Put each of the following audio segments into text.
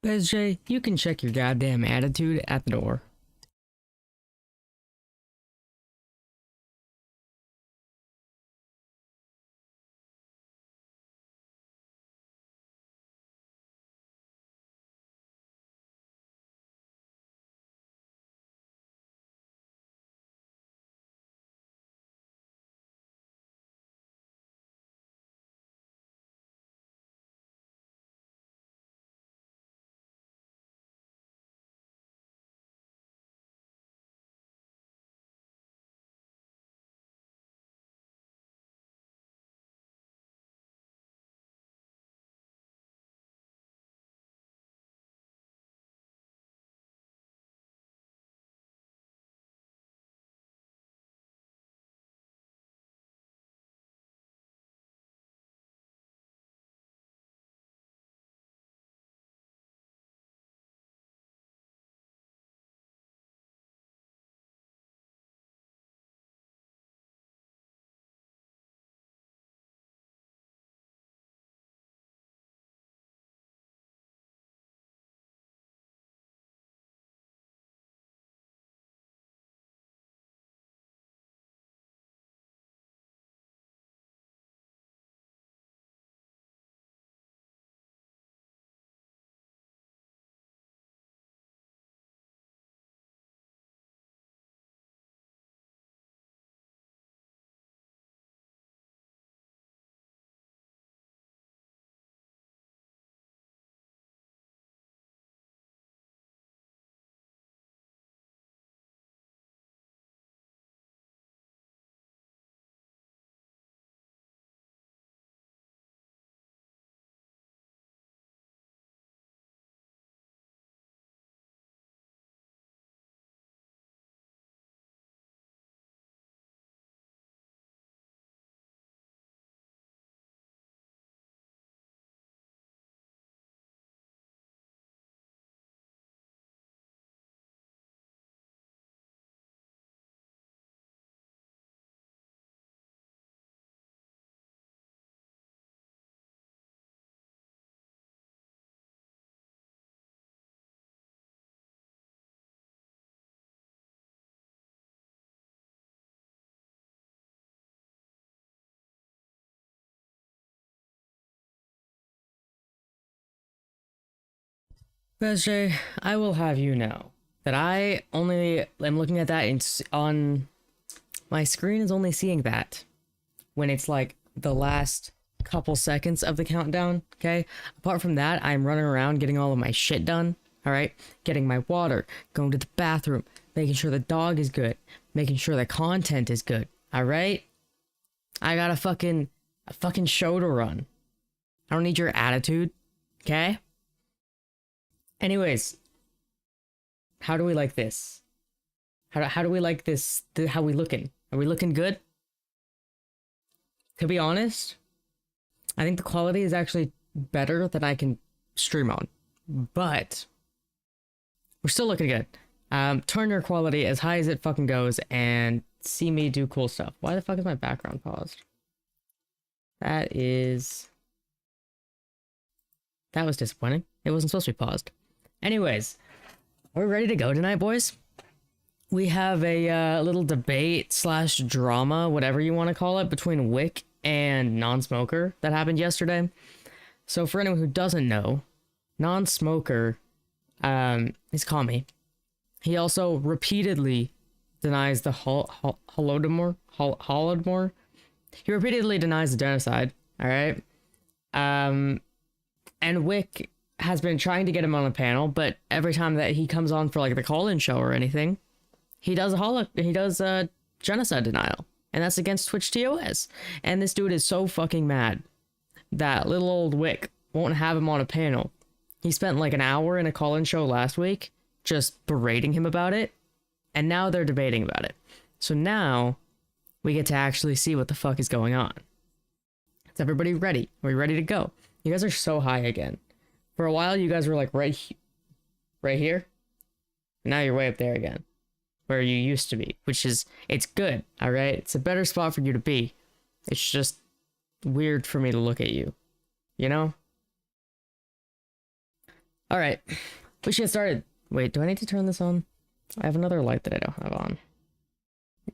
BezJ, you can check your goddamn attitude at the door. BezJ, I will have you know that I only am looking at that on my screen is only seeing that when it's like the last couple seconds of the countdown, okay? Apart from that, I'm running around getting all of my shit done, alright? Getting my water, going to the bathroom, making sure the dog is good, making sure the content is good, alright? I got a fucking show to run. I don't need your attitude, okay? Anyways, how do we like this? How do we like this? How we looking? Are we looking good? To be honest, I think the quality is actually better than I can stream on, but we're still looking good. Turn your quality as high as it fucking goes and see me do cool stuff. Why the fuck is my background paused? That was disappointing. It wasn't supposed to be paused. Anyways, are we ready to go tonight, boys? We have a little debate slash drama, whatever you want to call it, between Wick and Non-Smoker that happened yesterday. So for anyone who doesn't know, Non-Smoker is Kami. He also repeatedly denies the Holodomor. He repeatedly denies the genocide, alright? And Wick has been trying to get him on a panel, but every time that he comes on for like the call-in show or anything, he does genocide denial, and that's against Twitch TOS. And this dude is so fucking mad that little old Wick won't have him on a panel. He spent like an hour in a call-in show last week just berating him about it, and now they're debating about it. So now we get to actually see what the fuck is going on. Is everybody ready? Are we ready to go? You guys are so high again. For a while, you guys were like right here. Now you're way up there again, where you used to be, which is, it's good, all right? It's a better spot for you to be. It's just weird for me to look at you, you know? All right, we should get started. Wait, do I need to turn this on? I have another light that I don't have on.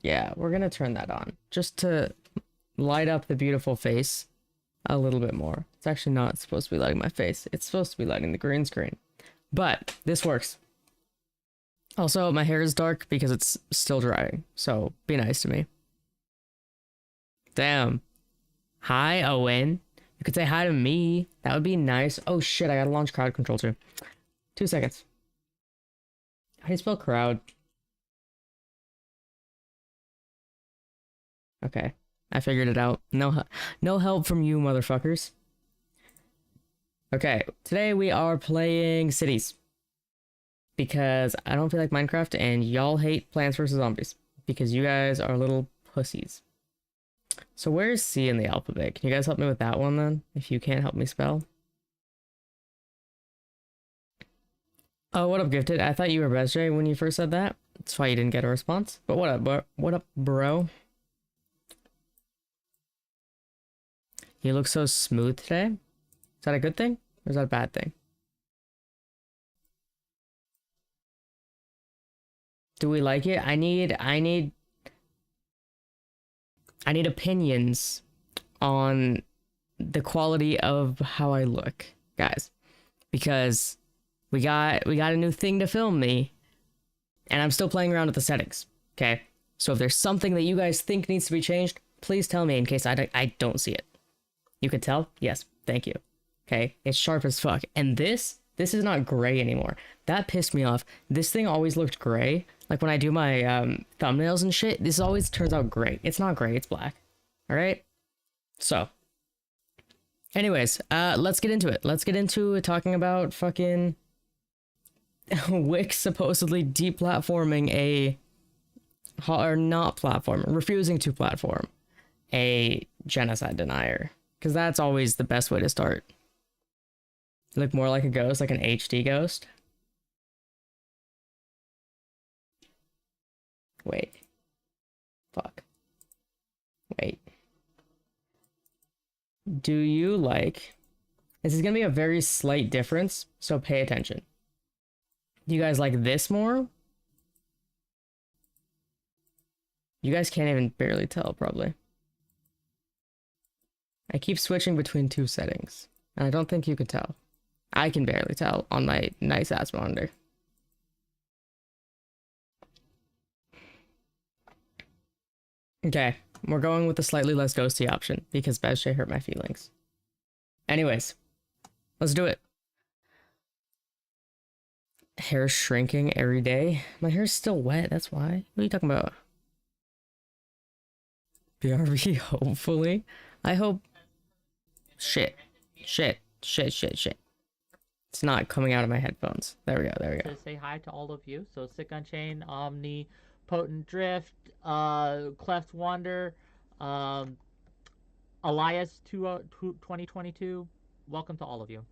Yeah, we're gonna turn that on just to light up the beautiful face a little bit more. It's actually not supposed to be lighting my face. It's supposed to be lighting the green screen. But this works. Also, my hair is dark because it's still drying, so be nice to me. Damn. Hi, Owen. You could say hi to me. That would be nice. Oh shit, I gotta launch crowd control too. 2 seconds. How do you spell crowd? Okay, I figured it out. No help from you, motherfuckers. Okay, today we are playing Cities. Because I don't feel like Minecraft and y'all hate Plants vs. Zombies. Because you guys are little pussies. So where's C in the alphabet? Can you guys help me with that one then? If you can't help me spell. Oh, what up, Gifted? I thought you were BestJ when you first said that. That's why you didn't get a response. But what up, what up, bro? You look so smooth today. Is that a good thing? Or is that a bad thing? Do we like it? I need opinions on the quality of how I look, guys. Because we got a new thing to film me, and I'm still playing around with the settings, okay? So if there's something that you guys think needs to be changed, please tell me in case I don't see it. You could tell? Yes, thank you. Okay, it's sharp as fuck. And this is not gray anymore. That pissed me off. This thing always looked gray. Like when I do my thumbnails and shit, this always turns out gray. It's not gray, it's black. All right? So, anyways, let's get into it. Let's get into talking about fucking Wick supposedly deplatforming or not platform, refusing to platform a genocide denier. Because that's always the best way to start. Look more like a ghost, like an HD ghost. Wait. Fuck. Wait. Do you like... This is gonna be a very slight difference, so pay attention. Do you guys like this more? You guys can't even barely tell, probably. I keep switching between two settings, and I don't think you can tell. I can barely tell on my nice-ass monitor. Okay, we're going with the slightly less ghosty option, because BestJ hurt my feelings. Anyways, let's do it. Hair shrinking every day. My hair's still wet, that's why. What are you talking about? BRB, hopefully. I hope... Shit. It's not coming out of my headphones. There we go. To say hi to all of you. So Sick Unchained, Omni, Potent Drift, Cleft Wander, Elias 2022. Welcome to all of you.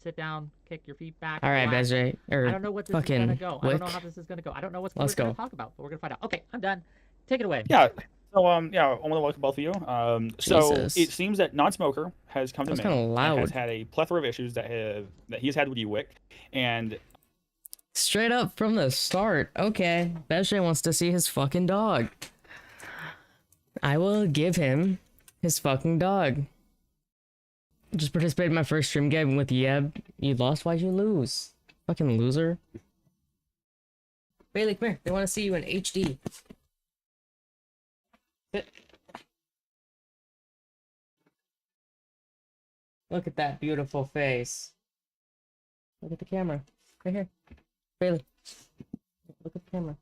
Sit down, kick your feet back. All right, BestJ. I don't know what this is gonna go. I don't know how this is gonna go. I don't know what we're gonna talk about, but we're gonna find out. Okay, I'm done. Take it away. Yeah. So I want to welcome both of you. So it seems that Non-Smoker has come to me and has had a plethora of issues that he's had with Wick, and straight up from the start. Okay, BestJ wants to see his fucking dog. I will give him his fucking dog. Just participated in my first stream game with Yeb. You lost? Why'd you lose? Fucking loser. Bailey, come here. They want to see you in HD. Look at that beautiful face. Look at the camera. Right here. Bailey. Look at the camera.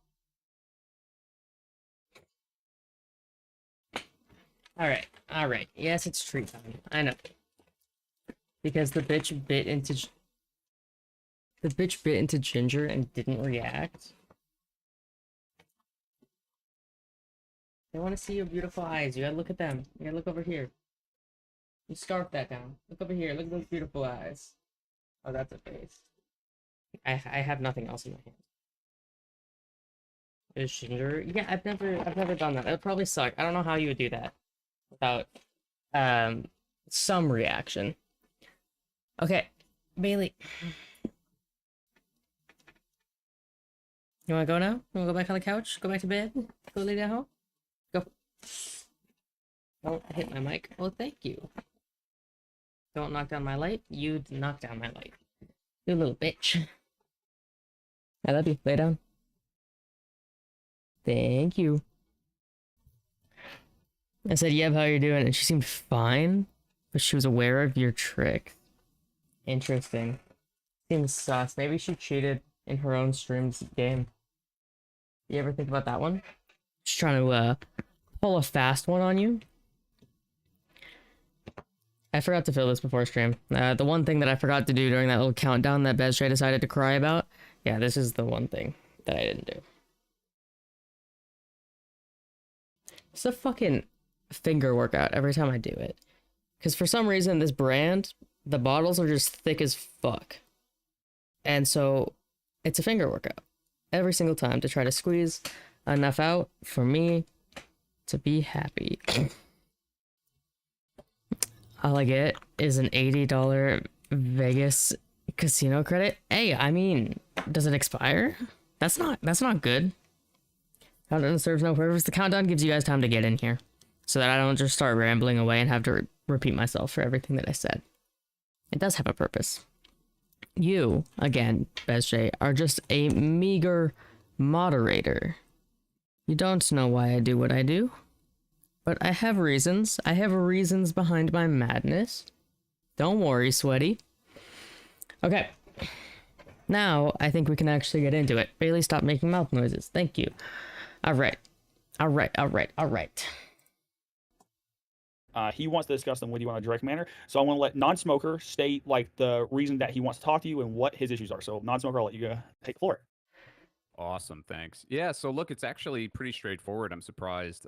Alright. Yes, it's treat time. I know. Because the bitch bit into Ginger and didn't react. They want to see your beautiful eyes. You gotta look at them. You gotta look over here. You scarf that down. Look over here. Look at those beautiful eyes. Oh, that's a face. I have nothing else in my hand. Is Ginger? Yeah, I've never done that. It would probably suck. I don't know how you would do that without some reaction. Okay, Bailey. You wanna go now? You wanna go back on the couch? Go back to bed? Go lay down? Go. Oh, I hit my mic. Oh, thank you. Don't knock down my light. You knock down my light. You little bitch. I love you. Lay down. Thank you. I said, Yeb, how you doing? And she seemed fine, but she was aware of your trick. Interesting. Seems sus. Maybe she cheated in her own stream's game. You ever think about that one? She's trying to pull a fast one on you. I forgot to fill this before stream. The one thing that I forgot to do during that little countdown that Bezray decided to cry about. Yeah, this is the one thing that I didn't do. It's a fucking finger workout every time I do it. Because for some reason, this brand, the bottles are just thick as fuck. And so, it's a finger workout. Every single time to try to squeeze enough out for me to be happy. All I get is an $80 Vegas casino credit. Hey, I mean, does it expire? That's not good. Countdown serves no purpose. The countdown gives you guys time to get in here, so that I don't just start rambling away and have to repeat myself for everything that I said. It does have a purpose. You, again, Bezray, are just a meager moderator. You don't know why I do what I do. But I have reasons. I have reasons behind my madness. Don't worry, Sweaty. Okay. Now, I think we can actually get into it. Bailey, stop making mouth noises. Thank you. Alright. He wants to discuss them with you in a direct manner. So I want to let Non-Smoker state like the reason that he wants to talk to you and what his issues are. So Non-Smoker, I'll let you take the floor. Awesome, thanks. Yeah, so look, it's actually pretty straightforward. I'm surprised.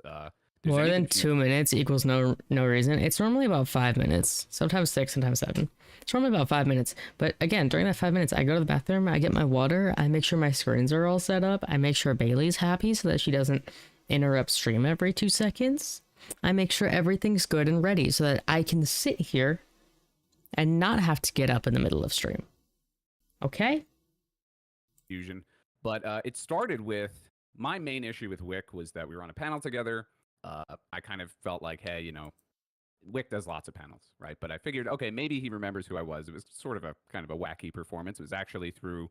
More than 2 minutes equals no reason. It's normally about 5 minutes. Sometimes 6, sometimes 7. It's normally about 5 minutes. But again, during that 5 minutes, I go to the bathroom, I get my water, I make sure my screens are all set up, I make sure Bailey's happy so that she doesn't interrupt stream every 2 seconds. I make sure everything's good and ready so that I can sit here and not have to get up in the middle of stream. Okay? Fusion. But it started with, my main issue with Wick was that we were on a panel together. I kind of felt like, hey, you know, Wick does lots of panels, right? But I figured, okay, maybe he remembers who I was. It was sort of a kind of a wacky performance. It was actually through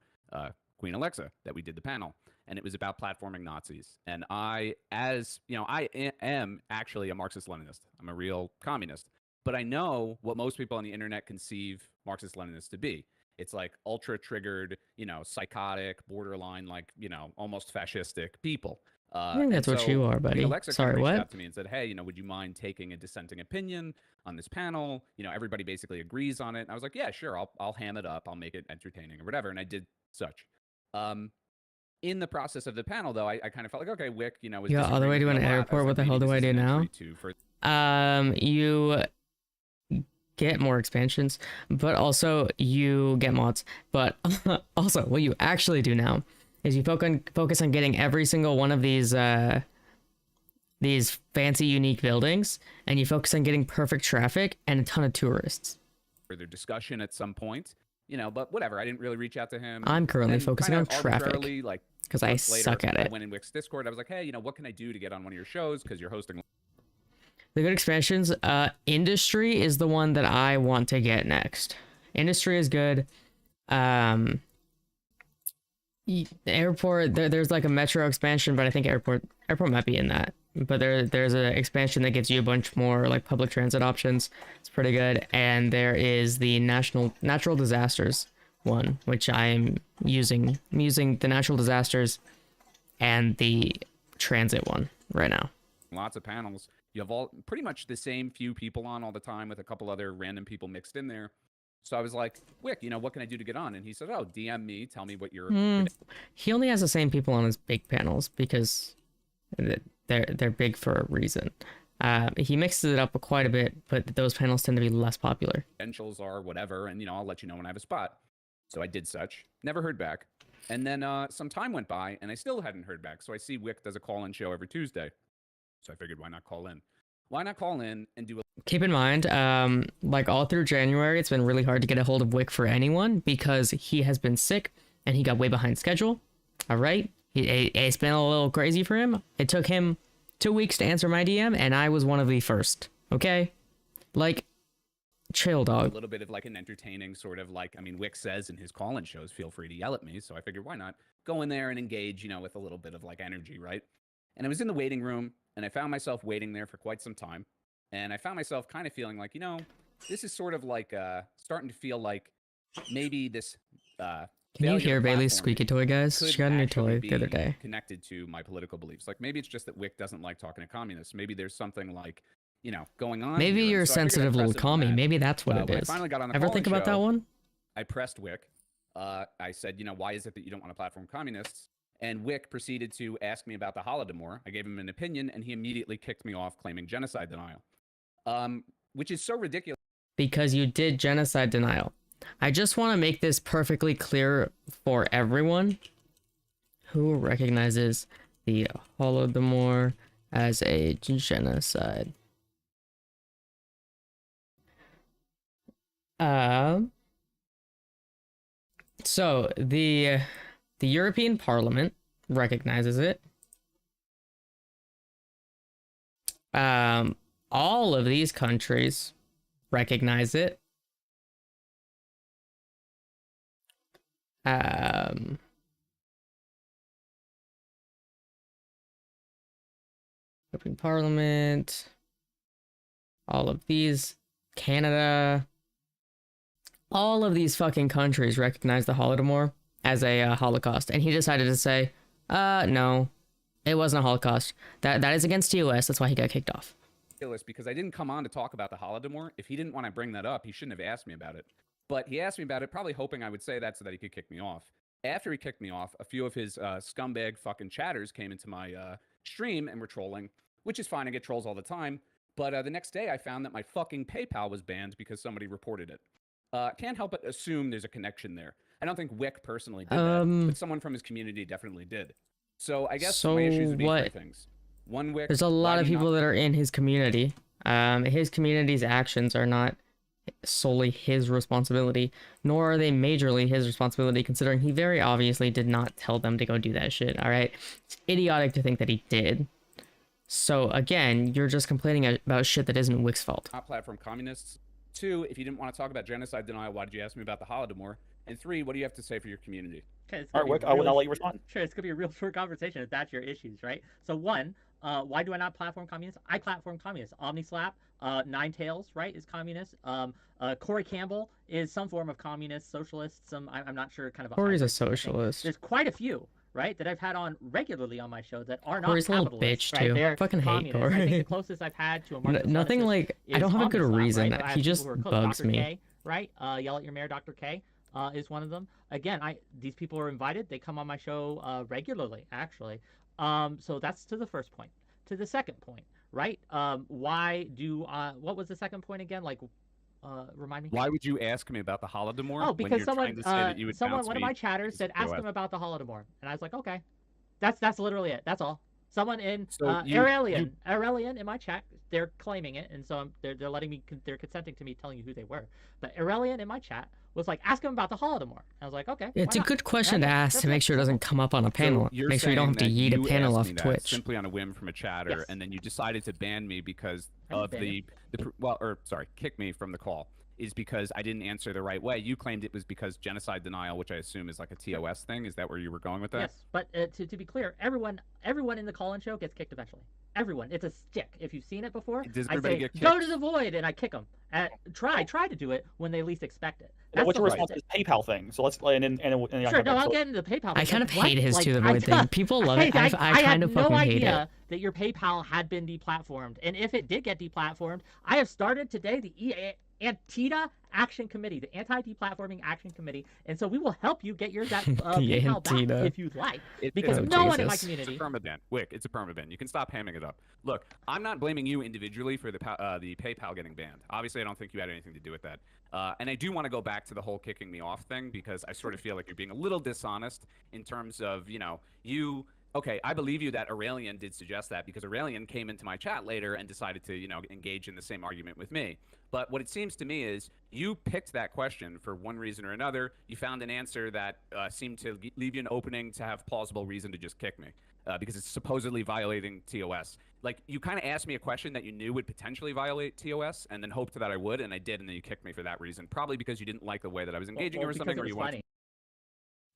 Queen Alexa that we did the panel. And it was about platforming Nazis. And I, as, you know, I am actually a Marxist-Leninist. I'm a real communist. But I know what most people on the internet conceive Marxist-Leninists to be. It's like ultra-triggered, you know, psychotic, borderline, like, you know, almost fascistic people. I think that's what you are, buddy. Alexa Sorry, reached what? out to me and said, hey, you know, would you mind taking a dissenting opinion on this panel? You know, everybody basically agrees on it. And I was like, yeah, sure, I'll ham it up. I'll make it entertaining or whatever. And I did such. In the process of the panel, though, I kind of felt like, okay, Wick, you know, was all the way to an airport. What the hell do I do now? You get more expansions, but also you get mods. But also, what you actually do now is you focus on getting every single one of these fancy, unique buildings, and you focus on getting perfect traffic and a ton of tourists. Further discussion at some point, you know, but whatever. I didn't really reach out to him. I'm currently focusing on traffic like, because I suck at it. I went in Wick's Discord. I was like, hey, you know, what can I do to get on one of your shows? Because you're hosting. The good expansions, Industry is the one that I want to get next. Industry is good. The airport, there's like a metro expansion, but I think airport might be in that. But there's an expansion that gives you a bunch more like public transit options. It's pretty good. And there is the natural disasters one, which I am using. I'm using the natural disasters and the transit one right now. Lots of panels. You have all pretty much the same few people on all the time with a couple other random people mixed in there. So I was like, Wick, you know, what can I do to get on? And he said, oh, DM me, tell me what you're... He only has the same people on his big panels because they're big for a reason. He mixes it up quite a bit, but those panels tend to be less popular. Credentials are whatever, and, you know, I'll let you know when I have a spot. So I did such. Never heard back. And then some time went by, and I still hadn't heard back. So I see Wick does a call-in show every Tuesday. So I figured, why not call in? Why not call in and do a... Keep in mind, like all through January, it's been really hard to get a hold of Wick for anyone because he has been sick and he got way behind schedule. All right? It's been a little crazy for him. It took him 2 weeks to answer my DM, and I was one of the first. Okay? Like, chill, dog. A little bit of like an entertaining sort of like, I mean, Wick says in his call-in shows, feel free to yell at me. So I figured, why not go in there and engage, you know, with a little bit of like energy, right? And I was in the waiting room, and I found myself waiting there for quite some time. And I found myself kind of feeling like, you know, this is sort of like starting to feel like maybe this Can you hear Bailey's squeaky toy, guys? She got a new toy the other day. Connected to my political beliefs. Like maybe it's just that Wick doesn't like talking to communists. Maybe there's something like, you know, going on. Maybe you're a sensitive little commie. Maybe that's what it is. I finally got on the Ever think about that one? I pressed Wick. I said, you know, why is it that you don't want to platform communists? And Wick proceeded to ask me about the Holodomor. I gave him an opinion, and he immediately kicked me off, claiming genocide denial. Which is so ridiculous. Because you did genocide denial. I just want to make this perfectly clear for everyone who recognizes the Holodomor as a genocide. So the European Parliament recognizes it. All of these countries recognize it. European Parliament, all of these, Canada, all of these fucking countries recognize the Holodomor as a Holocaust, and he decided to say, no, it wasn't a Holocaust. That is against the US. That's why he got kicked off. Because I didn't come on to talk about the Holodomor. If he didn't want to bring that up, he shouldn't have asked me about it. But he asked me about it, probably hoping I would say that so that he could kick me off. After he kicked me off, a few of his scumbag fucking chatters came into my stream and were trolling, which is fine. I get trolls all the time. But the next day, I found that my fucking PayPal was banned because somebody reported it. Can't help but assume there's a connection there. I don't think Wick personally did that, but someone from his community definitely did. So I guess my issues would be three things. One, Wick. There's a lot of people that are in his community. His community's actions are not solely his responsibility, nor are they majorly his responsibility, considering he very obviously did not tell them to go do that shit. All right, it's idiotic to think that he did. So again, you're just complaining about shit that isn't Wick's fault. Not platform communists. 2, if you didn't want to talk about genocide denial, why did you ask me about the Holodomor? And 3, what do you have to say for your community? Okay, all right, Wick, I'll let you respond. Sure, it's gonna be a real short conversation if that's your issues, right? So 1, why do I not platform communists? I platform communists. OmniSlap, Ninetales, right, is communist. Corey Campbell is some form of communist, socialist. I'm not sure, kind of. Corey's a socialist. There's quite a few, right, that I've had on regularly on my show that are not Corey's a little bitch right? too. They're fucking hate Corey. I think the closest I've had to a Marxist nothing like. I don't have a good reason. Right? He just bugs Dr. me. K, right? Yell at your mayor, Dr. K. Is one of them. Again, these people are invited. They come on my show regularly, actually. So that's to the first point. To the second point, right? Why do what was the second point again? Like, remind me. Why would you ask me about the Holodomor? Oh, because one of my chatters said ask him about the Holodomor, and I was like, okay, that's literally it. That's all. Someone in Aurelian in my chat, they're claiming it, and so they're letting me, they're consenting to me telling you who they were. But Aurelian in my chat was like, ask him about the Holodomor. I was like, okay. It's a good question to ask to make sure it doesn't come up on a panel. So make sure you don't have to yeet a panel off Twitch. Simply on a whim from a chatter, Yes. and then you decided to ban me because of kick me from the call. Is because I didn't answer the right way. You claimed it was because genocide denial, which I assume is like a TOS thing. Is that where you were going with that? Yes, but to be clear, everyone in the call-in show gets kicked eventually. Everyone. It's a stick. If you've seen it before, Does I everybody say, get kicked? go to the void, and I kick them. Try to do it when they least expect it. That's What's the your first response to this PayPal thing? So let's play Sure, no, I'll get into the PayPal thing. I kind of What? hate his Like, to the void thing. People love it. I kind of fucking hate it. I had no idea that your PayPal had been deplatformed, and if it did get deplatformed, I have started today the ANTITA Action Committee, the Anti-Deplatforming Action Committee, and so we will help you get your PayPal back if you'd like, because no one in my community. It's a permaban. Wick, it's a permaban. You can stop hamming it up. Look, I'm not blaming you individually for the PayPal getting banned. Obviously, I don't think you had anything to do with that. And I do want to go back to the whole kicking me off thing, because I sort of feel like you're being a little dishonest in terms of, you okay, I believe you that Aurelian did suggest that because Aurelian came into my chat later and decided to, engage in the same argument with me. But what it seems to me is you picked that question for one reason or another. You found an answer that seemed to leave you an opening to have plausible reason to just kick me because it's supposedly violating TOS. Like, you kind of asked me a question that you knew would potentially violate TOS and then hoped that I would, and I did, and then you kicked me for that reason. Probably because you didn't like the way that I was engaging or something, or you wanted to...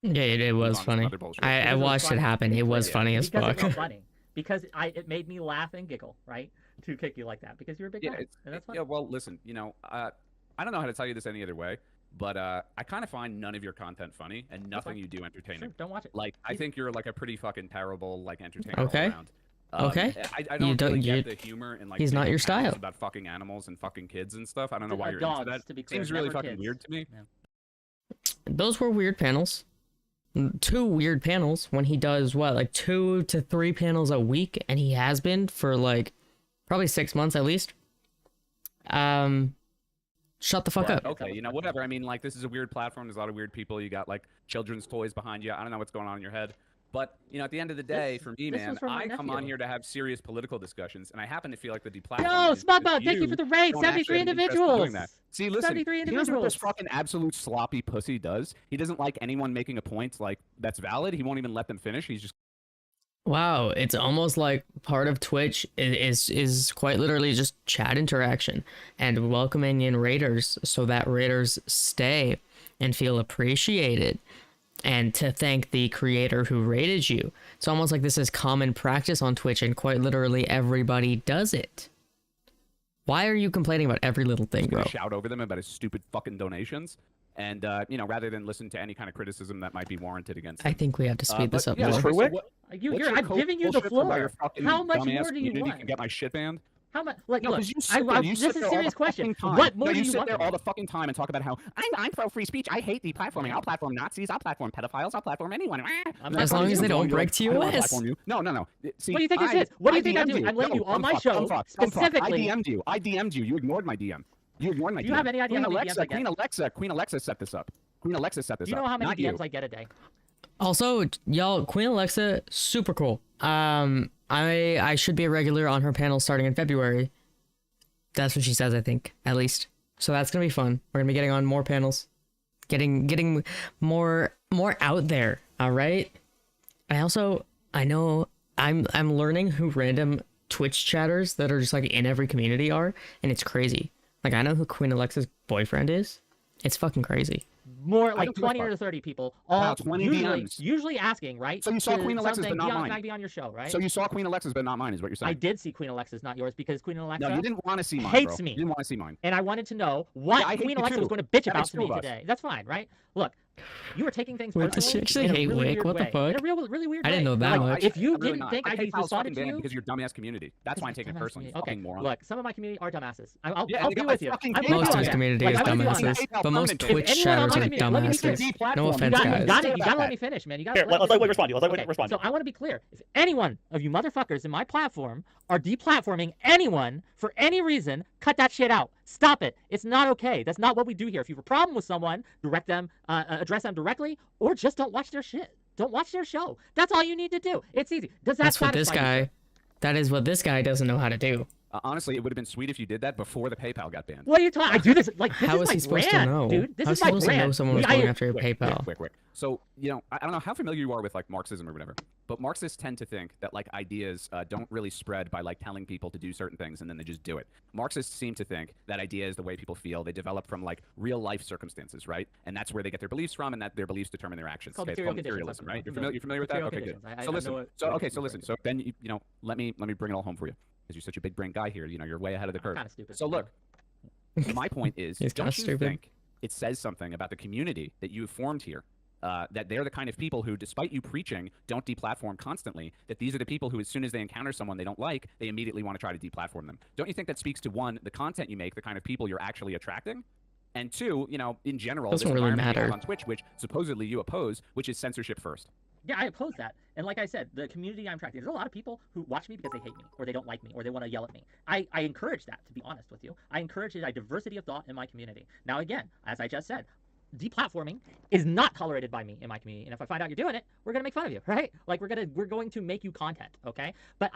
Yeah, it was funny. I watched it happen. It was funny as fuck. Because it was funny. Because it made me laugh and giggle, right? To kick you like that because you're a big guy, and that's funny. Yeah, well, listen, I don't know how to tell you this any other way, but I kind of find none of your content funny and nothing you do entertaining. Sure, don't watch it. Like, I think you're like a pretty fucking terrible entertainer all around. Okay. I don't really get the humor and he's not your style about fucking animals and fucking kids and stuff. I don't know why you're into that. Seems really fucking weird to me. Yeah. Those were weird panels. 2 weird panels when he does what, like 2 to 3 panels a week, and he has been for like probably 6 months at least. Shut the fuck up. Okay, whatever. I mean, like, this is a weird platform. There's a lot of weird people. You got like children's toys behind you. I don't know what's going on in your head. But, at the end of the day, for me, man, I come on here to have serious political discussions, and I happen to feel like the deplatforming. Yo, Smugmug, thank you for the raid. 73 individuals. See, listen, here's what this fucking absolute sloppy pussy does. He doesn't like anyone making a point, like, that's valid. He won't even let them finish. He's just... Wow, it's almost like part of Twitch is quite literally just chat interaction and welcoming in raiders so that raiders stay and feel appreciated. And to thank the creator who rated you. It's almost like this is common practice on Twitch, and quite literally everybody does it. Why are you complaining about every little thing, bro? Shout over them about his stupid fucking donations, and rather than listen to any kind of criticism that might be warranted against him. I think we have to speed this up. Yeah, more. I'm giving you the floor. How much more do you want? Can get my shit banned. How much? Like, look, this is a serious question. What more do you want? You sit there all the fucking time and talk about how I'm pro free speech. I hate deplatforming. I'll platform Nazis. I'll platform pedophiles. I'll platform anyone. As long as they don't break TOS. No. See, what do you think this is? What do you think I'm doing? I'm letting you on my show specifically. I DM'd you. You ignored my DM. You ignored my DM. Do you have any idea how many DMs I get? Queen Alexa set this up. Queen Alexa set this up. Do you know how many DMs I get a day? Also, y'all, Queen Alexa, super cool. I should be a regular on her panel starting in February. That's what she says, I think, at least. So that's gonna be fun. We're gonna be getting on more panels, getting more out there. All right. I know I'm learning who random Twitch chatters that are just like in every community are, and it's crazy. Like, I know who Queen Alexa's boyfriend is. It's fucking crazy. More like 20 or 30 people, all 20 usually asking, right? So you saw Queen Alexa's, but not mine. Can I be on your show, right? So you saw Queen Alexa's, but not mine, is what you're saying. I did see Queen Alexa's, not yours, because Queen Alexa. No, you didn't want to see mine. Hates me. You didn't want to see mine. And I wanted to know what Queen Alexa was going to bitch about to me today. That's fine, right? Look, you were taking things personally. Does she actually hate Wick? What the fuck? In a really weird way. I didn't know that much. If you didn't think I responded to you, because you're dumbass community. That's why I'm taking it personally. Okay, look, some of my community are dumbasses. I'll be with you. Most of his community is dumbasses, but most Twitch chatters are dumbasses. No offense, guys. You gotta let me finish, man. You gotta. Let's let Wick respond. So I want to be clear. If any one of you motherfuckers in my platform are deplatforming anyone for any reason, cut that shit out. Stop it. It's not okay. That's not what we do here. If you have a problem with someone, direct them, address them directly, or just don't watch their shit. Don't watch their show. That's all you need to do. It's easy. That is what this guy doesn't know how to do. Honestly, it would have been sweet if you did that before the PayPal got banned. What are you talking? I do this like this how is he my supposed brand, to know? Dude. This How is my supposed to know someone was going after your PayPal? Quick. So, I don't know how familiar you are with like Marxism or whatever, but Marxists tend to think that like ideas don't really spread by like telling people to do certain things and then they just do it. Marxists seem to think that idea is the way people feel. They develop from like real life circumstances, right? And that's where they get their beliefs from, and that their beliefs determine their actions. It's called materialism, right? You're familiar with that? Okay, good. So listen. So then let me bring it all home for you. Because you're such a big brain guy here, you're way ahead of the curve. Kind of stupid. So look, my point is, don't you stupid. think it says something about the community that you've formed here, that they're the kind of people who, despite you preaching, don't deplatform constantly, that these are the people who, as soon as they encounter someone they don't like, they immediately want to try to deplatform them. Don't you think that speaks to, one, the content you make, the kind of people you're actually attracting? And two, in general, this really environment matter on Twitch, which supposedly you oppose, which is censorship first. Yeah, I oppose that. And like I said, the community I'm attracting, there's a lot of people who watch me because they hate me, or they don't like me, or they want to yell at me. I encourage that, to be honest with you. I encourage a diversity of thought in my community. Now, again, as I just said, deplatforming is not tolerated by me in my community, and if I find out you're doing it, we're gonna make fun of you, right? Like we're going to make you content, okay? But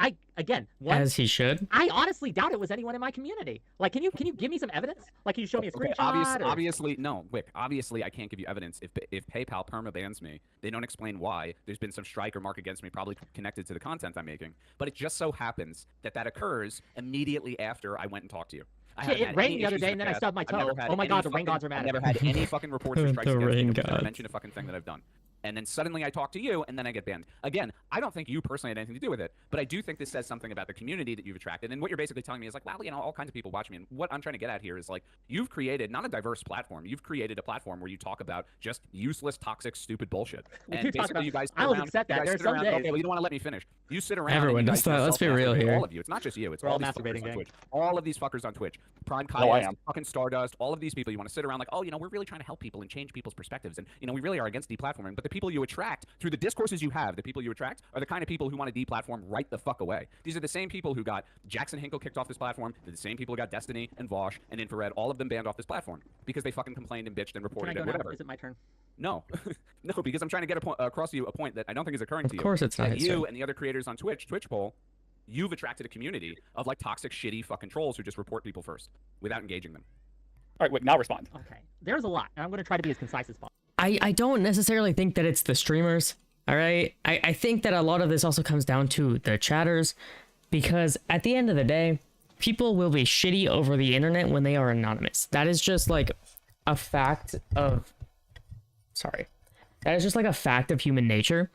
as he should. I honestly doubt it was anyone in my community. Like, can you give me some evidence? Like, can you show me a screenshot? Obviously, no, Wick. Obviously, I can't give you evidence. If PayPal permabans me, they don't explain why. There's been some strike or mark against me, probably connected to the content I'm making. But it just so happens that occurs immediately after I went and talked to you. It rained the other day, and then I stubbed my toe. Oh my god, the rain gods are mad. I've never had any fucking reports or strikes against me. I've never mentioned a fucking thing that I've done. And then suddenly I talk to you, and then I get banned. Again, I don't think you personally had anything to do with it, but I do think this says something about the community that you've attracted. And what you're basically telling me is like, well, you know, all kinds of people watch me. And what I'm trying to get at here is like, you've created not a diverse platform. You've created a platform where you talk about just useless, toxic, stupid bullshit. And basically, you guys sit around. Accept that. There's some days. Okay, well, you don't want to let me finish. You sit around. Everyone does that. Let's be real here. All of you. It's not just you. It's all these fuckers on Twitch. All of these fuckers on Twitch. Prime fucking Stardust. All of these people. You want to sit around like, oh, you know, we're really trying to help people and change people's perspectives, and you know, we really are against deplatforming. But the people you attract through the discourses you have, the people you attract are the kind of people who want to deplatform right the fuck away. These are the same people who got Jackson Hinkle kicked off this platform. They're the same people who got Destiny and Vosh and Infrared, all of them banned off this platform because they fucking complained and bitched and reported and whatever. Is it my turn? No, no, because I'm trying to get across to you a point that I don't think is occurring to you. Of course, it's not. You and the other creators on Twitch poll, you've attracted a community of like toxic, shitty fucking trolls who just report people first without engaging them. All right, wait, now respond. Okay, there's a lot, and I'm going to try to be as concise as possible. I don't necessarily think that it's the streamers. All right. I think that a lot of this also comes down to the chatters, because at the end of the day, people will be shitty over the internet when they are anonymous. That is just like a fact of, that is just like a fact of human nature.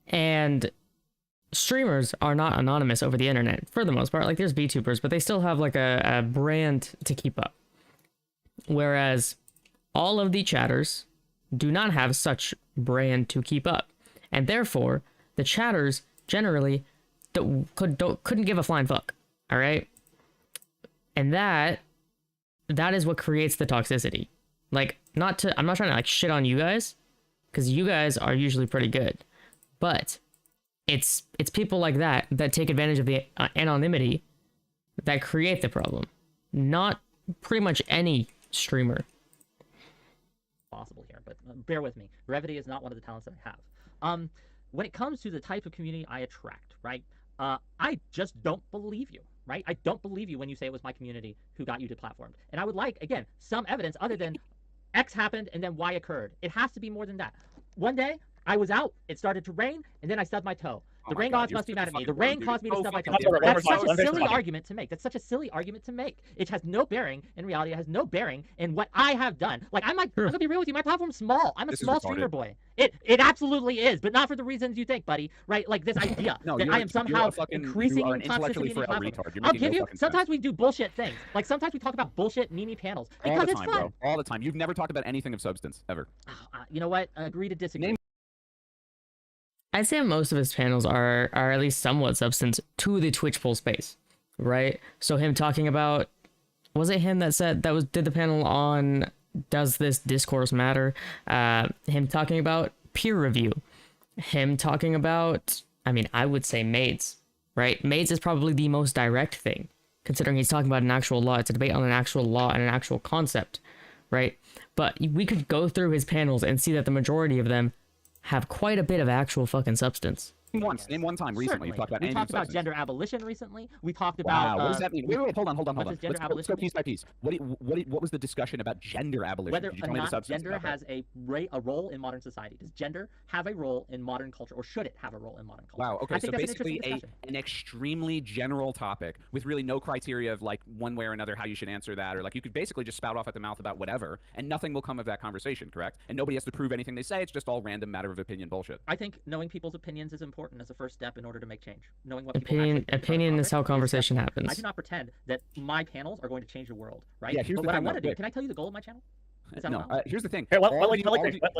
And streamers are not anonymous over the internet for the most part. Like there's VTubers, but they still have like a brand to keep up. Whereas all of the chatters do not have such brand to keep up. And therefore, the chatters generally couldn't give a flying fuck. All right, and that is what creates the toxicity. Like, I'm not trying to like shit on you guys, because you guys are usually pretty good, but it's people like that take advantage of the anonymity that create the problem. Not pretty much any streamer. Possible here, but bear with me. Brevity is not one of the talents that I have. When it comes to the type of community I attract, right? I just don't believe you, right? I don't believe you when you say it was my community who got you deplatformed. And I would like, again, some evidence other than X happened and then Y occurred. It has to be more than that. One day, I was out, it started to rain, and then I stubbed my toe. The rain gods must be mad at me. The rain caused me to stub my toe. That's such a silly argument to make. That's such a silly argument to make. It has no bearing. In reality, it has no bearing in what I have done. Like, I'm gonna be real with you. My platform's small. I'm a small streamer boy. It absolutely is, but not for the reasons you think, buddy. Right? Like this idea that I am somehow increasing in toxicity in the platform. I'll give you. Sometimes we do bullshit things. Like sometimes we talk about bullshit meme panels because it's fun. All the time. You've never talked about anything of substance ever. You know what? Agree to disagree. I'd say most of his panels are at least somewhat substance to the Twitch poll space, right? So him talking about, was it him that did the panel on does this discourse matter? Him talking about peer review, him talking about, I mean, I would say maids, right? Maids is probably the most direct thing, considering he's talking about an actual law. It's a debate on an actual law and an actual concept, right? But we could go through his panels and see that the majority of them have quite a bit of actual fucking substance. Name one time recently. You talked about we talked about gender abolition recently. We talked about. What does that mean? Wait, hold on. Let's go piece by piece. What was the discussion about gender abolition? Whether or not gender has a role in modern society. Does gender have a role in modern culture, or should it have a role in modern culture? Wow. Okay. So basically, an extremely general topic with really no criteria of like one way or another how you should answer that, or like you could basically just spout off at the mouth about whatever, and nothing will come of that conversation. Correct? And nobody has to prove anything they say. It's just all random matter of opinion bullshit. I think knowing people's opinions is important as a first step in order to make change. Knowing what opinion is how conversation happens. I do not pretend that my panels are going to change the world, right? Yeah, here's but the what thing, I want to do. Can I tell you the goal of my channel? No, here's the thing. Here, let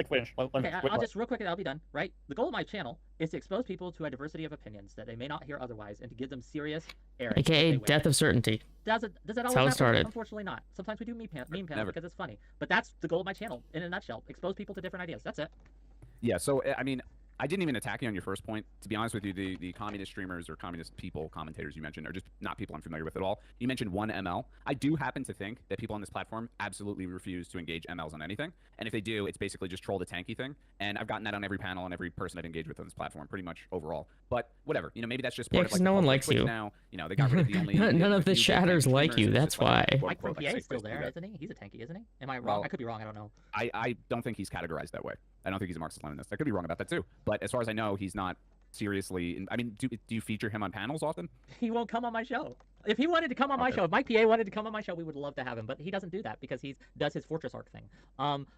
finish. Okay, I'll just real quick and I'll be done. Right, the goal of my channel is to expose people to a diversity of opinions that they may not hear otherwise, and to give them serious air. AKA death of certainty. Does it always how it started? Unfortunately not. Sometimes we do meme panels because it's funny, but that's the goal of my channel in a nutshell. Expose people to different ideas. That's it. Yeah. So I mean, I didn't even attack you on your first point. To be honest with you, the communist streamers or communist people, commentators you mentioned, are just not people I'm familiar with at all. You mentioned one ML. I do happen to think that people on this platform absolutely refuse to engage MLs on anything. And if they do, it's basically just troll the tanky thing. And I've gotten that on every panel and every person I've engaged with on this platform, pretty much overall. But whatever, you know, maybe that's just part of like no one likes you. Now, you know, they got rid of the only none of the chatters like you. That's why. Mike from PA is still there, isn't he? He's a tanky, isn't he? Am I wrong? I could be wrong. I don't know. I don't think he's categorized that way. I don't think he's a Marxist-Leninist. I could be wrong about that too. But as far as I know, he's not seriously. I mean, do you feature him on panels often? He won't come on my show. If he wanted to come on my show, if Mike PA wanted to come on my show, we would love to have him. But he doesn't do that because he does his Fortress Arc thing.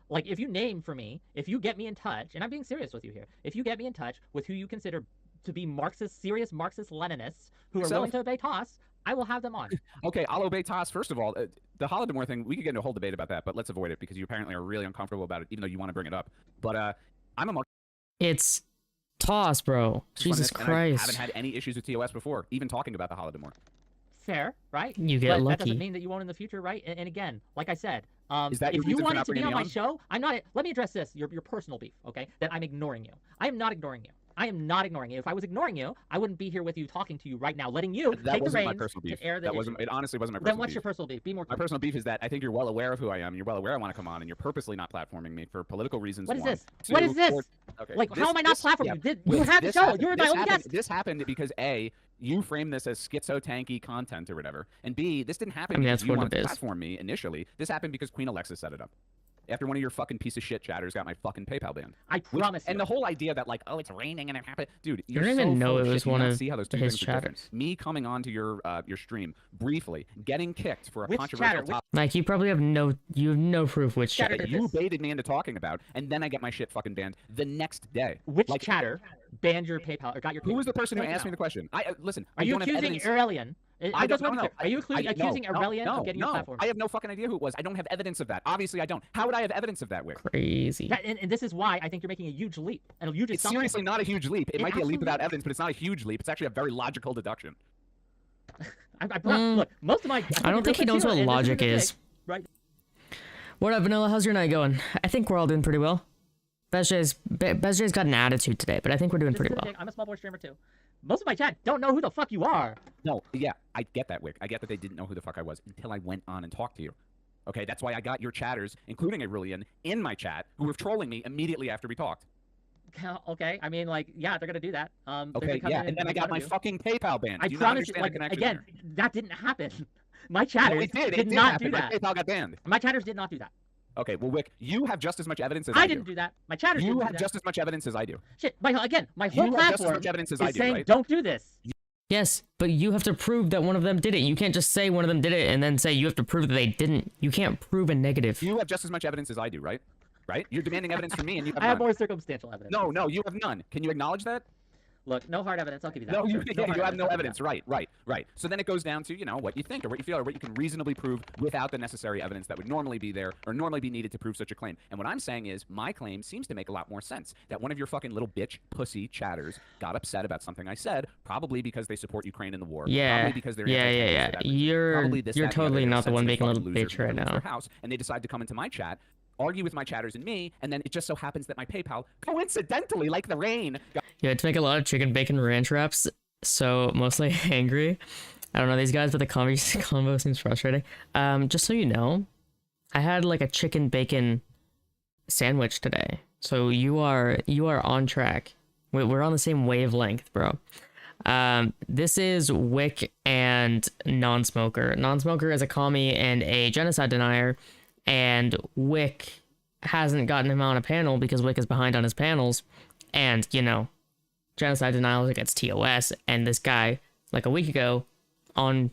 Like if you name for me, if you get me in touch, and I'm being serious with you here, if you get me in touch with who you consider to be Marxist, serious Marxist-Leninists who are willing to obey TOS, I will have them on. Okay, I'll obey TOS. First of all, the Holodomor thing, we could get into a whole debate about that, but let's avoid it because you apparently are really uncomfortable about it, even though you want to bring it up. But I'm a Marxist. It's TOS, bro. Jesus Christ. I haven't had any issues with TOS before, even talking about the Holodomor. Fair, right? You get lucky. That doesn't mean that you won't in the future, right? And again, like I said, is that if you wanted to be on my show, I'm not. Let me address this: your personal beef, okay? That I'm ignoring you. I am not ignoring you. I am not ignoring you. If I was ignoring you, I wouldn't be here with you talking to you right now, letting you take the reins to air the issue. It honestly wasn't my personal beef. Then what's your personal beef? Be more clear. My personal beef is that I think you're well aware of who I am. You're well aware I want to come on, and you're purposely not platforming me for political reasons. What is this? What is this? Okay. Like, how am I not platforming you? You had the show. You were my only guest. This happened because A, you framed this as schizo-tanky content or whatever, and B, this didn't happen because you wanted to platform me initially. This happened because Queen Alexa set it up. After one of your fucking piece of shit chatters got my fucking PayPal banned. I promise you. And the whole idea that like, oh, it's raining and it happened, dude. You don't even know it was one of his chatters. Me coming onto your stream briefly, getting kicked for a controversial topic. Like you probably have no proof which chatter you baited me into talking about, and then I get my shit fucking banned the next day. Which chatter banned your PayPal or got your? Who was the person who asked me the question? Listen. Are you accusing Aurelian? I just want to know. Are you accusing Aurelian of getting your platform? I have no fucking idea who it was. I don't have evidence of that. Obviously, I don't. How would I have evidence of that, Wick? Crazy. And this is why I think you're making a huge leap. And a huge It's seriously not a huge leap. It might be a leap without evidence, but it's not a huge leap. It's actually a very logical deduction. Look, most of my. I don't think he knows what logic is. Right. What up, Vanilla? How's your night going? I think we're all doing pretty well. Bezjay's got an attitude today, but I think we're doing pretty well. I'm a small boy streamer too. Most of my chat don't know who the fuck you are. No, yeah, I get that, Wick. I get that they didn't know who the fuck I was until I went on and talked to you. Okay, that's why I got your chatters, including Aurelian, in my chat, who were trolling me immediately after we talked. Okay, I mean, like, yeah, they're gonna do that. Okay, yeah, and then I got my fucking PayPal banned. I promise you, like, again, that didn't happen. My chatters did not do that. PayPal got banned. My chatters did not do that. Okay, well, Wick, you have just as much evidence as I do. I didn't do that. My chatters didn't do that. You have just as much evidence as I do. Shit, my whole platform is saying right? don't do this. Yes, but you have to prove that one of them did it. You can't just say one of them did it and then say you have to prove that they didn't. You can't prove a negative. You have just as much evidence as I do, right? Right? You're demanding evidence from me and you have none. I have more circumstantial evidence. No, you have none. Can you acknowledge that? Look, no hard evidence. I'll give you that. No, you have no evidence. Right. So then it goes down to, you know, what you think or what you feel or what you can reasonably prove without the necessary evidence that would normally be there or normally be needed to prove such a claim. And what I'm saying is my claim seems to make a lot more sense. That one of your fucking little bitch pussy chatters got upset about something I said, probably because they support Ukraine in the war. Yeah. Probably because they're You're totally not the one making a little bitch right now. House, and they decide to come into my chat, argue with my chatters and me, and then it just so happens that my PayPal, coincidentally, like the rain. Yeah, to make a lot of chicken bacon ranch wraps, so mostly angry. I don't know these guys, but the combo seems frustrating. Just so you know, I had like a chicken bacon sandwich today, so you are on track. We're on the same wavelength, bro. This is Wick and Non-Smoker. Non-Smoker is a commie and a genocide denier. And Wick hasn't gotten him on a panel because Wick is behind on his panels. And, you know, genocide denial against TOS. And this guy, like a week ago, on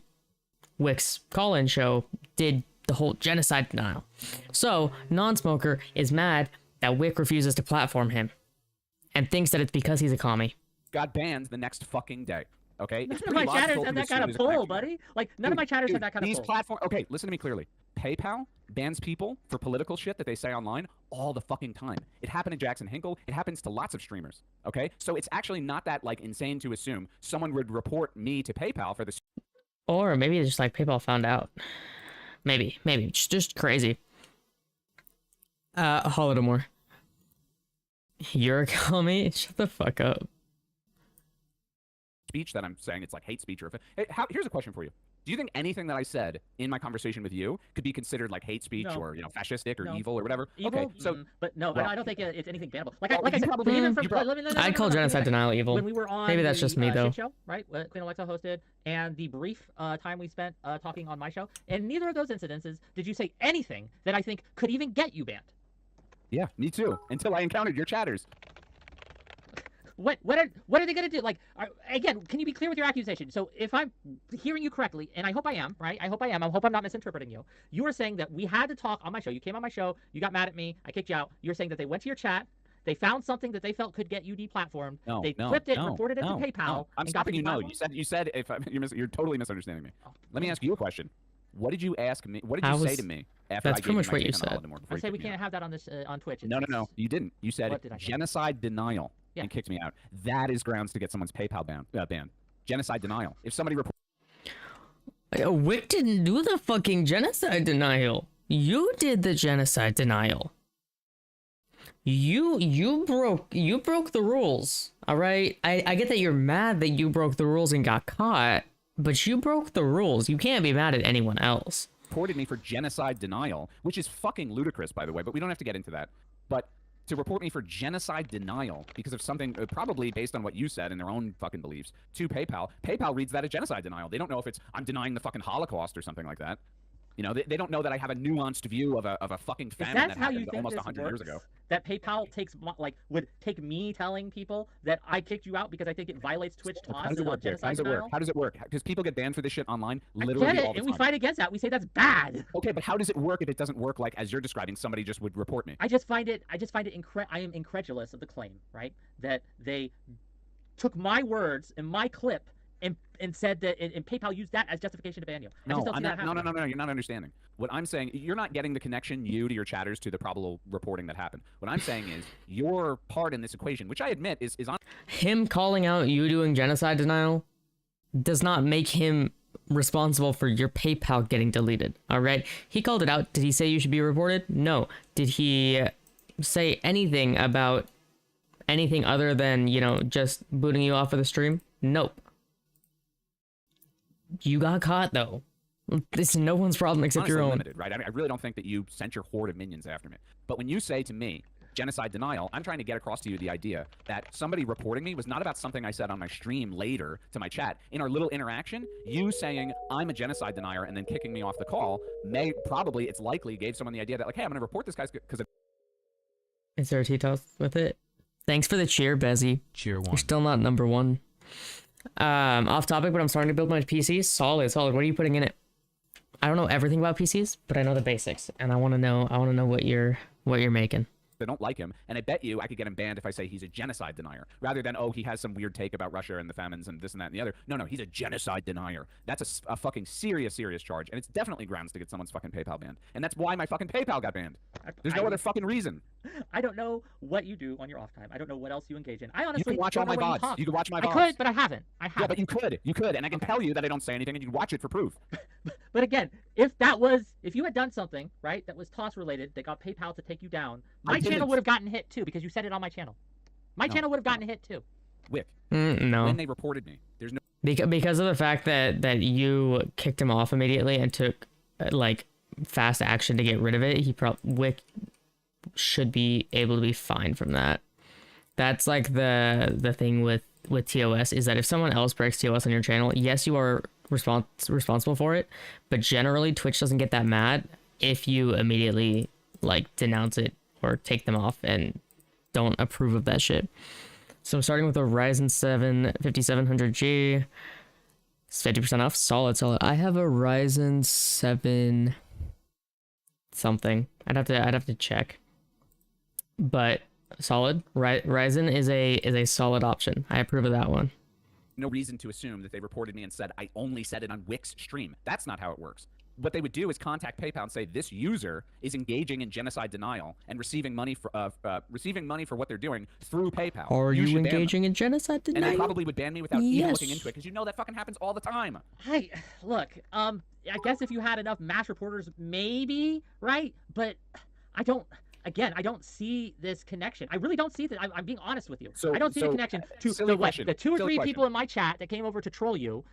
Wick's call-in show, did the whole genocide denial. So, Non-Smoker is mad that Wick refuses to platform him. And thinks that it's because he's a commie. Got banned the next fucking day. Okay? None of my chatters have that kind of pull, buddy. Like, none of my chatters have that kind of pull. Okay, listen to me clearly. PayPal bans people for political shit that they say online all the fucking time. It happened to Jackson Hinkle. It happens to lots of streamers. Okay? So it's actually not that, like, insane to assume someone would report me to PayPal for this. Or maybe it's just, like, PayPal found out. Maybe. Just crazy. Holodomor. You're calling me? Shut the fuck up. Speech that I'm saying it's like hate speech or here's a question for you. Do you think anything that I said in my conversation with you could be considered like hate speech or fascistic or evil or whatever? Evil? Okay, so but no, I don't think it's anything bannable. Like I said, I'd call genocide denial evil. When we were on maybe that's just me though. Show, right? What Queen Alexa hosted, and the brief time we spent talking on my show, in neither of those incidences did you say anything that I think could even get you banned. Yeah, me too. Until I encountered your chatters. What are they gonna do? Like, again, can you be clear with your accusation? So if I'm hearing you correctly, and I hope I am, right? I hope I'm not misinterpreting you. You were saying that we had to talk on my show. You came on my show. You got mad at me. I kicked you out. You're saying that they went to your chat. They found something that they felt could get you deplatformed. They clipped it, reported it to PayPal. I'm stopping you. No, you said if you're totally misunderstanding me. Let me ask you a question. What did you ask me? What did you say to me after that's I pretty much what you said. I said we can't have that on this on Twitch. No. You didn't. You said genocide denial. Yeah. And kicked me out. That is grounds to get someone's PayPal banned. Genocide denial. If somebody reports... Wick didn't do the fucking genocide denial. You did the genocide denial. You broke the rules. All right? I get that you're mad that you broke the rules and got caught, but you broke the rules. You can't be mad at anyone else. Reported me for genocide denial, which is fucking ludicrous, by the way, but we don't have to get into that. But to report me for genocide denial because of something probably based on what you said and their own fucking beliefs to PayPal. PayPal reads that as genocide denial. They don't know if it's I'm denying the fucking Holocaust or something like that. You know, they don't know that I have a nuanced view of a fucking famine that happened almost 100 years ago. That PayPal would take me telling people that I kicked you out because I think it violates Twitch laws. How does it work? How does it work? Because people get banned for this shit online literally all the time. And we fight against that. We say that's bad. Okay, but how does it work if it doesn't work like as you're describing? Somebody just would report me. I am incredulous of the claim, right? That they took my words and my clip and said that and PayPal used that as justification to ban you. No, you're not understanding. What I'm saying, you're not getting the connection, you to your chatters, to the probable reporting that happened. What I'm saying is your part in this equation, which I admit is on... Him calling out you doing genocide denial does not make him responsible for your PayPal getting deleted, all right? He called it out. Did he say you should be reported? No. Did he say anything about anything other than, you know, just booting you off of the stream? Nope. You got caught, though. This is no one's problem except your own. Limited, right? I mean, I really don't think that you sent your horde of minions after me. But when you say to me, genocide denial, I'm trying to get across to you the idea that somebody reporting me was not about something I said on my stream later to my chat. In our little interaction, you saying I'm a genocide denier and then kicking me off the call it's likely gave someone the idea that, like, hey, I'm going to report this guy because of... Is there a T-toss with it? Thanks for the cheer, Bezzy. Cheer one. You're still not number one. Off topic, but I'm starting to build my PC. Solid. What are you putting in it? I don't know everything about PCs, but I know the basics, and I want to know what you're making. They don't like him, and I bet you I could get him banned if I say he's a genocide denier, rather than, oh, he has some weird take about Russia and the famines and this and that and the other. No, he's a genocide denier. That's a fucking serious charge, and it's definitely grounds to get someone's fucking PayPal banned. And that's why my fucking PayPal got banned. There's no other fucking reason. I don't know what you do on your off time. I don't know what else you engage in. I honestly you can watch all my VODs. You can watch my VODs. I could, but I haven't. Yeah, but you could, and I can tell you that I don't say anything, and you can watch it for proof. But again, if you had done something, right, that was toss related, that got PayPal to take you down, my channel would have gotten hit too, because you said it on my channel. My channel would have gotten hit too. Wick. No. When they reported me, there's no... Because of the fact that you kicked him off immediately and took, like, fast action to get rid of it, Wick should be able to be fine from that. That's like the thing with TOS, is that if someone else breaks TOS on your channel, yes, you are responsible for it, but generally Twitch doesn't get that mad if you immediately, like, denounce it or take them off and don't approve of that shit. So I'm starting with a Ryzen 7 5700G. It's 50% off. Solid. I have a Ryzen 7 something. I'd have to check. But solid. Ryzen is a solid option. I approve of that one. No reason to assume that they reported me and said I only said it on Wick's stream. That's not how it works. What they would do is contact PayPal and say this user is engaging in genocide denial and receiving money for what they're doing through PayPal. Are you engaging in genocide denial? And they probably would ban me without even looking into it, because you know that fucking happens all the time. Hey, look, I guess if you had enough mass reporters, maybe, right? But I don't again, I don't see this connection. I really don't see that. I'm being honest with you. I don't see the connection to the 2 or 3 people in my chat that came over to troll you.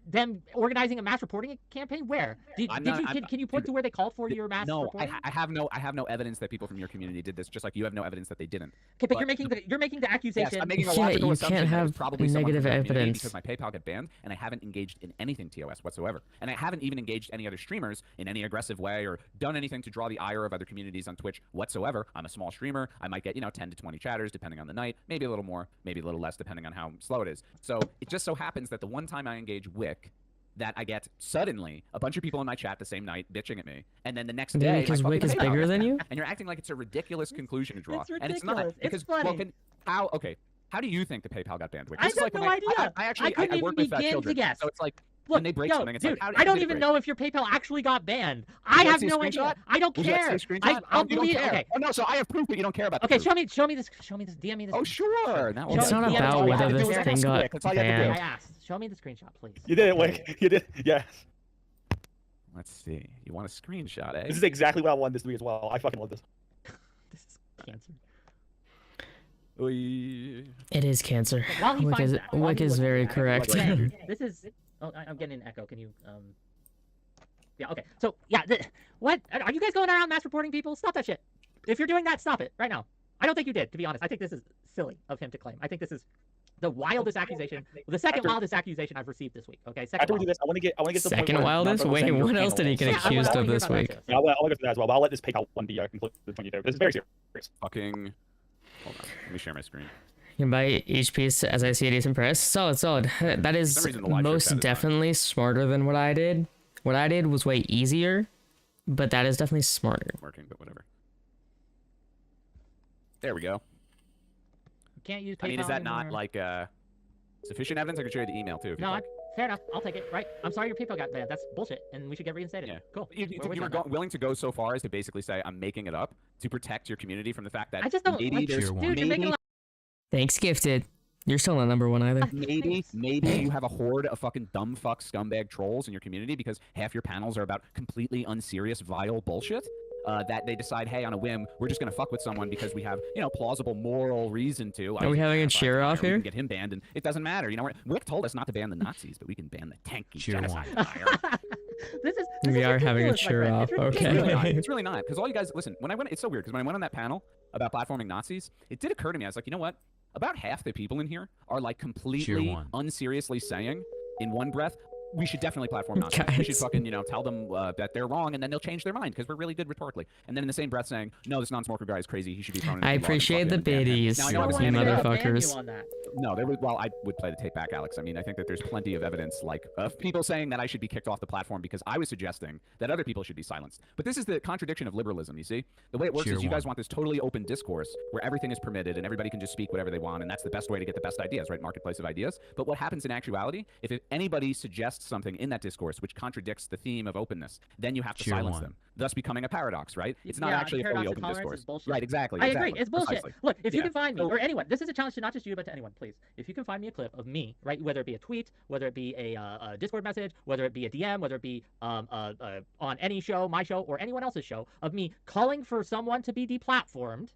Them organizing a mass reporting campaign? Where? Can you point to where they called for your mass reporting? I have no evidence that people from your community did this, just like you have no evidence that they didn't. Okay, but you're making the accusation. Yes, I'm making a logical assumption can't have that probably negative evidence because my PayPal got banned, and I haven't engaged in anything TOS whatsoever, and I haven't even engaged any other streamers in any aggressive way or done anything to draw the ire of other communities on Twitch whatsoever. I'm a small streamer. I might get 10 to 20 chatters depending on the night, maybe a little more, maybe a little less depending on how slow it is. So it just so happens that the one time I engage Wick, that I get suddenly a bunch of people in my chat the same night bitching at me, and then the next day, because Wick is bigger than you, and you're acting like it's a ridiculous conclusion to draw, it's and it's not because funny. How do you think the PayPal got banned? Wick? I have no idea. I couldn't even begin to guess. So it's like Look, when they break something, it's dude, like, I don't even know if your PayPal actually got banned. I have no idea. I don't care. I'll believe. Okay. Oh no, so I have proof, but you don't care about. Okay, show me this. DM me this. Oh sure. It's not about whether this thing got banned. I asked. Show me the screenshot, please. You did it, Wick. You did. Yes. Let's see. You want a screenshot, eh? This is exactly what I wanted this to be as well. I fucking love this. This is cancer. It is cancer. Wick is very correct. This is. Oh, I'm getting an echo. Can you? Yeah. Okay. So yeah. What are you guys going around mass reporting people? Stop that shit. If you're doing that, stop it right now. I don't think you did, to be honest. I think this is silly of him to claim. I think this is the wildest accusation, the second wildest accusation I've received this week. Okay. After we do this, I want to get the second wildest. Wait, what else did he get accused of this week? Yeah, I'll go through that as well. But I'll let this PayPal one be concluded. This is very serious. Fucking. Hold on. Let me share my screen. You can buy each piece as I see a decent price. Solid. That is most definitely smarter than what I did. What I did was way easier, but that is definitely smarter. Working, but whatever. There we go. You can't use PayPal. I mean, is that not like sufficient evidence? I can show you the email too. No, fair enough. I'll take it. Right. I'm sorry your PayPal got banned. That's bullshit, and we should get reinstated. Yeah. Cool. You were willing to go so far as to basically say I'm making it up to protect your community from the fact that I just don't maybe like there's dude, you're making Thanks, Gifted. You're still not number one either. Maybe you have a horde of fucking dumb fuck scumbag trolls in your community because half your panels are about completely unserious, vile bullshit. That they decide, hey, on a whim, we're just gonna fuck with someone because we have, plausible moral reason to. Are we having a cheer off here? We can get him banned, and it doesn't matter. Wick told us not to ban the Nazis, but we can ban the tanky genocide. We are having a cheer off. Okay. It's really not because all you guys listen. When I went, it's so weird because when I went on that panel about platforming Nazis, it did occur to me. I was like, you know what? About half the people in here are like completely unseriously saying in one breath, we should definitely platform Nazis. We should fucking, tell them that they're wrong, and then they'll change their mind because we're really good rhetorically. And then in the same breath saying, no, this non-smoker guy is crazy. He should be thrown in. I appreciate the biddies, you motherfuckers. No, I would play the tape back, Alex. I mean, I think that there's plenty of evidence, like, of people saying that I should be kicked off the platform because I was suggesting that other people should be silenced. But this is the contradiction of liberalism, you see? The way it works is you guys want this totally open discourse where everything is permitted and everybody can just speak whatever they want, and that's the best way to get the best ideas, right? Marketplace of ideas. But what happens in actuality, if anybody suggests something in that discourse which contradicts the theme of openness, then you have to silence them, thus becoming a paradox, right? It's not actually a fully open discourse. Right, exactly. I agree. It's bullshit. Precisely. Look, if you can find me, or anyone, this is a challenge to not just you, but to anyone, please. If you can find me a clip of me, right, whether it be a tweet, whether it be a Discord message, whether it be a DM, whether it be on any show, my show, or anyone else's show, of me calling for someone to be deplatformed,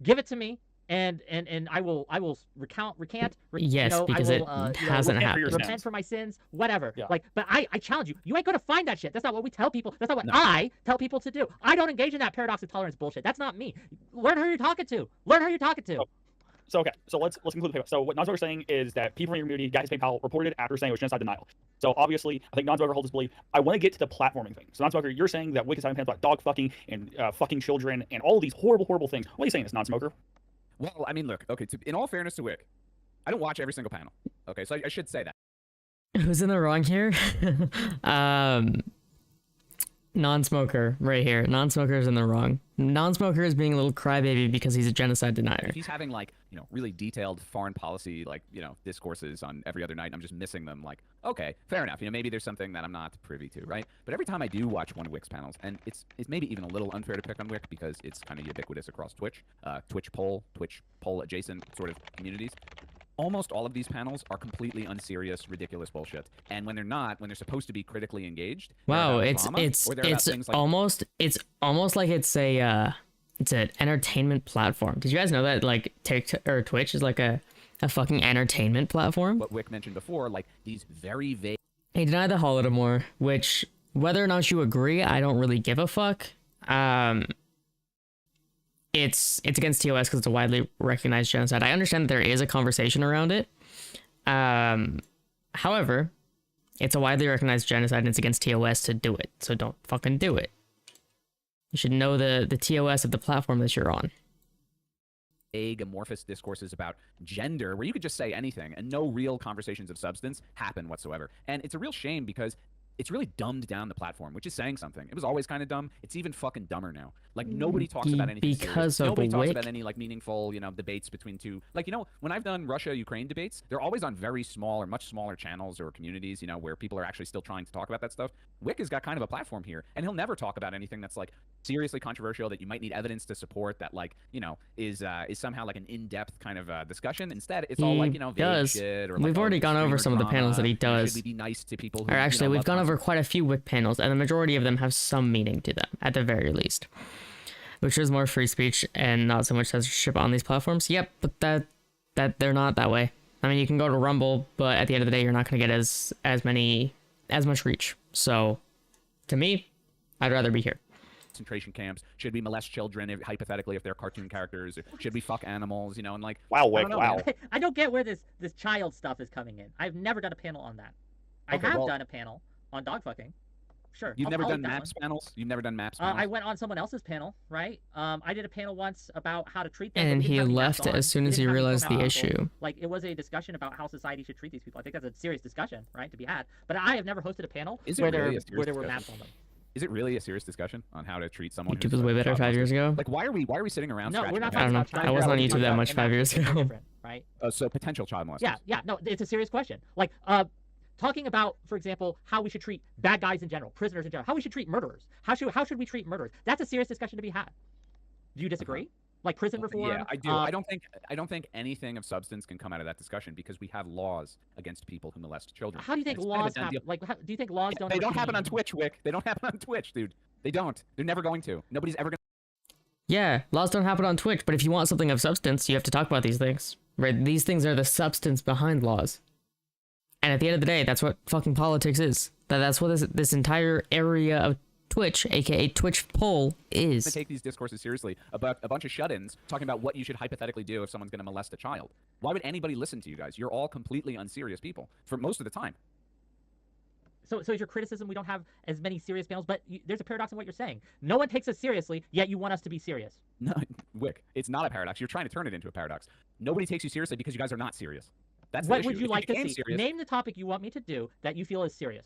give it to me. And I will recant. Yes, because it hasn't happened. Repent for my sins, whatever. Yeah. But I challenge you. You ain't gonna find that shit. That's not what we tell people. That's not what I tell people to do. I don't engage in that paradox of tolerance bullshit. That's not me. Learn who you're talking to. So let's conclude the paper. So what Nonsmoker is saying is that people in your community got his PayPal reported after saying it was genocide denial. So obviously, I think Nonsmoker holds this belief. I want to get to the platforming thing. So Nonsmoker, you're saying that Wick is having plans about dog fucking and fucking children and all of these horrible things. What are you saying, this Nonsmoker? Well, I mean, look, okay, in all fairness to Wick, I don't watch every single panel. Okay, so I should say that. Who's in the wrong here? Non-smoker right here. Non-smoker is in the wrong. Non-smoker is being a little crybaby because he's a genocide denier. If he's having like, really detailed foreign policy, like, discourses on every other night, I'm just missing them. Like, okay, fair enough. Maybe there's something that I'm not privy to, right? But every time I do watch one of Wick's panels, and it's maybe even a little unfair to pick on Wick because it's kind of ubiquitous across Twitch, Twitch poll adjacent sort of communities. Almost all of these panels are completely unserious, ridiculous bullshit. And when they're not, when they're supposed to be critically engaged, wow, it's almost like it's It's an entertainment platform. Did you guys know that like TikTok or Twitch is like a fucking entertainment platform? What Wick mentioned before, like these very vague. He denied the Holodomor, which whether or not you agree, I don't really give a fuck. It's against TOS because it's a widely recognized genocide. I understand that there is a conversation around it. However, it's a widely recognized genocide and it's against TOS to do it. So don't fucking do it. You should know the TOS of the platform that you're on. Vague, amorphous discourses about gender where you could just say anything and no real conversations of substance happen whatsoever. And it's a real shame because it's really dumbed down the platform, which is saying something. It was always kind of dumb. It's even fucking dumber now. Like nobody talks about anything because serious. of Nobody talks Wick. about any like meaningful, debates between two. Like, when I've done Russia-Ukraine debates, they're always on very small or much smaller channels or communities, where people are actually still trying to talk about that stuff. Wick has got kind of a platform here, and he'll never talk about anything that's like seriously controversial that you might need evidence to support that like, is somehow like an in-depth kind of discussion. Instead, it's all like, vague shit or like, we've already gone over some of the panels that he does. Should we be nice to people who, Or actually, we've love gone over content? quite a few Wick panels, and the majority of them have some meaning to them, at the very least. Which is more free speech and not so much censorship on these platforms. Yep, but that they're not that way. I mean, you can go to Rumble, but at the end of the day, you're not going to get as much reach. So, to me, I'd rather be here. Concentration camps. Should we molest children hypothetically if they're cartoon characters? Should we fuck animals? And like. Wow, Wick, wow. I don't get where this child stuff is coming in. I've never done a panel on that. I have done a panel on dog fucking. Sure. You've never done MAPS panels? You've never done MAPS panels? I went on someone else's panel, right? I did a panel once about how to treat them. And he left as soon as he realized the issue. Like, it was a discussion about how society should treat these people. I think that's a serious discussion, right, to be had. But I have never hosted a panel where there were maps on them. Is it really a serious discussion on how to treat someone? YouTube was way better 5 years ago. Like, why are we sitting around? No, we're not. I don't know. I wasn't on YouTube that much 5 years ago. Right. So potential child molesters. Yeah. No, it's a serious question. Like, talking about, for example, how we should treat bad guys in general, prisoners in general, how we should treat murderers. How should we treat murderers? That's a serious discussion to be had. Do you disagree? Like prison reform? Yeah, I do. I don't think anything of substance can come out of that discussion because we have laws against people who molest children. How do you think laws happen? Like, do you think laws don't? They don't happen on Twitch, Wick. They don't happen on Twitch, dude. They don't. They're never going to. Nobody's ever going to. Yeah, laws don't happen on Twitch, but if you want something of substance, you have to talk about these things. Right? These things are the substance behind laws. And at the end of the day, that's what fucking politics is. That's what this entire area of Twitch, aka Twitch poll, is. To take these discourses seriously about a bunch of shut-ins talking about what you should hypothetically do if someone's going to molest a child. Why would anybody listen to you guys? You're all completely unserious people for most of the time. So is your criticism we don't have as many serious panels? But there's a paradox in what you're saying. No one takes us seriously, yet you want us to be serious. No, Wick, it's not a paradox. You're trying to turn it into a paradox. Nobody takes you seriously because you guys are not serious. That's what the would issue. you like to see? Serious, name the topic you want me to do that you feel is serious.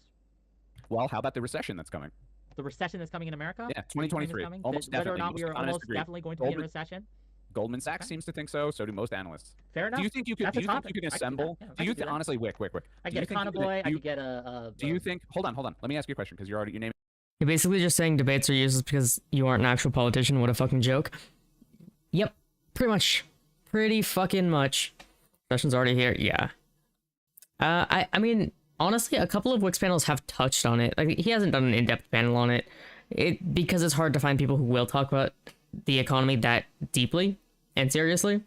Well, how about the recession that's coming? The recession that's coming in America? Yeah, 2023. Almost whether definitely. or not we are almost definitely going to be in a recession? Goldman Sachs seems to think so. So do most analysts. Fair enough. Do you think you could? Do you think you can assemble? Do you think honestly, Wick? I get a convoy. I could get a. Do you think? Hold on. Let me ask you a question because you're naming. You're basically just saying debates are useless because you aren't an actual politician. What a fucking joke. Yep, pretty much. Pretty fucking much. Session's already here. Yeah. I mean, honestly, a couple of Wick's panels have touched on it. Like, he hasn't done an in-depth panel on it. Because it's hard to find people who will talk about the economy that deeply and seriously.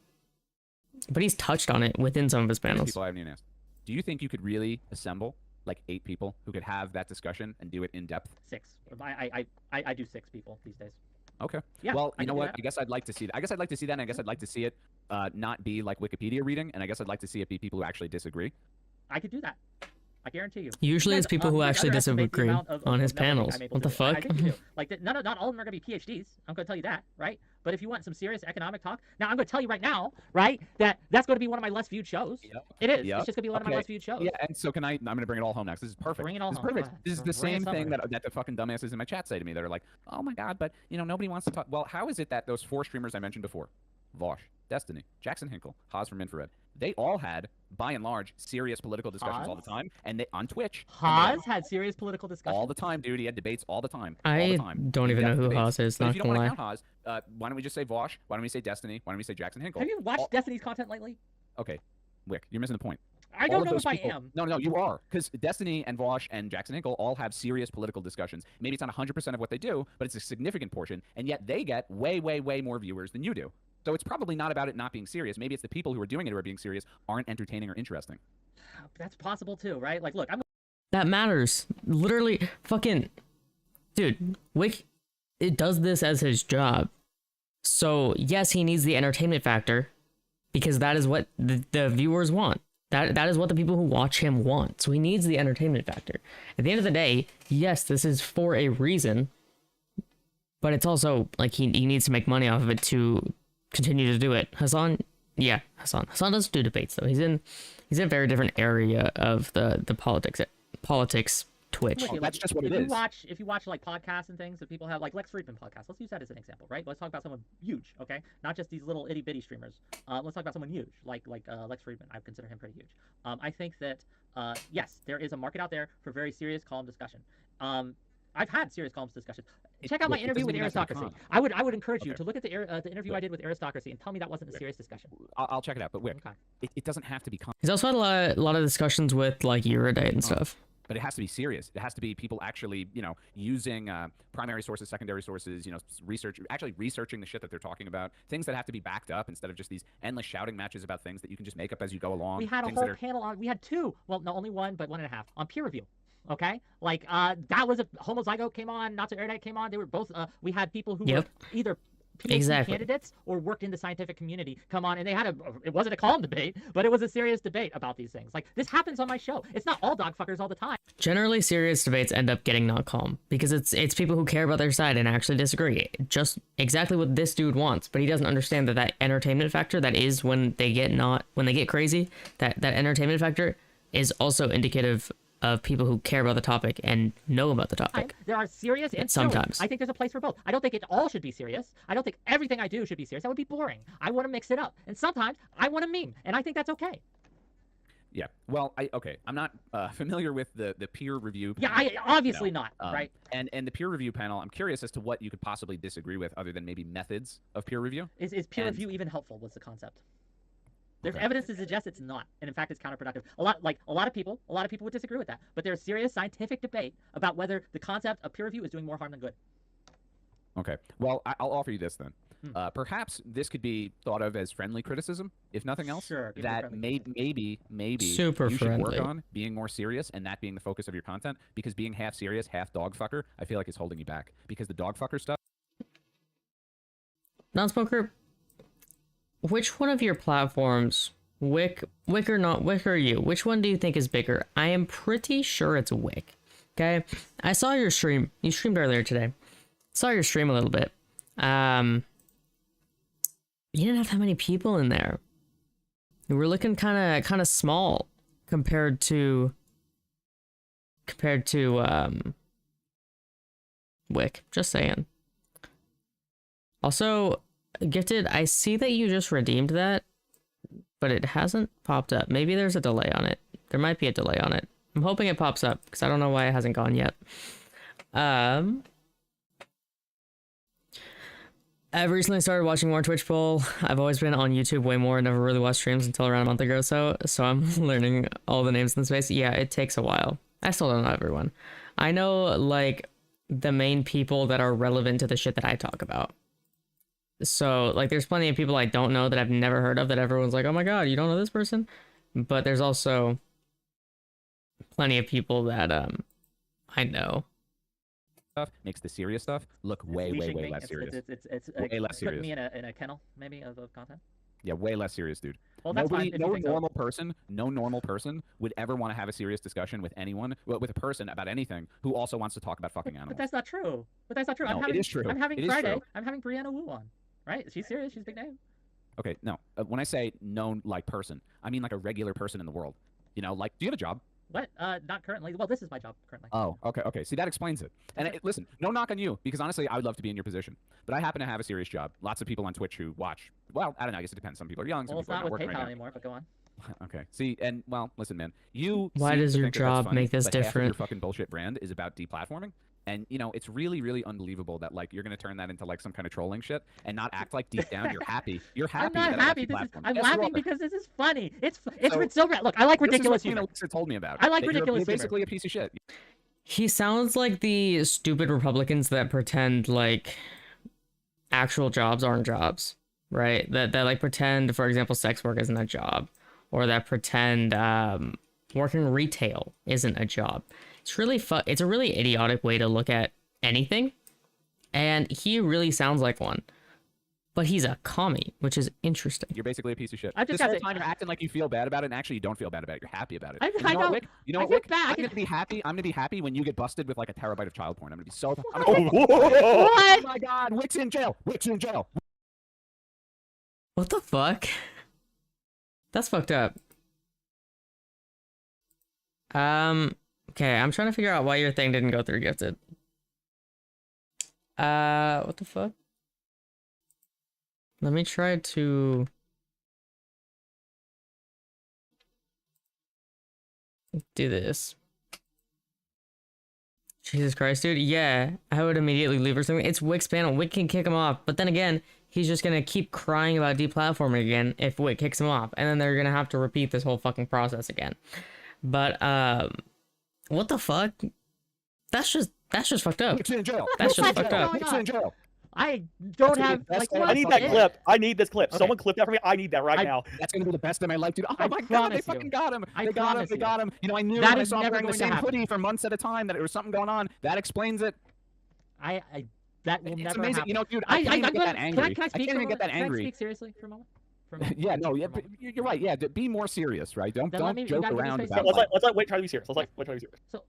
But he's touched on it within some of his panels. People I haven't even asked. Do you think you could really assemble like 8 people who could have that discussion and do it in depth? 6. I do 6 people these days. Okay. Yeah, well, you know what? I guess I'd like to see that. I guess I'd like to see that, and I guess I'd like to see it not be like Wikipedia reading, and I guess I'd like to see it be people who actually disagree. I could do that. I guarantee you. Usually it's people who actually disagree on his panels. What the fuck? Like, not all of them are going to be PhDs. I'm going to tell you that, right? But if you want some serious economic talk, now I'm going to tell you right now, right, that's going to be one of my less viewed shows. Yep. It is. Yep. It's just going to be one of my less viewed shows. Yeah, and so I'm going to bring it all home next. This is perfect. Bring it all home. Perfect. This is the same thing that the fucking dumbasses in my chat say to me that are like, oh my god, but nobody wants to talk. Well, how is it that those 4 streamers I mentioned before, Vosh, Destiny, Jackson Hinkle, Haas from Infrared, they all had, by and large, serious political discussions all the time, and they on Twitch. Haas had serious political discussions all the time, dude. He had debates all the time. I don't even know who Haas is. Not if you don't want to count Haas, why don't we just say Vosh? Why don't we say Destiny? Why don't we say Jackson Hinkle? Have you watched Destiny's content lately? Okay, Wick, you're missing the point. I don't know if I am. No, you are. Because Destiny and Vosh and Jackson Hinkle all have serious political discussions. Maybe it's not 100% of what they do, but it's a significant portion, and yet they get way, way, way more viewers than you do. So it's probably not about it not being serious. Maybe it's the people who are doing it who are being serious aren't entertaining or interesting. That's possible too, right? Like, look, That matters. Literally, fucking... Dude, Wick, it does this as his job. So, yes, he needs the entertainment factor, because that is what the viewers want. That is what the people who watch him want. So he needs the entertainment factor. At the end of the day, yes, this is for a reason, but it's also like he needs to make money off of it to continue to do it. Hassan doesn't do debates though. He's in a very different area of the politics Twitch. Oh, that's just what it is. If you watch like podcasts and things that people have, like Lex Friedman podcast, let's use that as an example, right? Let's talk about someone huge, okay? Not just these little itty bitty streamers. Let's talk about someone huge, like Lex Friedman. I consider him pretty huge. I think that yes, there is a market out there for very serious, calm discussion. I've had serious, calm discussions. Check out my interview with Aristocracy. I would encourage you to look at the interview I did with Aristocracy and tell me that wasn't a serious discussion. I'll check it out, but Wick, it doesn't have to be calm. He's also had a lot of discussions with like Eurydate and stuff. But it has to be serious. It has to be people actually, using primary sources, secondary sources, actually researching the shit that they're talking about. Things that have to be backed up instead of just these endless shouting matches about things that you can just make up as you go along. We had a whole panel on. We had two. Well, no, only one, but 1.5 on peer review. Okay, like that was a Homozygote came on, Not So Erudite came on. They were both. We had people who were either PhD candidates or worked in the scientific community come on, and they had it wasn't a calm debate, but it was a serious debate about these things. Like, this happens on my show. It's not all dog fuckers all the time. Generally, serious debates end up getting not calm because it's people who care about their side and actually disagree. Just exactly what this dude wants, but he doesn't understand that entertainment factor that is when they get crazy, that entertainment factor is also indicative of people who care about the topic and know about the topic. There are serious and sometimes. I think there's a place for both. I don't think it all should be serious. I don't think everything I do should be serious. That would be boring. I want to mix it up. And sometimes I want to meme, and I think that's okay. Yeah. Well, I'm not familiar with the peer review panel. Yeah, obviously not, right? And the peer review panel, I'm curious as to what you could possibly disagree with other than maybe methods of peer review. Is peer review even helpful was the concept. There's evidence to suggest it's not, and in fact, it's counterproductive. A lot of people would disagree with that. But there's serious scientific debate about whether the concept of peer review is doing more harm than good. Okay. Well, I'll offer you this then. Perhaps this could be thought of as friendly criticism, if nothing else. Sure. That maybe super you should friendly. work on being more serious and that being the focus of your content. Because being half serious, half dog fucker, I feel like is holding you back. Because the dog fucker stuff. Non-smoker. Which one of your platforms, Wick or not, Wick or you, which one do you think is bigger? I am pretty sure it's Wick. Okay, I saw your stream. You streamed earlier today. Saw your stream a little bit. You didn't have that many people in there. You were looking kind of small compared to Wick. Just saying. Also, Gifted, I see that you just redeemed that, but it hasn't popped up. Maybe there's a delay on it. There might be a delay on it. I'm hoping it pops up because I don't know why it hasn't gone yet. I've recently started watching more Twitch Bowl. I've always been on YouTube way more, never really watched streams until around a month ago or so I'm learning all the names in the space. Yeah, it takes a while. I still don't know everyone. I know, like, the main people that are relevant to the shit that I talk about. So, like, there's plenty of people I don't know that I've never heard of that everyone's like, oh my god, you don't know this person? But there's also plenty of people that I know. Stuff makes the serious stuff look way less serious. It's way less serious. Putting me in a kennel, maybe, of content. Yeah, way less serious, dude. Well, that's fine. No normal person would ever want to have a serious discussion with anyone, with a person about anything who also wants to talk about fucking animals. But that's not true. No, it is true. I'm having it Friday. I'm having Brianna Wu on. Right? She's serious. She's a big name. Okay, no. When I say known like person, I mean like a regular person in the world. Like, do you have a job? What? Not currently. Well, this is my job currently. Oh, okay. See, that explains it. And listen, no knock on you, because honestly, I would love to be in your position. But I happen to have a serious job. Lots of people on Twitch who watch. Well, I don't know. I guess it depends. Some people are young. Some people are not working right now. Well, it's not with PayPal anymore, but go on. Okay. See, and well, listen, man. Why does your job make this but different? Half of your fucking bullshit brand is about deplatforming, And you know, it's really, really unbelievable that like you're gonna turn that into like some kind of trolling shit and not act like deep down you're happy. You're happy. I'm not happy. I'm yes, laughing because this is funny. It's so look. I like ridiculous humor. Lisa told me about. I like ridiculous humor. You're basically a piece of shit. He sounds like the stupid Republicans that pretend like actual jobs aren't jobs, right? That like pretend, for example, sex work isn't a job, or that pretend working retail isn't a job. It's a really idiotic way to look at anything, and he really sounds like one. But he's a commie, which is interesting. You're basically a piece of shit. This whole time you're acting like you feel bad about it, and actually you don't feel bad about it. You're happy about it. I know. Wick? You know what, Wick? I'm gonna be happy. I'm gonna be happy when you get busted with like a terabyte of child porn. I'm gonna be so. What? Oh my God! Wick's in jail. Wick's in jail. What the fuck? That's fucked up. Okay, I'm trying to figure out why your thing didn't go through gifted. What the fuck? Let me try to do this. Jesus Christ, dude. Yeah, I would immediately leave or something. It's Wick's panel. Wick can kick him off, but then again, he's just gonna keep crying about deplatforming again if Wick kicks him off, and then they're gonna have to repeat this whole fucking process again. But what the fuck? That's just fucked up. Wick's in jail. That's just fucked up. Wick's in jail. I don't have like. I need that clip. I need this clip. Okay. Someone clip that for me. I need that right now. That's gonna be the best of my life, dude. Oh my God, they fucking got him. They got him. They got him. You know, I knew when I saw him wearing the same hoodie for months at a time that there was something going on. That explains it. That will never amazing. happen. You know, dude, I can't even get that angry. Can I can't even get that angry. Can I speak seriously for a moment? Yeah, no, yeah, you're right. Yeah, be more serious, right? Don't joke around about it. Let's Wick try to be serious. Let's try to be serious. So,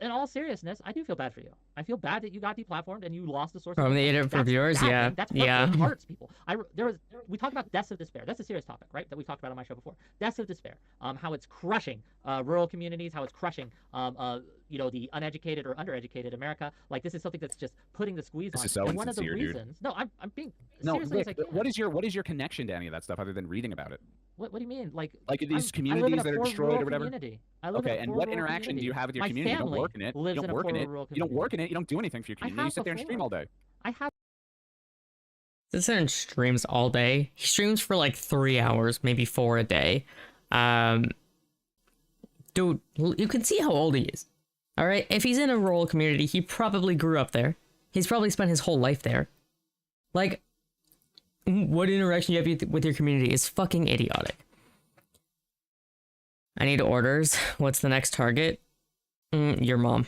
in all seriousness, I do feel bad for you. I feel bad that you got deplatformed and you lost the source. From the idiot for viewers, yeah, that's yeah. It hurts people. We talked about deaths of despair. That's a serious topic, right? That we talked about on my show before. Deaths of despair. How it's crushing rural communities. How it's crushing you know, the uneducated or undereducated America. Like, this is something that's just putting the squeeze on. This is so and one of the insincere, reasons. Dude. No, I'm being no. seriously. Wick, what is your connection to any of that stuff other than reading about it? What do you mean? Like these communities that are destroyed or whatever? Okay, and what interaction do you have with your community? You don't work in it. You don't work in it. You don't work in it. You don't do anything for your community. You sit there and stream all day. Sits there and streams all day. He streams for like 3 hours, maybe 4 a day. Dude, you can see how old he is. All right, if he's in a rural community, he probably grew up there. He's probably spent his whole life there. Like, what interaction you have with your community is fucking idiotic. I need orders. What's the next target? Your mom.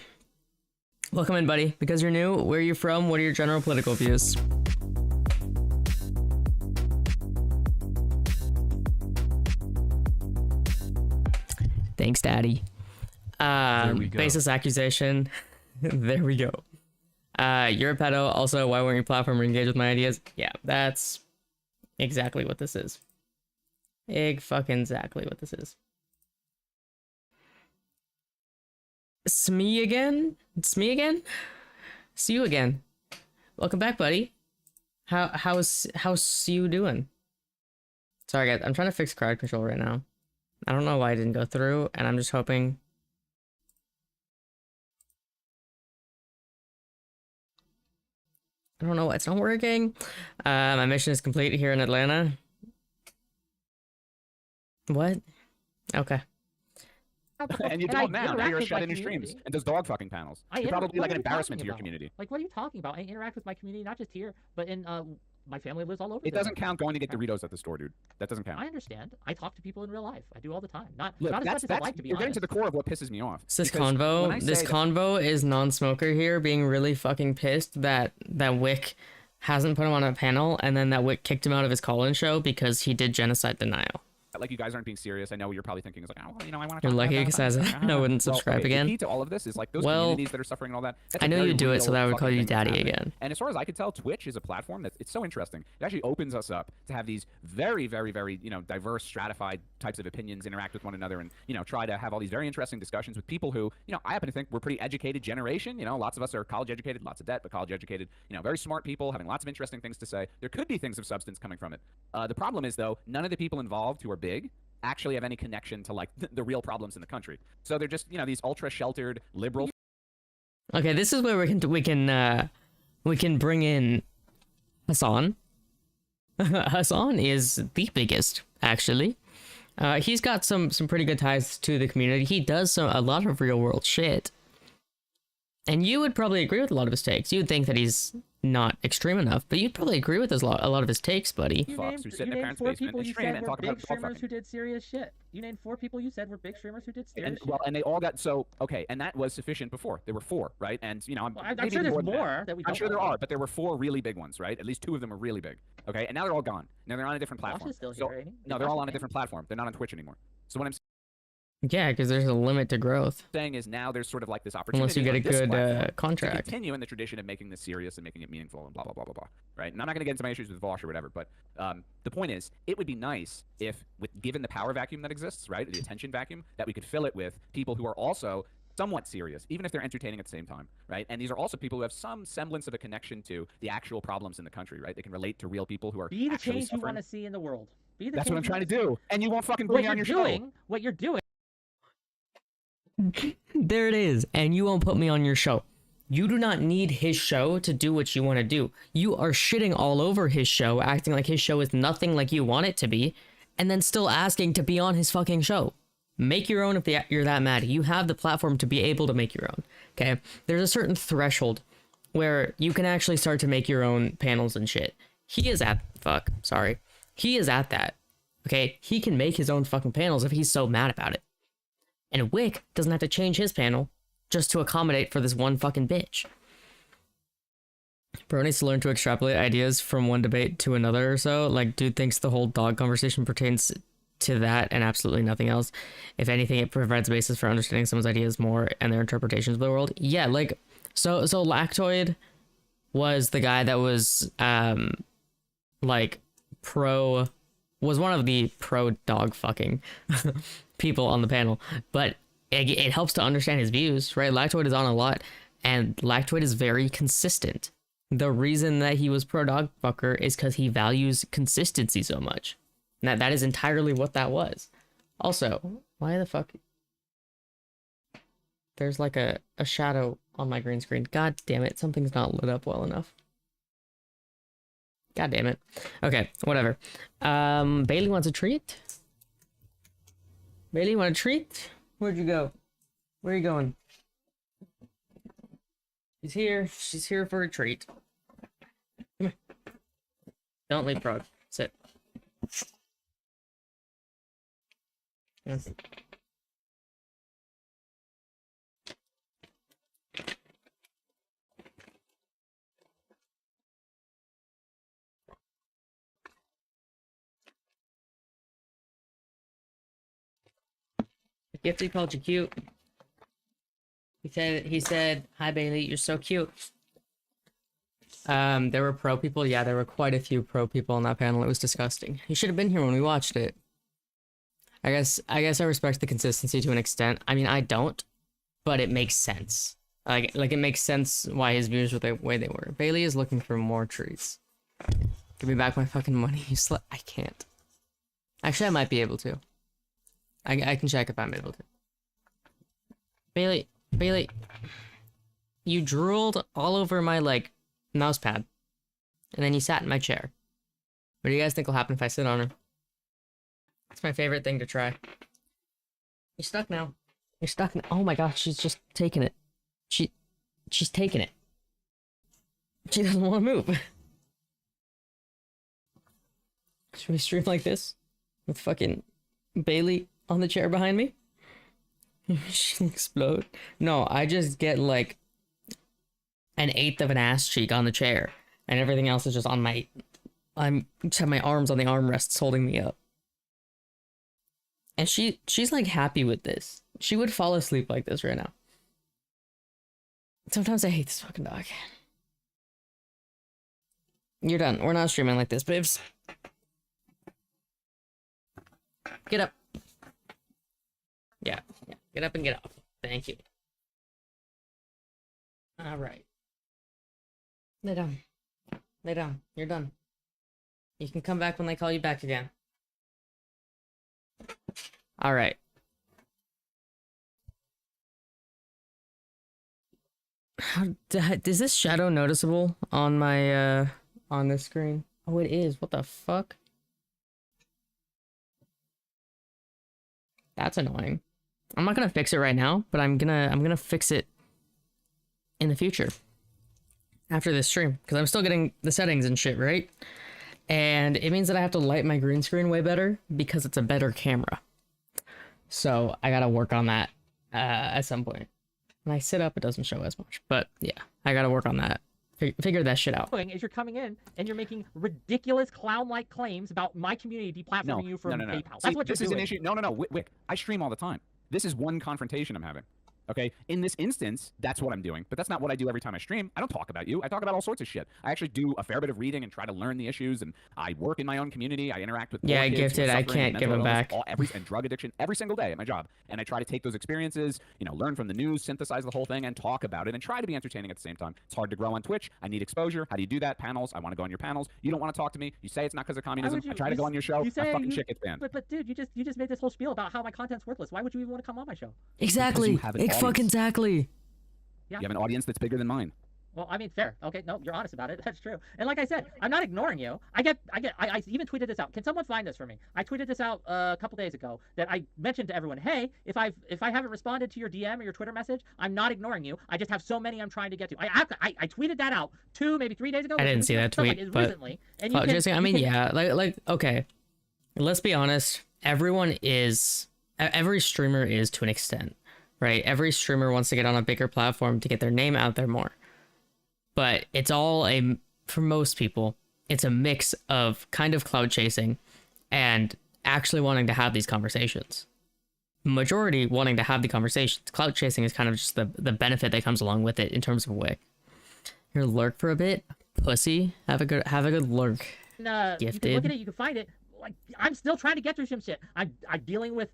Welcome in, buddy. Because you're new, where are you from? What are your general political views? Thanks, Daddy. Baseless accusation. There we go. You're a pedo. Also, why weren't you platform or engage with my ideas? Yeah, that's exactly what this is. Exactly what this is. Smee again? Smee again? See you again. Welcome back, buddy. How's you doing? Sorry, guys. I'm trying to fix crowd control right now. I don't know why it didn't go through, and I'm just hoping. I don't know why it's not working. My mission is complete here in Atlanta. What? Okay. And you don't now. Now you're shut in your streams and does dog fucking panels. You're probably like an embarrassment to your community. Like, what are you talking about? I interact with my community, not just here, but in my family lives all over. It doesn't count going to get Doritos at the store, dude. That doesn't count. I understand. I talk to people in real life. I do all the time. Not as much as I like to be. You're getting to the core of what pisses me off. This convo is non-smoker here being really fucking pissed that Wick hasn't put him on a panel, and then that Wick kicked him out of his call-in show because he did genocide denial. Like, you guys aren't being serious. I know you're probably thinking, like, oh, well, you know, I want to. You're lucky because I wouldn't subscribe again. The key to all of this is like those communities that are suffering and all that. I know you do it so that I would call you daddy again. And as far as I could tell, Twitch is a platform that it's so interesting. It actually opens us up to have these very, very, very, you know, diverse, stratified types of opinions interact with one another, and you know, try to have all these very interesting discussions with people who, you know, I happen to think we're pretty educated generation. You know, lots of us are college educated, lots of debt, but college educated. You know, very smart people having lots of interesting things to say. There could be things of substance coming from it. The problem is though, none of the people involved who are big actually have any connection to like the real problems in the country. So they're just, you know, these ultra sheltered liberal Okay, this is where we can bring in Hassan. Hassan is the biggest, actually. He's got some pretty good ties to the community. He does a lot of real world shit. And you would probably agree with a lot of his takes. You would think that he's not extreme enough, but you'd probably agree with a lot of his takes, buddy. You named 4 people you said were big streamers who did serious shit. You named 4 people you said were big streamers who did serious shit. Well, and they all got okay, and that was sufficient before. There were 4, right? And you know, I'm sure there's more that we don't. I'm sure there are, but there were 4 really big ones, right? At least 2 of them were really big. Okay, and now they're all gone. Now they're on a different platform. Still here, no, they're all on a different platform. They're not on Twitch anymore. So what I'm Yeah, because there's a limit to growth. saying is now there's sort of like this opportunity. Unless you get a good contract. To continue in the tradition of making this serious and making it meaningful and blah, blah, blah, blah, blah. Right? And I'm not going to get into my issues with Vosh or whatever, but the point is, it would be nice if, given the power vacuum that exists, right, the attention vacuum, that we could fill it with people who are also somewhat serious, even if they're entertaining at the same time, right? And these are also people who have some semblance of a connection to the actual problems in the country, right? They can relate to real people who are Be the actually change suffering. you want to see in the world. Be the That's what I'm change trying to do. And you won't fucking bring me on your show. What you're doing. There it is, and you won't put me on your show. You do not need his show to do what you want to do. You are shitting all over his show, acting like his show is nothing like you want it to be, and then still asking to be on his fucking show. Make your own if you're that mad. You have the platform to be able to make your own, okay? There's a certain threshold where you can actually start to make your own panels and shit. He is at that, okay? He can make his own fucking panels if he's so mad about it. And Wick doesn't have to change his panel just to accommodate for this one fucking bitch. Bro needs to learn to extrapolate ideas from one debate to another or so. Like, dude thinks the whole dog conversation pertains to that and absolutely nothing else. If anything, it provides a basis for understanding someone's ideas more and their interpretations of the world. Yeah, like, so Lactoid was the guy that was, like, was one of the pro dog fucking people on the panel, but it helps to understand his views, right? Lactoid is on a lot, and Lactoid is very consistent. The reason that he was pro dog fucker is because he values consistency so much. And that is entirely what that was. Also, why the fuck? There's like a shadow on my green screen. God damn it, something's not lit up well enough. God damn it. Okay, whatever. Bailey wants a treat? Bailey, want a treat? Where'd you go? Where are you going? She's here. She's here for a treat. Come here. Don't leapfrog. Sit. Yes. Gifty called you cute. He said, "Hi Bailey, you're so cute." There were pro people. Yeah, there were quite a few pro people on that panel. It was disgusting. You should have been here when we watched it. I guess I respect the consistency to an extent. I mean, I don't, but it makes sense. Like it makes sense why his views were the way they were. Bailey is looking for more treats. Give me back my fucking money, you slut. I can't. Actually, I might be able to. I can check if I'm able to. Bailey, you drooled all over my, like, mouse pad. And then you sat in my chair. What do you guys think will happen if I sit on her? It's my favorite thing to try. You're stuck now. You're stuck now. Oh my gosh, she's just taking it. She's taking it. She doesn't want to move. Should we stream like this? With fucking Bailey on the chair behind me? She'll explode. No, I just get like an eighth of an ass cheek on the chair, and everything else is just on my. I'm just have my arms on the armrests holding me up. And she's like happy with this. She would fall asleep like this right now. Sometimes I hate this fucking dog. You're done. We're not streaming like this, babes. Get up. Yeah. Get up and get off. Thank you. Alright. Lay down. Lay down. You're done. You can come back when they call you back again. Alright. Is this shadow noticeable on my on this screen? Oh, it is. What the fuck? That's annoying. I'm not gonna fix it right now, but I'm gonna fix it in the future after this stream, because I'm still getting the settings and shit right, and it means that I have to light my green screen way better because it's a better camera. So I gotta work on that at some point. When I sit up, it doesn't show as much, but yeah, I gotta work on that. Figure that shit out. Is you're coming in and you're making ridiculous clown-like claims about my community deplatforming you from PayPal. See, That's what this you're is doing. an issue. No. Wick, I stream all the time. This is one confrontation I'm having. Okay, in this instance, that's what I'm doing, but that's not what I do every time I stream. I don't talk about you. I talk about all sorts of shit. I actually do a fair bit of reading and try to learn the issues, and I work in my own community. I interact with I kids gifted. I can't give them back. And drug addiction every single day at my job, and I try to take those experiences, learn from the news, synthesize the whole thing, and talk about it, and try to be entertaining at the same time. It's hard to grow on Twitch. I need exposure. How do you do that? Panels. I want to go on your panels. You don't want to talk to me. You say it's not because of communism. I try to go on your show. My fucking shit gets banned. But dude, you just made this whole spiel about how my content's worthless. Why would you even want to come on my show? Exactly. Exactly. Yeah. You have an audience that's bigger than mine. Well, I mean, fair. Okay, no, you're honest about it. That's true. And like I said, I'm not ignoring you. I even tweeted this out. Can someone find this for me? I tweeted this out a couple days ago that I mentioned to everyone, hey, if I haven't responded to your DM or your Twitter message, I'm not ignoring you. I just have so many I'm trying to get to. I tweeted that out maybe 3 days ago. I didn't see that tweet, but recently. And okay. Let's be honest. Every streamer is to an extent. Right, every streamer wants to get on a bigger platform to get their name out there more. But it's all for most people, it's a mix of kind of cloud chasing and actually wanting to have these conversations. Majority wanting to have the conversations. Cloud chasing is kind of just the benefit that comes along with it in terms of Wick. You're lurk for a bit, pussy. Have a good lurk. Gifted. You can look at it, you can find it. Like, I'm still trying to get through some shit. I'm dealing with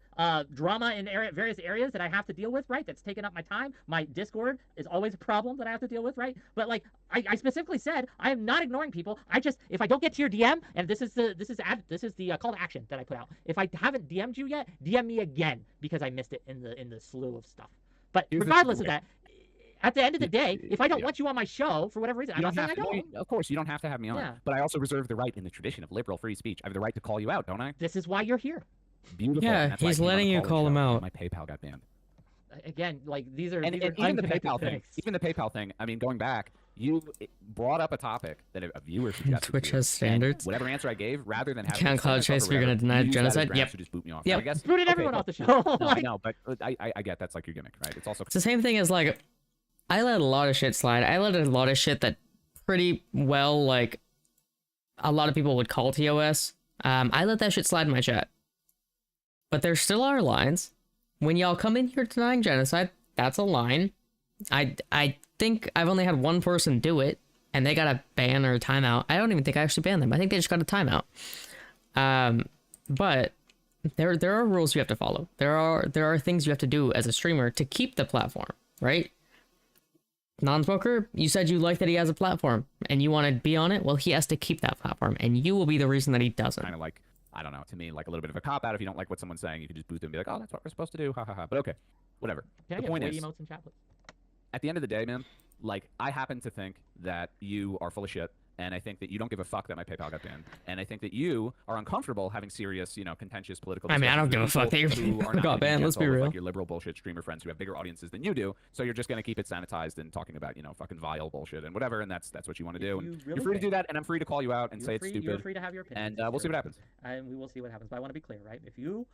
drama in various areas that I have to deal with, right? That's taking up my time. My Discord is always a problem that I have to deal with, right? But like I specifically said, I am not ignoring people. If I don't get to your DM, and this is the call to action that I put out. If I haven't DM'd you yet, DM me again because I missed it in the slew of stuff. But regardless of that, at the end of the day, if I don't want you on my show for whatever reason, I'm not saying I don't. Of course, you don't have to have me on. Yeah. But I also reserve the right in the tradition of liberal free speech. I have the right to call you out, don't I? This is why you're here. Beautiful. Yeah, he's letting you call him out. My PayPal got banned. Again, like these are even the PayPal thing. Even the PayPal thing. I mean, going back, you brought up a topic that a viewer suggested. Twitch has standards. Whatever answer I gave, rather than having can't cloud chase if you're gonna deny genocide. Yep. Just boot me off. Yep. I guess booted everyone off the show. No, but I get that's like your gimmick, right? It's the same thing as like. I let a lot of shit slide. I let a lot of shit that pretty well, like, a lot of people would call TOS. I let that shit slide in my chat. But there still are lines. When y'all come in here denying genocide, that's a line. I think I've only had one person do it, and they got a ban or a timeout. I don't even think I actually banned them. I think they just got a timeout. But there are rules you have to follow. There are things you have to do as a streamer to keep the platform, right? Non-smoker, you said you like that he has a platform and you want to be on it. Well, he has to keep that platform, and you will be the reason that he doesn't. Kind of like, I don't know, to me, like a little bit of a cop out. If you don't like what someone's saying, you can just boot them and be like, oh, that's what we're supposed to do. Ha ha ha. But okay, whatever. The point is, emotes and chaplets? At the end of the day, man, like, I happen to think that you are full of shit. And I think that you don't give a fuck that my PayPal got banned. And I think that you are uncomfortable having serious, contentious political discussions. I mean, I don't give a fuck that you got banned. Let's be real. Like your liberal bullshit streamer friends who have bigger audiences than you do. So you're just going to keep it sanitized and talking about, fucking vile bullshit and whatever. And that's what you want to do. And you're free to do that. And I'm free to call you out and say it's stupid. You're free to have your opinion. And we'll see what happens. And we will see what happens. But I want to be clear, right? If you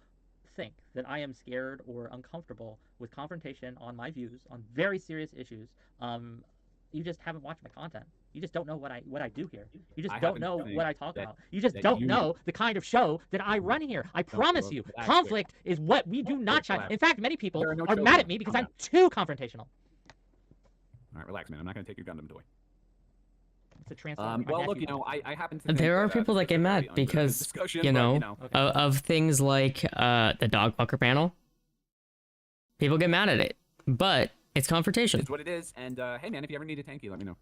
think that I am scared or uncomfortable with confrontation on my views on very serious issues, you just haven't watched my content. You just don't know what I do here. You just don't know what I talk about. You just don't know the kind of show that I run here. I promise you, conflict is what we do not shy. In fact, many people are mad at me because I'm too confrontational. All right, relax, man. I'm not going to take your Gundam toy. It's a transformer. Well, look, I happen to. There are people that get mad because, of things like the dog fucker panel. People get mad at it, but it's confrontation. It's what it is. And hey, man, if you ever need a tanky, let me know.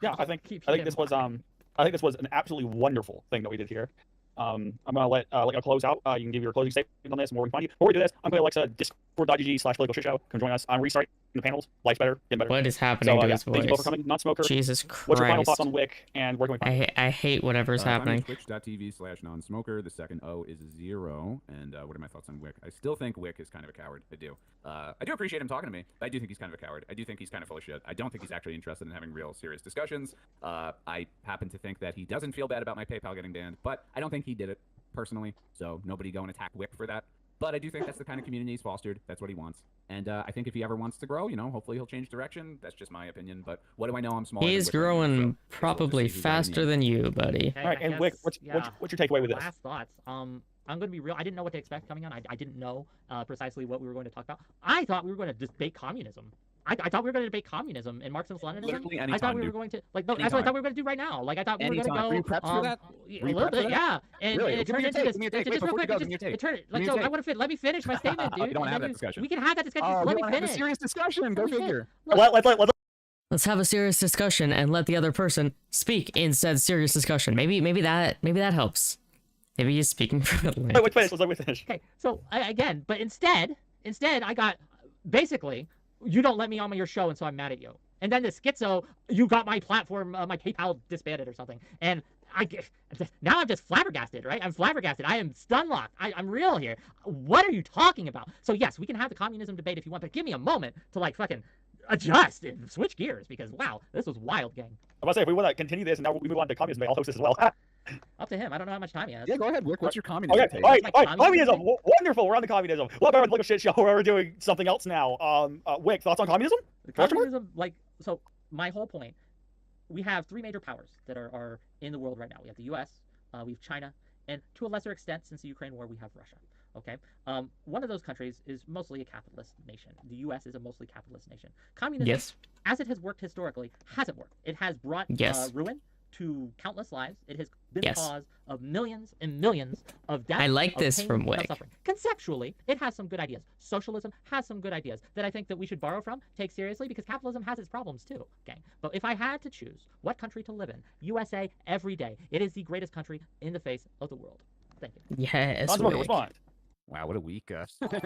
Yeah, I think this was an absolutely wonderful thing that we did here. I'm gonna let close out. You can give your closing statement on this and where we can find you. Before we do this, I'm gonna Alexa discord.gg/political shit show. Come join us. I'm restarting the panels. Life's better, getting better. What is happening to his thank you both for voice? coming. Non-smoker. Jesus Christ. What's your final thoughts on Wick, and where can we find I hate whatever's happening. Twitch.tv/non-smoker. The second O is 0. And what are my thoughts on Wick? I still think Wick is kind of a coward. I do. I do appreciate him talking to me, but I do think he's kind of a coward. I do think he's kind of full of shit. I don't think he's actually interested in having real serious discussions. I happen to think that he doesn't feel bad about my PayPal getting banned, but I don't think he did it personally, so nobody go and attack Wick for that. But I do think that's the kind of community he's fostered. That's what he wants. And I think if he ever wants to grow, you know, hopefully he'll change direction. That's just my opinion. But what do I know? I'm small. He's growing probably faster than you, buddy. All right, and Wick, what's your takeaway with this? Last thoughts. I'm going to be real. I didn't know what to expect coming on. I didn't know precisely what we were going to talk about. I thought we were going to debate communism. I thought we were going to debate communism and Marxism-Leninism. I thought we were going to that's what I thought we were going to do right now. Like I thought we were going to go. Were you prepped for that? A little bit, yeah. And it turned into this. Just real quick, it turned like so. I want to let me finish my statement, dude. You don't have that discussion. We can have that discussion. Let me finish. Have a serious discussion. Go figure. Let's have a serious discussion and let the other person speak in said serious discussion. Maybe that helps. Maybe he's speaking for the land. Wait, let me finish. Okay, so but instead I got basically. You don't let me on your show, and so I'm mad at you. And then the schizo, you got my platform, my PayPal disbanded or something. And now I'm just flabbergasted, right? I'm flabbergasted. I am stun locked. I'm real here. What are you talking about? So yes, we can have the communism debate if you want, but give me a moment to like fucking adjust and switch gears because wow, this was wild, gang. I'm about to say if we want to continue this and now we move on to communism, I'll host this as well. Up to him. I don't know how much time he has. Yeah, go ahead. What's your communism? Okay, all right. Communism. Wonderful. We're on the communism. Well, better look a shit show. We're doing something else now. Wick, thoughts on communism? Communism, so my whole point. We have three major powers that are in the world right now. We have the U.S., we have China, and to a lesser extent, since the Ukraine war, we have Russia. Okay, one of those countries is mostly a capitalist nation. The U.S. is a mostly capitalist nation. Communism, yes, as it has worked historically, hasn't worked. It has brought ruin to countless lives. It has been the cause of millions and millions of deaths. I like this pain, from Wick. Conceptually, it has some good ideas. Socialism has some good ideas that I think that we should borrow from, take seriously, because capitalism has its problems too, gang. But if I had to choose what country to live in, USA every day. It is the greatest country in the face of the world. Thank you. Yes, Wick. Wow, what a weak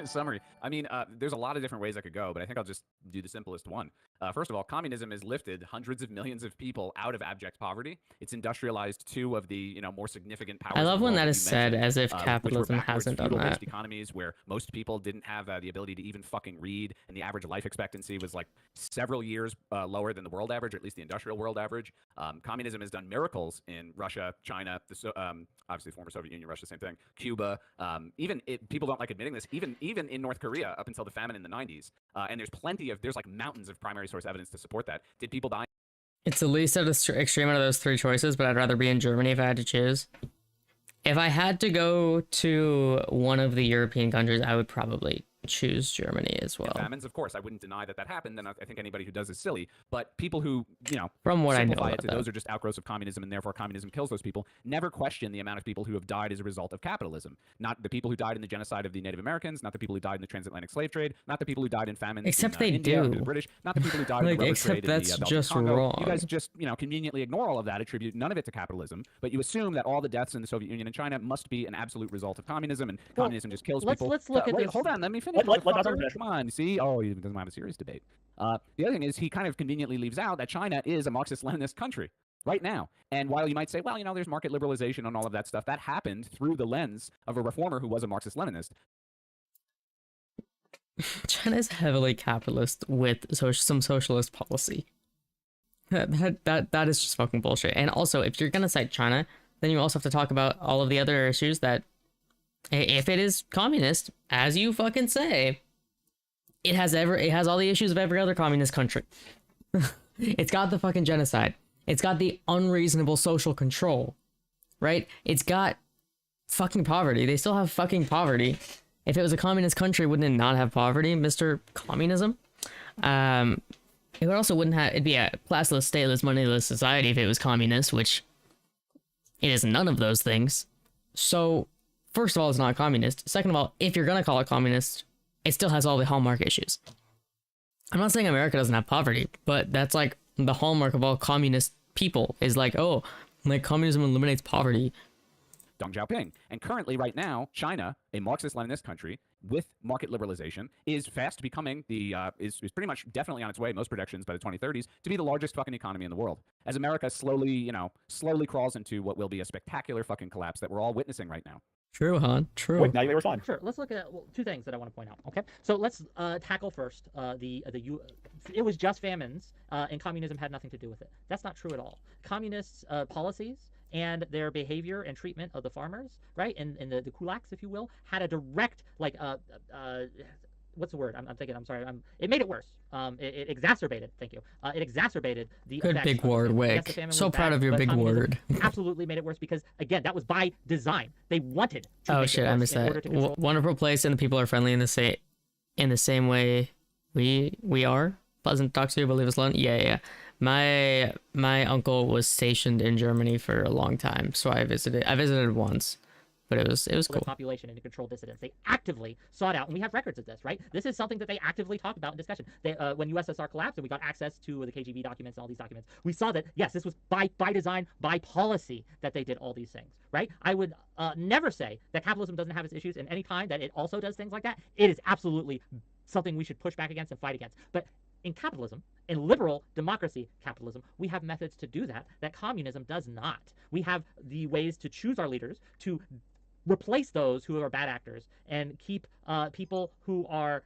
summary. I mean, there's a lot of different ways I could go, but I think I'll just do the simplest one. First of all, communism has lifted hundreds of millions of people out of abject poverty. It's industrialized two of the more significant powers. I love when that is said as if which capitalism were hasn't done that. Economies where most people didn't have the ability to even fucking read, and the average life expectancy was like several years lower than the world average, or at least the industrial world average. Communism has done miracles in Russia, China, obviously former Soviet Union, Russia, same thing, Cuba, people don't like admitting this, even in North Korea up until the famine in the 90s. And there's like mountains of primary source evidence to support that. Did people die? It's the least extreme out of those three choices, but I'd rather be in Germany if I had to choose. If I had to go to one of the European countries, I would probably choose Germany as well. Famines, of course, I wouldn't deny that happened, and I think anybody who does is silly. But people who, from what I know, those are just outgrowths of communism, and therefore communism kills those people. Never question the amount of people who have died as a result of capitalism. Not the people who died in the genocide of the Native Americans, not the people who died in the transatlantic slave trade, not the people who died in famines. Except in, they India, do. The British, not the people who died in the rubber trade. That's in the, just Congo. wrong. You guys just conveniently ignore all of that, attribute none of it to capitalism, but you assume that all the deaths in the Soviet Union and China must be an absolute result of communism, and communism just kills people. Let's look at this. Hold on, let me finish. Come on, see? Oh, he doesn't have a serious debate. The other thing is he kind of conveniently leaves out that China is a Marxist-Leninist country right now. And while you might say, well, there's market liberalization and all of that stuff, that happened through the lens of a reformer who was a Marxist-Leninist. China is heavily capitalist with some socialist policy. That is just fucking bullshit. And also, if you're gonna cite China, then you also have to talk about all of the other issues that, if it is communist, as you fucking say, it has all the issues of every other communist country. It's got the fucking genocide. It's got the unreasonable social control, right? It's got fucking poverty. They still have fucking poverty. If it was a communist country, wouldn't it not have poverty, Mr. Communism? It also wouldn't have, it'd be a classless, stateless, moneyless society if it was communist, which it is none of those things. So, first of all, it's not communist. Second of all, if you're gonna call it communist, it still has all the hallmark issues. I'm not saying America doesn't have poverty, but that's like the hallmark of all communist people is like, oh, like communism eliminates poverty. Deng Xiaoping. And currently, right now, China, a Marxist-Leninist country, with market liberalization, is fast becoming is pretty much definitely on its way, most projections by the 2030s, to be the largest fucking economy in the world. As America slowly crawls into what will be a spectacular fucking collapse that we're all witnessing right now. True, Han. True. Wait, now you may respond. Sure. Let's look at two things that I want to point out. Okay. So let's tackle first it was just famines, and communism had nothing to do with it. That's not true at all. Communists' policies and their behavior and treatment of the farmers, right, and the kulaks, if you will, had a direct what's the word? I'm thinking. I'm sorry. It made it worse. It exacerbated. Thank you. It exacerbated the. Good big word, Wick. Yes, so proud of your big word. Absolutely made it worse because again, that was by design. They wanted to. Oh shit! I missed that. Wonderful place, and the people are friendly in the same way we are. Pleasant to talk to you, but leave us alone. Yeah. My uncle was stationed in Germany for a long time, so I visited once. But it was cool. Population and to control dissidents. They actively sought out, and we have records of this, right? This is something that they actively talked about in discussion. They, when USSR collapsed and we got access to the KGB documents and all these documents, we saw that, yes, this was by design, by policy that they did all these things, right? I would never say that capitalism doesn't have its issues, and any time that it also does things like that, it is absolutely something we should push back against and fight against. But in capitalism, in liberal democracy capitalism, we have methods to do that communism does not. We have the ways to choose our leaders, to replace those who are bad actors, and keep people who are.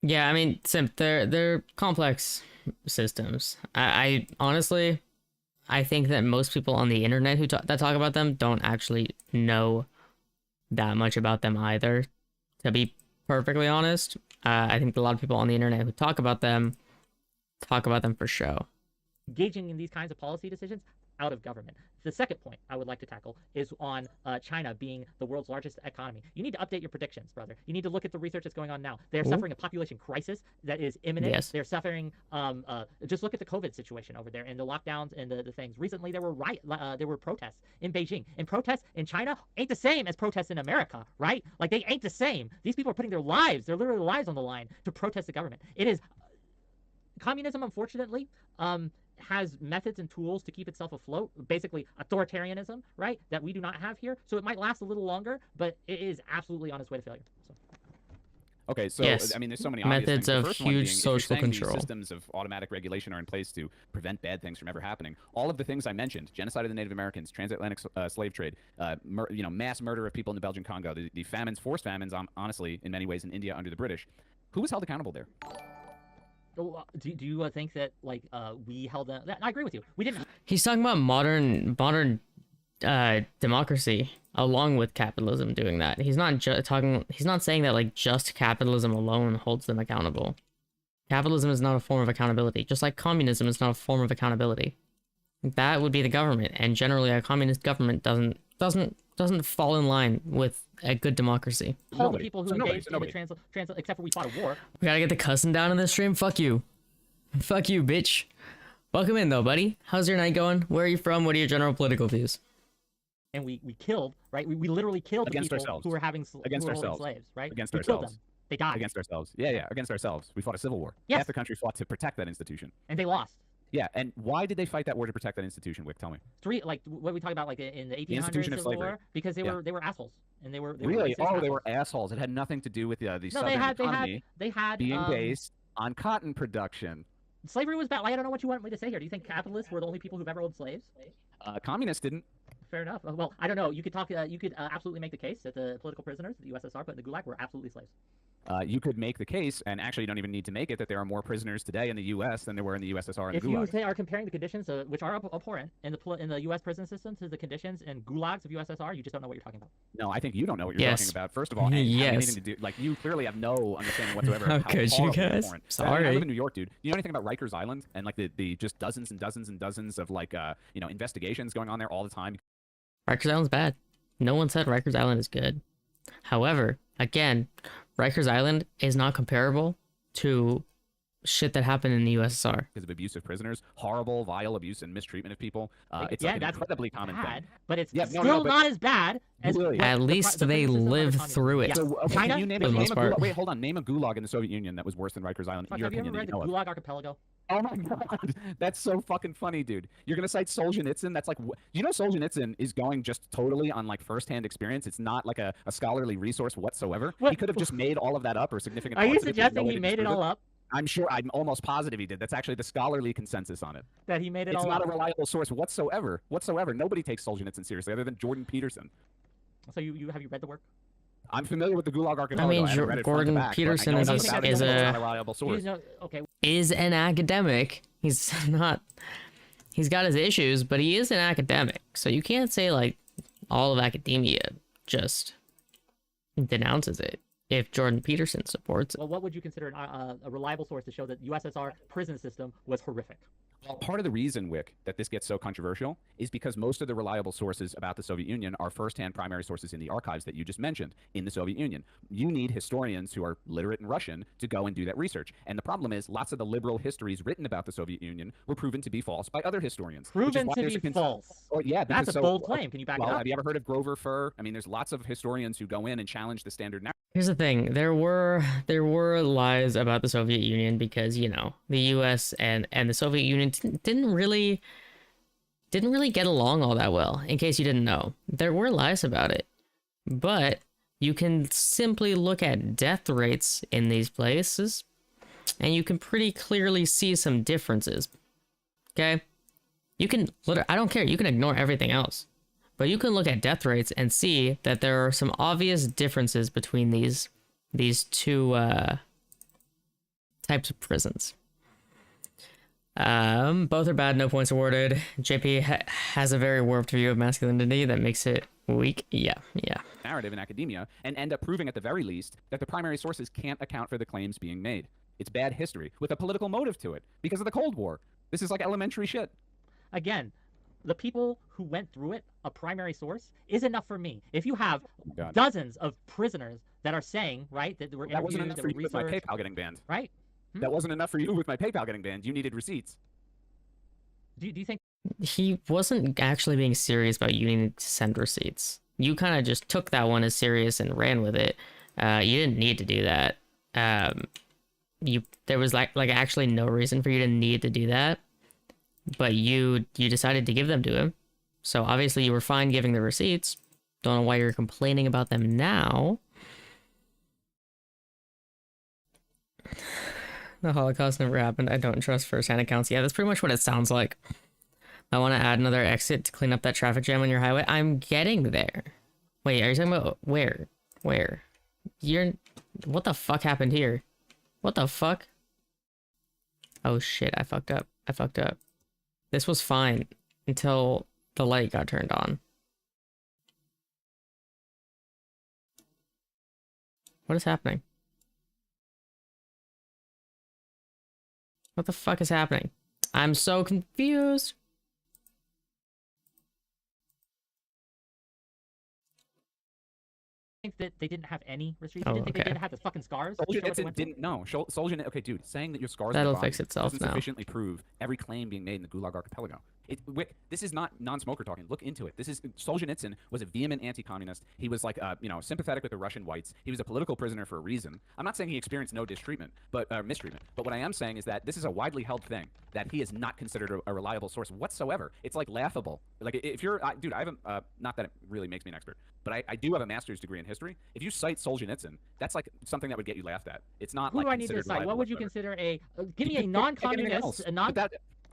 Yeah, I mean, Simp, they're complex systems. I honestly, I think that most people on the internet that talk about them don't actually know that much about them either. To be perfectly honest, I think a lot of people on the internet who talk about them for show. Engaging in these kinds of policy decisions out of government. The second point I would like to tackle is on China being the world's largest economy. You need to update your predictions, brother. You need to look at the research that's going on now. They're suffering a population crisis that is imminent. Yes. They're suffering, just look at the COVID situation over there and the lockdowns and the things. Recently, there were protests in Beijing. And protests in China ain't the same as protests in America, right? Like, they ain't the same. These people are putting their literally lives on the line to protest the government. It is, communism, unfortunately, has methods and tools to keep itself afloat, basically authoritarianism, right, that we do not have here. So it might last a little longer, but it is absolutely on its way to failure. So. Okay, so yes. I mean, there's so many methods of huge social control. Systems of automatic regulation are in place to prevent bad things from ever happening. All of the things I mentioned: genocide of the Native Americans, transatlantic slave trade, mass murder of people in the Belgian Congo, the famines, forced famines, honestly, in many ways in India under the British. Who was held accountable there? Do you think that we held them? I agree with you. We didn't. He's talking about modern democracy along with capitalism doing that. He's not saying that like just capitalism alone holds them accountable. Capitalism is not a form of accountability, just like communism is not a form of accountability. That would be the government, and generally a communist government doesn't fall in line with a good democracy. All the people who engaged in the translate, except for we fought a war. We gotta get the cussing down in this stream. Fuck you, bitch. Welcome in though, buddy. How's your night going? Where are you from? What are your general political views? And we killed, right? We literally killed against the people ourselves. who were having against ourselves, slaves, right? Against we ourselves. Killed them. They died. Against ourselves. Yeah, against ourselves. We fought a civil war. Yes. Half the country fought to protect that institution. And they lost. Yeah, and why did they fight that war to protect that institution, Wick? Tell me. What we talk about, like in the 1800s, the institution of slavery. War, because they were assholes, and they were really. Were they were assholes. It had nothing to do with the southern economy. They had being based on cotton production. Slavery was bad. I don't know what you want me to say here. Do you think capitalists were the only people who've ever owned slaves? Communists didn't. Fair enough. Well, I don't know. You could talk. You could absolutely make the case that the political prisoners that the USSR put in the Gulag were absolutely slaves. You could make the case, and actually you don't even need to make it, that there are more prisoners today in the U.S. than there were in the USSR and the Gulag. If you are comparing the conditions, which are abhorrent in the U.S. prison system, to the conditions and gulags of USSR, you just don't know what you're talking about. No, I think you don't know what you're talking about. First of all, and anything to do, like, you clearly have no understanding whatsoever. How could you guys? Sorry. I live in New York, dude. You know anything about Rikers Island and like the just dozens and dozens and dozens of like investigations going on there all the time? Rikers Island's bad. No one said Rikers Island is good. However, again, Rikers Island is not comparable to shit that happened in the USSR. Because of abuse of prisoners, horrible, vile abuse and mistreatment of people. It's like an that's incredibly common bad, thing. but it's still not as bad as. At least they lived through it. Yeah. So, okay, China, can you name for the most part. wait, hold on. Name a gulag in the Soviet Union that was worse than Rikers Island. In your Have you ever opinion, read that the you know of. Gulag Archipelago? Oh my god, that's so fucking funny, dude. You're gonna cite Solzhenitsyn? That's like, you know, Solzhenitsyn is going just totally on like firsthand experience. It's not like a scholarly resource whatsoever. What? He could have just made all of that up or significant. Are you parts of it. There's no suggesting way he to made it disprove all up? I'm sure. I'm almost positive he did. That's actually the scholarly consensus on it. That he made it It's all not up? a reliable source whatsoever. Nobody takes Solzhenitsyn seriously other than Jordan Peterson. So you have you read the work? I'm familiar with the Gulag Archipelago. I mean, haven't read it front to Gordon back, but I Peterson know is enough a- about it is to know it's a- not a reliable source. Is an academic. He's not. He's got his issues, but he is an academic. So you can't say like all of academia just denounces it if Jordan Peterson supports it. Well, what would you consider a reliable source to show that USSR prison system was horrific? Well, part of the reason, Wick, that this gets so controversial is because most of the reliable sources about the Soviet Union are first-hand primary sources in the archives that you just mentioned in the Soviet Union. You need historians who are literate in Russian to go and do that research. And the problem is lots of the liberal histories written about the Soviet Union were proven to be false by other historians. Proven to be false. Oh, yeah, That's a bold claim. Can you back it up? Have you ever heard of Grover Furr? I mean, there's lots of historians who go in and challenge the standard narrative. Here's the thing: there were lies about the Soviet Union because, you know, the U.S. and the Soviet Union didn't really get along all that well. In case you didn't know, there were lies about it, but you can simply look at death rates in these places, and you can pretty clearly see some differences. Okay, you can I don't care. You can ignore everything else. But you can look at death rates and see that there are some obvious differences between these two types of prisons. Both are bad, no points awarded. JP has a very warped view of masculinity that makes it weak. Yeah. Narrative in academia and end up proving at the very least that the primary sources can't account for the claims being made. It's bad history with a political motive to it because of the Cold War. This is like elementary shit. Again, the people who went through it, a primary source, is enough for me. If you have dozens of prisoners that are saying, right, that were that wasn't interviewed, enough for you with my PayPal getting banned. Right? That wasn't enough for you with my PayPal getting banned. You needed receipts. Do you think he wasn't actually being serious about you needing to send receipts? You kind of just took that one as serious and ran with it. You didn't need to do that. There was like actually no reason for you to need to do that. But you decided to give them to him. So obviously you were fine giving the receipts. Don't know why you're complaining about them now. The Holocaust never happened. I don't trust first-hand accounts. Yeah, that's pretty much what it sounds like. I want to add another exit to clean up that traffic jam on your highway. I'm getting there. Wait, are you talking about where? Where? What the fuck happened here? What the fuck? Oh shit, I fucked up. This was fine until the light got turned on. What is happening? What the fuck is happening? I'm so confused. think that they didn't have any receipts? You didn't think they didn't have the fucking scars? Solzhenitsyn didn't know. Solzhenitsyn, okay, dude, saying that your scars That'll on your body fix itself doesn't now. sufficiently prove every claim being made in the Gulag Archipelago. Wick, this is not non-smoker talking. Look into it. Solzhenitsyn was a vehement anti-communist. He was like, sympathetic with the Russian whites. He was a political prisoner for a reason. I'm not saying he experienced no mistreatment. But what I am saying is that this is a widely held thing that he is not considered a reliable source whatsoever. It's like laughable. Like if you're, dude, I haven't. Not that it really makes me an expert, but I do have a master's degree in history. If you cite Solzhenitsyn, that's like something that would get you laughed at. It's not. Who like do I need to cite? What would you consider a? Give me a non-communist, a non.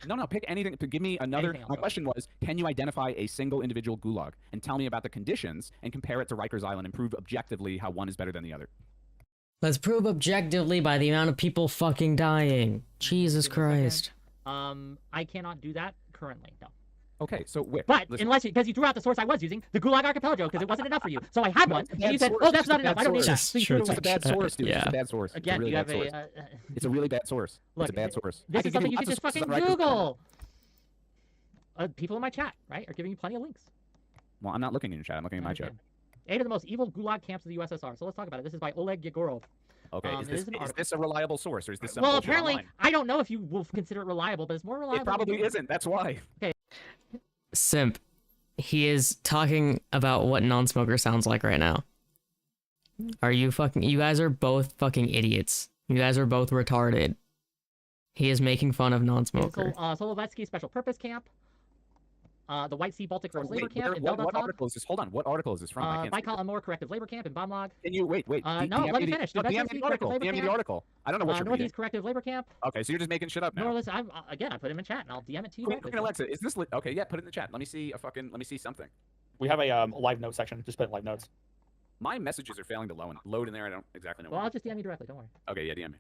No, pick anything. Give me another. My question was, can you identify a single individual gulag and tell me about the conditions and compare it to Rikers Island and prove objectively how one is better than the other? Let's prove objectively by the amount of people fucking dying. Jesus Christ. I cannot do that currently, no. Okay, so but listen. Because you threw out the source I was using, the Gulag Archipelago, because it wasn't enough for you. So I had one, and you said, "Oh, that's not enough. I don't need that." So you threw it away. It's a bad source, dude. It's a bad source. Again, you have a. It's a really bad source. Look, it's a bad source. This is something you can just fucking Google. People in my chat, right, are giving you plenty of links. Well, I'm not looking in your chat. I'm looking in my chat. 8 of the most evil Gulag camps of the USSR. So let's talk about it. This is by Oleg Yegorov. Okay, It is an is article. this a reliable source, or is this some Well, bullshit apparently, online? I don't know if you will consider it reliable, but it's more reliable. It probably isn't. That's why. Simp, he is talking about what non-smoker sounds like right now. Are you fucking? You guys are both fucking idiots. You guys are both retarded. He is making fun of non-smoker. Solovetsky Special Purpose Camp. The White Sea Baltic Force Labor Camp in what Beldatov. article is this? Hold on. What article is this from? I can't see Baikal Amur Corrective Labor Camp in Bomlog. Can you wait? No, let me finish. No, DM me Dubetsky the Corrective article. Labor DM me the Camp. article. I don't know what you're reading. Northeast Corrective Labor Camp. Okay, so you're just making shit up now. No, listen, I put him in chat, and I'll DM it to you. Fucking Alexa, is this okay? Yeah, put it in the chat. Let me see let me see something. We have a live notes section. Just put in live notes. My messages are failing to load in there. I don't exactly know. Well, I'll just DM you directly. Don't worry. Okay, yeah, DM me.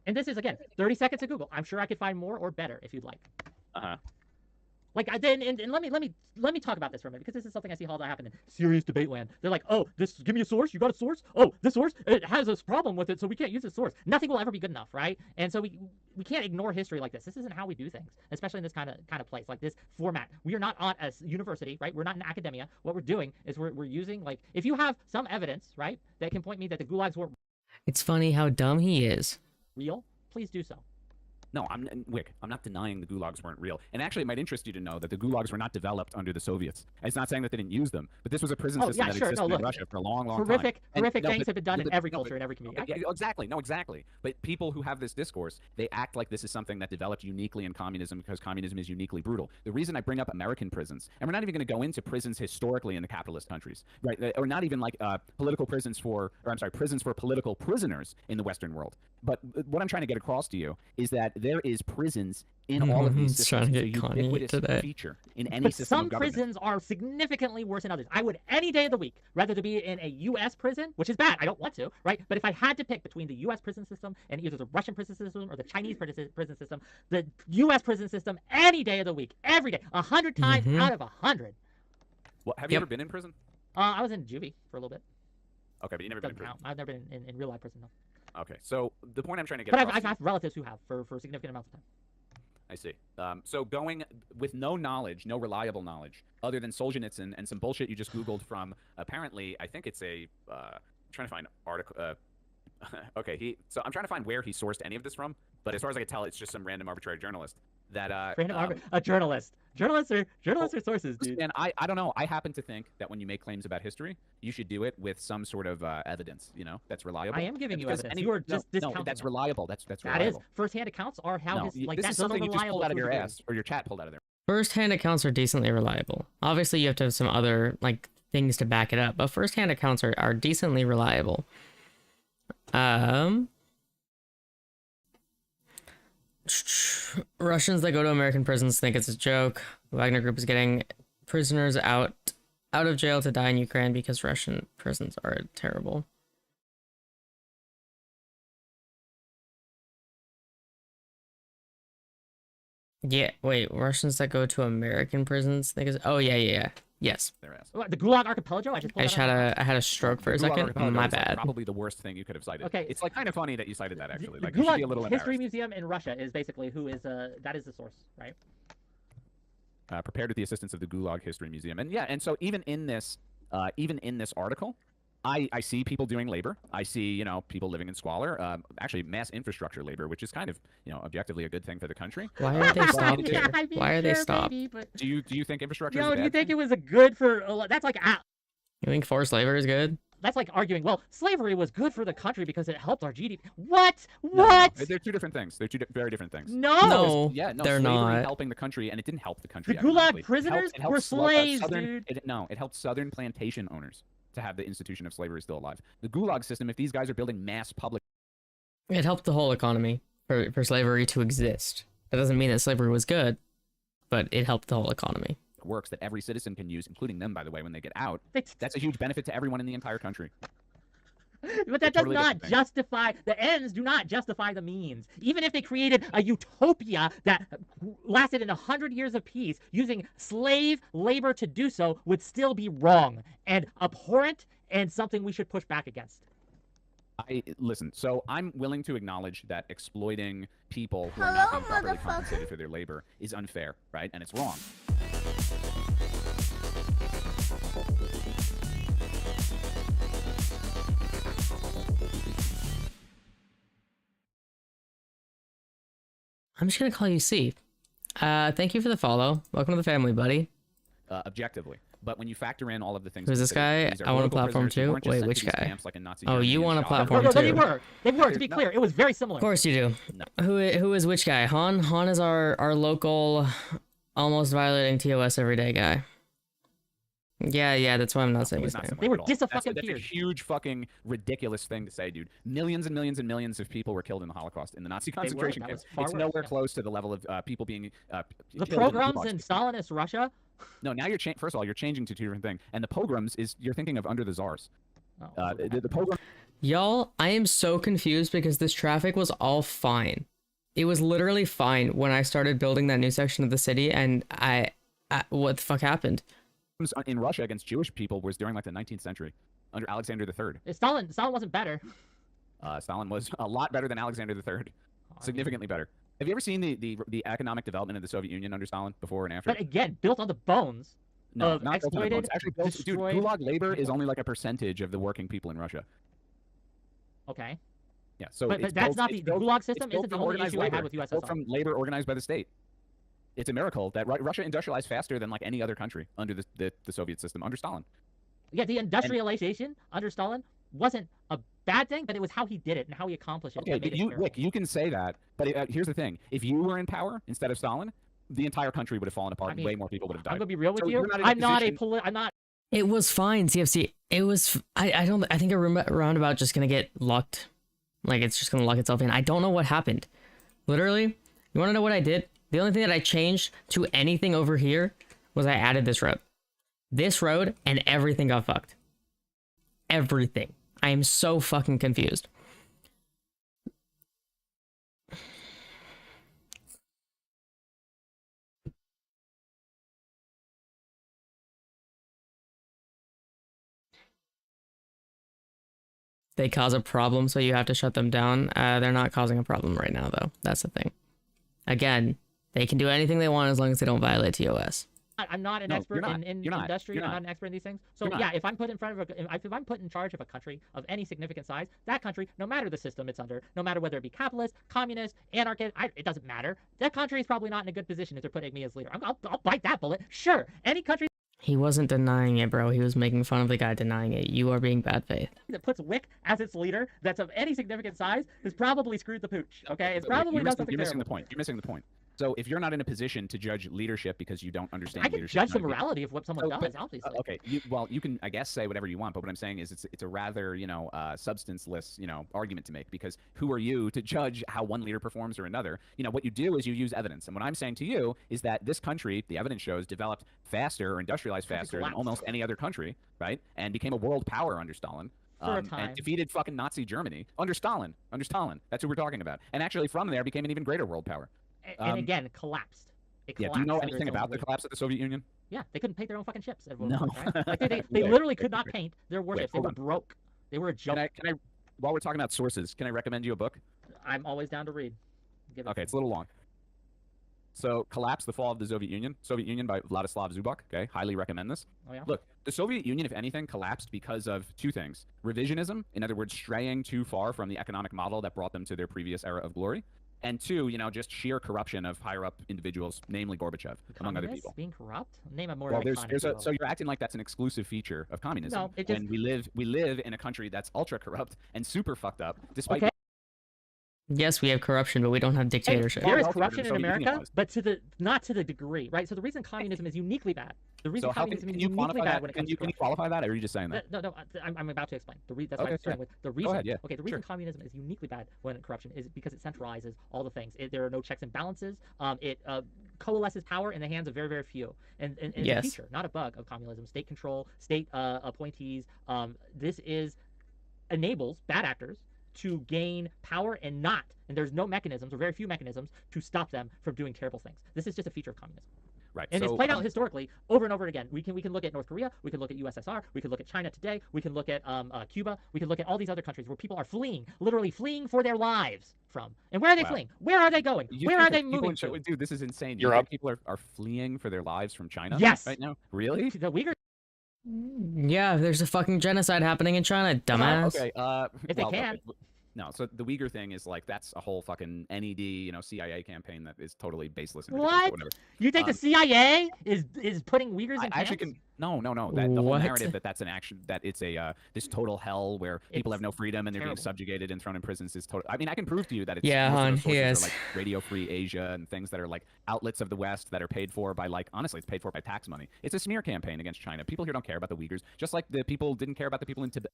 And this is again 30 seconds to Google. I'm sure I could find more or better if you'd like. Like and let me talk about this for a minute, because this is something I see all the happen in serious debate land. They're like, oh, give me a source. You got a source? Oh, this source, it has this problem with it, so we can't use this source. Nothing will ever be good enough, right? And so we can't ignore history like this. This isn't how we do things, especially in this kind of place, like this format. We are not on a university, right? We're not in academia. What we're doing is we're using, like, if you have some evidence, right, that can point me that the gulags weren't It's funny how dumb he is. real, please do so. No, Wick, I'm not denying the gulags weren't real. And actually, it might interest you to know that the gulags were not developed under the Soviets. It's not saying that they didn't use them, but this was a prison system that existed in Russia for a long, long time. Horrific things have been done in every culture, in every community. Yeah, exactly. No, exactly. But people who have this discourse, they act like this is something that developed uniquely in communism because communism is uniquely brutal. The reason I bring up American prisons, and we're not even going to go into prisons historically in the capitalist countries, right? Or not even like prisons for political prisoners in the Western world. But what I'm trying to get across to you is that there is prisons in all of these systems. It's a ubiquitous feature in any system some of government. prisons are significantly worse than others. I would, any day of the week, rather to be in a U.S. prison, which is bad. I don't want to, right? But if I had to pick between the U.S. prison system and either the Russian prison system or the Chinese prison system, the U.S. prison system, any day of the week, every day, 100 times out of 100. Well, have you ever been in prison? I was in juvie for a little bit. Okay, but you never been in prison. I've never been in real life prison, no. Okay, so the point I'm trying to get But across I've had relatives who have for significant amounts of time. I see. So going with no knowledge, no reliable knowledge, other than Solzhenitsyn and some bullshit you just Googled from, apparently, I think it's a, trying to find article, okay, so I'm trying to find where he sourced any of this from, but as far as I can tell, it's just some random arbitrary journalist that, a journalist. Journalists are sources, dude. And I don't know. I happen to think that when you make claims about history, you should do it with some sort of evidence, you know, that's reliable. I am giving you evidence. You are just discounting. No, that's reliable. That's reliable. That is. First-hand accounts are how this is something you just pulled out of your ass, or your chat pulled out of there. First-hand accounts are decently reliable. Obviously, you have to have some other, like, things to back it up, but first-hand accounts are decently reliable. Russians that go to American prisons think it's a joke. Wagner Group is getting prisoners out of jail to die in Ukraine because Russian prisons are terrible. Yeah, wait, Russians that go to American prisons think it's... Oh, yeah. Yes. The Gulag Archipelago? I had a stroke for a second. My bad. Probably the worst thing you could have cited. Okay. It's like kind of funny that you cited that, actually. The Like, Gulag you should be a little History Museum in Russia is basically that is the source, right? Prepared with the assistance of the Gulag History Museum. And yeah, and so even in this article, I see people doing labor. I see, you know, people living in squalor. Actually, mass infrastructure labor, which is kind of, you know, objectively a good thing for the country. Why are they stopped here? Why are they stopped? Do you think infrastructure is bad? do you think it was a good for... That's like... You think forced labor is good? That's like arguing, well, slavery was good for the country because it helped our GDP. What? What? No. They're two different things. They're two very different things. No. They're not helping the country, and it didn't help the country. The Gulag prisoners were slaves, dude. It helped Southern plantation owners to have the institution of slavery still alive. The Gulag system, if these guys are building mass public... It helped the whole economy for slavery to exist. That doesn't mean that slavery was good, but it helped the whole economy. Works that every citizen can use, including them, by the way, when they get out. That's a huge benefit to everyone in the entire country. But that does not justify, the ends do not justify the means. Even if they created a utopia that lasted in 100 years of peace, using slave labor to do so would still be wrong and abhorrent and something we should push back against. Listen, so I'm willing to acknowledge that exploiting people who are not being properly compensated for their labor is unfair, right? And it's wrong. I'm just gonna call you C. Thank you for the follow. Welcome to the family, buddy. Objectively. But when you factor in all of the things, Who's this guy? I want a platform too. Wait, which guy? Oh, you want a platform too? They were. To be clear, it was very similar. Of course you do. No. Who is which guy? Han. Han is our local, almost violating TOS everyday guy. Yeah, that's why I'm not saying his name. They were dis-a-fucking That's a huge fucking ridiculous thing to say, dude. Millions and millions and millions of people were killed in the Holocaust in the Nazi concentration camps. It's nowhere close to the level of people being the pogroms in Stalinist Russia. No, now you're first of all, you're changing to two different things. And the pogroms is you're thinking of under the czars. The pogrom. Y'all, I am so confused because this traffic was all fine. It was literally fine when I started building that new section of the city, and I what the fuck happened? In Russia against Jewish people was during like the 19th century under Alexander III. Stalin wasn't better. Stalin was a lot better than Alexander III. Significantly better. Have you ever seen the economic development of the Soviet Union under Stalin before and after? But again, built on the bones of not exploited, actually, dude, Gulag labor is only like a percentage of the working people in Russia. Okay. Yeah, so but that's not the Gulag system. Isn't the only issue I had with USSR. Built from labor organized by the state. It's a miracle that Russia industrialized faster than like any other country under the Soviet system under Stalin. Yeah, the industrialization under Stalin wasn't a bad thing, but it was how he did it and how he accomplished it. Okay, Rick, you can say that, but here's the thing: if you were in power instead of Stalin, the entire country would have fallen apart. Way more people would have died. I'm gonna be real with you. I'm not. It was fine, CFC. It was. I think a roundabout just gonna get lucked. Like it's just gonna luck itself in. I don't know what happened. Literally, you want to know what I did? The only thing that I changed to anything over here was I added this road. This road, and everything got fucked. Everything. I am so fucking confused. They cause a problem, so you have to shut them down. They're not causing a problem right now, though. That's the thing. Again, they can do anything they want as long as they don't violate TOS. I'm not an expert in industry. I'm not an expert in these things. So yeah, if I'm put in front of if I'm put in charge of a country of any significant size, that country, no matter the system it's under, no matter whether it be capitalist, communist, anarchist, it doesn't matter. That country is probably not in a good position if they're putting me as leader. I'll bite that bullet. Sure, any country. He wasn't denying it, bro. He was making fun of the guy denying it. You are being bad faith. That puts Wick as its leader, that's of any significant size, has probably screwed the pooch. Okay, it's probably done something terrible. You're missing the point. So if you're not in a position to judge leadership because you don't understand leadership, I can judge the morality of what someone does, obviously. Okay, you can, I guess, say whatever you want, but what I'm saying is it's a rather, substanceless, argument to make, because who are you to judge how one leader performs or another? What you do is you use evidence. And what I'm saying to you is that this country, the evidence shows, developed faster or industrialized faster than almost any other country, right? And became a world power under Stalin. And defeated fucking Nazi Germany under Stalin. That's who we're talking about. And actually from there became an even greater world power. And again, collapsed. Do you know anything about the collapse of the Soviet Union? Yeah, they couldn't paint their own fucking ships. No. Right? Like they literally could not paint their warships. They were broke. They were a joke. Can I, while we're talking about sources, can I recommend you a book? I'm always down to read. Okay, it's a little long. So, Collapse, The Fall of the Soviet Union by Vladislav Zubok. Okay, highly recommend this. Oh, yeah? Look, the Soviet Union, if anything, collapsed because of two things. Revisionism, in other words, straying too far from the economic model that brought them to their previous era of glory. And two, just sheer corruption of higher-up individuals, namely Gorbachev, among other people. Being corrupt? Name a more. Well, so you're acting like that's an exclusive feature of communism. No, when we live in a country that's ultra corrupt and super fucked up, despite. Okay. Yes, we have corruption, but we don't have dictatorship. There is corruption in America, but not to the degree, right? So the reason communism is uniquely bad. The reason communism is uniquely bad when it comes to corruption. Can you qualify that, or are you just saying that? No, I'm about to explain. That's why I'm starting with the reason. Go ahead, yeah. Okay, the reason communism is uniquely bad when corruption is because it centralizes all the things. There are no checks and balances. It coalesces power in the hands of very, very few. And it's a feature, not a bug of communism. State control, state appointees. This enables bad actors to gain power and there's no mechanisms or very few mechanisms to stop them from doing terrible things. This is just a feature of communism. Right. And it's played out historically over and over again. We can look at North Korea, we can look at USSR, we can look at China today, we can look at Cuba, we can look at all these other countries where people are literally fleeing for their lives from. And where are they fleeing? Where are they going? Where are they moving to? Dude, this is insane. Europe. People are fleeing for their lives from China right now? Really? The Uyghurs. Yeah, there's a fucking genocide happening in China, dumbass. Okay. If they can. No, so the Uyghur thing is like that's a whole fucking NED, CIA campaign that is totally baseless. And what? Whatever. You think the CIA is putting Uyghurs in camps? Actually can no. That the whole narrative that's an action that it's a this total hell where people have no freedom and they're being subjugated and thrown in prisons is total. I mean, I can prove to you that it's yes. like Radio Free Asia and things that are like outlets of the West that are paid for by honestly, it's paid for by tax money. It's a smear campaign against China. People here don't care about the Uyghurs, just like the people didn't care about the people in Tibet.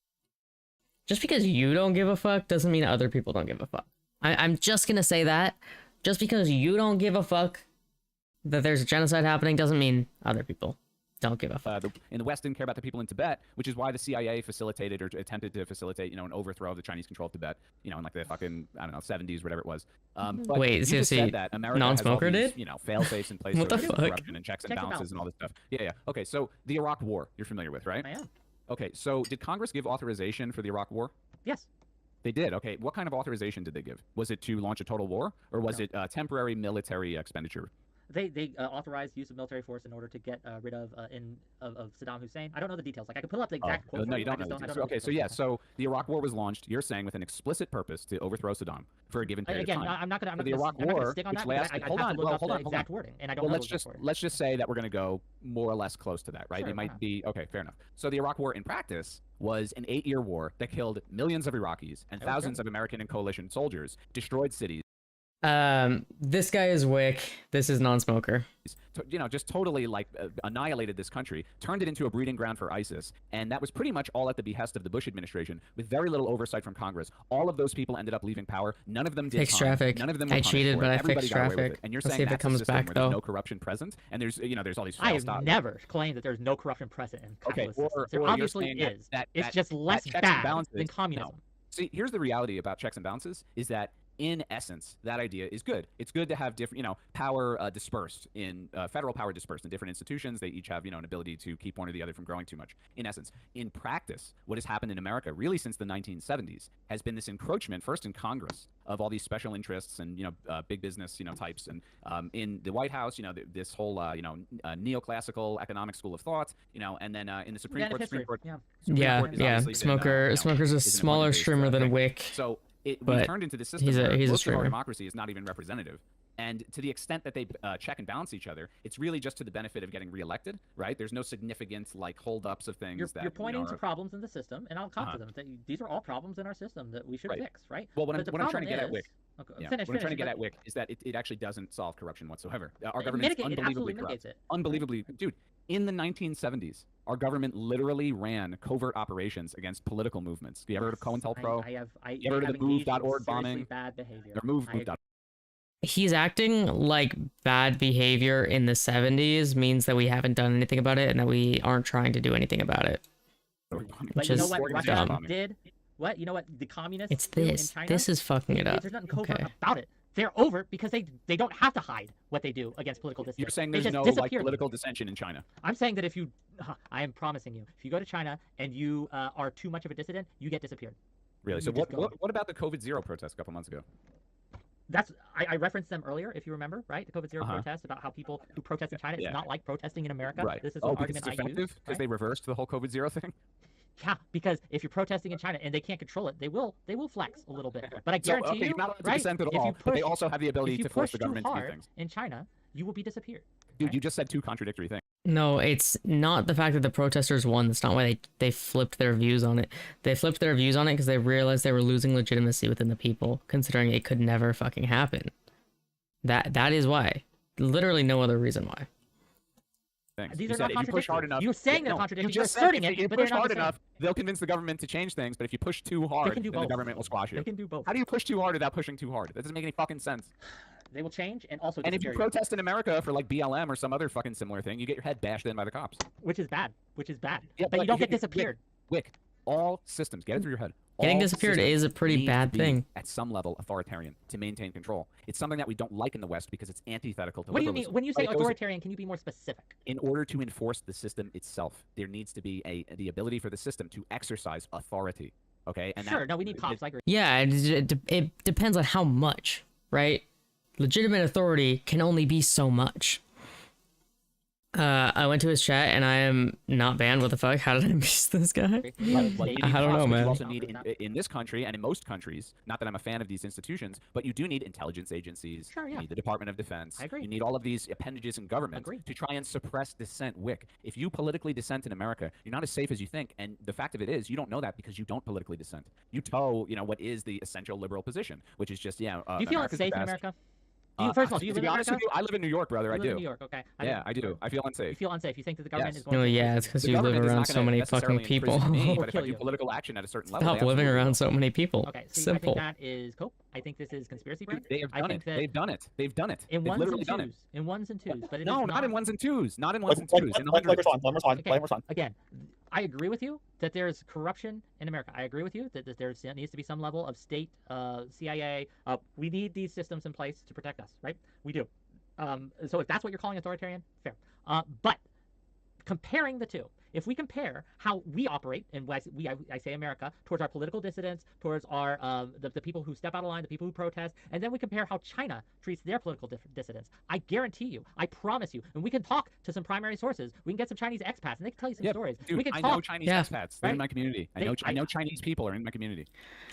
Just because you don't give a fuck doesn't mean other people don't give a fuck. I'm just gonna say that. Just because you don't give a fuck that there's a genocide happening doesn't mean other people don't give a fuck. In the West didn't care about the people in Tibet, which is why the CIA facilitated or attempted to facilitate, an overthrow of the Chinese control of Tibet, in like the fucking, I don't know, 70s, whatever it was. But wait, you just said that America non-smoker has all these, did? Fail-safes in place What the for fuck? corruption and checks and balances and all this stuff. Yeah. Okay, so the Iraq War, you're familiar with, right? I am. Okay, so did Congress give authorization for the Iraq War? Yes. They did. Okay, what kind of authorization did they give? Was it to launch a total war, or was it temporary military expenditure? They authorized use of military force in order to get rid of Saddam Hussein. I don't know the details. Like I could pull up the exact quote. No, you don't know. Okay, so so the Iraq War was launched. You're saying with an explicit purpose to overthrow Saddam for a given period of time. I'm not going the Iraq War, stick on which that. lasted. Hold on. Exact wording, and I don't know. Well, let's just say that we're going to go more or less close to that, right? Sure, it might be okay. Fair enough. So the Iraq War, in practice, was an 8-year war that killed millions of Iraqis and thousands of American and coalition soldiers, destroyed cities. This guy is Wick. This is non-smoker. Just totally annihilated this country, turned it into a breeding ground for ISIS, and that was pretty much all at the behest of the Bush administration, with very little oversight from Congress. All of those people ended up leaving power. None of them did fixed traffic. None of them were I cheated, but I fixed traffic. And you're Let's saying see if it comes back though. There's no corruption present, and there's all these. I have never claimed that there's no corruption present in capitalist systems. There obviously is. It's just less bad than communism. No. See, here's the reality about checks and balances: is that in essence, that idea is good. It's good to have different, power dispersed in federal power dispersed in different institutions. They each have, an ability to keep one or the other from growing too much. In essence, in practice, what has happened in America really since the 1970s has been this encroachment, first in Congress, of all these special interests and big business types, and in the White House, this whole neoclassical economic school of thought, and then in the Supreme Court. Smoker's a smaller streamer than Wick. So. We've turned into this system where he's most of our democracy is not even representative. And to the extent that they check and balance each other, it's really just to the benefit of getting reelected, right? There's no significant holdups of things. You're pointing to problems in the system, and I'll come to them. These are all problems in our system that we should fix, right? Well, what I'm trying to get at, Wick, what I'm trying to get at, Wick, is that it actually doesn't solve corruption whatsoever. Our government is unbelievably corrupt. Unbelievably, dude. In the 1970s, our government literally ran covert operations against political movements. You ever heard of COINTELPRO? You ever heard of the Move.org bombing? Bad behavior. Or Move.org. He's acting like bad behavior in the 70s means that we haven't done anything about it and that we aren't trying to do anything about it. But you know what Russia did? What? You know what the communists It's this. In China? This is fucking it up. There's nothing covert about it. They're over because they don't have to hide what they do against political dissidents. You're saying there's no political dissension in China? I'm saying that if you, I am promising you, if you go to China and you are too much of a dissident, you get disappeared. Really? So what about the COVID-0 protests a couple months ago? I referenced them earlier, if you remember, right? The COVID-0 protests about how people who protest in China, it's not like protesting in America. Right. This is an argument because it's effective? Because they reversed the whole COVID-0 thing? Yeah, because if you're protesting in China and they can't control it, they will flex a little bit. But I guarantee you're not allowed to dissent at all, but they also have the ability to force the government to do things. In China, you will be disappeared. Dude, you just said two contradictory things. No, it's not the fact that the protesters won. That's not why they flipped their views on it. They flipped their views on it because they realized they were losing legitimacy within the people, considering it could never fucking happen. That is why. Literally no other reason why. These are not contradictory. You're saying they're contradictory. You're asserting it, but they're not hard enough. They'll convince the government to change things, but if you push too hard, then the government will squash you. They can do both. How do you push too hard without pushing too hard? That doesn't make any fucking sense. They will change and also. And if you protest in America for BLM or some other fucking similar thing, you get your head bashed in by the cops. Which is bad. Yeah, but you don't get disappeared. Wick, all systems, get it through your head. Getting disappeared is a pretty bad thing. At some level, authoritarian to maintain control. It's something that we don't like in the West because it's antithetical to What do you mean when you say authoritarian? Can you be more specific? In order to enforce the system itself, there needs to be the ability for the system to exercise authority. Okay, and sure. No, we need cops. I agree. Yeah, it depends on how much, right? Legitimate authority can only be so much. I went to his chat and I am not banned. What the fuck? How did I miss this guy? Well, you need I don't know, trust, but man. You also need in this country and in most countries. Not that I'm a fan of these institutions, but you do need intelligence agencies. Sure, yeah. You need the Department of Defense. I agree. You need all of these appendages in government to try and suppress dissent. Wick, if you politically dissent in America, you're not as safe as you think. And the fact of it is, you don't know that because you don't politically dissent. You toe, what is the essential liberal position, which is just, do you feel unsafe in America? First of all, do you live in America? With you, I live in New York, brother. I do. In New York, okay. I do. I feel unsafe. You feel unsafe. You think that the government is going No, to... yeah, it's because you live around so many fucking people. But if I do political action at a certain level, Stop living around so many people. Okay, so Simple. I think that is cope. I think this is conspiracy brain. They have done it. They've done it. They've done it. In ones and done it. twos. In ones and twos. But no, not in ones and twos. Not in ones and twos. Let me respond. Again, I agree with you that there's corruption in America. I agree with you that there needs to be some level of state, CIA. We need these systems in place to protect us, right? We do. So if that's what you're calling authoritarian, fair. But comparing the two, if we compare how we operate, and I say America, towards our political dissidents, towards our the people who step out of line, the people who protest, and then we compare how China treats their political dissidents, I guarantee you, I promise you, and we can talk to some primary sources. We can get some Chinese expats, and they can tell you some stories. Dude, we can I talk. know Chinese expats. They're in my community. I know Chinese people are in my community.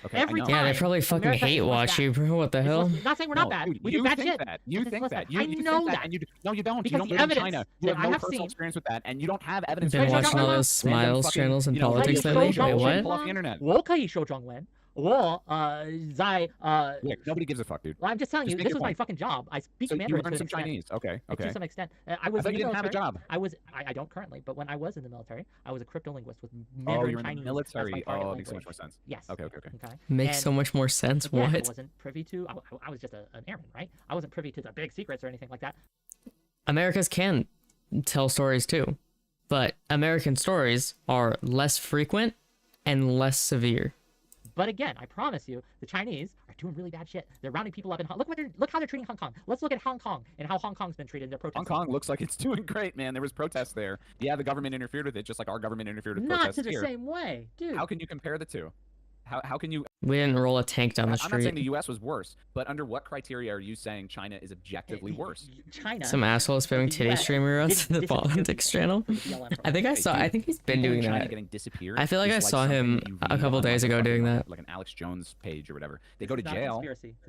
Okay, every Yeah, they probably fucking hate watch you, bro. What the hell? Not saying we're not bad. Dude, we do bad shit. You think that. I know that. And no, you don't. Because you don't live in China. You have no have personal experience with that, and you don't have evidence. Been watching all those Smiles channels and politics lately. Wait, what? Off the internet. 我可以说中文。我在 Look, nobody gives a fuck, dude. Well, I'm just telling you, this was my fucking job. I speak so Mandarin. You learned some Chinese. Okay. To some extent. I thought you didn't have a job. I don't currently, but when I was in the military, I was a cryptolinguist with Mandarin Chinese. Oh, you're Chinese. in the military. Oh, it makes so much more sense. Yes. Okay. Makes so much more sense. Again, what? I wasn't privy to. I was just an airman, right? I wasn't privy to the big secrets or anything like that. Americans can tell stories too, but American stories are less frequent and less severe. But again, I promise you, the Chinese are doing really bad shit. They're rounding people up in look how they're treating Hong Kong. Let's look at Hong Kong and how Hong Kong's been treated in their protests. Hong Kong looks like it's doing great, man. There was protests there. Yeah, the government interfered with it, just like our government interfered with protests here. Not to the same way, dude. How can you compare the two? How can you? We didn't roll a tank down the street. I'm not saying the U.S. was worse, but under what criteria are you saying China is objectively worse? China. Some asshole is spamming today's streamer on the politics channel. I think he's been doing that. I feel like I saw him a couple days ago doing that. Like an Alex Jones page or whatever. They go to jail.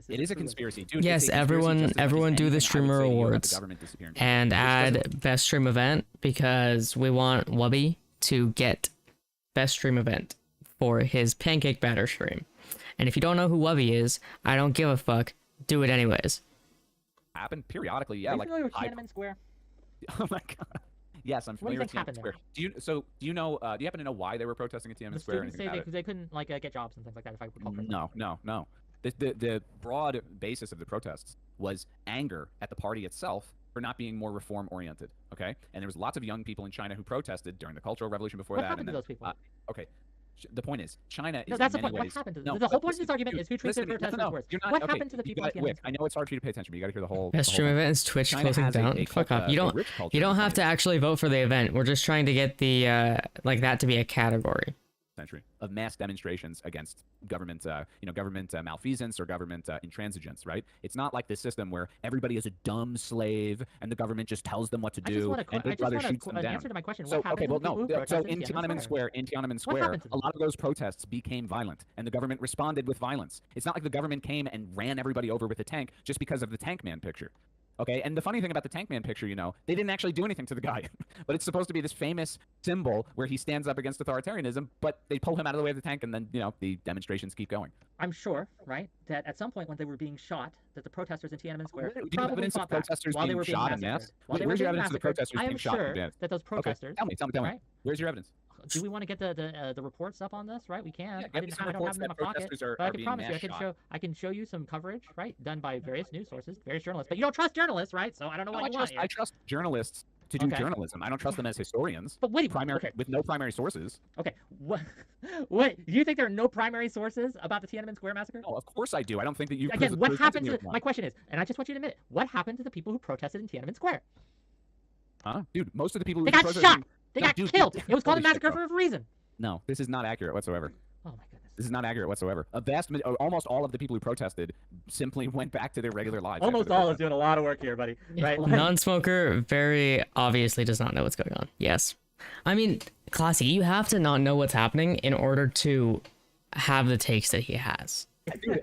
It is a conspiracy, dude. Yes, everyone do the streamer awards and add best stream event because we want Wubby to get best stream event for his pancake batter stream. And if you don't know who Wubby is, I don't give a fuck. Do it anyways. Happen periodically, yeah. Are you familiar with Tiananmen Square? Oh my god. Yes, I'm familiar with Tiananmen Square. Do you happen to know why they were protesting at Tiananmen Square? The students say they couldn't get jobs and things like that. If I recall correctly. No. The broad basis of the protests was anger at the party itself for not being more reform oriented. Okay, and there was lots of young people in China who protested during the Cultural Revolution before that. What happened to those people? Okay. The point is, China is. No, that's the point. What happened to them? The whole point of this argument is who treats their protesters worse. What happened to the people? I know it's hard for you to pay attention, but you got to hear the whole. Best stream event is Twitch closing down. Fuck off. You don't have to actually vote for the event. We're just trying to get the that to be a category. Century of mass demonstrations against government, government malfeasance or government intransigence, right? It's not like this system where everybody is a dumb slave and the government just tells them what to do and Big Brother shoots them down. Answer to my question. So, okay, well, no. So in Tiananmen Square, a lot of those protests became violent, and the government responded with violence. It's not like the government came and ran everybody over with a tank just because of the Tank Man picture. Okay, and the funny thing about the Tank Man picture, they didn't actually do anything to the guy. But it's supposed to be this famous symbol where he stands up against authoritarianism, but they pull him out of the way of the tank, and then, the demonstrations keep going. I'm sure, right, that at some point when they were being shot, that the protesters in Tiananmen Square probably evidence of protesters while they were being shot in mass. Where's your evidence of the protesters being shot in mass? That those protesters. Okay, tell me. Where's your evidence? Do we want to get the reports up on this? Right, we can. Yeah, I don't have them in my pocket. But I can promise you, I can show you some coverage, right, done by various news sources, various journalists. But you don't trust journalists, right? So I don't know what you want. I trust journalists to do journalism. I don't trust them as historians. But wait, with no primary sources. Okay, what? Do you think there are no primary sources about the Tiananmen Square massacre? Oh, of course I do. I don't think that you. Again, what happened to? My question is, and I just want you to admit it. What happened to the people who protested in Tiananmen Square? Huh, dude? Most of the people who got shot. They got killed. It was called a massacre for a reason. No, this is not accurate whatsoever. Oh my goodness. This is not accurate whatsoever. Almost all of the people who protested simply went back to their regular lives. Almost all is doing a lot of work here, buddy. Right? Non-smoker very obviously does not know what's going on. Yes. I mean, Classy, you have to not know what's happening in order to have the takes that he has.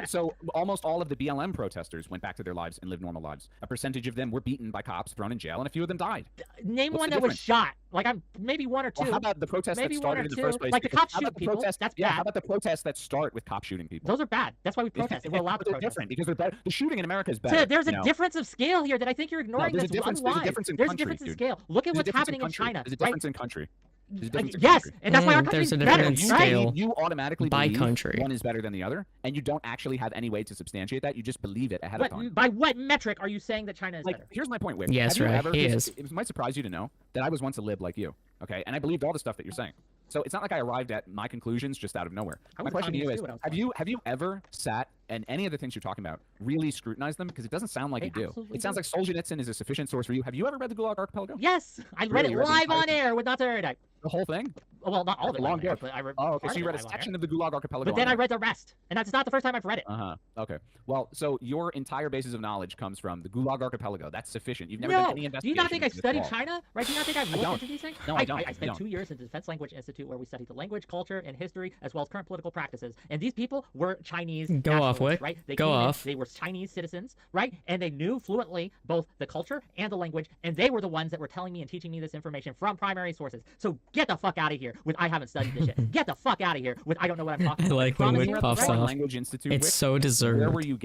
So almost all of the BLM protesters went back to their lives and lived normal lives. A percentage of them were beaten by cops, thrown in jail, and a few of them died. Name one that was shot. Like maybe one or two. Well, how about the protests that started in the first place? Like the cops shoot people. That's bad. Yeah, how about the protests that start with cops shooting people? Those are bad. That's why we protest. We're allowed to protest. Different because they're better. The shooting in America is better. There's a difference of scale here that I think you're ignoring. There's a difference in scale. Look at what's happening in China. There's a difference in country. Yes, and that's why our there's country's a better, difference in right? scale You automatically by believe country. one is better than the other, and you don't actually have any way to substantiate that. You just believe it ahead of time. By what metric are you saying that China is better? Here's my point, Wick. Yes, right. He is. It might surprise you to know that I was once a lib like you, okay? And I believed all the stuff that you're saying. So it's not like I arrived at my conclusions just out of nowhere. My question to you is, have you ever sat and any of the things you're talking about really scrutinized them? Because it doesn't sound like you do. It sounds like Solzhenitsyn is a sufficient source for you. Have you ever read the Gulag Archipelago? Yes, I read it live on air with Nazi Erudite. The whole thing? Well, not all of it. Long book. But I read. Oh, okay. So you read a section of the Gulag Archipelago. But then I read the rest, and that's not the first time I've read it. Okay. Well, so your entire basis of knowledge comes from the Gulag Archipelago. That's sufficient. You've never done any investigation. Do you not think I studied China? Right? Do you not think I've looked into these things? No, I don't. I spent 2 years at the Defense Language Institute where we studied the language, culture, and history, as well as current political practices. And these people were Chinese. Go off, Wick. Right? They Go off. They were Chinese citizens, right? And they knew fluently both the culture and the language, and they were the ones that were telling me and teaching me this information from primary sources. So get the fuck out of here with I haven't studied this shit. Get the fuck out of here with I don't know what I'm talking about. I like when Wick puffs off. Language Institute. It's so deserved. Where were you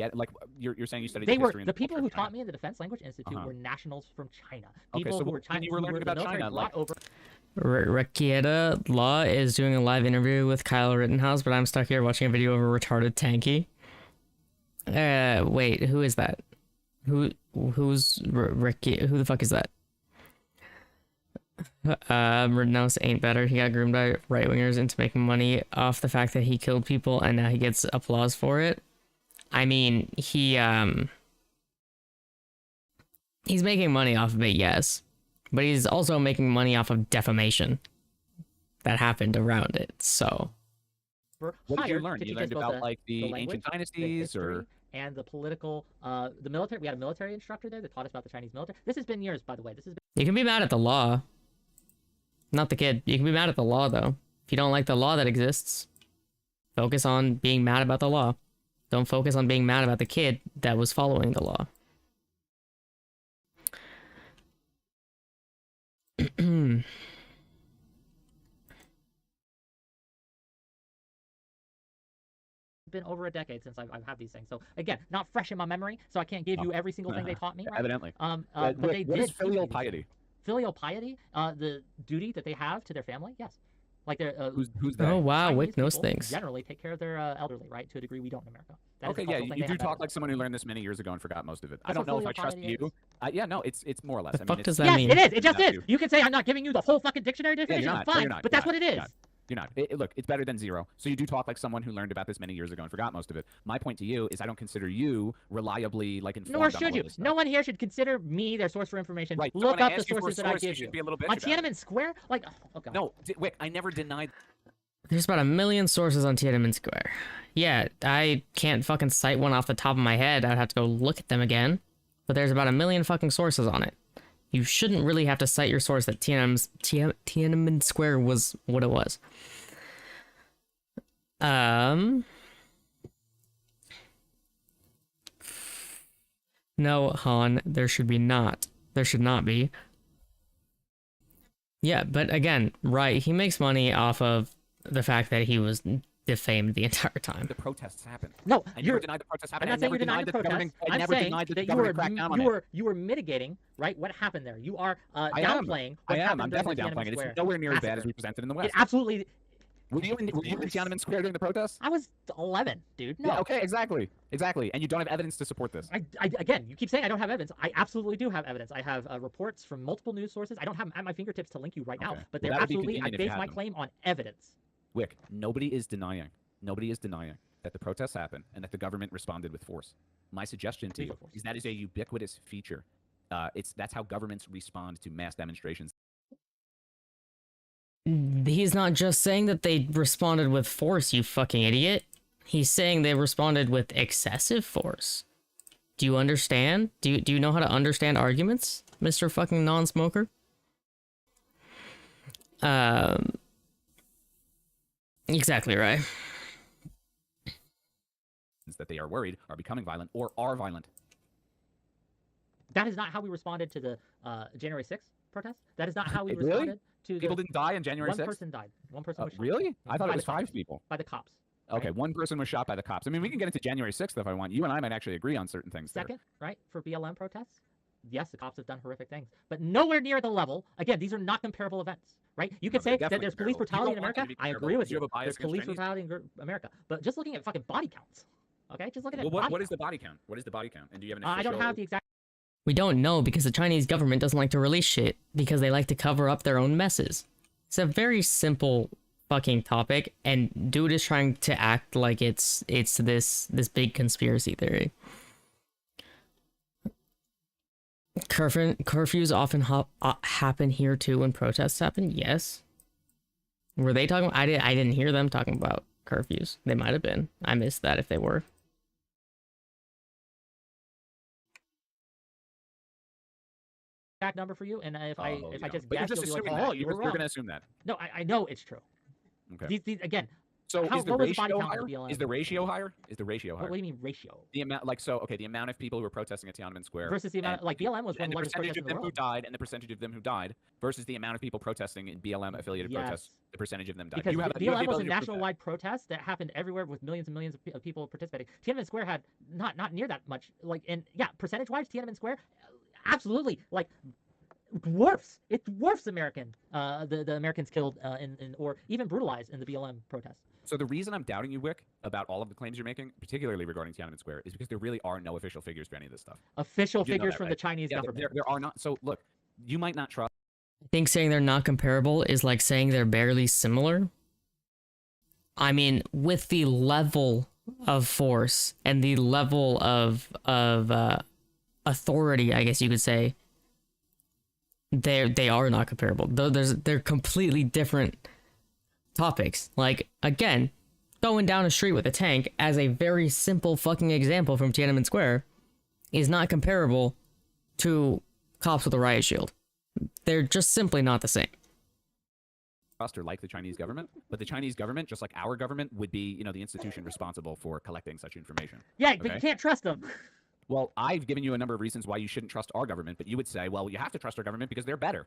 you're saying you studied They were history the people who taught me in the Defense Language Institute were nationals from China. People who were Chinese. You were learning about China. Rekieta Law is doing a live interview with Kyle Rittenhouse, but I'm stuck here watching a video of a retarded tanky. Wait, who is that? Who's Ricky? Who the fuck is that? Rittenhouse ain't better. He got groomed by right-wingers into making money off the fact that he killed people, and now he gets applause for it. I mean, he's making money off of it, yes. But he's also making money off of defamation that happened around it, so... What did you learn? You learned about, like, the ancient dynasties, or... And the political, the military. We had a military instructor there that taught us about the Chinese military. This has been years, by the way. You can be mad at the law. Not the kid. You can be mad at the law, though. If you don't like the law that exists, focus on being mad about the law. Don't focus on being mad about the kid that was following the law. Been over a decade since I've had these things, so again, not fresh in my memory, so I can't give you every single thing they taught me. Right? Evidently. But they what did is filial piety? Filial piety, the duty that they have to their family. Yes, like they're who's that? Oh wow, Chinese Wick knows people things. Generally, take care of their elderly, right? To a degree we don't in America. Okay, yeah, you do talk like someone who learned this many years ago and forgot most of it. I don't know if I trust you. Yeah, no, it's more or less. The fuck does that mean? Yes, it is. It just is. You can say I'm not giving you the whole fucking dictionary definition. Yeah, fine, but that's what it is. You're not. Look, it's better than zero. So you do talk like someone who learned about this many years ago and forgot most of it. My point to you is I don't consider you reliably informed. Nor should you. No one here should consider me their source for information. Right. Look up the sources that I give you. Be a little bit on Tiananmen Square, like, oh god. No, Wick, I never denied. There's about 1 million sources on Tiananmen Square. Yeah, I can't fucking cite one off the top of my head. I'd have to go look at them again. But there's about 1 million fucking sources on it. You shouldn't really have to cite your source that Tiananmen Square was what it was. No, Han, there should not be. Yeah, but again, right, he makes money off of the fact that he was defamed the entire time. The protests happened. No, I never denied the protests happened. I'm not saying you denied the protests. I'm saying you were mitigating, right, what happened there. You are downplaying what happened. I'm definitely downplaying it. It's nowhere near as bad as we presented in the West. It absolutely... Were you in Tiananmen Square during the protests? I was 11, dude. No. Yeah, okay, exactly. And you don't have evidence to support this. Again, you keep saying I don't have evidence. I absolutely do have evidence. I have reports from multiple news sources. I don't have at my fingertips to link you right now, but they're absolutely. I base my claim on evidence. Wick, nobody is denying that the protests happened and that the government responded with force. My suggestion to you is that is a ubiquitous feature. That's how governments respond to mass demonstrations. he's not just saying that they responded with force, you fucking idiot. He's saying they responded with excessive force. Do you understand? Do you know how to understand arguments, Mr. fucking non-smoker? Exactly right. That they are worried are becoming violent or are violent. That is not how we responded to the January 6th protest. That is not how we responded to people didn't die on January 6th? One person died. One person was shot. Really? I thought it was 5 people. By the cops. Okay, right? One person was shot by the cops. I mean, we can get into January 6th if I want. You and I might actually agree on certain things. Second, right, for BLM protests, yes, the cops have done horrific things, but nowhere near the level. Again, these are not comparable events, right? You could say that there's police brutality in America. I agree with you. There's police brutality in America, but just looking at fucking body counts, okay? Just looking at what is the body count? What is the body count? And do you have an official... I don't have the exact... We don't know because the Chinese government doesn't like to release shit because they like to cover up their own messes. It's a very simple fucking topic, and dude is trying to act like it's this big conspiracy theory. Curfews often happen here too when protests happen. Yes. Were they talking? I didn't hear them talking about curfews. They might have been. I missed that if they were. Exact number for you, and if I just guess, you're just you'll be assuming like, that. You're going to assume that. No, I know it's true. Okay. These again. So is the ratio higher? Is the ratio higher? Is the ratio higher? What do you mean ratio? The amount, like, so okay, the amount of people who were protesting at Tiananmen Square versus the amount, like BLM was one of the largest protests in the world. And the percentage of them who died, and the percentage of them who died, versus the amount of people protesting in BLM affiliated protests, the percentage of them died. Because BLM was a national-wide protest that happened everywhere with millions and millions of people participating. Tiananmen Square had not near that much. Like, and yeah, percentage-wise, Tiananmen Square, absolutely, like. Dwarfs the American the Americans killed in or even brutalized in the BLM protests. So the reason I'm doubting you, Wick, about all of the claims you're making, particularly regarding Tiananmen Square, is because there really are no official figures for any of this stuff. Official figures from the Chinese government. There are not. So look, you might not trust. I think saying they're not comparable is like saying they're barely similar. I mean, with the level of force and the level of authority, I guess you could say, they are not comparable. Though they're completely different topics. Like, again, going down a street with a tank as a very simple fucking example from Tiananmen Square is not comparable to cops with a riot shield. They're just simply not the same. Or like the Chinese government, but the Chinese government, just like our government, would be, you know, the institution responsible for collecting such information. Yeah, but you can't trust them. Well, I've given you a number of reasons why you shouldn't trust our government, but you would say, well, you have to trust our government because they're better.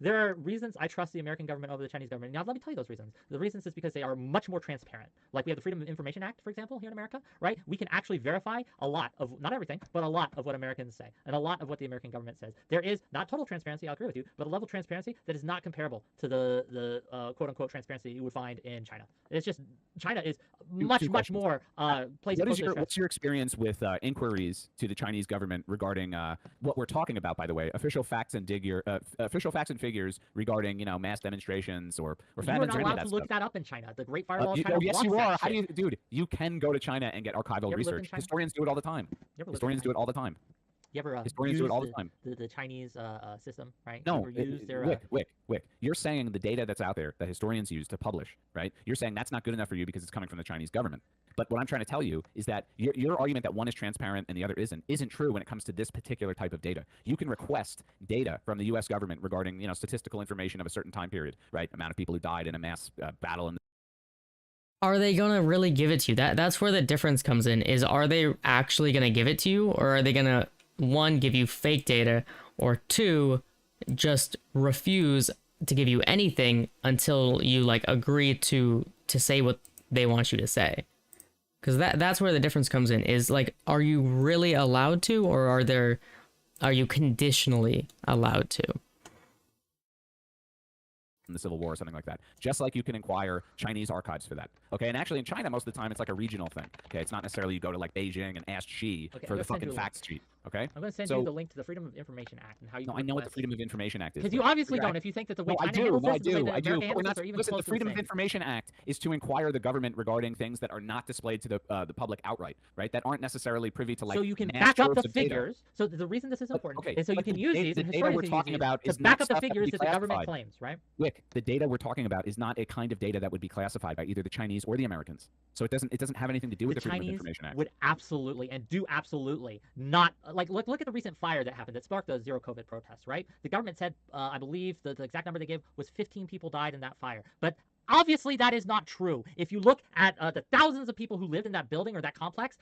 There are reasons I trust the American government over the Chinese government. Now, let me tell you those reasons. The reasons is because they are much more transparent. Like, we have the Freedom of Information Act, for example, here in America, right? We can actually verify a lot of, not everything, but a lot of what Americans say, and a lot of what the American government says. There is not total transparency, I'll agree with you, but a level of transparency that is not comparable to the quote-unquote transparency you would find in China. It's just, China is much more what's your experience with inquiries to the Chinese government regarding what we're talking about, by the way, official facts and figures regarding, you know, mass demonstrations or famines or any of that stuff? You're not allowed to look that up in China. The Great Firewall of China. Yes, you are. How do you, dude? You can go to China and get archival research. Historians do it all the time. Historians do it all the time. You ever historians do it all the time. The Chinese system, right? No, Wick. You're saying the data that's out there that historians use to publish, right? You're saying that's not good enough for you because it's coming from the Chinese government. But what I'm trying to tell you is that your argument that one is transparent and the other isn't true when it comes to this particular type of data. You can request data from the U.S. government regarding, you know, statistical information of a certain time period, right? Amount of people who died in a mass battle. Are they gonna really give it to you? That's where the difference comes in. Is are they actually gonna give it to you, or are they gonna, one, give you fake data, or two, just refuse to give you anything until you like agree to say what they want you to say? Because that's where the difference comes in. Is like, are you really allowed to, or are you conditionally allowed to? In the Civil War or something like that. Just like you can inquire Chinese archives for that. Okay, and actually in China most of the time it's like a regional thing. Okay, it's not necessarily you go to like Beijing and ask Xi for the fucking fact sheet. Okay. I'm going to send you the link to the Freedom of Information Act and how you. No, I know what the Freedom of Information Act is. Because you obviously don't. If you think that the way China handles this is the way that America handles this, or even listen, close the Freedom to of Information Act is to inquire the government regarding things that are not displayed to the public outright, right? That aren't necessarily privy to like. So you can back up the figures. So the reason this is important is so you can use these. The data we're talking about is to back up the figures that the government claims, right? Wick, the data we're talking about is not a kind of data that would be classified by either the Chinese or the Americans. So it doesn't have anything to do with the Freedom of Information Act. Would absolutely and do absolutely not like look at the recent fire that happened that sparked the zero COVID protests, right? The government said, I believe the exact number they gave was 15 people died in that fire, but obviously that is not true. If you look at the thousands of people who lived in that building or that complex,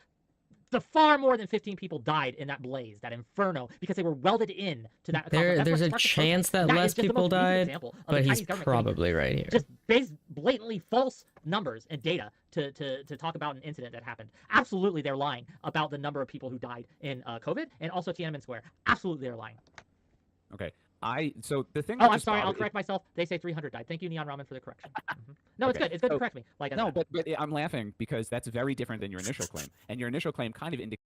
the far more than 15 people died in that blaze, that inferno, because they were welded in to that. There's a chance that less people died, but he's probably right here. Just blatantly false numbers and data to talk about an incident that happened. Absolutely, they're lying about the number of people who died in COVID and also Tiananmen Square. Absolutely, they're lying. Okay. So the thing. Oh, I'm sorry. I'll correct myself. They say 300 died. Thank you, Neon Ramen, for the correction. No, it's good. It's good to correct me. Like no, but I'm laughing because that's very different than your initial claim, and your initial claim kind of indicates.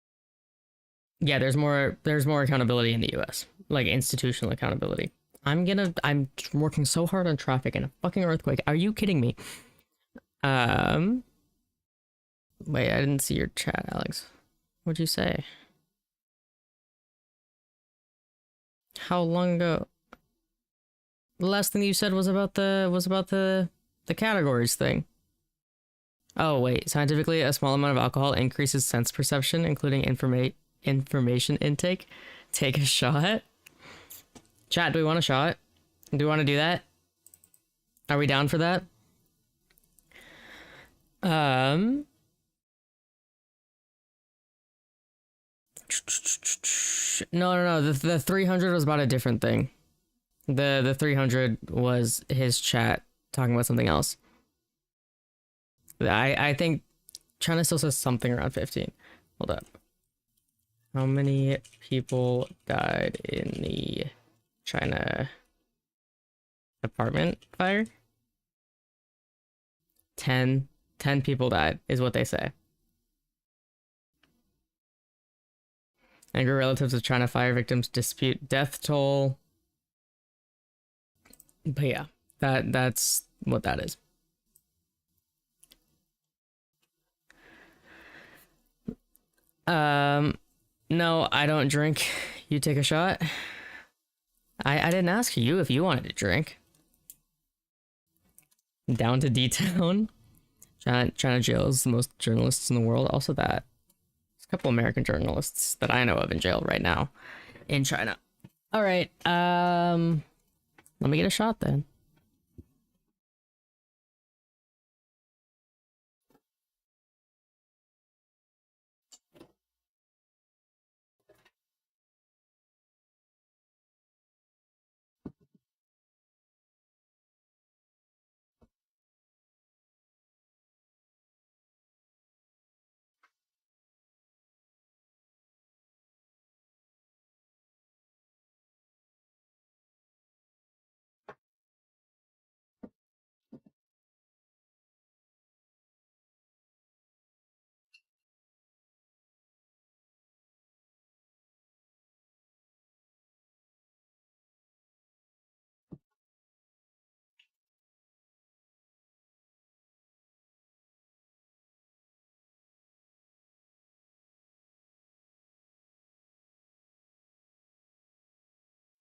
Yeah, there's more accountability in the U.S. like institutional accountability. I'm working so hard on traffic and a fucking earthquake. Are you kidding me? Wait, I didn't see your chat, Alex. What'd you say? How long ago? The last thing you said was about the categories thing. Oh wait, scientifically, a small amount of alcohol increases sense perception, including information intake. Take a shot. Chat, do we want a shot? Do we want to do that? Are we down for that? No. The 300 was about a different thing. The 300 was his chat talking about something else. I think China still says something around 15. Hold up. How many people died in the China apartment fire? 10 people died is what they say. Angry relatives of China fire victims dispute death toll. But yeah, that's what that is. No, I don't drink. You take a shot. I didn't ask you if you wanted to drink. Down to D-Town. China jail is the most journalists in the world. Also that. There's a couple American journalists that I know of in jail right now in China. All right. Let me get a shot then.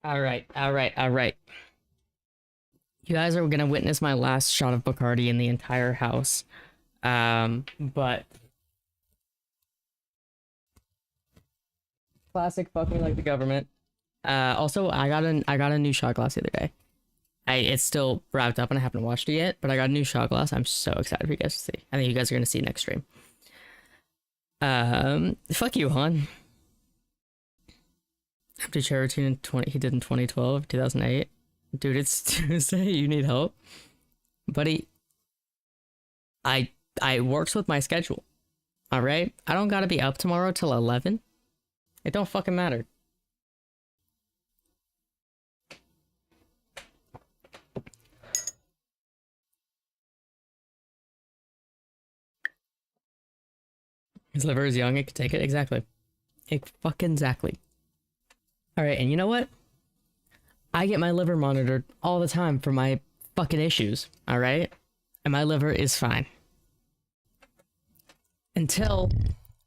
All right. You guys are gonna witness my last shot of Bacardi in the entire house. But classic fuck me like the government. Also I got a new shot glass the other day. It's still wrapped up and I haven't watched it yet, but I got a new shot glass. I'm so excited for you guys to see. I think you guys are gonna see next stream. Fuck you, Han. Empty chair routine in he did in 2012, 2008. Dude, it's Tuesday. You need help, buddy. I works with my schedule. All right, I don't gotta be up tomorrow till 11. It don't fucking matter. His liver is young. It could take it exactly. It fucking exactly. All right, and you know what? I get my liver monitored all the time for my fucking issues, all right? And my liver is fine. Until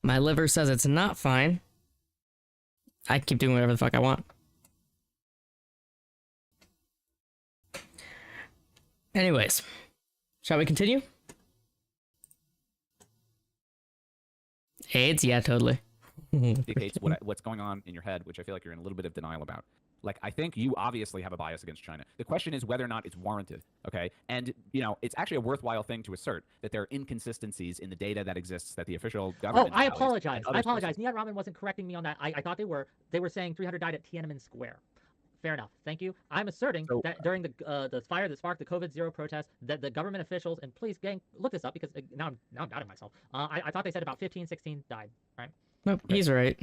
my liver says it's not fine, I keep doing whatever the fuck I want. Anyways, shall we continue? AIDS? Yeah, totally. Indicates what's going on in your head, which I feel like you're in a little bit of denial about. Like, I think you obviously have a bias against China. The question is whether or not it's warranted, okay? And, it's actually a worthwhile thing to assert that there are inconsistencies in the data that exists that the official government... Oh, I apologize. Nihat Rahman wasn't correcting me on that. I thought they were. They were saying 300 died at Tiananmen Square. Fair enough. Thank you. I'm asserting that during the fire that sparked the COVID-0 protest, that the government officials, and please, gang, look this up because now I'm doubting myself. I thought they said about 15, 16 died, right? Nope, he's right.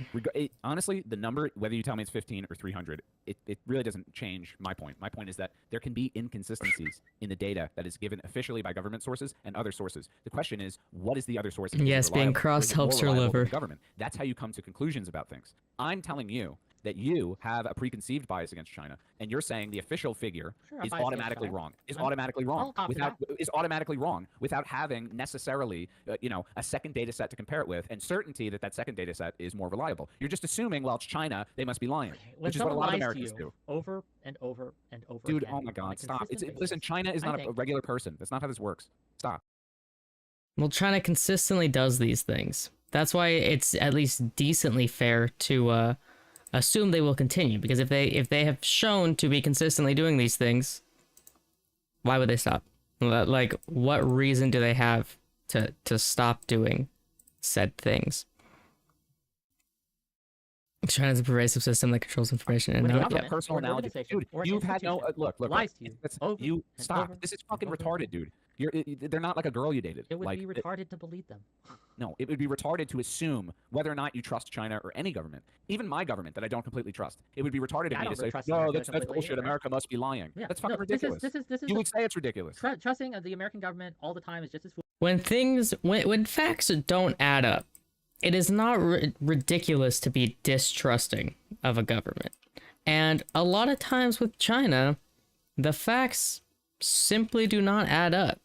Honestly, the number, whether you tell me it's 15 or 300, it really doesn't change my point. My point is that there can be inconsistencies in the data that is given officially by government sources and other sources. The question is, what is the other source? Yes, being crossed helps your liver. Government. That's how you come to conclusions about things. I'm telling you that you have a preconceived bias against China, and you're saying the official figure is automatically wrong. Is automatically wrong without having necessarily, a second data set to compare it with, and certainty that that second data set is more reliable. You're just assuming, well, it's China, they must be lying, which is what a lot of Americans do. Over and over and over. Dude, again, oh my God, stop! Listen, China is not a regular person. That's not how this works. Stop. Well, China consistently does these things. That's why it's at least decently fair to assume they will continue, because if they have shown to be consistently doing these things, why would they stop? Like, what reason do they have to stop doing said things? China's a pervasive system that controls information and personal analogy. Dude, you've had no look. Lies to you. You stop. This is fucking retarded, dude. They're not like a girl you dated. It would be retarded to believe them. No, it would be retarded to assume whether or not you trust China or any government, even my government that I don't completely trust. It would be retarded of me to say, no, that's bullshit. America must be lying. Yeah. That's fucking ridiculous. This is you would say it's ridiculous. Trusting the American government all the time is just as when facts don't add up. It is not ridiculous to be distrusting of a government. And a lot of times with China, the facts simply do not add up.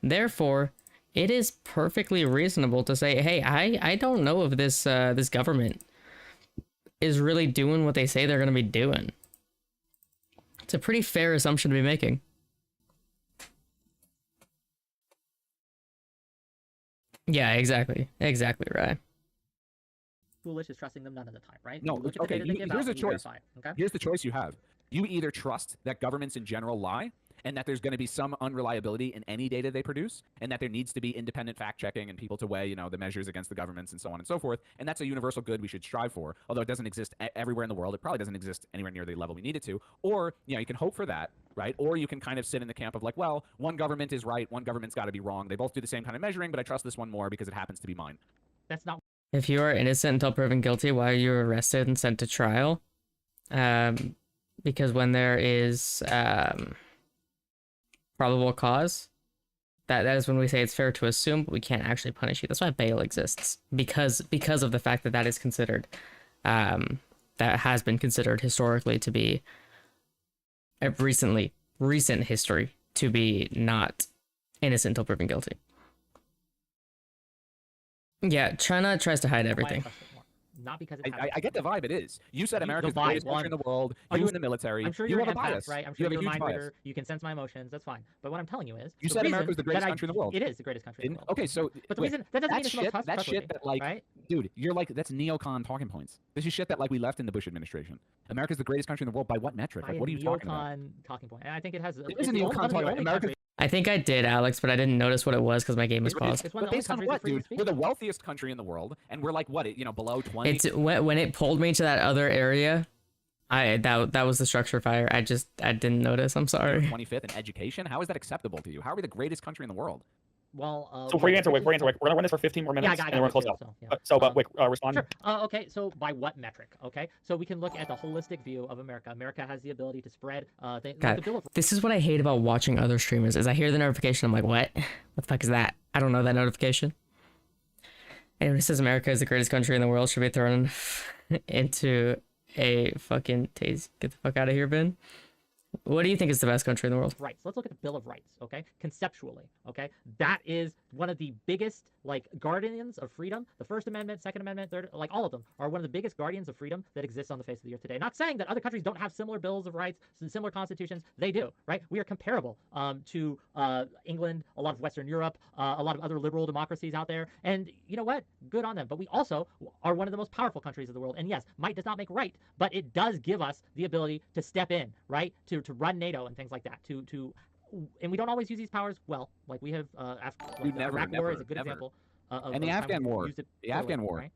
Therefore, it is perfectly reasonable to say, hey, I don't know if this government is really doing what they say they're going to be doing. It's a pretty fair assumption to be making. Yeah, exactly. Exactly right. Foolish is trusting them none of the time, right? No, okay, here's the choice. Okay? Here's the choice you have. You either trust that governments in general lie, and that there's going to be some unreliability in any data they produce, and that there needs to be independent fact-checking and people to weigh, the measures against the governments and so on and so forth, and that's a universal good we should strive for, although it doesn't exist everywhere in the world. It probably doesn't exist anywhere near the level we need it to, or, you can hope for that, right? Or you can kind of sit in the camp of like, well, one government is right, one government's got to be wrong. They both do the same kind of measuring, but I trust this one more because it happens to be mine. That's not... If you are innocent until proven guilty, why are you arrested and sent to trial? Because when there is probable cause, that is when we say it's fair to assume, but we can't actually punish you. That's why bail exists, because of the fact that is considered, that has been considered historically to be recent history to be not innocent until proven guilty. Yeah, China tries to hide everything. Not because I get the vibe it is. You said America's the greatest country in the world. You in the military. I'm sure you have a bias, right? I'm sure you're a mind reader. You can sense my emotions. That's fine. But what I'm telling you is, you said America's the greatest country in the world. It is the greatest country in the world. Okay, so but the reason that doesn't mean it's the most trustworthy. That's shit that like, right? Dude, you're like that's neocon talking points. This is shit that like we left in the Bush administration. America's the greatest country in the world by what metric? Like, what are you talking about? Talking point. And I think it has. It is a neocon talking point. America. I think I did, Alex, but I didn't notice what it was because my game was paused. But based on what, dude? We're the wealthiest country in the world, and we're like what? Below 20. It's when it pulled me to that other area. That was the structure fire. I didn't notice. I'm sorry. 25th in education. How is that acceptable to you? How are we the greatest country in the world? Well, so before you answer, Wick, we're gonna run this for 15 more minutes, and then we're gonna close out. But Wick, respond. Sure. Okay. So by what metric? Okay. So we can look at the holistic view of America. America has the ability to spread. This is what I hate about watching other streamers. Is I hear the notification, I'm like, what? What the fuck is that? I don't know that notification. And when it says America is the greatest country in the world, should be thrown into a fucking tase. Get the fuck out of here, Ben. What do you think is the best country in the world? Rights. Let's look at the Bill of Rights, okay? Conceptually, okay? That is one of the biggest, like, guardians of freedom. The First Amendment, Second Amendment, Third, like, all of them are one of the biggest guardians of freedom that exists on the face of the earth today. Not saying that other countries don't have similar bills of rights and similar constitutions. They do, right? We are comparable to England, a lot of Western Europe, a lot of other liberal democracies out there. And you know what? Good on them. But we also are one of the most powerful countries of the world. And yes, might does not make right, but it does give us the ability to step in, right? To run NATO and things like that. And we don't always use these powers well. Like we have the Iraq War is a good example. And the Afghan War. The Afghan War. Right?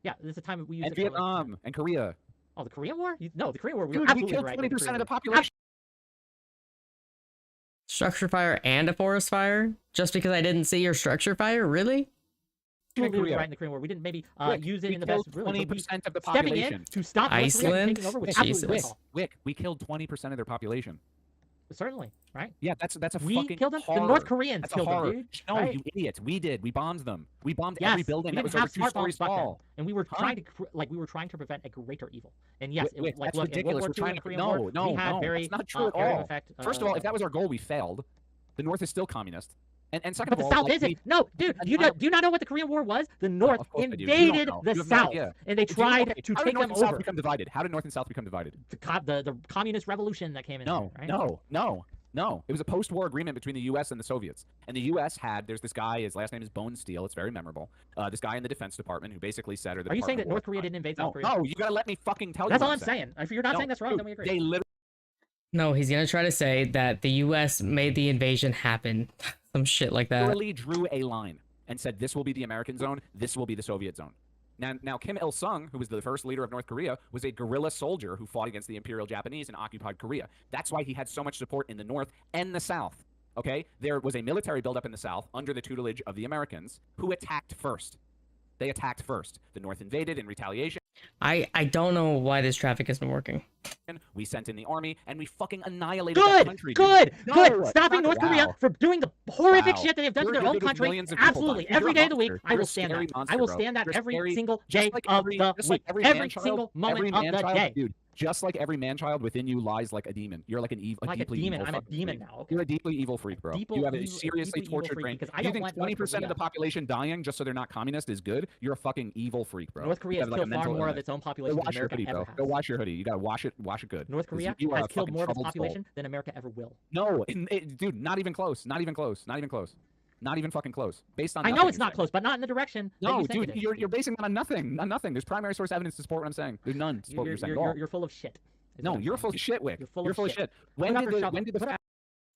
Yeah, this is a time we use and Vietnam and Korea. Oh, the Korean War? No, the Korean War. Dude, we killed 20% of the population. Structure fire and a forest fire? Just because I didn't see your structure fire? Really? Right in the Korean War. We didn't maybe use it in the best. 20% of the population. Stepping in to stop Iceland. Taking over was Wick, we killed 20% of their population. Certainly, right? Yeah, that's a we fucking killed them. horror. The North Koreans that's killed them, dude. No, right? you idiots. We did. We bombed them. We bombed yes, every building that was over 2 stories tall. And we were trying to prevent a greater evil. And yes, Wick, like that's look, ridiculous. We're trying to no, very, that's not true at all. Effect, First of all, if that was our goal, we failed. The North is still communist. And second but of all, the South isn't. No, dude, do you not know what the Korean War was? The North invaded the South, and they tried to take them over. How did North and South become divided? How did North and South become divided? The communist revolution that came in. No. It was a post-war agreement between the U.S. and the Soviets. And the U.S. there's this guy, his last name is Bone Steel. It's very memorable. This guy in the Defense Department who basically said, Are you saying that North Korea didn't invade South Korea? No, you gotta let me fucking tell you. That's all I'm saying. If you're not saying that's wrong, then we agree. They literally. No, he's gonna try to say that the U.S. made the invasion happen. Some shit like that. Literally drew a line and said, this will be the American zone, this will be the Soviet zone. Now Kim Il-sung, who was the first leader of North Korea, was a guerrilla soldier who fought against the Imperial Japanese and occupied Korea. That's why he had so much support in the North and the South. Okay? There was a military buildup in the South under the tutelage of the Americans who attacked first. They attacked first. The North invaded in retaliation. I don't know why this traffic isn't working. We sent in the army and we fucking annihilated that country. Good. Stopping North Korea from doing the horrific shit that they've done to their own country. Absolutely. Every day of the week, I will stand that. I will stand that every single day of the week. Every single moment of the day. Dude, just like every man-child within you lies like a demon. You're like an evil. Like a demon. I'm a demon now. Okay. You're a deeply evil freak, bro. You have a seriously tortured brain. You think 20% of the population dying just so they're not communist is good? You're a fucking evil freak, bro. North Korea has killed far more of its own population than America ever has. Go wash your hoodie. You gotta wash it good. North Korea has killed more of its population than America ever will. No, dude, not even close. Not even close. Not even close. Not even fucking close. Based on I know it's not close, but not in the direction. No, dude, you're basing that on nothing. On nothing. There's primary source evidence to support what I'm saying. There's none to support what you're saying at all. You're full of shit. No, you're full of shit, Wick. You're full of shit. When did the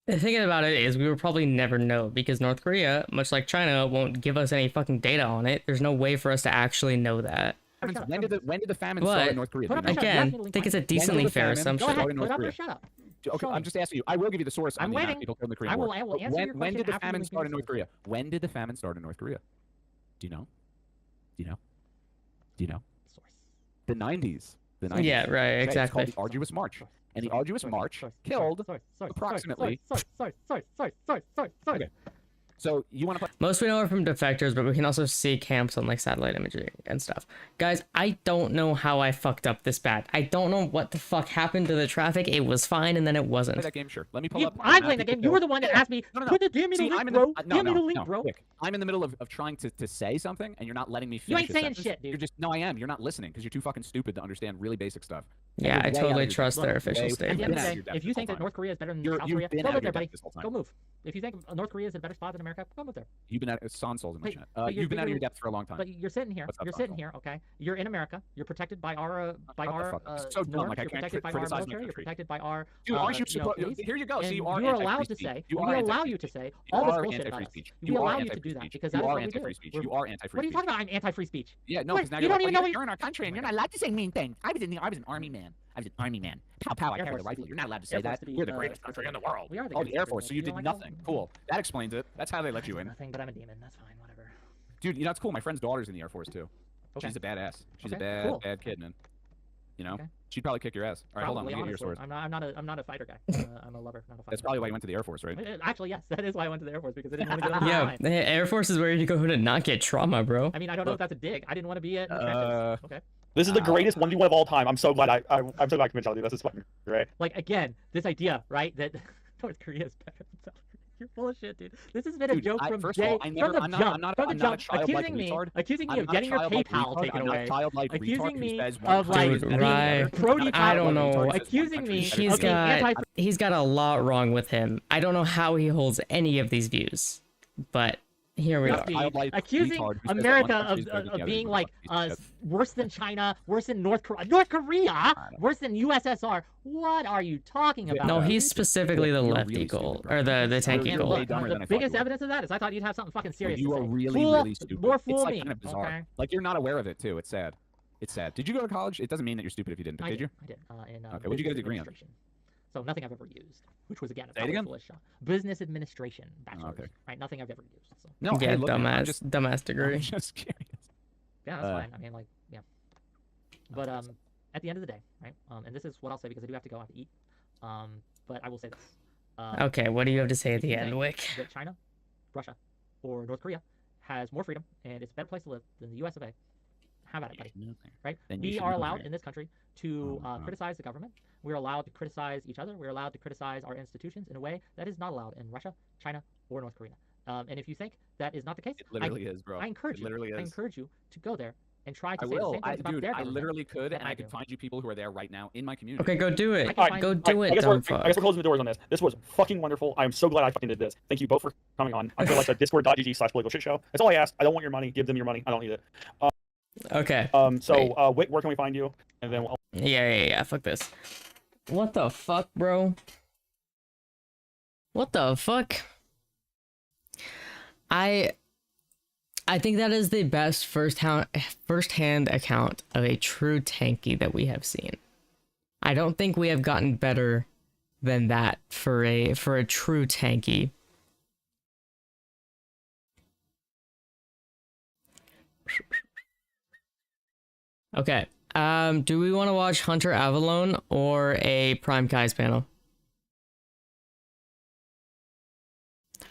thinking about it is we will probably never know because North Korea, much like China, won't give us any fucking data on it. There's no way for us to actually know that. When did the famine start in North Korea? Again, I think it's a decently fair assumption. Shut up. Okay, I'm just asking you. I will give you the source. I'm waiting. People killed in the Korean War. I will answer your question. When did the famine start in North Korea? When did the famine start in North Korea? Do you know? Source. The 90s. The 90s. Yeah, right, okay, exactly. It's called the Arduous March. And the Arduous March killed approximately. Okay. So you want to play? Most we know are from defectors, but we can also see camps on like satellite imagery and stuff. Guys, I don't know how I fucked up this bad. I don't know what the fuck happened to the traffic. It was fine, and then it wasn't. Play that game, sure. Let me pull up. I'm playing that game. You were the one that asked me. Put the damn link, bro. Give me the link, bro. I'm in the middle of trying to say something, and you're not letting me You finish. ain't saying shit, dude. You're just I am. You're not listening because you're too fucking stupid to understand really basic stuff. Yeah, I totally trust their official statement. If you think that North Korea is better than South Korea, go move there, buddy. Go move. If you think North Korea is a better spot than America, go move there. You've been at Son Souls in my chat. You've been out of your depth for a long time. But you're sitting here. You're sitting here. Okay. You're in America. You're protected by our so dumb. Like I can't criticize our my military. country. You're protected by our. Dude, aren't you supposed? Here you go. So you are allowed to say. We allow you to say all this bullshit about us. We allow you to do that because that is what we do. You are anti-free speech. What are you talking about? I'm anti-free speech. Yeah, no, because now you don't even know you're in our country and you're not allowed to say mean things. I was an army man. I was an army man. Pow, I carry the rifle. You're not allowed to say that. We're the greatest country in the world. We are the greatest. Oh, the Air Force. So you did nothing. Cool. That explains it. That's how they let you in. Nothing, but I'm a demon. That's fine. Whatever. Dude, you know it's cool. My friend's daughter's in the Air Force too. She's a badass. She's a bad kid, man. You know, she'd probably kick your ass. All right, hold on. Let me get your sword. I'm not a fighter guy. I'm a lover, not a fighter. That's probably why you went to the Air Force, right? Actually, yes, that is why I went to the Air Force because I didn't want to get on the line. Yeah, Air Force is where you go to not get trauma, bro. I mean, I don't know if that's a dig. I didn't want to be at. Okay. This is the greatest 1v1 of all time. I'm so glad I'm so glad I convinced y'all to do this. This is fucking great. Like, again, this idea, right, that North Korea is better than South Korea. You're full of shit, dude. This has been a joke from first day, of all, I never, from the jump, I'm not a childlike retard. accusing me I'm of not getting your childlike PayPal retard. taken I'm not away, childlike accusing retard who me says one of country like is Dude, better than Rye, the other. pro-detard, I don't know. retard says one accusing country me is better He's of than the being other. got he's got a lot wrong with him. I don't know how he holds any of these views, but here we Must are. be Childlike accusing retard who says that one America country is better than the of other. being He's a like fucking piece of shit. worse than China, worse than North Korea, worse than USSR. What are you talking about? No, dude? he's specifically the You're left really eagle, stupid, bro. or the tank You're eagle. way dumber than I The thought you biggest were. evidence of that is I thought you'd have something fucking serious You to are say. really, Fool, really stupid. More It's fool like me. kind of bizarre. Okay. Like you're not aware of it too. It's sad. It's sad. Did you go to college? It doesn't mean that you're stupid if you didn't. But I did you? I did. In, Okay, what'd you get a business degree in? administration. So nothing I've ever used, which was again a Say it again? foolish shot. Business administration, bachelor's, okay. right? Nothing I've ever used. So No, Yeah, hey, look, man, I'm dumbass degree. I'm just curious. yeah, that's fine. I mean, like, yeah. But at the end of the day, right? And this is what I'll say because I do have to go out to eat. But I will say this. Okay, what do you have to say at the you end, think Wick? that China, Russia, or North Korea has more freedom and it's a better place to live than the U.S. of A. Have at it, buddy. Right? Then you We should are move allowed there. in this country to Uh-huh. criticize the government. We're allowed to criticize each other. We're allowed to criticize our institutions in a way that is not allowed in Russia, China, or North Korea. And if you think that is not the case, It literally is, bro. I encourage It you. literally I is. encourage you to go there and try to I say the will. same things about Dude, their I government. literally could, that and I I could do. find you people who are there right now in my community. Okay, go do it. I can find- Go do it, I guess dumb we're fuck. closing the doors on this. This was fucking wonderful. I am so glad I fucking did this. Thank you both for coming on. I feel like a discord.gg/political shit show. That's all I asked. I don't want your money. Give them your money. I don't need it. Okay. So, Wick, where can we find you? And then Yeah. Fuck this. What the fuck, bro? What the fuck? I think that is the best first-hand account of a true tanky that we have seen. I don't think we have gotten better than that for a true tanky. Okay. Do we want to watch Hunter Avalon or a Prime Kai's panel?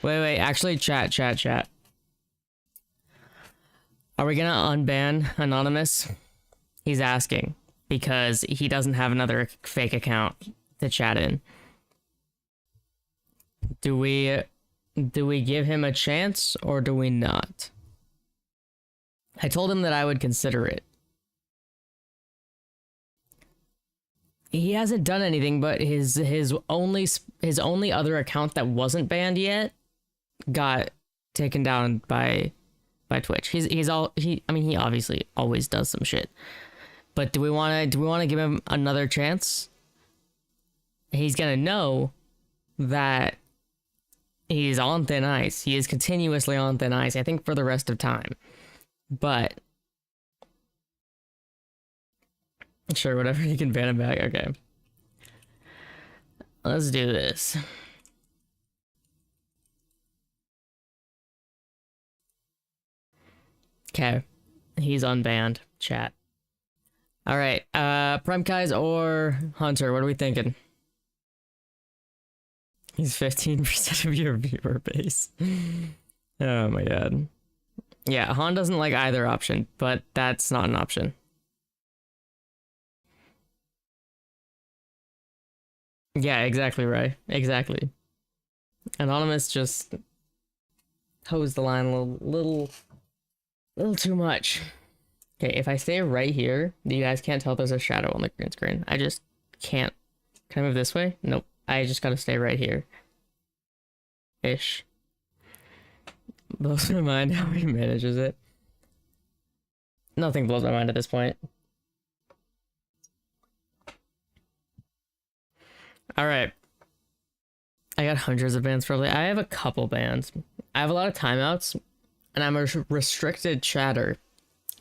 Wait, actually, chat. Are we gonna unban Anonymous? He's asking because he doesn't have another fake account to chat in. Do we give him a chance or do we not? I told him that I would consider it. He hasn't done anything, but his only other account that wasn't banned yet got taken down by Twitch. He obviously always does some shit. But do we want to give him another chance? He's going to know that he's on thin ice. He is continuously on thin ice, I think, for the rest of time. But sure, whatever, you can ban him back. Okay. Let's do this. Okay. He's unbanned. Chat. Alright. Prime Kai's or Hunter, what are we thinking? He's 15% of your viewer base. Oh my god. Yeah, Han doesn't like either option, but that's not an option. Yeah, exactly right. Exactly. Anonymous just toes the line a little too much. Okay, if I stay right here, you guys can't tell there's a shadow on the green screen. I just can't. Can I move this way? Nope. I just gotta stay right here. Ish. Blows my mind how he manages it. Nothing blows my mind at this point. Alright. I got hundreds of bans probably. I have a couple bans. I have a lot of timeouts, and I'm a restricted chatter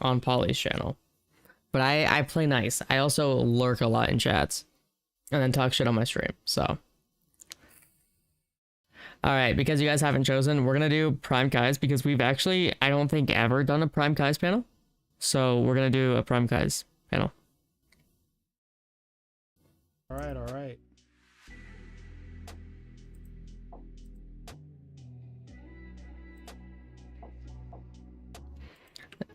on Polly's channel. But I play nice. I also lurk a lot in chats, and then talk shit on my stream, so. Alright, because you guys haven't chosen, we're gonna do Prime Kai's, because we've actually, I don't think, ever done a Prime Kai's panel. So we're gonna do a Prime Kai's panel. Alright.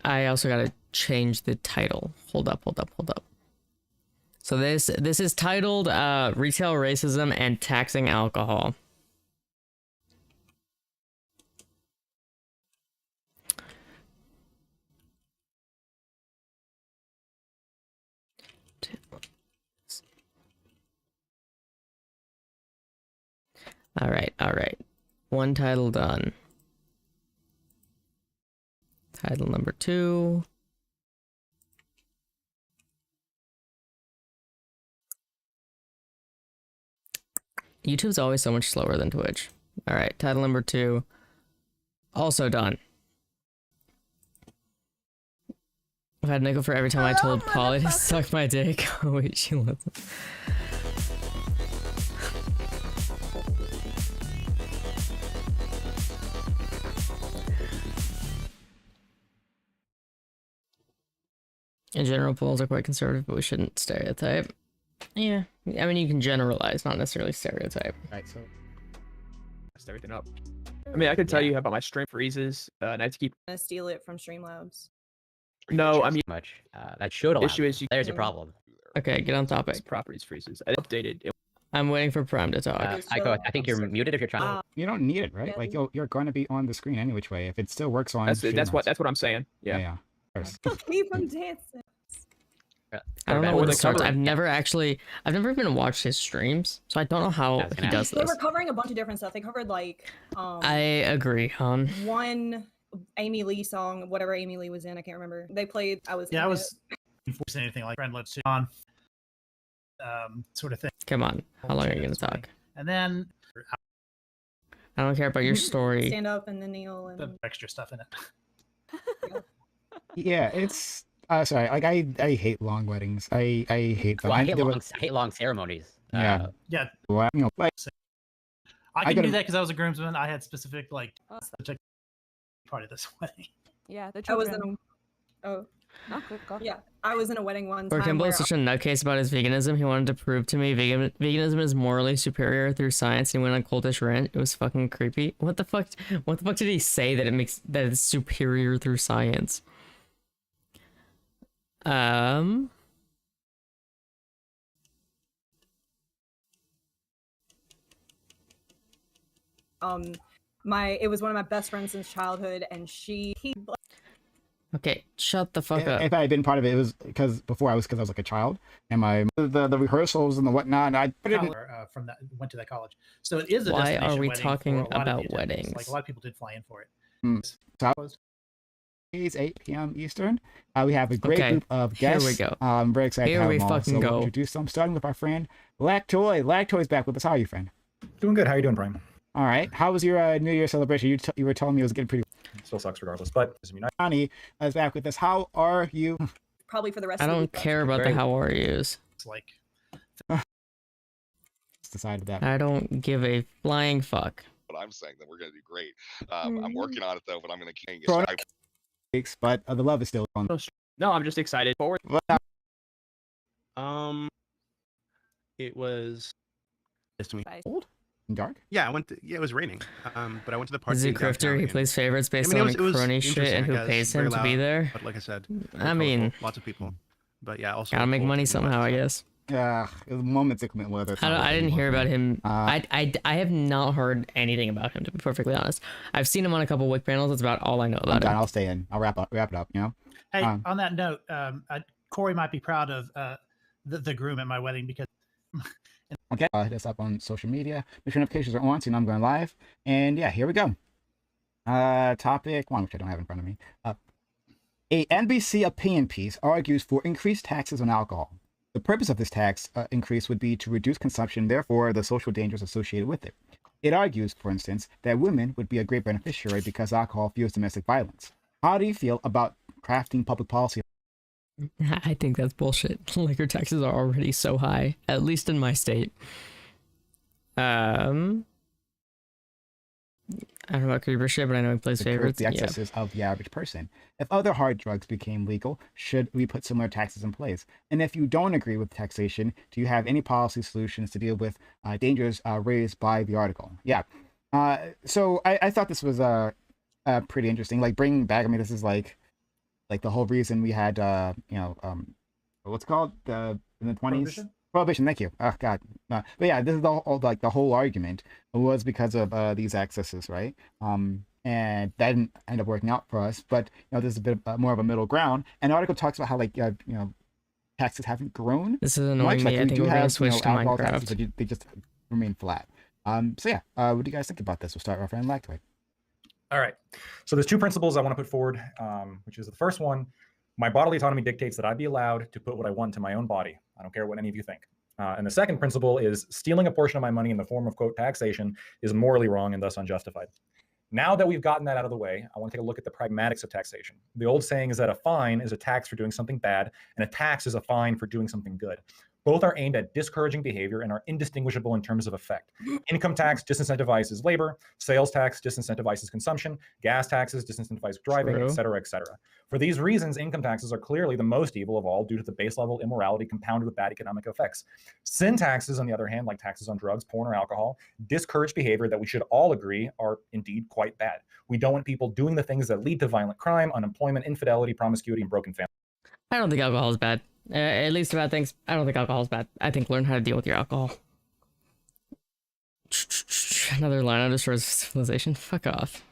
I also gotta change the title. Hold up. So this is titled Retail Racism and Taxing Alcohol. All right. One title done. Title number 2. YouTube's always so much slower than Twitch. All right, title number 2. Also done. I've had nickel for every time I told Polly to suck my dick. Oh wait, she left. In general, polls are quite conservative, but we shouldn't stereotype. Yeah, I mean, you can generalize, not necessarily stereotype. Right, so messed everything up. I mean, I could tell you about my stream freezes, and I have to keep. Gonna steal it from Streamlabs. No, I mean, much. That should allow. issue is you. There's your problem. Okay, get on topic. Properties freezes. I updated it. I'm waiting for Prime to talk. I think you're muted if you're trying. you don't need it, right? Like you're going to be on the screen any which way. If it still works on. That's what I'm saying. Yeah. Yeah. Keep him dancing. I don't know when Well, it starts. cover- I've never even watched his streams, so I don't know how I was he gonna does They this. were covering a bunch of different stuff. They covered like I agree, hon. one Amy Lee song, whatever Amy Lee was in, I can't remember. They played. I was enforcing anything like friend lives on, sort of thing. Come on, how long are you gonna talk? And then I don't care about your story. Stand up and then kneel and the extra stuff in it. Yeah, it's sorry. Like I hate long weddings. I hate them. Well, I hate There were- I hate long ceremonies. Yeah. Yeah, well, you know, like I I can gotta- do that because I was a groomsman. I had specific like part of this wedding. Yeah, the I was children. in a, oh Not good, go. yeah, I was in a wedding one Where time. Kimball Where is such a nutcase about his veganism, he wanted to prove to me veganism is morally superior through science, and he went on cultish rant. It was fucking creepy. What the fuck did he say that it's superior through science? it was one of my best friends since childhood, and he Okay, shut the fuck up. if I had been part of it, it was because I was like a child, and the rehearsals and the whatnot. And I didn't. From that went to that college, so it is a Why destination are we wedding talking for a lot of about the attendees. weddings? Like a lot of people did fly in for it. So it's 8 p.m. Eastern. We have a great Okay, group of here guests. we go. I'm very excited Here to have we them all. fucking So we'll go. introduce them, starting with our friend Lactoy. Lactoy's back with us. How are you, friend? Doing good. How are you doing, Prime? All right. How was your New Year celebration? You were telling me it was getting pretty. Still sucks regardless, but Johnny is back with us. How are you? probably for the rest I of the don't week. care about the how are yous. It's like Decided that. I don't give a flying fuck. But I'm saying that we're gonna do great. I'm working on it though, but I'm gonna keep Corona it. weeks, but the love is still on. No, I'm just excited forward. It was Old? Dark. Yeah, it was raining. But I went to the party. Is he in downtown grifter? He and- plays favorites based I mean, on it was crony shit interesting, and who I guess, pays very him to be loud, there? But like I said, very I mean, colorful, lots of people. But yeah, also gotta make cold money and somehow, wet, I so- guess. Yeah, moments inclement weather. I didn't hear about him. I have not heard anything about him, to be perfectly honest. I've seen him on a couple Wick panels. That's about all I know I'm about done. him. I'll stay in. I'll wrap it up. You know. Hey, on that note, Corey might be proud of the groom at my wedding because. Okay, hit us up on social media. Make sure notifications are on, so you know I'm going live. And yeah, here we go. Topic one, which I don't have in front of me. A NBC opinion piece argues for increased taxes on alcohol. The purpose of this tax increase would be to reduce consumption, therefore the social dangers associated with it. It argues, for instance, that women would be a great beneficiary because alcohol fuels domestic violence. How do you feel about crafting public policy? I think that's bullshit. Liquor taxes are already so high, at least in my state. I don't know about Creeper shit, but I know he plays To curb favorites. the Yeah. excesses of the average person. If other hard drugs became legal, should we put similar taxes in place? And if you don't agree with taxation, do you have any policy solutions to deal with dangers raised by the article? Yeah. So I thought this was pretty interesting. Like bringing back. I mean, this is like like the whole reason we had what's it called in the 20s prohibition. Thank you. Oh God. But yeah, this is the whole argument was because of these excesses, right? And that didn't end up working out for us. But there's a bit more of a middle ground. And the article talks about how taxes haven't grown. This is annoying me. I think we're gonna switch to alcohol Minecraft. taxes, but they just remain flat. So yeah, what do you guys think about this? We'll start with our friend Lactoid. All right. So there's two principles I want to put forward, which is the first one: my bodily autonomy dictates that I be allowed to put what I want into my own body. I don't care what any of you think. And the second principle is stealing a portion of my money in the form of, quote, taxation is morally wrong and thus unjustified. Now that we've gotten that out of the way, I want to take a look at the pragmatics of taxation. The old saying is that a fine is a tax for doing something bad, and a tax is a fine for doing something good. Both are aimed at discouraging behavior and are indistinguishable in terms of effect. Income tax disincentivizes labor, sales tax disincentivizes consumption, gas taxes disincentivize driving, True. et cetera, et cetera. For these reasons, income taxes are clearly the most evil of all due to the base level immorality compounded with bad economic effects. Sin taxes, on the other hand, like taxes on drugs, porn, or alcohol, discourage behavior that we should all agree are indeed quite bad. We don't want people doing the things that lead to violent crime, unemployment, infidelity, promiscuity, and broken families. I don't think alcohol is bad. At least about things. I don't think alcohol is bad. I think learn how to deal with your alcohol. Another line that destroys civilization. Fuck off.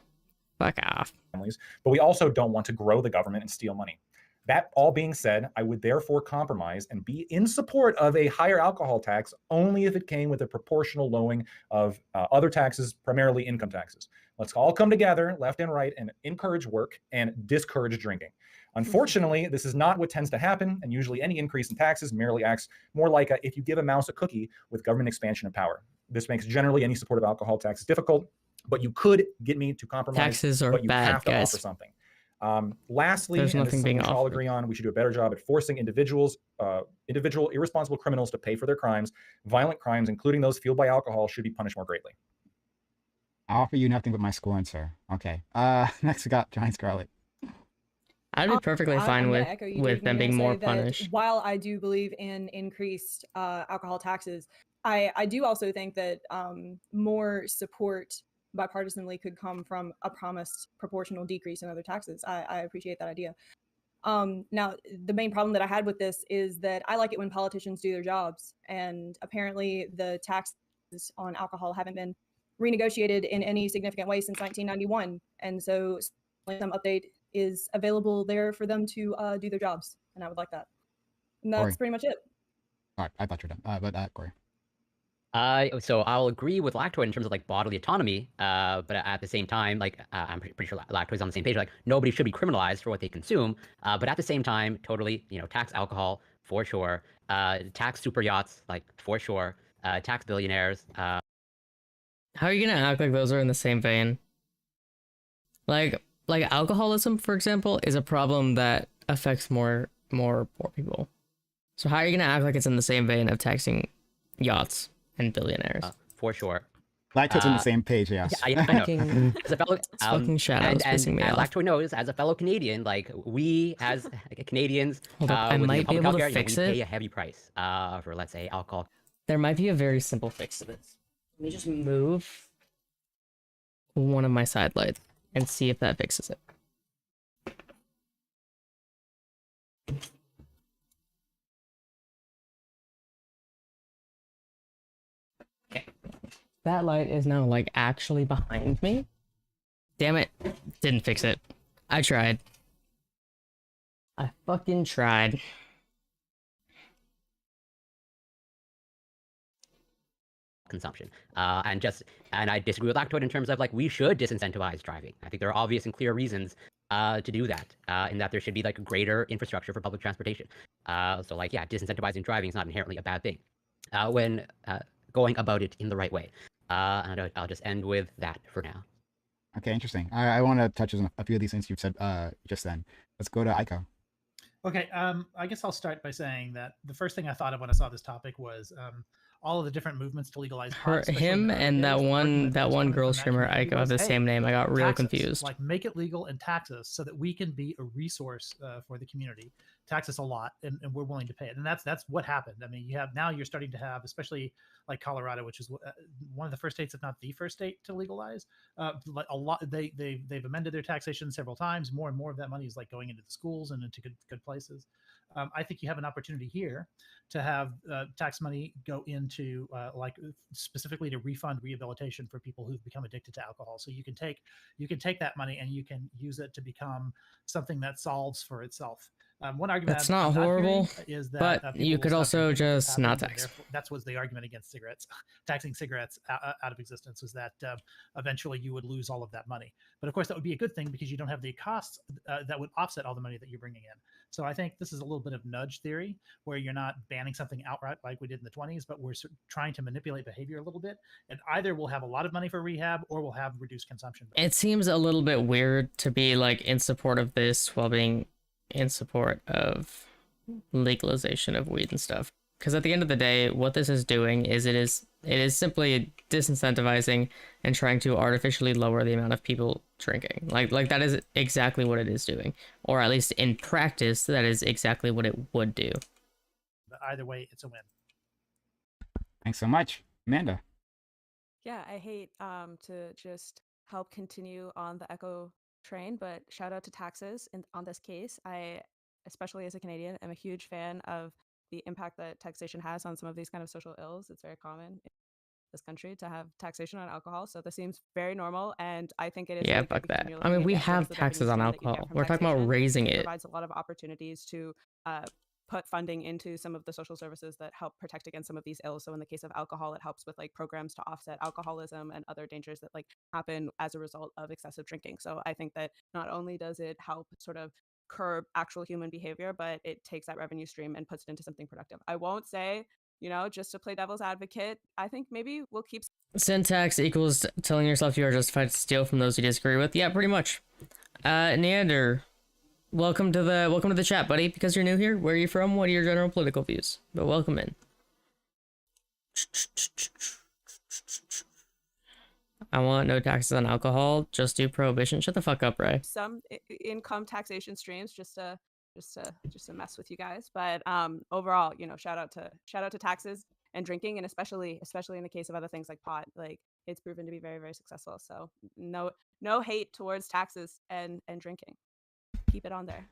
Fuck off. Families, but we also don't want to grow the government and steal money. That all being said, I would therefore compromise and be in support of a higher alcohol tax only if it came with a proportional lowering of other taxes, primarily income taxes. Let's all come together, left and right, and encourage work and discourage drinking. Unfortunately, this is not what tends to happen, and usually any increase in taxes merely acts more like if you give a mouse a cookie with government expansion of power. This makes generally any support of alcohol taxes difficult, but you could get me to compromise. Taxes are but you bad, have to guys. offer something. Lastly, There's and nothing this is being something we should all offered. agree on, we should do a better job at forcing individual irresponsible criminals to pay for their crimes. Violent crimes, including those fueled by alcohol, should be punished more greatly. I offer you nothing but my scorn, sir. Okay. Next we got Giant Scarlet. I'd be perfectly fine I'm with gonna echo you, with Dave, them and being say more that punished. While I do believe in increased alcohol taxes, I do also think that more support bipartisanly could come from a promised proportional decrease in other taxes. I appreciate that idea. Now, the main problem that I had with this is that I like it when politicians do their jobs, and apparently the taxes on alcohol haven't been renegotiated in any significant way since 1991, and so some update is available there for them to do their jobs, and I would like that. And that's Corey. pretty much it. All right, I thought you were done. But Corey. So I'll agree with Lactoid in terms of like bodily autonomy, but at the same time, like I'm pretty sure Lactoid's on the same page. Like nobody should be criminalized for what they consume, but at the same time, totally, tax alcohol for sure, tax super yachts like for sure, tax billionaires. How are you gonna act like those are in the same vein? Like alcoholism, for example, is a problem that affects more poor people. So how are you gonna act like it's in the same vein of taxing yachts and billionaires? For sure. Lactoid's on the same page, yes. Yeah, I know. Fucking- As a fellow, fucking shadows pissing me off. Lactoid knows, as a fellow Canadian, like we as Canadians, Hold up, I with the might be public able to healthcare, fix we it. pay a heavy price for, let's say, alcohol. There might be a very simple fix to this. Let me just move one of my side lights and see if that fixes it. Okay. That light is now like actually behind me. Damn it. Didn't fix it. I tried. I fucking tried. Consumption. And I disagree with Lactoid in terms of like we should disincentivize driving. I think there are obvious and clear reasons to do that, in that there should be like a greater infrastructure for public transportation. So like, yeah, disincentivizing driving is not inherently a bad thing when going about it in the right way. And I'll just end with that for now. Okay, interesting. I want to touch on a few of these things you've said just then. Let's go to Aiko. Okay, I guess I'll start by saying that the first thing I thought of when I saw this topic was all of the different movements to legalize pot, Her, especially in him, the early and days, that the one argument that was one coming girl from that streamer community Aiko have was, the hey, same name. I got real taxes, confused. like make it legal and tax us so that we can be a resource for the community. Tax us a lot, and we're willing to pay it. And that's what happened. I mean, you're starting to have, especially like Colorado, which is one of the first states, if not the first state, to legalize. Like a lot, they've amended their taxation several times. More and more of that money is like going into the schools and into good places. I think you have an opportunity here to have tax money go into like specifically to refund rehabilitation for people who've become addicted to alcohol. So you can take that money and you can use it to become something that solves for itself. One argument That's not horrible, is that but people you will could stop also drinking if this just not happens, and tax. therefore- That's was the argument against cigarettes. Taxing cigarettes out of existence was that eventually you would lose all of that money. But of course, that would be a good thing because you don't have the costs that would offset all the money that you're bringing in. So I think this is a little bit of nudge theory, where you're not banning something outright like we did in the 20s, but we're trying to manipulate behavior a little bit. And either we'll have a lot of money for rehab, or we'll have reduced consumption. It seems a little bit weird to be like in support of this while being in support of legalization of weed and stuff. Because at the end of the day, what this is doing is it is simply disincentivizing and trying to artificially lower the amount of people drinking. Like that is exactly what it is doing, or at least in practice, that is exactly what it would do. But either way, it's a win. Thanks so much, Amanda. Yeah, I hate to just help continue on the Echo train, but shout out to taxes on this case. I, especially as a Canadian, am a huge fan of the impact that taxation has on some of these kind of social ills. It's very common in this country to have taxation on alcohol, so this seems very normal, and I think it is. Yeah, really fuck great because that. when you're I mean, looking we at what have is the revenue taxes on stream that you get alcohol. from We're talking about taxation, raising it it. provides a lot of opportunities to put funding into some of the social services that help protect against some of these ills. So in the case of alcohol, it helps with like programs to offset alcoholism and other dangers that like happen as a result of excessive drinking. So I think that not only does it help sort of curb actual human behavior, but it takes that revenue stream and puts it into something productive. I won't say, just to play devil's advocate, I think maybe we'll keep Syntax equals telling yourself you are justified to steal from those you disagree with. Yeah, pretty much. Neander, welcome to the chat, buddy. Because you're new here, where are you from? What are your general political views? But welcome in. I want no taxes on alcohol. Just do prohibition. Shut the fuck up, Ray. some income taxation streams just to mess with you guys. But overall, shout out to taxes and drinking, and especially in the case of other things like pot, like it's proven to be very, very successful. So no hate towards taxes and drinking. Keep it on there.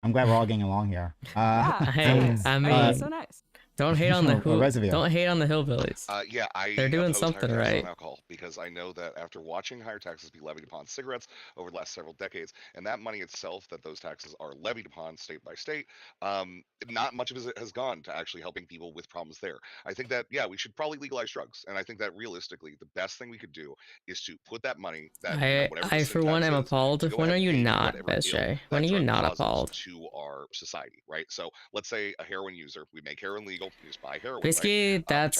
I'm glad we're all getting along here. Hey, I mean, so nice. Don't hate on the Reservoir. don't hate on the hillbillies. Yeah, They're doing oppose something higher taxes right. on alcohol because I know that after watching higher taxes be levied upon cigarettes over the last several decades, and that money itself that those taxes are levied upon state by state, not much of it has gone to actually helping people with problems there. I think that we should probably legalize drugs, and I think that realistically, the best thing we could do is to put that money that whatever the I state for one tax am is, appalled. to If go when ahead are you and pay for not, whatever Best ill J? that When are you drug not causes appalled? to our society, right? So let's say a heroin user, we make heroin legal, you just buy heroin. Basically, right? that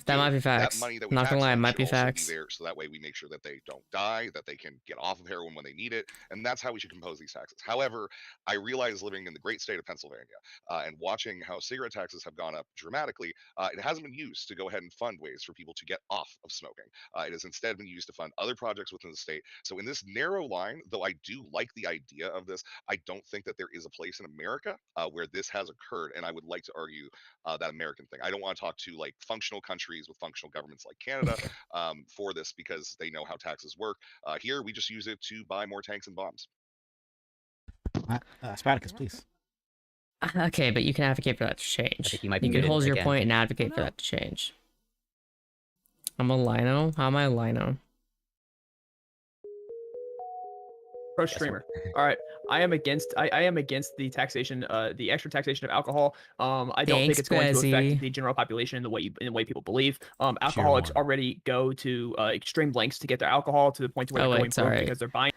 might be facts. That money that we Not tax gonna lie, it them might should be also facts. be there, so that way we make sure that they don't die, that they can get off of heroin when they need it, and that's how we should compose these taxes. However, I realize living in the great state of Pennsylvania and watching how cigarette taxes have gone up dramatically, it hasn't been used to go ahead and fund ways for people to get off of smoking. It has instead been used to fund other projects within the state. So in this narrow line, though I do like the idea of this, I don't think that there is a place in America where this has occurred, and I would like to argue that American thing. I don't want to talk to like functional countries with functional governments like Canada for this because they know how taxes work. Here, we just use it to buy more tanks and bombs. Spartacus, please. Okay, but you can advocate for that to change. think you might be can muted hold your again. point and advocate for that to change. I'm a lino. How am I a lino? Pro streamer. All right, I am against the taxation, the extra taxation of alcohol. I don't think Thanks, it's going to Bezzy. affect the general population in the way people believe. Alcoholics already go to extreme lengths to get their alcohol to the point where they're going broke because they're buying.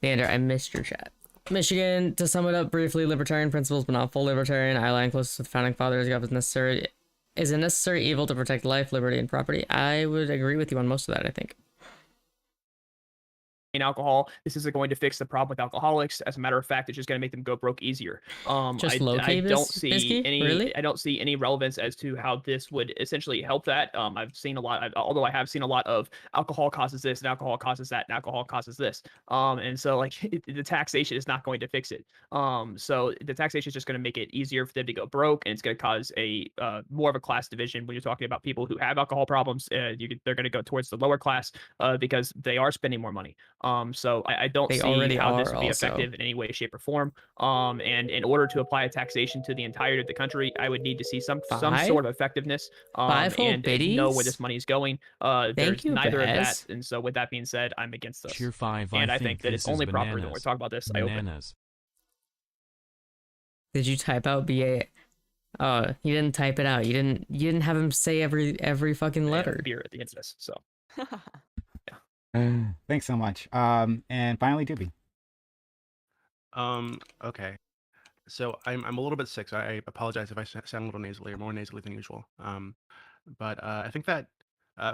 Neander, I missed your chat. Michigan, to sum it up briefly, libertarian principles, but not full libertarian. I align closest with founding fathers. God is a necessary evil to protect life, liberty, and property. I would agree with you on most of that, I think. alcohol. This isn't going to fix the problem with alcoholics. As a matter of fact, it's just going to make them go broke easier. Just I don't see Bisky? any. Really? I don't see any relevance as to how this would essentially help that. I've seen a lot. Although I have seen a lot of alcohol causes this, and alcohol causes that, and alcohol causes this. And so like the taxation is not going to fix it. So the taxation is just going to make it easier for them to go broke, and it's going to cause a more of a class division when you're talking about people who have alcohol problems. They're going to go towards the lower class because they are spending more money. So I don't see how this would be effective in any way, shape, or form. And in order to apply a taxation to the entirety of the country, I would need to see some sort of effectiveness and know where this money is going. There's neither of that. And so with that being said, I'm against this. Cheer 5. And I think that it's only proper that we're talking about this. Bananas. Did you type out BA? Oh, you didn't type it out. You didn't have him say every fucking letter. Beer at the end of this. So. Thanks so much. And finally, Doobie. Okay. So I'm a little bit sick, so I apologize if I sound a little nasally or more nasally than usual. But I think that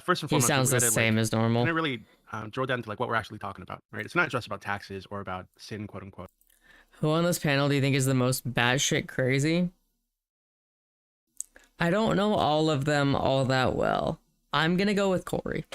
first and foremost, he sounds the same as normal. I'm gonna really drill down to like what we're actually talking about, right? It's not just about taxes or about sin, quote unquote. Who on this panel do you think is the most batshit crazy? I don't know all of them all that well. I'm gonna go with Corey.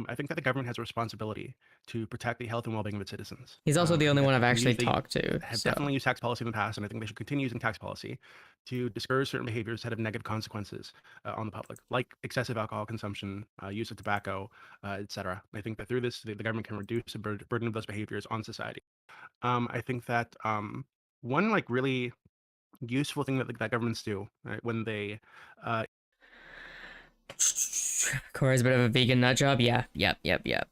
I think that the government has a responsibility to protect the health and well-being of its citizens. He's also the only one I've actually They talked to. have definitely used tax policy in the past, and I think they should continue using tax policy to discourage certain behaviors that have negative consequences on the public, like excessive alcohol consumption, use of tobacco, etc. I think that through this, the government can reduce the burden of those behaviors on society. I think that one like really useful thing that governments do, right, when they Corey's a bit of a vegan nut job. Yeah. Yep. Did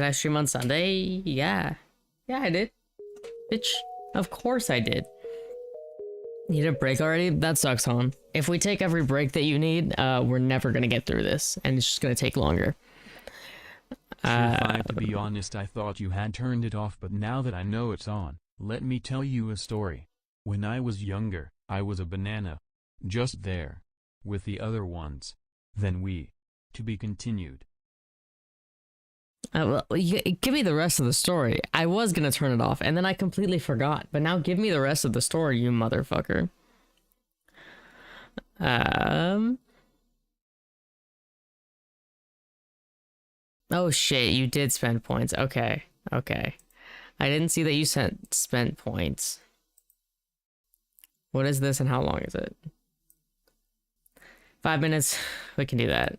I stream on Sunday? Yeah, I did. Bitch, of course I did. Need a break already? That sucks, hon. If we take every break that you need, we're never gonna get through this, and it's just gonna take longer. To be honest, I thought you had turned it off, but now that I know it's on, let me tell you a story. When I was younger, I was a banana. Just there. With the other ones. Then we. To be continued. Well, give me the rest of the story. I was gonna turn it off, and then I completely forgot. But now give me the rest of the story, you motherfucker. Oh shit, you did spend points. Okay. I didn't see that you spent points. What is this and how long is it? 5 minutes. We can do that.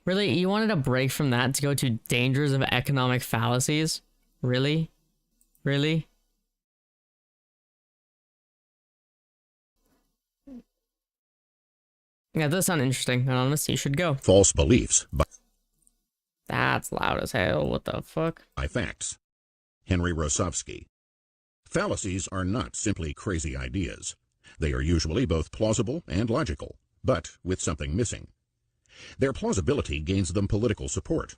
Really? You wanted a break from that to go to dangers of economic fallacies? Really? Really? Yeah, that does sound interesting. Anonymous, you should go. False beliefs. That's loud as hell. What the fuck? By facts. Henry Rosofsky. Fallacies are not simply crazy ideas. They are usually both plausible and logical, but with something missing. Their plausibility gains them political support.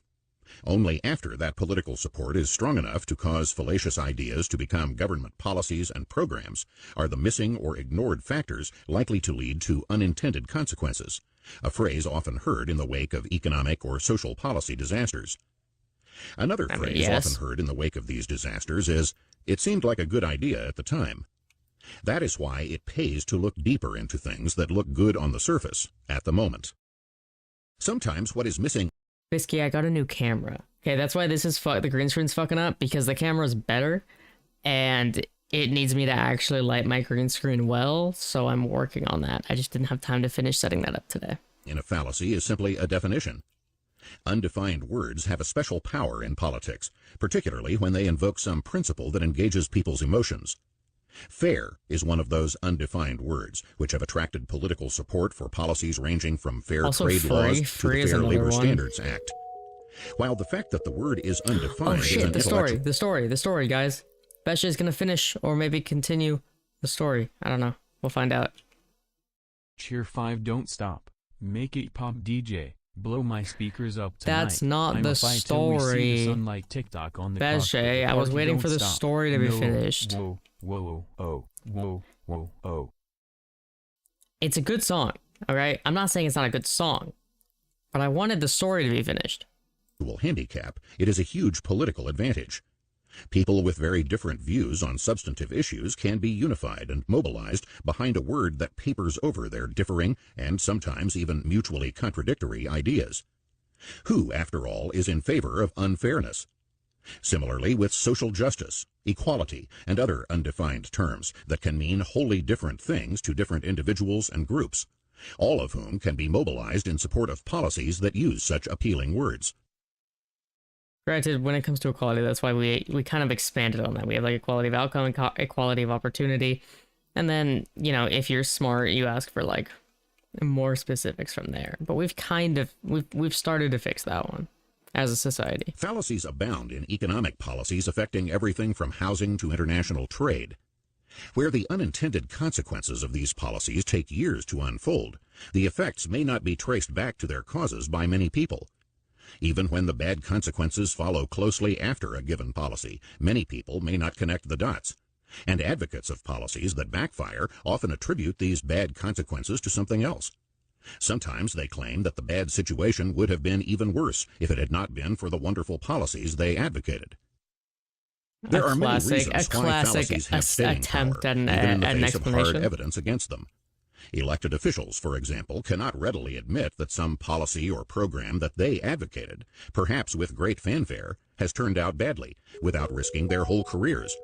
Only after that political support is strong enough to cause fallacious ideas to become government policies and programs are the missing or ignored factors likely to lead to unintended consequences, a phrase often heard in the wake of economic or social policy disasters. Another phrase often heard in the wake of these disasters is, "It seemed like a good idea at the time." That is why it pays to look deeper into things that look good on the surface at the moment. Sometimes what is missing... Bisky, I got a new camera. Okay, that's why this is the green screen's fucking up, because the camera's better, and it needs me to actually light my green screen well, so I'm working on that. I just didn't have time to finish setting that up today. In a fallacy is simply a definition. Undefined words have a special power in politics, particularly when they invoke some principle that engages people's emotions. Fair is one of those undefined words, which have attracted political support for policies ranging from fair trade laws to the Fair Labor Standards Act. While the fact that the word is undefined is an intellectual... The story, guys. Besha is gonna finish, or maybe continue the story. I don't know. We'll find out. Cheer 5, don't stop. Make it pop, DJ. Blow my speakers up tonight. That's not the story. Besha, I was waiting for the story to be finished. Whoa. It's a good song, alright? I'm not saying it's not a good song. But I wanted the story to be finished. Handicap, it is a huge political advantage. People with very different views on substantive issues can be unified and mobilized behind a word that papers over their differing and sometimes even mutually contradictory ideas. Who, after all, is in favor of unfairness? Similarly with social justice, equality, and other undefined terms that can mean wholly different things to different individuals and groups, all of whom can be mobilized in support of policies that use such appealing words. Granted, when it comes to equality, that's why we kind of expanded on that. We have like equality of outcome and equality of opportunity. And then, you know, if you're smart, you ask for like more specifics from there. But we've started to fix that one as a society. Fallacies abound in economic policies affecting everything from housing to international trade. Where the unintended consequences of these policies take years to unfold, the effects may not be traced back to their causes by many people. Even when the bad consequences follow closely after a given policy, many people may not connect the dots. And advocates of policies that backfire often attribute these bad consequences to something else. Sometimes they claim that the bad situation would have been even worse if it had not been for the wonderful policies they advocated. There are many reasons why fallacies have staying power, even in the face of hard evidence against them. Elected officials, for example, cannot readily admit that some policy or program that they advocated, perhaps with great fanfare, has turned out badly, without risking their whole careers.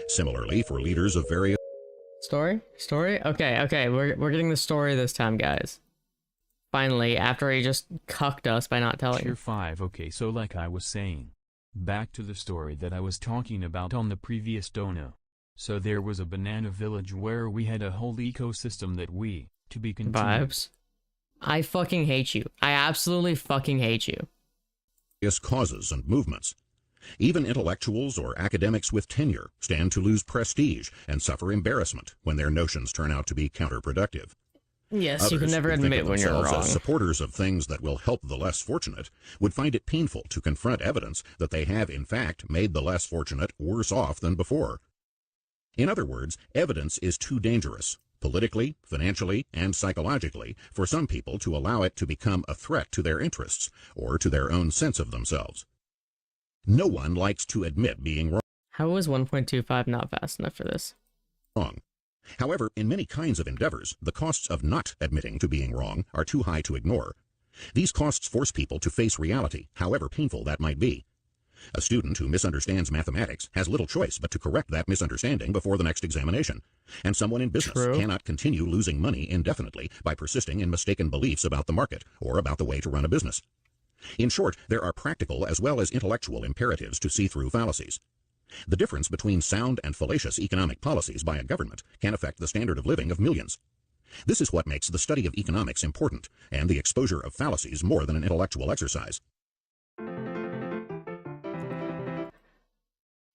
Similarly, for leaders of various... Story? Okay, we're getting the story this time, guys. Finally, after he just cucked us by not telling. Tier 5. Okay, so like I was saying, back to the story that I was talking about on the previous dono. So there was a banana village where we had a whole ecosystem that we, to be continued. Vibes. I fucking hate you. I absolutely fucking hate you. Causes and movements. Even intellectuals or academics with tenure stand to lose prestige and suffer embarrassment when their notions turn out to be counterproductive. Yes, Others, you can never who think admit of when you're themselves wrong. As supporters of things that will help the less fortunate would find it painful to confront evidence that they have in fact made the less fortunate worse off than before. In other words, evidence is too dangerous, politically, financially, and psychologically, for some people to allow it to become a threat to their interests or to their own sense of themselves. No one likes to admit being wrong. How is 1.25 not fast enough for this? However, in many kinds of endeavors, the costs of not admitting to being wrong are too high to ignore. These costs force people to face reality, however painful that might be. A student who misunderstands mathematics has little choice but to correct that misunderstanding before the next examination. And someone in business cannot continue losing money indefinitely by persisting in mistaken beliefs about the market or about the way to run a business. In short, there are practical as well as intellectual imperatives to see through fallacies. The difference between sound and fallacious economic policies by a government can affect the standard of living of millions. This is what makes the study of economics important, and the exposure of fallacies more than an intellectual exercise.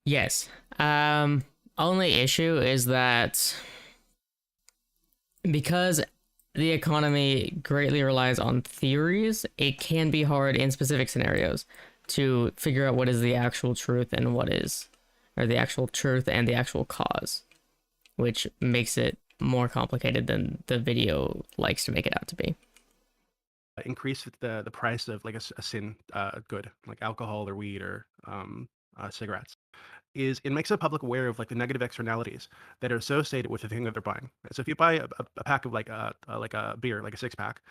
Yes. Only issue is that because the economy greatly relies on theories, it can be hard in specific scenarios to figure out what is the actual truth and what is, or the actual truth and the actual cause, which makes it more complicated than the video likes to make it out to be. Increase the price of like a sin good, like alcohol or weed or cigarettes, is it makes the public aware of like the negative externalities that are associated with the thing that they're buying. So if you buy a pack of like a beer, like a 6-pack,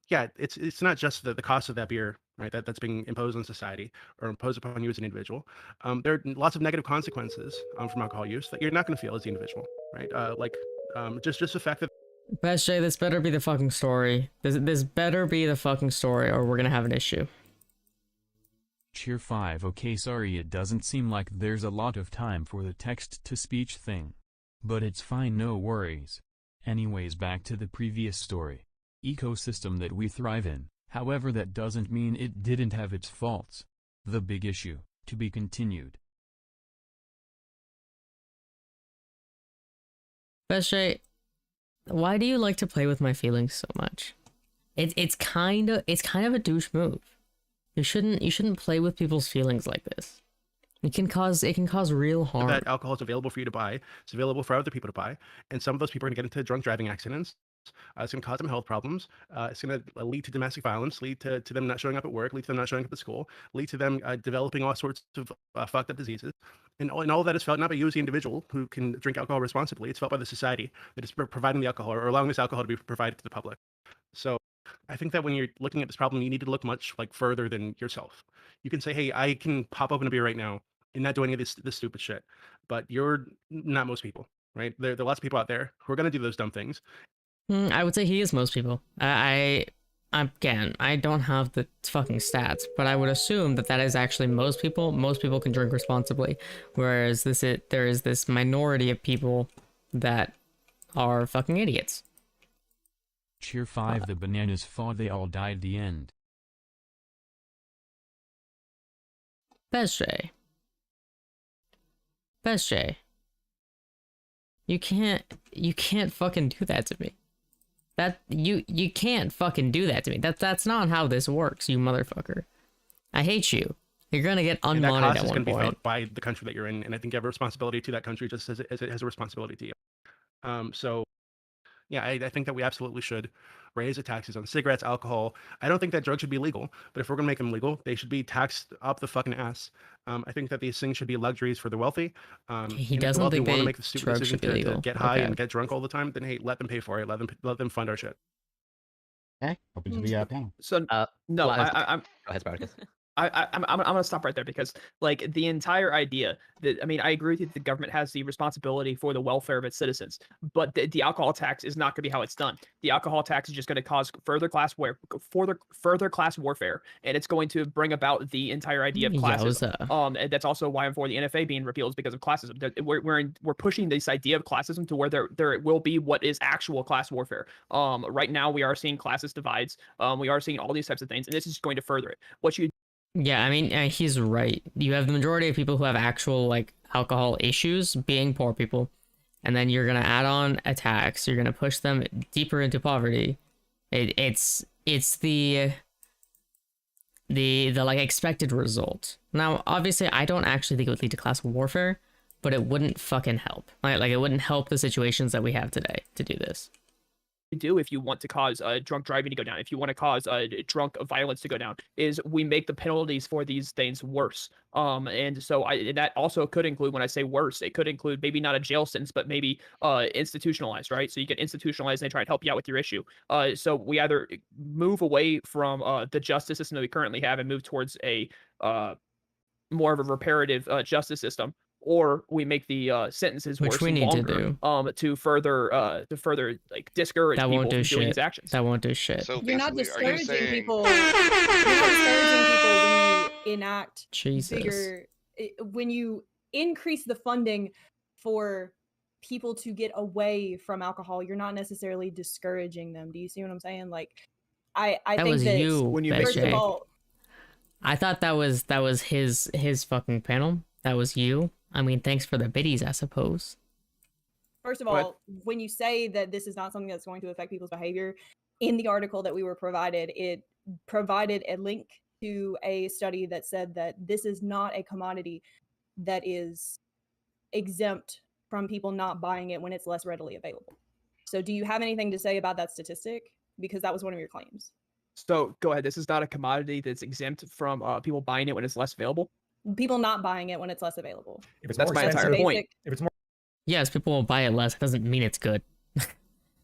yeah, it's not just the cost of that beer, right? That's being imposed on society or imposed upon you as an individual. There are lots of negative consequences from alcohol use that you're not going to feel as the individual, right? Just the fact that. Best J, this better be the fucking story. This better be the fucking story, or we're gonna have an issue. Tier 5. Okay, sorry, it doesn't seem like there's a lot of time for the text-to-speech thing. But it's fine, no worries. Anyways, back to the previous story. Ecosystem that we thrive in, however that doesn't mean it didn't have its faults. The big issue, to be continued. Best J, why do you like to play with my feelings so much? It's kind of a douche move. You shouldn't play with people's feelings like this. It can cause real harm. That alcohol is available for you to buy. It's available for other people to buy, and some of those people are going to get into drunk driving accidents. It's going to cause them health problems. It's going to lead to domestic violence, lead to them not showing up at work, lead to them not showing up at school, lead to them developing all sorts of fucked up diseases. And all of that is felt not by you as the individual who can drink alcohol responsibly. It's felt by the society that is providing the alcohol or allowing this alcohol to be provided to the public. So I think that when you're looking at this problem, you need to look much further than yourself. You can say, hey, I can pop open a beer right now and not do any of this stupid shit. But you're not most people, right? There are lots of people out there who are going to do those dumb things. I would say he is most people. Again, I don't have the fucking stats, but I would assume that is actually most people. Most people can drink responsibly, whereas there is this minority of people that are fucking idiots. Cheer 5, the bananas fought, they all died, the end. Best J. You can't fucking do that to me. You can't fucking do that to me. That's not how this works, you motherfucker. I hate you. You're gonna get unmodded at one point. That cost is going to be felt by the country that you're in, and I think you have a responsibility to that country just as it has a responsibility to you. So, yeah, I think that we absolutely should raise the taxes on cigarettes, alcohol. I don't think that drugs should be legal, but if we're going to make them legal, they should be taxed up the fucking ass. I think that these things should be luxuries for the wealthy. He doesn't think want to make the stupid drugs decision should be legal. to get high and get drunk all the time, then hey, let them pay for it. Let them fund our shit. Okay, open to the panel. So no, well, I'm. Go ahead, Spartacus. I'm gonna stop right there because like the entire idea that I agree with you that the government has the responsibility for the welfare of its citizens, but the alcohol tax is not going to be how it's done. The alcohol tax is just going to cause further class warfare, and it's going to bring about the entire idea of classism. And that's also why I'm for the NFA being repealed, is because of classism. We're pushing this idea of classism to where there will be what is actual class warfare. Right now we are seeing classist divides. We are seeing all these types of things, and this is going to further it. Yeah, I mean, he's right. You have the majority of people who have actual, like, alcohol issues being poor people. And then you're going to add on a tax. You're going to push them deeper into poverty. It's the like, expected result. Now, obviously, I don't actually think it would lead to class warfare, but it wouldn't fucking help. Like it wouldn't help the situations that we have today to do this. Do if you want to cause drunk driving to go down, if you want to cause drunk violence to go down, is we make the penalties for these things worse. And so that also could include, when I say worse, it could include maybe not a jail sentence, but maybe institutionalized, right? So you get institutionalized and they try to help you out with your issue. So we either move away from the justice system that we currently have and move towards a more of a reparative justice system, or we make the sentences which worse we need longer, to do to further like discourage that people won't do from doing shit. these actions. That won't do shit. So You're not basically, are you discouraging saying people. You're not discouraging people when you enact Jesus. bigger, when you increase the funding for people to get away from alcohol. You're not necessarily discouraging them. Do you see what I'm saying? Like, I that think was that you, when you first of all, I thought that was his fucking panel. That was you. I mean, thanks for the biddies, I suppose. first of all, when you say that this is not something that's going to affect people's behavior, in the article that we were provided, it provided a link to a study that said that this is not a commodity that is exempt from people not buying it when it's less readily available. So do you have anything to say about that statistic? Because that was one of your claims. So go ahead. This is not a commodity that's exempt from people buying it when it's less available. People not buying it when it's less available. If it's That's more my expensive, entire point. If it's more Yes, people will buy it less. It doesn't mean it's good.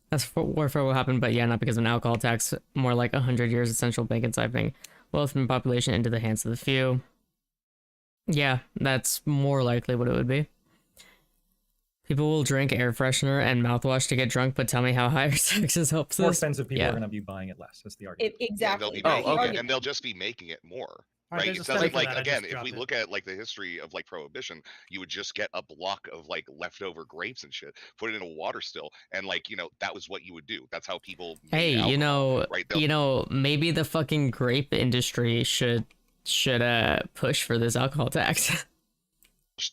That's warfare will happen, but yeah, not because of an alcohol tax. More like 100 years of central bank ensiphoning wealth from population into the hands of the few. Yeah, that's more likely what it would be. People will drink air freshener and mouthwash to get drunk, but tell me how higher taxes helps this. more expensive, people Yeah. are going to be buying it less. That's the argument. Exactly. They'll be That's making the it, argument. and they'll just be making it more. All right, Right? there's It a study doesn't for like that, I again, just if we dropped look at like the history of like prohibition, you would just get a block of like leftover grapes and shit, put it in a water still, and like that was what you would do. That's how people. Hey, made alcohol, right? Maybe the fucking grape industry should push for this alcohol tax.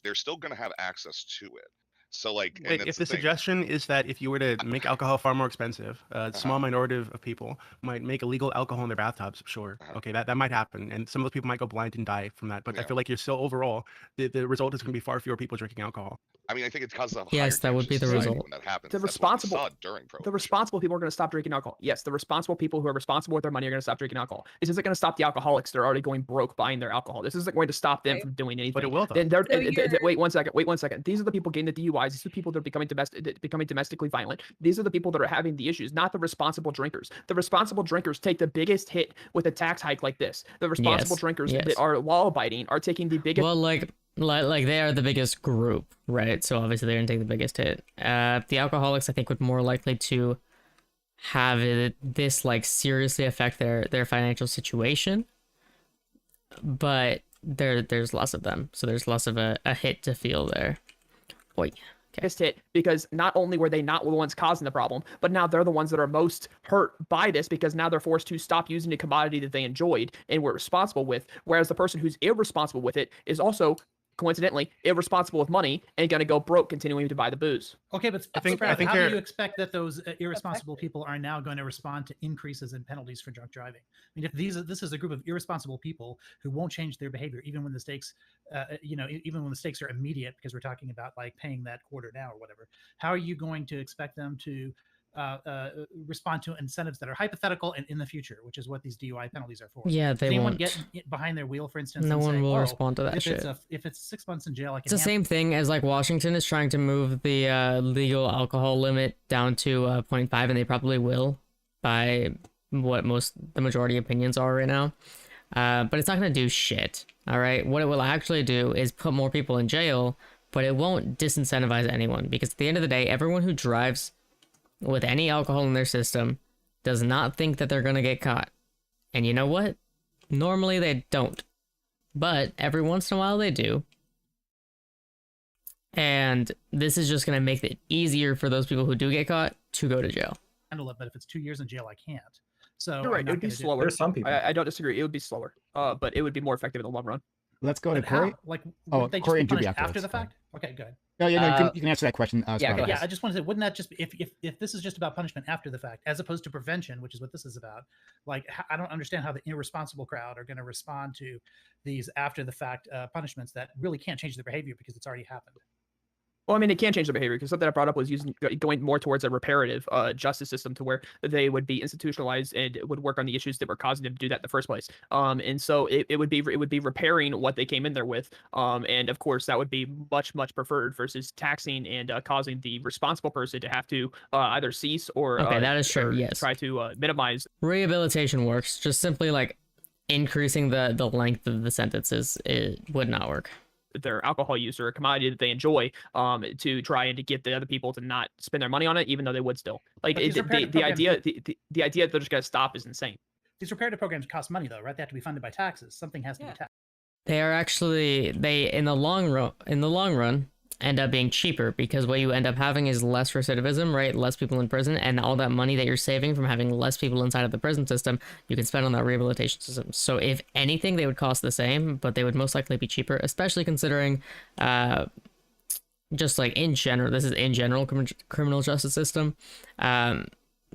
They're still going to have access to it. So like, and Wait, that's if the thing. suggestion is that if you were to make alcohol far more expensive, a small minority of people might make illegal alcohol in their bathtubs, sure. Okay, that might happen. And some of those people might go blind and die from that. But I feel like you're still overall, the result is going to be far fewer people drinking alcohol. I mean, I think it's because of Yes, that would be the result. when that happens. The That's what we responsible, saw during the responsible people are going to stop drinking alcohol. Yes, the responsible people who are responsible with their money are going to stop drinking alcohol. This isn't going to stop the alcoholics. They're already going broke buying their alcohol. This isn't going to stop them from doing anything. But it will, though. Then they're, So wait 1 second. Wait 1 second. These are the people getting the DUIs. These are the people that are becoming domestically violent. These are the people that are having the issues, not the responsible drinkers. The responsible drinkers take the biggest hit with a tax hike like this. The responsible drinkers that are law abiding are taking the biggest. Well, like they are the biggest group, right? So obviously they're gonna take the biggest hit. The alcoholics, I think, would more likely to have this like seriously affect their financial situation, but there's less of them, so there's less of a hit to feel there. Boy. Biggest hit, because not only were they not the ones causing the problem, but now they're the ones that are most hurt by this, because now they're forced to stop using a commodity that they enjoyed and were responsible with, whereas the person who's irresponsible with it is also coincidentally irresponsible with money and going to go broke continuing to buy the booze. Okay, but I think how do they're- you expect that those irresponsible people are now going to respond to increases in penalties for drunk driving? I mean, if this is a group of irresponsible people who won't change their behavior, even when the stakes, even when the stakes are immediate, because we're talking about like paying that quarter now or whatever, how are you going to expect them to respond to incentives that are hypothetical and in the future, which is what these DUI penalties are for? Yeah, they Does anyone won't. get behind their wheel, for instance? No and one say, will "Oh, respond to that if shit. If it's 6 months in jail, I can. It's the same thing as like Washington is trying to move the legal alcohol limit down to 0.5, and they probably will by what the majority opinions are right now. But it's not going to do shit. All right. What it will actually do is put more people in jail, but it won't disincentivize anyone, because at the end of the day, everyone who drives with any alcohol in their system does not think that they're going to get caught. And you know what? Normally they don't. But every once in a while they do. And this is just going to make it easier for those people who do get caught to go to jail. Handle it, but if it's 2 years in jail, I can't. So You're right. I'm It not would be gonna do slower. There's some people. I don't disagree. It would be slower, but it would be more effective in the long run. Let's go to But how? Corey. Like, Oh, would they just Corey be and Juby punished after afterwards. the fact? Okay, good. No, yeah, you can answer that question. Scott. Yeah, I just want to say, wouldn't that just be, if this is just about punishment after the fact, as opposed to prevention, which is what this is about? Like, I don't understand how the irresponsible crowd are going to respond to these after the fact punishments that really can't change their behavior because it's already happened. Well, I mean, it can change their behavior, because something I brought up was going more towards a reparative justice system, to where they would be institutionalized and would work on the issues that were causing them to do that in the first place. And so it would be repairing what they came in there with. And of course, that would be much preferred versus taxing and causing the responsible person to have to either cease or Okay, that is true. Yes. try to minimize. Rehabilitation works. Just simply like increasing the length of the sentences, it would not work. Their alcohol use or a commodity that they enjoy, to try and to get the other people to not spend their money on it, even though they would still. Like, But these reparative the idea programs- the idea that they're just going to stop is insane. These reparative programs cost money, though, right? They have to be funded by taxes. Something has to be taxed. They are actually in the long run end up being cheaper, because what you end up having is less recidivism, right? Less people in prison, and all that money that you're saving from having less people inside of the prison system, you can spend on that rehabilitation system. So if anything, they would cost the same, but they would most likely be cheaper, especially considering just like in general, this is in general criminal justice system.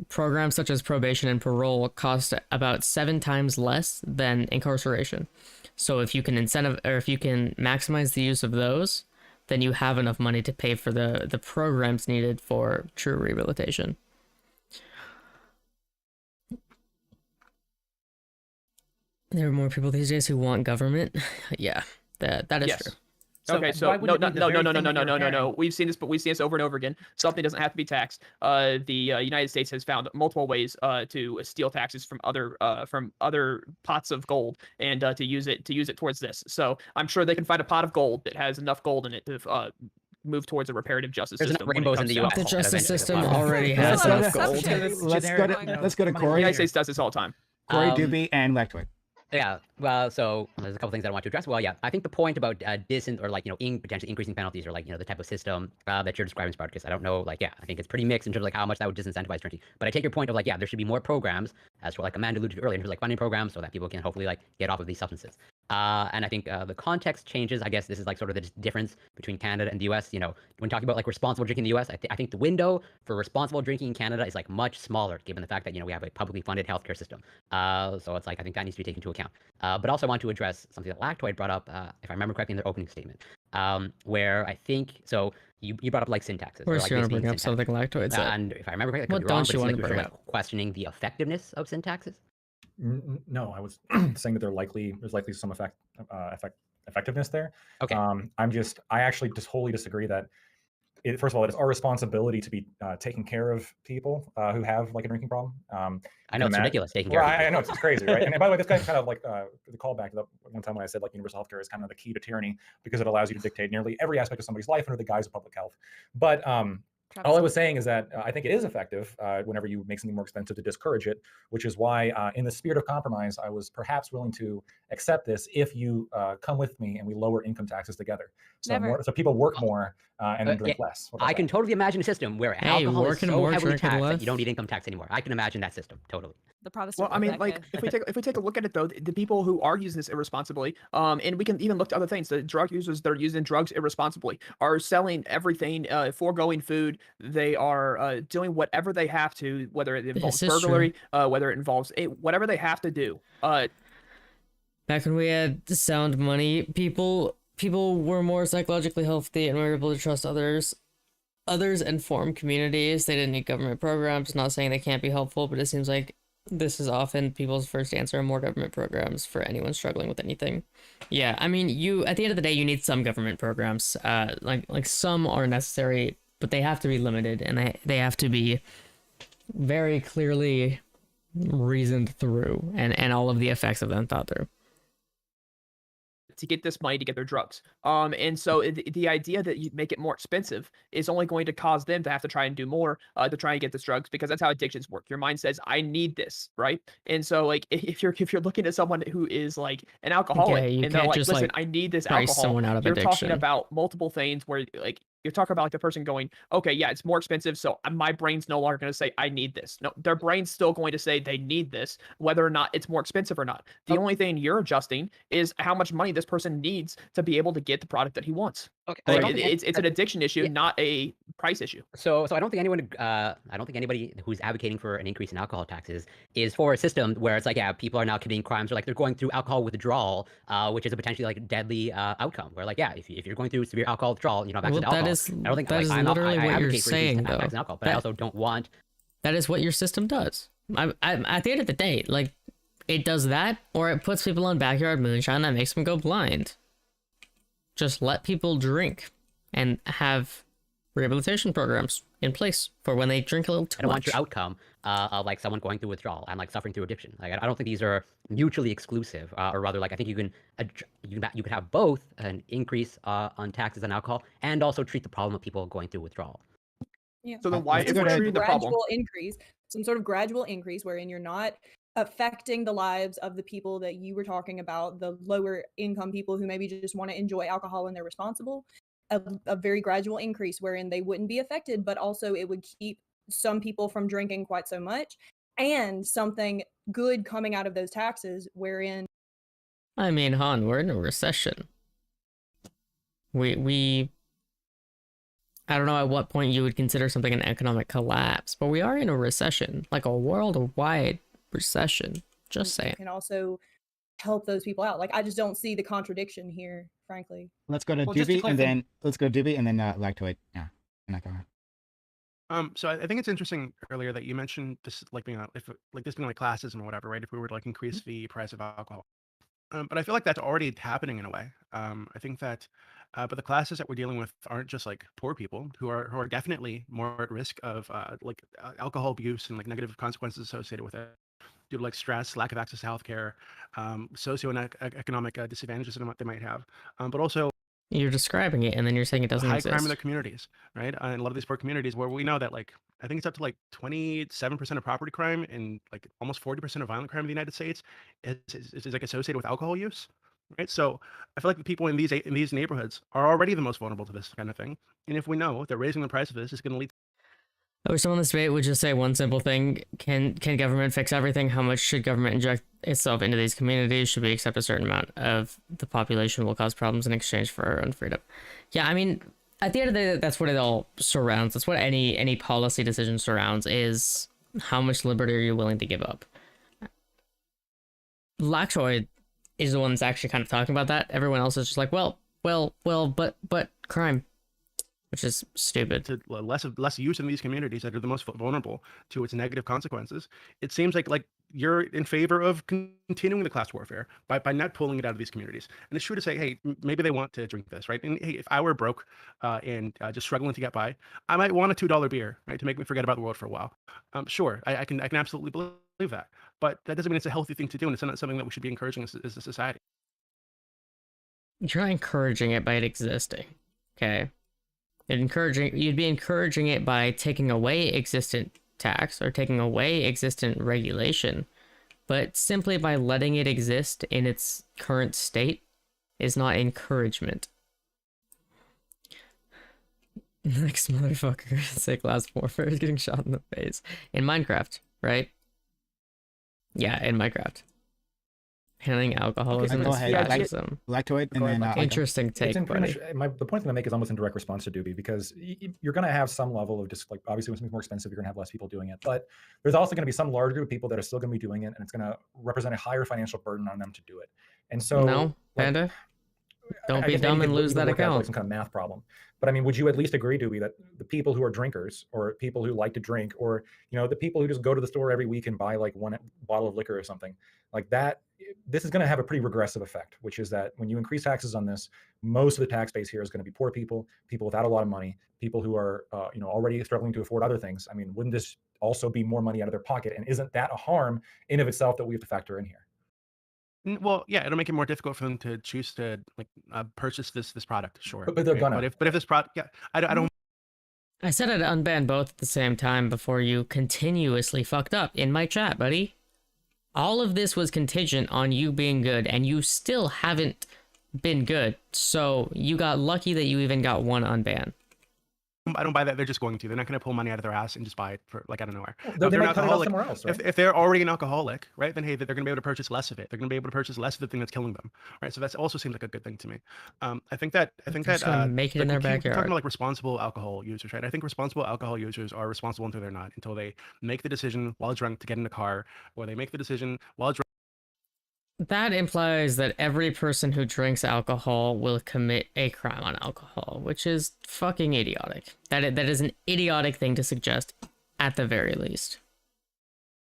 Programs such as probation and parole cost about 7 times less than incarceration. So if you can maximize the use of those, then you have enough money to pay for the programs needed for true rehabilitation. There are more people these days who want government. Yeah, that is Yes. true. Okay, so no. We've seen this, but we've seen this over and over again. Something doesn't have to be taxed. The United States has found multiple ways to steal taxes from other pots of gold and to use it towards this. So I'm sure they can find a pot of gold that has enough gold in it to move towards a reparative justice There's system. enough rainbows in the US. The justice system Wow. already has enough gold. Let's go to The Corey. United States does this all the time. Corey Doobie and Lectwood. Yeah, well, so there's a couple things that I want to address. Well, yeah, I think the point about potentially increasing penalties, or the type of system that you're describing, Spartacus, I don't know, I think it's pretty mixed in terms of how much that would disincentivize drinking. But I take your point of there should be more programs, as Amanda alluded to earlier, in terms of funding programs, so that people can hopefully get off of these substances. And I think the context changes. I guess this is like sort of the difference between Canada and the US. You know, when talking about like responsible drinking in the US, I think the window for responsible drinking in Canada is like much smaller, given the fact that, you know, we have a publicly funded healthcare system. So it's like, I think that needs to be taken into account. But also I want to address something that Lactoid brought up, if I remember correctly in their opening statement, where I think, so you brought up like syntaxes. Of course, like you want to bring up something Lactoid said. And if I remember correctly, What don't you want to bring like up? questioning the effectiveness of syntaxes? No, I was saying that there's likely some effectiveness there. Okay. I actually just wholly disagree that first of all, it is our responsibility to be taking care of people who have like a drinking problem. I know it's ridiculous taking care of people. I know it's crazy, right? And by the way, this guy's kind of like the callback to one time when I said like universal healthcare is kind of the key to tyranny because it allows you to dictate nearly every aspect of somebody's life under the guise of public health. But all I was saying is that I think it is effective whenever you make something more expensive to discourage it, which is why in the spirit of compromise, I was perhaps willing to accept this if you come with me and we lower income taxes together. So people work more and then drink less. I can totally imagine a system where alcohol is so heavily taxed that you don't need income tax anymore. I can imagine that system, totally. The Protestant. Well, I mean, like if we take a look at it though, the people who are using this irresponsibly, and we can even look to other things. The drug users that are using drugs irresponsibly are selling everything, foregoing food. They are doing whatever they have to, whether it involves burglary, whether it involves whatever they have to do. Back when we had sound money, people were more psychologically healthy and were able to trust others and form communities. They didn't need government programs. Not saying they can't be helpful, but it seems like this is often people's first answer: more government programs for anyone struggling with anything. Yeah, I mean, at the end of the day, you need some government programs. Like some are necessary, but they have to be limited, and they have to be very clearly reasoned through, and all of the effects of them thought through. To get this money to get their drugs. And so the idea that you make it more expensive is only going to cause them to have to try and do more to try and get this drugs, because that's how addictions work. Your mind says, I need this, right? And so like if you're looking at someone who is like an alcoholic and they're like, listen, I need this alcohol, you're talking about multiple things where like you're talking about like the person going, okay, yeah, it's more expensive, so my brain's no longer going to say I need this. No, their brain's still going to say they need this, whether or not it's more expensive or not. The only thing you're adjusting is how much money this person needs to be able to get the product that he wants. Okay, like, it's an addiction issue, not a price issue. So I don't think anybody who's advocating for an increase in alcohol taxes is for a system where it's like, yeah, people are now committing crimes, or like they're going through alcohol withdrawal, which is a potentially like deadly outcome. Where like, yeah, if you're going through severe alcohol withdrawal, you know, back to alcohol. I don't think that is literally what you're saying, though. Alcohol, but I also don't want. That is what your system does. At the end of the day, like, it does that, or it puts people on backyard moonshine that makes them go blind. Just let people drink and have rehabilitation programs in place for when they drink a little too much. I don't want your outcome of like someone going through withdrawal and like suffering through addiction. Like I don't think these are mutually exclusive, or rather, like I think you can have both an increase on taxes on alcohol and also treat the problem of people going through withdrawal. Yeah. So then why if we're treating the problem? Some sort of gradual increase wherein you're not affecting the lives of the people that you were talking about, the lower income people who maybe just want to enjoy alcohol and they're responsible. A very gradual increase wherein they wouldn't be affected, but also it would keep some people from drinking quite so much, and something good coming out of those taxes wherein. I mean, Han, we're in a recession. I don't know at what point you would consider something an economic collapse, but we are in a recession, like a worldwide recession. Just saying. Can also help those people out. Like, I just don't see the contradiction here, frankly. Let's go to Doobie and then Lactoid. Yeah, and I go on. So I think it's interesting earlier that you mentioned this like being this being like classism or whatever, right? If we were to like increase the price of alcohol, but I feel like that's already happening in a way. I think that, but the classes that we're dealing with aren't just like poor people who are definitely more at risk of alcohol abuse and like negative consequences associated with it, due to like stress, lack of access to healthcare, socioeconomic disadvantages that they might have, but also. You're describing it, and then you're saying it doesn't high exist. Crime in their communities, right? And a lot of these poor communities where we know that, like, I think it's up to like 27% of property crime and like almost 40% of violent crime in the United States is like associated with alcohol use, right? So I feel like the people in these neighborhoods are already the most vulnerable to this kind of thing. And if we know that raising the price of this is going to lead I wish someone in this debate would just say one simple thing. Can government fix everything? How much should government inject itself into these communities? Should we accept a certain amount of the population will cause problems in exchange for our own freedom? Yeah, I mean, at the end of the day, that's what it all surrounds. That's what any policy decision surrounds, is how much liberty are you willing to give up? Laxoid is the one that's actually kind of talking about that. Everyone else is just like, well, but crime. Which is stupid. To less use in these communities that are the most vulnerable to its negative consequences. It seems like you're in favor of continuing the class warfare by not pulling it out of these communities. And it's true to say, hey, maybe they want to drink this, right? And hey, if I were broke and just struggling to get by, I might want a $2 beer, right, to make me forget about the world for a while. Sure, I can absolutely believe that, but that doesn't mean it's a healthy thing to do, and it's not something that we should be encouraging as a society. You're not encouraging it by it existing, okay? You'd be encouraging it by taking away existent tax or taking away existent regulation, but simply by letting it exist in its current state is not encouragement. Next motherfucker, say class warfare is getting shot in the face. In Minecraft, right? Yeah, in Minecraft. Handling alcoholism is fascism. Lactoid, and then interesting take. The point I'm going to make is almost in direct response to Doobie, because you're going to have some level of just like, obviously when something's more expensive, you're going to have less people doing it, but there's also going to be some large group of people that are still going to be doing it, and it's going to represent a higher financial burden on them to do it. And so, no, Panda, don't be dumb and lose that account. Like some kind of math problem. But I mean, would you at least agree, Doobie, that the people who are drinkers, or people who like to drink, or the people who just go to the store every week and buy like one bottle of liquor or something like that, this is going to have a pretty regressive effect, which is that when you increase taxes on this, most of the tax base here is going to be poor people, people without a lot of money, people who are already struggling to afford other things. I mean, wouldn't this also be more money out of their pocket? And isn't that a harm in of itself that we have to factor in here? Well, yeah, it'll make it more difficult for them to choose to purchase this product. Sure, but they're gonna. But if this product, yeah, I don't. I said I'd unban both at the same time before you continuously fucked up in my chat, buddy. All of this was contingent on you being good, and you still haven't been good. So you got lucky that you even got one unban. I don't buy that. They're just going to. They're not going to pull money out of their ass and just buy it for out of nowhere. Well, they're not alcoholic. Somewhere else, right? If they're already an alcoholic, right, then hey, they're going to be able to purchase less of it. They're going to be able to purchase less of the thing that's killing them, right? So that also seems like a good thing to me. I think that make it in their backyard. Talking about like responsible alcohol users, right? I think responsible alcohol users are responsible until they're not, until they make the decision while drunk to get in a car, or they make the decision while drunk. That implies that every person who drinks alcohol will commit a crime on alcohol, which is fucking idiotic. That is an idiotic thing to suggest, at the very least.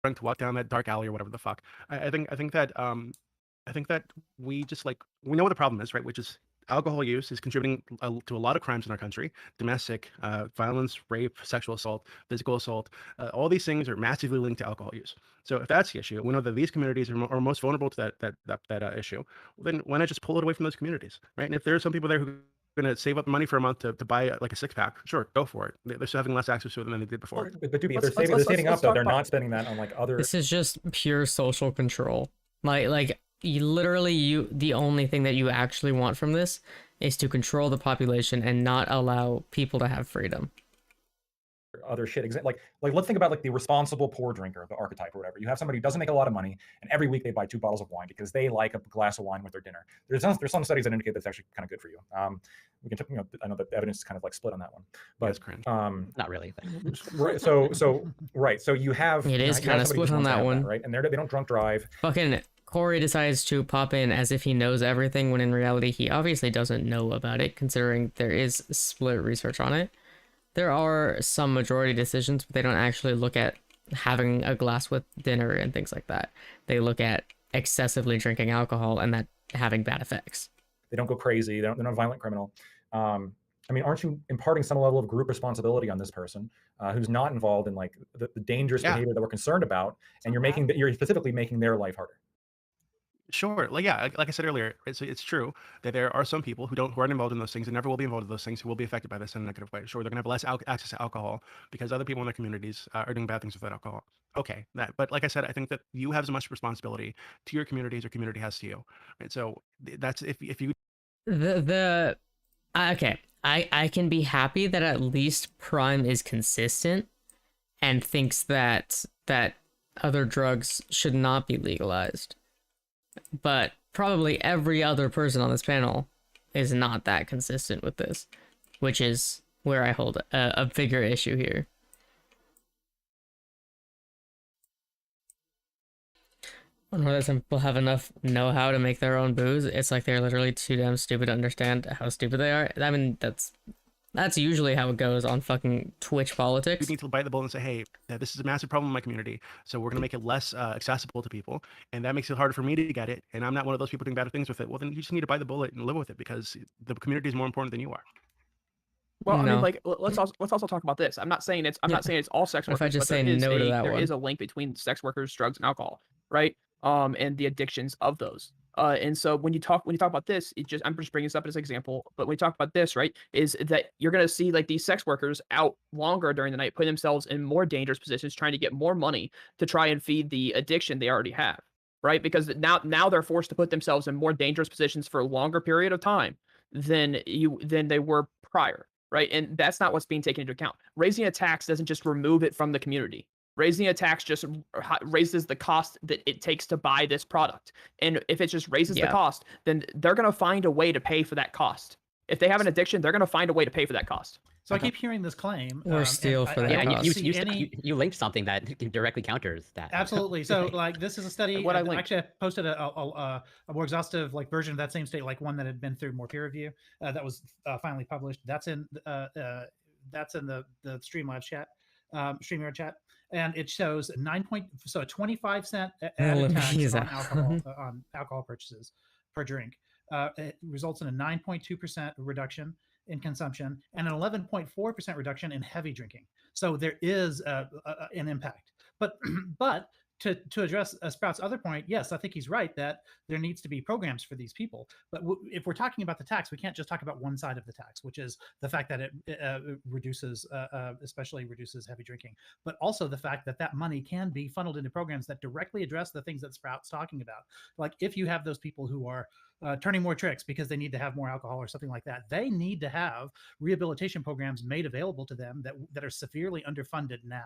To walk down that dark alley or whatever the fuck. I think that we just we know what the problem is, right? Which is alcohol use is contributing to a lot of crimes in our country: domestic violence, rape, sexual assault, physical assault. All these things are massively linked to alcohol use. So if that's the issue, we know that these communities are most vulnerable to that issue. Well, then why not just pull it away from those communities, right? And if there are some people there who are going to save up money for a month to buy like a 6-pack, sure, go for it. They're still having less access to it than they did before. But Doobie, if they're saving up, though, they're not spending that on like other. This is just pure social control. Like the only thing that you actually want from this is to control the population and not allow people to have freedom. Other shit, like let's think about like the responsible poor drinker, the archetype or whatever. You have somebody who doesn't make a lot of money, and every week they buy 2 bottles of wine because they like a glass of wine with their dinner. There's some studies that indicate that's actually kind of good for you. We can, I know that the evidence is kind of like split on that one, but not really. Right. So you have it is kind of split on that one, right? And they don't drunk drive. Fucking Corey decides to pop in as if he knows everything, when in reality he obviously doesn't know about it, considering there is split research on it. There are some majority decisions, but they don't actually look at having a glass with dinner and things like that. They look at excessively drinking alcohol and that having bad effects. They don't go crazy. They're not a violent criminal. I mean, aren't you imparting some level of group responsibility on this person who's not involved in like the dangerous behavior that we're concerned about, and you're specifically making their life harder? Sure. Like I said earlier, it's true that there are some people who aren't involved in those things and never will be involved in those things, who will be affected by this in a negative way. Sure, they're gonna have less access to alcohol because other people in their communities are doing bad things with that alcohol. Okay, but like I said, I think that you have as much responsibility to your community as your community has to you. Right. So that's if you okay, I can be happy that at least Prime is consistent and thinks that other drugs should not be legalized. But probably every other person on this panel is not that consistent with this, which is where I hold a bigger issue here. I don't know that some people have enough know-how to make their own booze. It's like they're literally too damn stupid to understand how stupid they are. I mean, that's usually how it goes on fucking Twitch politics. We need to bite the bullet and say, hey, this is a massive problem in my community, so we're going to make it less accessible to people, and that makes it harder for me to get it, and I'm not one of those people doing bad things with it. Well, then you just need to bite the bullet and live with it, because the community is more important than you are. Well, I mean, like, let's also talk about this. I'm not saying it's all sex workers. If I just say there no to that there one. is a link between sex workers, drugs, and alcohol, right? And the addictions of those. And so when you talk about this, I'm just bringing this up as an example, but when we talk about this, right, is that you're going to see like these sex workers out longer during the night, putting themselves in more dangerous positions, trying to get more money to try and feed the addiction they already have, right? Because now they're forced to put themselves in more dangerous positions for a longer period of time than they were prior, right? And that's not what's being taken into account. Raising a tax doesn't just remove it from the community. Raising a tax just raises the cost that it takes to buy this product. And if it just raises the cost, then they're going to find a way to pay for that cost. If they have an addiction, they're going to find a way to pay for that cost. So I keep hearing this claim. Or steal for that cost. You linked something that directly counters that. Absolutely. So like this is a study. What I actually I posted a more exhaustive like version of that same study, like one that had been through more peer review that was finally published. That's in the StreamYard chat. And it shows 25-cent added tax on alcohol purchases per drink. It results in a 9.2% reduction in consumption and an 11.4% reduction in heavy drinking. So there is an impact. But to address Sprout's other point, yes, I think he's right that there needs to be programs for these people. But if we're talking about the tax, we can't just talk about one side of the tax, which is the fact that it especially reduces heavy drinking, but also the fact that money can be funneled into programs that directly address the things that Sprout's talking about. Like if you have those people who are turning more tricks because they need to have more alcohol or something like that, they need to have rehabilitation programs made available to them that are severely underfunded now.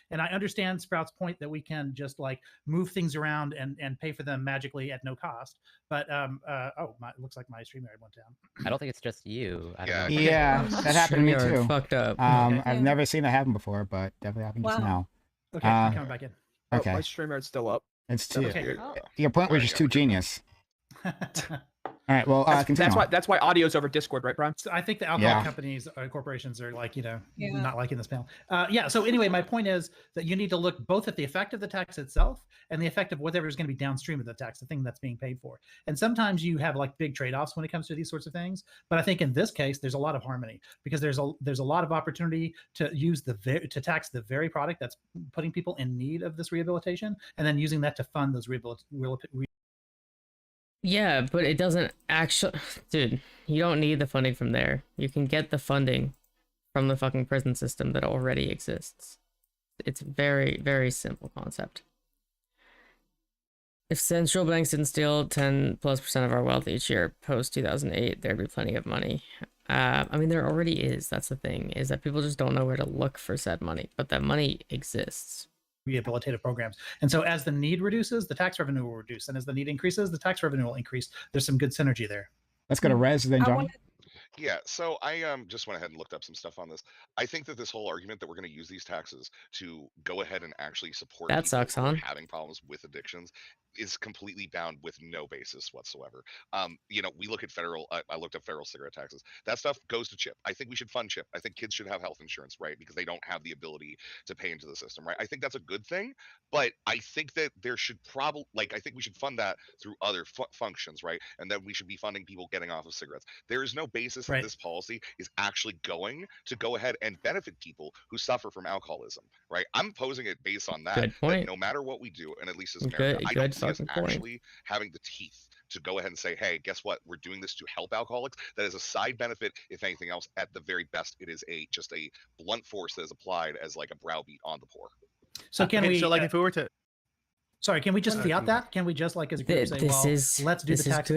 And I understand Sprout's point that we can just like move things around and pay for them magically at no cost. But it looks like my StreamYard went down. I don't think it's just you. I don't know. Yeah, that happened to me too. Fucked up. I've never seen that happen before, but definitely happened just now. Okay, I'm coming back in. Okay. My StreamYard's still up. It's too. Okay. Your point was just too genius. All right. Well, that's why audio's over Discord, right, Brian? So I think the alcohol companies, corporations are like, not liking this panel. So anyway, my point is that you need to look both at the effect of the tax itself and the effect of whatever is going to be downstream of the tax, the thing that's being paid for. And sometimes you have like big trade-offs when it comes to these sorts of things. But I think in this case, there's a lot of harmony because there's a lot of opportunity to use to tax the very product that's putting people in need of this rehabilitation, and then using that to fund those Yeah, but it doesn't actually... Dude, you don't need the funding from there. You can get the funding from the fucking prison system that already exists. It's very, very simple concept. If central banks didn't steal 10+% of our wealth each year post-2008, there'd be plenty of money. I mean, there already is. That's the thing, is that people just don't know where to look for said money, but that money exists. Rehabilitative programs. And so as the need reduces, the tax revenue will reduce. And as the need increases, the tax revenue will increase. There's some good synergy there. Let's go to Rez, then John. Yeah, so I just went ahead and looked up some stuff on this. I think that this whole argument that we're going to use these taxes to go ahead and actually support that people sucks, who are hon. having problems with addictions is completely bound with no basis whatsoever. We look at I looked up federal cigarette taxes. That stuff goes to CHIP. I think we should fund CHIP. I think kids should have health insurance, right? Because they don't have the ability to pay into the system, right? I think that's a good thing, but I think that there should probably, I think we should fund that through other functions, right? And then we should be funding people getting off of cigarettes. There is no basis that this policy is actually going to go ahead and benefit people who suffer from alcoholism, right? I'm posing it based on that no matter what we do, and at least as America, I don't see us actually having the teeth to go ahead and say, hey, guess what? We're doing this to help alcoholics. That is a side benefit, if anything else. At the very best, it is just a blunt force that is applied as like a browbeat on the poor. So can we? So if we were to Sorry, can we just fiat that? Can we just like as a group say, well, let's do the tax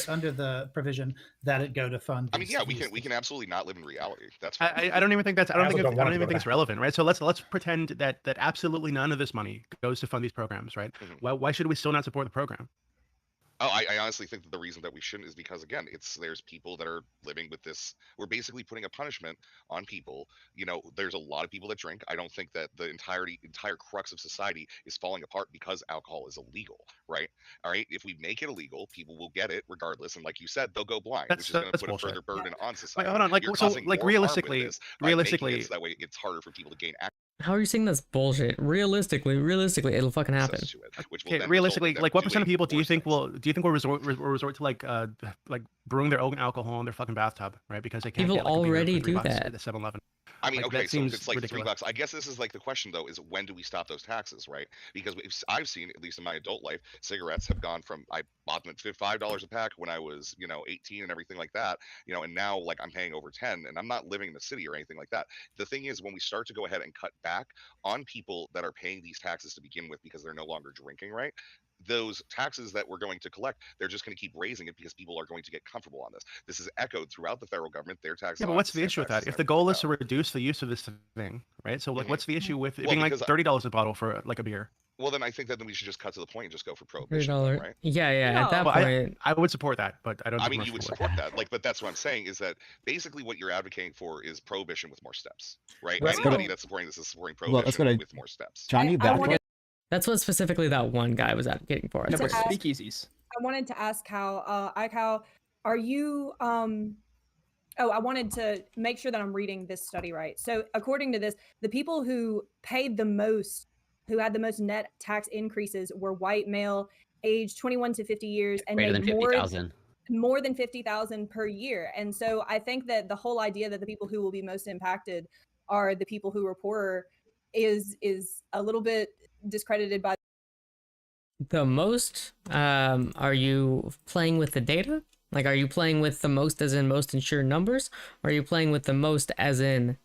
under the provision that it go to fund? I mean, yeah, we can absolutely not live in reality. That's fine. I don't even think that's I don't even think it's relevant, right? So let's pretend that absolutely none of this money goes to fund these programs, right? Well, why should we still not support the program? Oh, I honestly think that the reason that we shouldn't is because, again, there's people that are living with this. We're basically putting a punishment on people. You know, there's a lot of people that drink. I don't think that the entire crux of society is falling apart because alcohol is illegal, right? All right, if we make it illegal, people will get it regardless, and like you said, they'll go blind, which is going to put a further burden on society. Wait, hold on, like You're so, causing like more harm with realistically, this by making it so that way it's harder for people to gain access. How are you saying that's bullshit? Realistically, it'll fucking happen. Okay, realistically, like what percent of people do you think will resort to like brewing their own alcohol in their fucking bathtub, right? Because they can't. People get, like, already do $3 that. at the 7-Eleven. I mean, Like, okay, that so seems if it's like ridiculous. $3, I guess this is like the question though: is when do we stop those taxes, right? Because I've seen, at least in my adult life, cigarettes have gone from I bought them at $5 a pack when I was 18 and everything like that, and now like I'm paying over 10, and I'm not living in the city or anything like that. The thing is, when we start to go ahead and cut back on people that are paying these taxes to begin with because they're no longer drinking, right? Those taxes that we're going to collect, they're just going to keep raising it because people are going to get comfortable on this. This is echoed throughout the federal government. Their taxes. Yeah, but what's the issue with that? If the goal is to reduce the use of this thing, right? So like, what's the issue with it being like $30 a bottle for like a beer? Well, then I think that then we should just cut to the point and just go for prohibition, $3. right? Yeah. At that point, I would support that, but I don't. I mean, you would support that, but that's what I'm saying is that basically what you're advocating for is prohibition with more steps, right? Anybody that's supporting this is supporting prohibition with more steps. Johnny, that's what specifically that one guy was advocating for. No, but speakeasies. I wanted to ask Cal, are you I wanted to make sure that I'm reading this study right. So according to this, the people who paid the most, who had the most net tax increases, were white male, aged 21 to 50 years, and Greater made than 50,000. more than 50,000 per year. And so I think that the whole idea that the people who will be most impacted are the people who are poorer is a little bit discredited by the most. Are you playing with the data? Like, are you playing with the most as in most insured numbers? Or are you playing with the most as in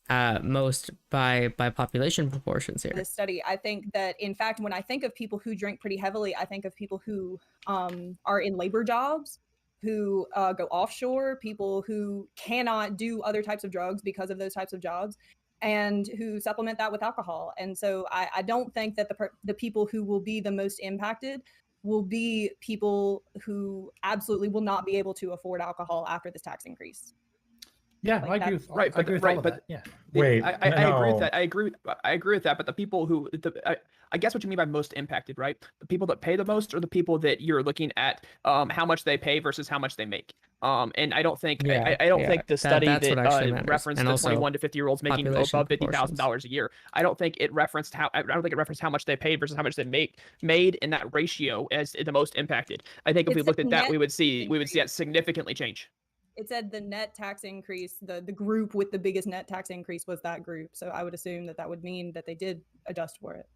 most by population proportions here? This study, I think that in fact, when I think of people who drink pretty heavily, I think of people who are in labor jobs, who go offshore, people who cannot do other types of drugs because of those types of jobs, and who supplement that with alcohol. And so I don't think that the people who will be the most impacted will be people who absolutely will not be able to afford alcohol after this tax increase. Yeah, Like I agree with I agree with all of that. Yeah. Wait, I agree with that. I agree with that. But the people who, I guess what you mean by most impacted, right? The people that pay the most, or the people that you're looking at how much they pay versus how much they make. And I don't think I don't think the study that referenced the 21 to 50-year-olds making above $50,000 a year. I don't think it referenced how much they paid versus how much they made in that ratio as the most impacted. I think if we looked at that, we would see that significantly change. It said the net tax increase, the group with the biggest net tax increase was that group. So I would assume that would mean that they did adjust for it.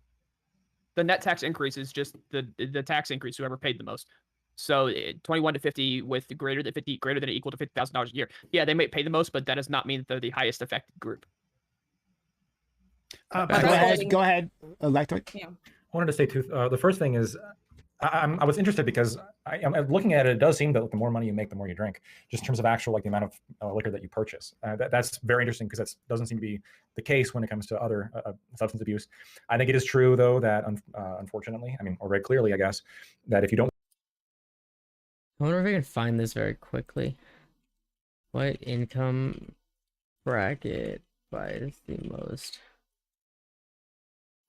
The net tax increase is just the tax increase, whoever paid the most. So 21 to 50 with greater than or equal to $50,000 a year. Yeah, they might pay the most, but that does not mean that they're the highest affected group. Go ahead, Electric. Yeah. I wanted to say the first thing is I was interested because I'm looking at it. It does seem that the more money you make, the more you drink, just in terms of actual like the amount of liquor that you purchase. That's very interesting because that doesn't seem to be the case when it comes to other substance abuse. I think it is true though that unfortunately, or very clearly, I guess, that if you don't. I wonder if I can find this very quickly. What income bracket buys the most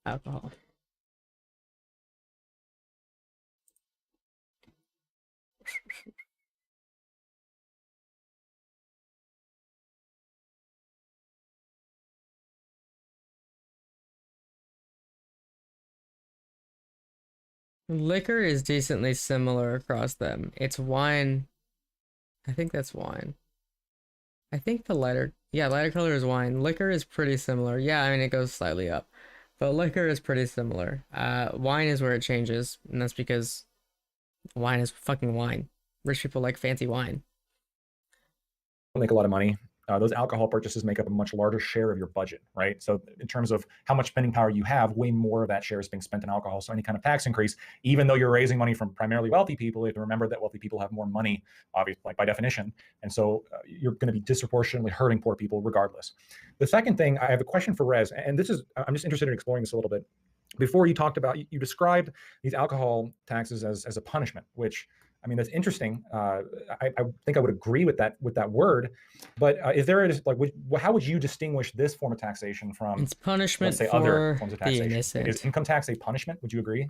alcohol? Liquor is decently similar across them. It's wine. I think that's wine. I think the lighter color is wine. Liquor is pretty similar. Yeah, it goes slightly up. But liquor is pretty similar. Wine is where it changes, and that's because wine is fucking wine. Rich people like fancy wine. Make a lot of money. those alcohol purchases make up a much larger share of your budget, right? So in terms of how much spending power you have, way more of that share is being spent on alcohol. So any kind of tax increase, even though you're raising money from primarily wealthy people, you have to remember that wealthy people have more money, obviously, like by definition. And so you're going to be disproportionately hurting poor people regardless. The second thing, I have a question for Rez, and this is, I'm just interested in exploring this a little bit. Before you talked about, you described these alcohol taxes as a punishment, which, I mean, that's interesting. I think I would agree with that word, but is there how would you distinguish this form of taxation from it's punishment, let's say, for other forms of the taxation? innocent. Is income tax a punishment? Would you agree?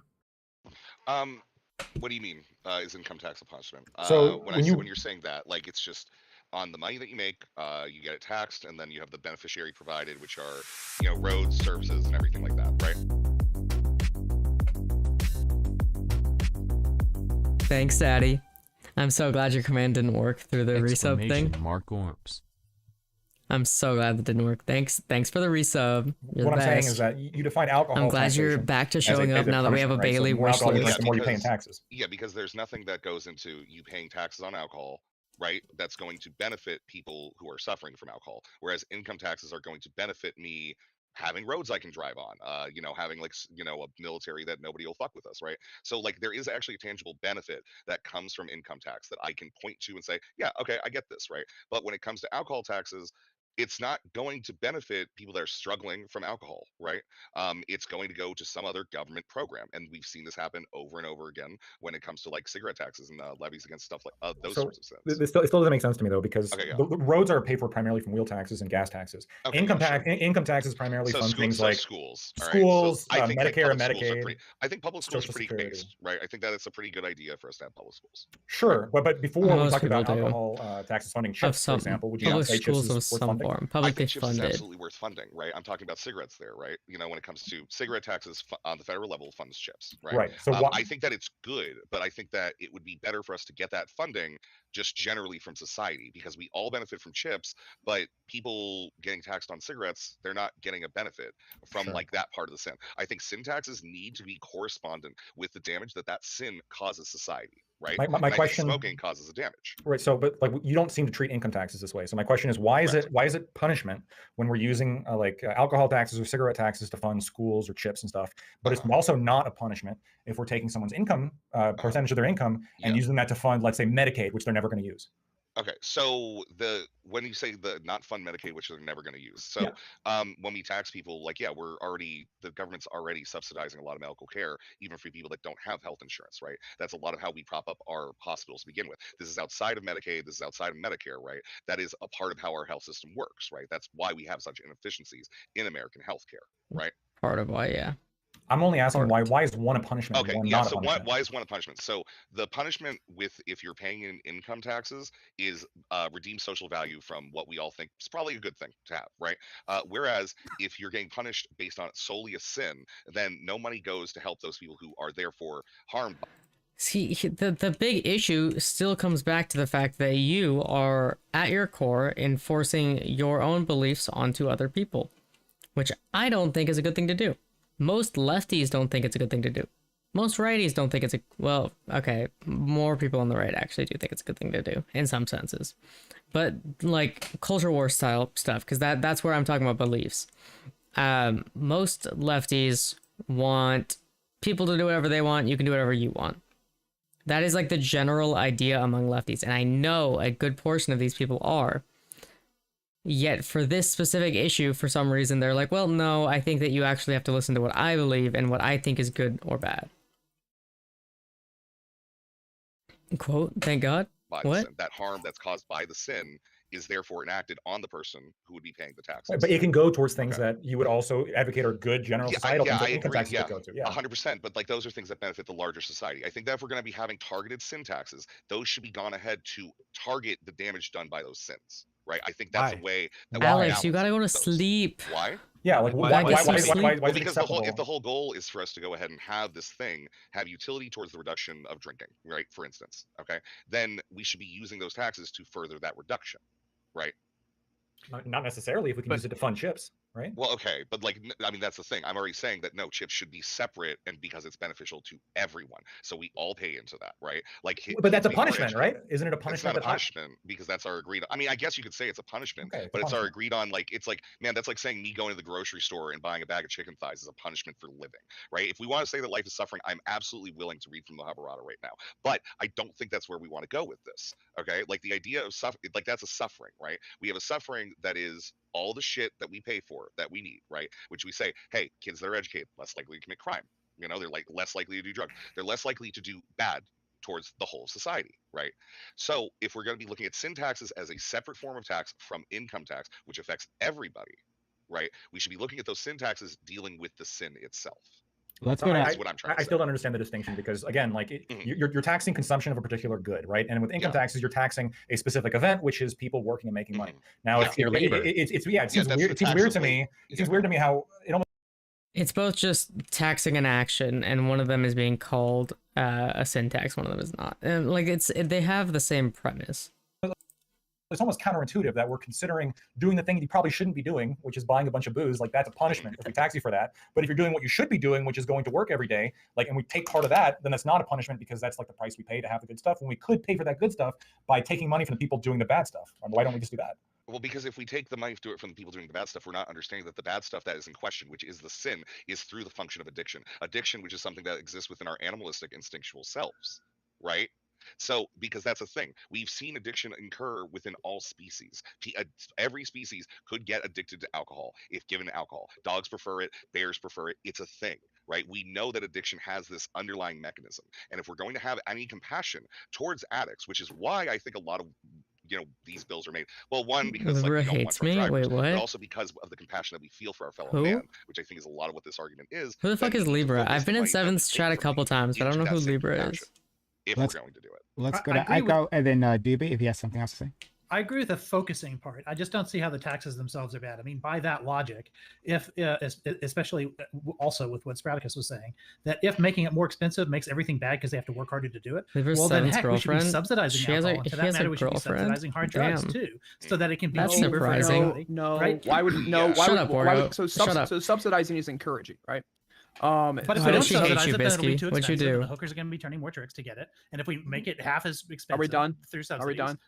What do you mean? Is income tax a punishment? So when you're saying that, like, it's just on the money that you make, you get it taxed, and then you have the beneficiary provided, which are, roads, services, and everything like that, right? Thanks, Daddy. I'm so glad your command didn't work through the resub thing. Mark Orps. I'm so glad that didn't work. Thanks for the resub. You're What the I'm saying best. is that you define alcohol. I'm glad you're back to showing up now that we have a Bailey wish list. The more you pay in taxes. Yeah, because there's nothing that goes into you paying taxes on alcohol, right? That's going to benefit people who are suffering from alcohol, whereas income taxes are going to benefit me having roads I can drive on, having a military that nobody will fuck with us, right? So like there is actually a tangible benefit that comes from income tax that I can point to and say, yeah, okay, I get this, right? But when it comes to alcohol taxes, it's not going to benefit people that are struggling from alcohol, right? It's going to go to some other government program, and we've seen this happen over and over again when it comes to like cigarette taxes and levies against stuff like those sorts of things. It still doesn't make sense to me though, because the roads are paid for primarily from wheel taxes and gas taxes. Okay, income taxes primarily fund things like schools, schools, I think Medicare and Medicaid. I think public schools are Social pretty Security. based, right? I think that it's a pretty good idea for us to have public schools. Sure, but before we Most talked about people do. alcohol taxes funding chips, for example, would you not public say chips schools of is worth some funding? form, I publicly think chips is funded. absolutely worth funding, right? I'm talking about cigarettes there, right? When it comes to cigarette taxes on the federal level funds chips, right? Right. So I think that it's good, but I think that it would be better for us to get that funding just generally from society, because we all benefit from chips, but people getting taxed on cigarettes, they're not getting a benefit from like that part of the sin. I think sin taxes need to be correspondent with the damage that sin causes society, right? My And I think question- smoking causes a damage. Right. So, but like you don't seem to treat income taxes this way. So my question is, why is it punishment when we're using alcohol taxes or cigarette taxes to fund schools or chips and stuff? But it's also not a punishment if we're taking someone's income percentage of their income and using that to fund, let's say, Medicaid, which they're never going to use. Okay, so when you say the not fund Medicaid, which they're never going to use, so when we tax people, the government's already subsidizing a lot of medical care, even for people that don't have health insurance, right? That's a lot of how we prop up our hospitals to begin with. This is outside of Medicaid, this is outside of Medicare, right? That is a part of how our health system works, right? That's why we have such inefficiencies in American healthcare, right? Part of why, yeah. I'm only asking why is one a punishment? Okay, and one yeah. not a So punishment? why is one a punishment? So the punishment if you're paying in income taxes is redeem social value from what we all think is probably a good thing to have, right? Whereas if you're getting punished based on solely a sin, then no money goes to help those people who are therefore harmed. See, the big issue still comes back to the fact that you are, at your core, enforcing your own beliefs onto other people, which I don't think is a good thing to do. Most lefties don't think it's a good thing to do. Most righties don't think it's more people on the right actually do think it's a good thing to do, in some senses. But, like, culture war style stuff, because that's where I'm talking about beliefs. Most lefties want people to do whatever they want, you can do whatever you want. That is, like, the general idea among lefties, and I know a good portion of these people are. Yet for this specific issue, for some reason, they're like, well, no, I think that you actually have to listen to what I believe and what I think is good or bad. Quote, thank God. By What? the sin. That harm that's caused by the sin is therefore enacted on the person who would be paying the taxes. But it can go towards things that you would also advocate are good general societal things that I income agree. taxes would go to. Yeah. 100%. But like those are things that benefit the larger society. I think that if we're going to be having targeted sin taxes, those should be gone ahead to target the damage done by those sins. Right? I think that's a way that Alex, you gotta go to sleep. Why? Yeah, like why is it because acceptable? if the whole goal is for us to go ahead and have this thing have utility towards the reduction of drinking, right? For instance, okay, then we should be using those taxes to further that reduction, right? Not necessarily if we can use it to fund chips. right? Well, okay, but like, I mean, that's the thing. I'm already saying that no, chips should be separate, and because it's beneficial to everyone, so we all pay into that, right? Like, But that's a kids being more punishment, right? educated. Isn't it a It's punishment? not a punishment because that's our agreed. I mean, I guess you could say it's a punishment, Okay, it's a but it's our punishment. agreed on. Like, it's like, man, that's like saying me going to the grocery store and buying a bag of chicken thighs is a punishment for living, right? If we want to say that life is suffering, I'm absolutely willing to read from the Mahabharata right now, but I don't think that's where we want to go with this. Okay, like the idea of suffering, like that's a suffering, right? We have a suffering that is all the shit that we pay for that we need, right? Which we say, hey, kids that are educated, less likely to commit crime. You know, they're like less likely to do drugs. They're less likely to do bad towards the whole society, right? So if we're going to be looking at sin taxes as a separate form of tax from income tax, which affects everybody, right? We should be looking at those sin taxes dealing with the sin itself. Let's go. That's what I'm trying to say. I still don't understand the distinction because again, like you're taxing consumption of a particular good, right? And with income taxes, you're taxing a specific event, which is people working and making money. Now, it seems weird. It seems weird to me. It seems weird to me how it almost. It's both just taxing an action, and one of them is being called a sin tax. One of them is not. And like they have the same premise. It's almost counterintuitive that we're considering doing the thing you probably shouldn't be doing, which is buying a bunch of booze. Like that's a punishment if we tax you for that. But if you're doing what you should be doing, which is going to work every day, like, and we take part of that, then that's not a punishment because that's like the price we pay to have the good stuff. When we could pay for that good stuff by taking money from the people doing the bad stuff. Why don't we just do that? Well, because if we take the money to do it from the people doing the bad stuff, we're not understanding that the bad stuff that is in question, which is the sin, is through the function of addiction. Addiction, which is something that exists within our animalistic instinctual selves, right? So, because that's a thing, we've seen addiction occur within all species. Every species could get addicted to alcohol if given alcohol. Dogs prefer it, bears prefer it. It's a thing, right? We know that addiction has this underlying mechanism. And if we're going to have any compassion towards addicts, which is why I think a lot of these bills are made. Well, one, because Libra hates me. Wait, what? But also because of the compassion that we feel for our fellow man, which I think is a lot of what this argument is. Who the fuck is Libra? I've been in Seven's chat a couple times, but I don't know who Libra is. If we're going to do it. Let's go to Echo and then DB if he has something else to say. I agree with the focusing part. I just don't see how the taxes themselves are bad. I mean, by that logic, if especially also with what Spraticus was saying, that if making it more expensive makes everything bad because they have to work harder to do it, well then heck, we should be subsidizing alcohol. And to that matter, we should be subsidizing hard drugs too, so that it can be cheaper for everybody. No, right? Why would no? Shut up, Orgo. So subsidizing is encouraging, right? But if we don't subsidize it, then it'll be too What you expensive. do? The hookers are going to be turning more tricks to get it, and if we make it half as expensive, Are we done? Through subsidies, Are we done?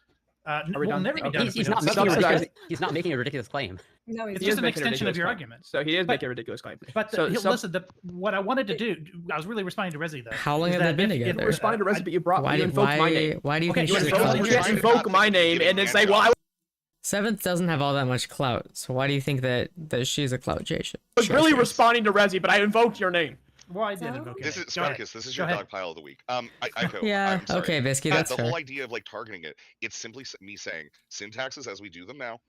We'll never be done. He's not making a ridiculous claim. No, it's just an extension of your argument. So he is making a ridiculous claim. But listen, what I wanted to do, I was really responding to Resi though. How long have they been together? Responding to Resi, but you brought why, you invoked my name. Why do you think you she's a clout? invoke my name and then say, well, Seventh doesn't have all that much clout, so why do you think that she's a clout Jason? I was really responding to Resi, but I invoked your name. Well, I did invoke This is Spartacus. This is your dog pile of the week. Yeah, okay, Bisky, that's the fair. whole idea of like targeting it. It's simply me saying sin taxes as we do them now.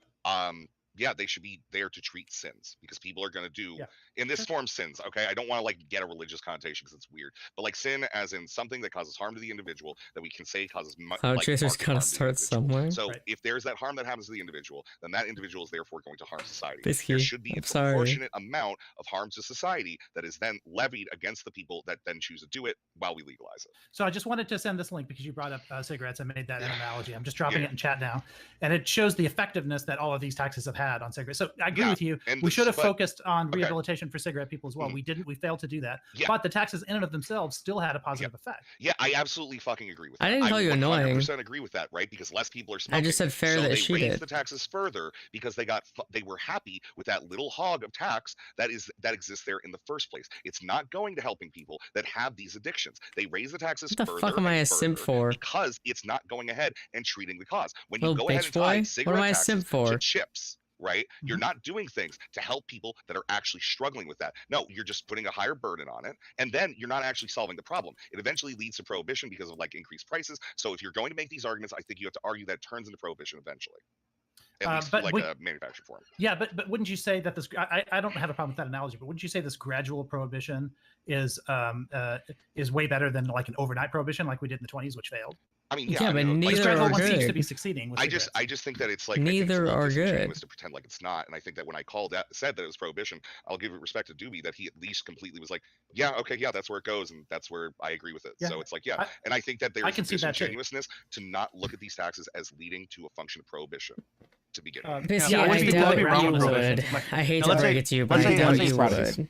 Yeah, they should be there to treat sins because people are going to do in this form sins. Okay, I don't want to like get a religious connotation because it's weird, but like sin as in something that causes harm to the individual that we can say causes Cloud Chaser's gotta start somewhere. So if there's that harm that happens to the individual, then that individual is therefore going to harm society. Bisky, there should be a I'm sorry. proportionate amount of harm to society that is then levied against the people that then choose to do it while we legalize it. So I just wanted to send this link because you brought up cigarettes. I made that analogy. I'm just dropping it in chat now, and it shows the effectiveness that all of these taxes have had on cigarettes. So I agree with you. We should have focused on rehabilitation for cigarette people as well. We didn't. We failed to do that. But the taxes in and of themselves still had a positive effect. Yeah, I absolutely fucking agree with that. I didn't call you annoying. 100% agree with that, right? Because less people are smoking. I just said fair so that they she raised did. the taxes further because they were happy with that little hog of tax that exists there in the first place. It's not going to helping people that have these addictions. They raise the taxes What the further fuck am I a and simp further for? because it's not going ahead and treating the cause. When Little you go ahead bitch and tie boy? cigarette What am I a taxes simp for? to chips, right? You're not doing things to help people that are actually struggling with that. No, you're just putting a higher burden on it, and then you're not actually solving the problem. It eventually leads to prohibition because of like increased prices. So if you're going to make these arguments, I think you have to argue that it turns into prohibition eventually. At least like a manufactured form. Yeah, but wouldn't you say that this? I don't have a problem with that analogy, but wouldn't you say this gradual prohibition is way better than like an overnight prohibition like we did in the 20s, which failed? I mean, Yeah, I but mean, neither Straightforward are one seems to good. be succeeding with I cigarettes. just think that it's like Neither are good. disingenuous to pretend like it's not. And I think that when I said that it was prohibition, I'll give respect to Doobie that he at least completely was like, yeah, okay, yeah, that's where it goes, and that's where I agree with it. Yeah. So it's like, yeah, and I think that there's can see that too. disingenuousness to not look at these taxes as leading to a function of prohibition to begin with. Bisky, Yeah, I let's be doubt wrong you with this. would. I hate Now, to let's break say- it to you, but let's I say- doubt let's say you it's- would.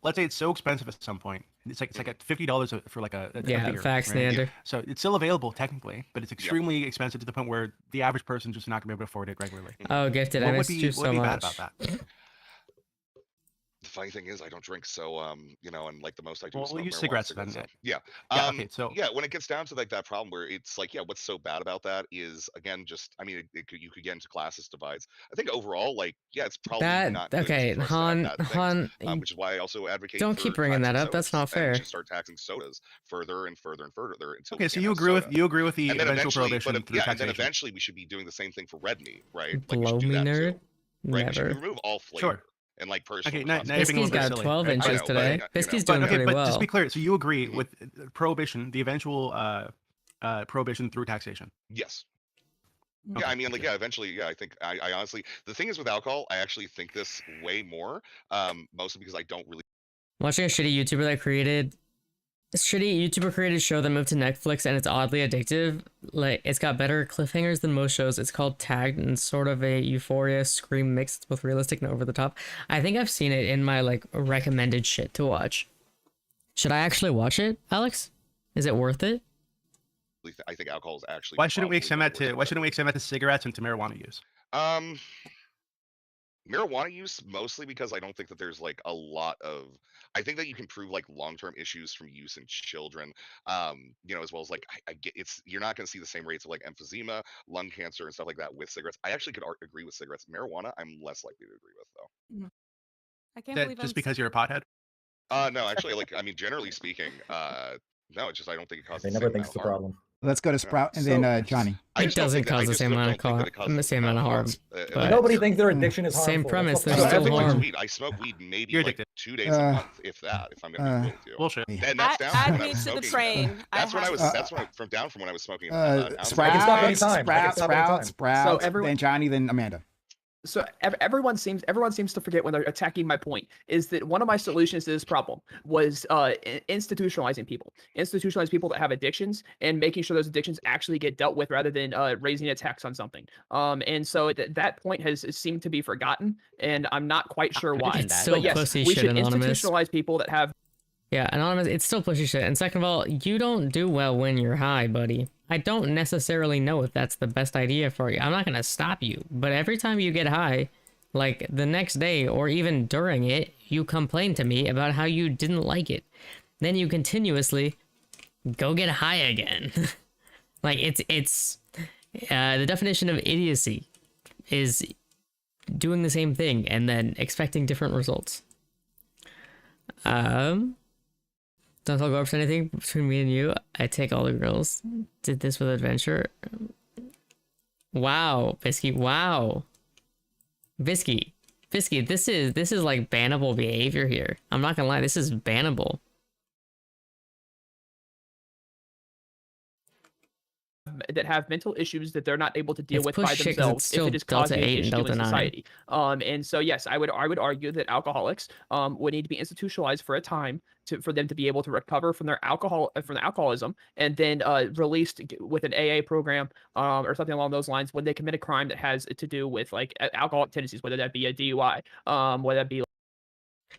Let's say it's so expensive at some point. It's like at $50 for like a Yeah, beer, facts, right? Neander. So it's still available technically, but it's extremely expensive to the point where the average person's just not gonna be able to afford it regularly. Oh, Gifted, I What would missed be you what so would be bad much. about that? The funny thing is, I don't drink, so you know, and like the most I do Well, is we'll smoke use marijuana cigarettes cigarettes, then. so, yeah. Yeah, okay, so- yeah, when it gets down to like that problem where it's like, yeah, what's so bad about that is again, just I mean, you could get into classes divides. I think overall, like, yeah, it's probably not good Okay, for us to have Han, bad things, Han, which is why I also advocate. don't for keep bringing that taxing up. That's sodas, not and fair. we should start taxing sodas further and further and further until. Okay, we so can't you have agree with soda. the And then eventual eventually, prohibition through yeah, and then taxation? eventually we should be doing the same thing for red meat, right? Like we blow should do me, that nerd. too, right? We should Never. remove all flavor. Sure. And like personal. Okay, now you're being a Bisky's little bit got silly. 12 I inches know, but, today. you know, Bisky's But doing okay, pretty but well. just be clear. So you agree with prohibition, the eventual prohibition through taxation? Yes. Okay. Yeah, I mean, like, yeah, eventually, yeah, I think I honestly, the thing is with alcohol, I actually think this way more, mostly because I don't really. Watching a shitty YouTuber that created a show that moved to Netflix and it's oddly addictive. Like, it's got better cliffhangers than most shows. It's called Tagged and sort of a Euphoria Scream mixed with realistic and over the top. I think I've seen it in my like recommended shit to watch. Should I actually watch it, Alex? Is it worth it? I think alcohol is actually. Why shouldn't we probably extend that to cigarettes and to marijuana use? Marijuana use mostly because I don't think that there's like a lot of. I think that you can prove like long-term issues from use in children, you know, as well as like I get you're not going to see the same rates of like emphysema, lung cancer, and stuff like that with cigarettes. I actually could agree with cigarettes. Marijuana, I'm less likely to agree with though. I can't That believe just I'm because you're a pothead? No, actually, like I mean, generally speaking, no, it's just I don't think it causes. They the never same think amount it's the of harm. problem. Let's go to Sprout and then Johnny. I It just don't doesn't think that- I cause the just same don't amount of think that it harm. causes The same amount of harm. but- Nobody thinks their addiction is harmful. Same premise. That's There's what still I'm saying. harm. Weed. I smoke weed maybe You're like addicted. 2 days a month, if that. If I'm gonna be real with you. Bullshit. And that's down add from when I me was to the smoking. train. That's when I was. have- That's when down from when I was smoking. I can stop anytime. I can stop anytime. Sprout, So everyone- then Johnny, then Amanda. So everyone seems to forget when they're attacking my point is that one of my solutions to this problem was institutionalizing people that have addictions and making sure those addictions actually get dealt with rather than raising a tax on something. And so that point has seemed to be forgotten, and I'm not quite sure why. It's still But yes, pussy we shit, should Anonymous. institutionalize people that have. Yeah, Anonymous, it's still pushy shit. And second of all, you don't do well when you're high, buddy. I don't necessarily know if that's the best idea for you. I'm not gonna stop you, but every time you get high, like the next day or even during it, you complain to me about how you didn't like it. Then you continuously go get high again. Like it's the definition of idiocy is doing the same thing and then expecting different results. Don't talk over anything between me and you. I take all the girls. Did this with adventure. Wow, Bisky. Wow, Bisky. This is like bannable behavior here. I'm not gonna lie. This is bannable. That have mental issues that they're not able to deal It's with by push shit 'cause themselves it's still if it is Delta causing an 8 and issue Delta in 9. society. And so yes, I would argue that alcoholics would need to be institutionalized for a time for them to be able to recover from their alcoholism and then released with an AA program or something along those lines when they commit a crime that has to do with like alcoholic tendencies, whether that be a DUI, whether that be.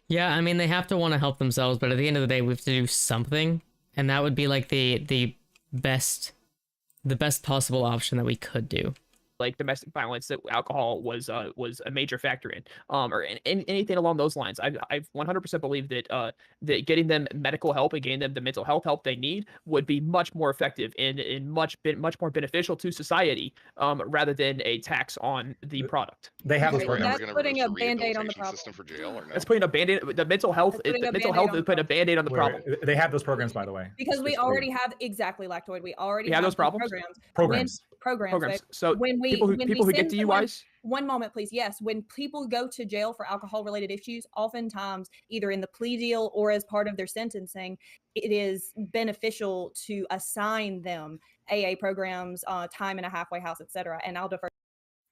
Yeah, I mean they have to want to help themselves, but at the end of the day, we have to do something, and that would be like the best possible option that we could do. Like domestic violence that alcohol was a major factor in, or anything along those lines. I 100% believe that that getting them medical help and getting them the mental health help they need would be much more effective and much more beneficial to society, rather than a tax on the product. They have Right, that's putting a band-aid on the problem. System for jail or no? That's putting a band-aid. The mental health. That's putting a Mental Band-Aid health on is putting a band-aid on the problem. They have those programs, by the way. Because we It's already have exactly Lactoid. We already We have those problems? Programs. Programs. So when we people who get send someone- DUIs. One moment, please. Yes, when people go to jail for alcohol-related issues, oftentimes either in the plea deal or as part of their sentencing, it is beneficial to assign them AA programs, time in a halfway house, etc. And I'll defer.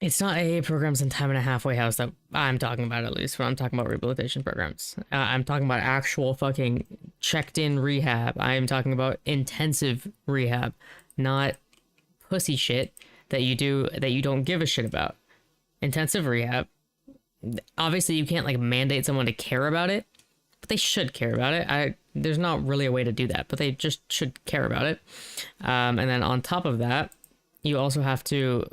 It's not AA programs and time in a halfway house that I'm talking about, at least when I'm talking about rehabilitation programs. I'm talking about actual fucking checked-in rehab. I am talking about intensive rehab, not pussy shit that you do that you don't give a shit about. Intensive rehab. Obviously, you can't like mandate someone to care about it, but they should care about it. There's not really a way to do that, but they just should care about it. And then on top of that, you also have to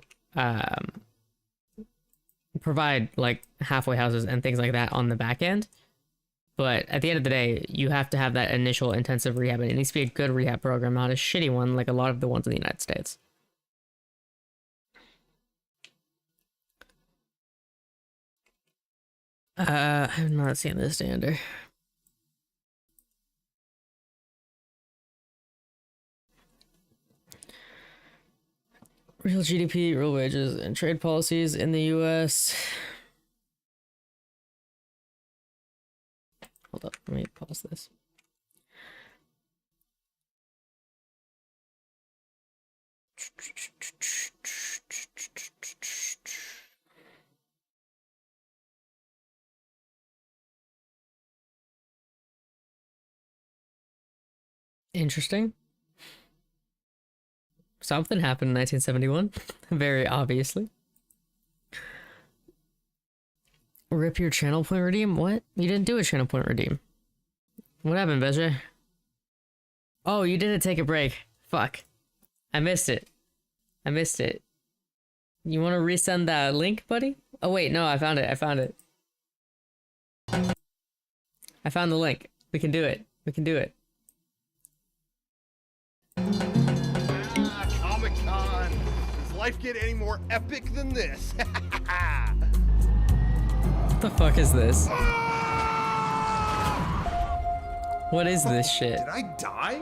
provide like halfway houses and things like that on the back end. But at the end of the day, you have to have that initial intensive rehab, and it needs to be a good rehab program, not a shitty one like a lot of the ones in the United States. I have not seen this, Dander. Real GDP, real wages, and trade policies in the U.S. Hold up, let me pause this. Interesting. Something happened in 1971, very obviously. Rip your channel point redeem? What? You didn't do a channel point redeem. What happened, Bezra? Oh, you didn't take a break. Fuck. I missed it. I missed it. You want to resend that link, buddy? Oh, wait, no, I found it. I found it. I found the link. We can do it. We can do it. Comic-Con! Does life get any more epic than this? What the fuck is this? What is this shit? Did I die?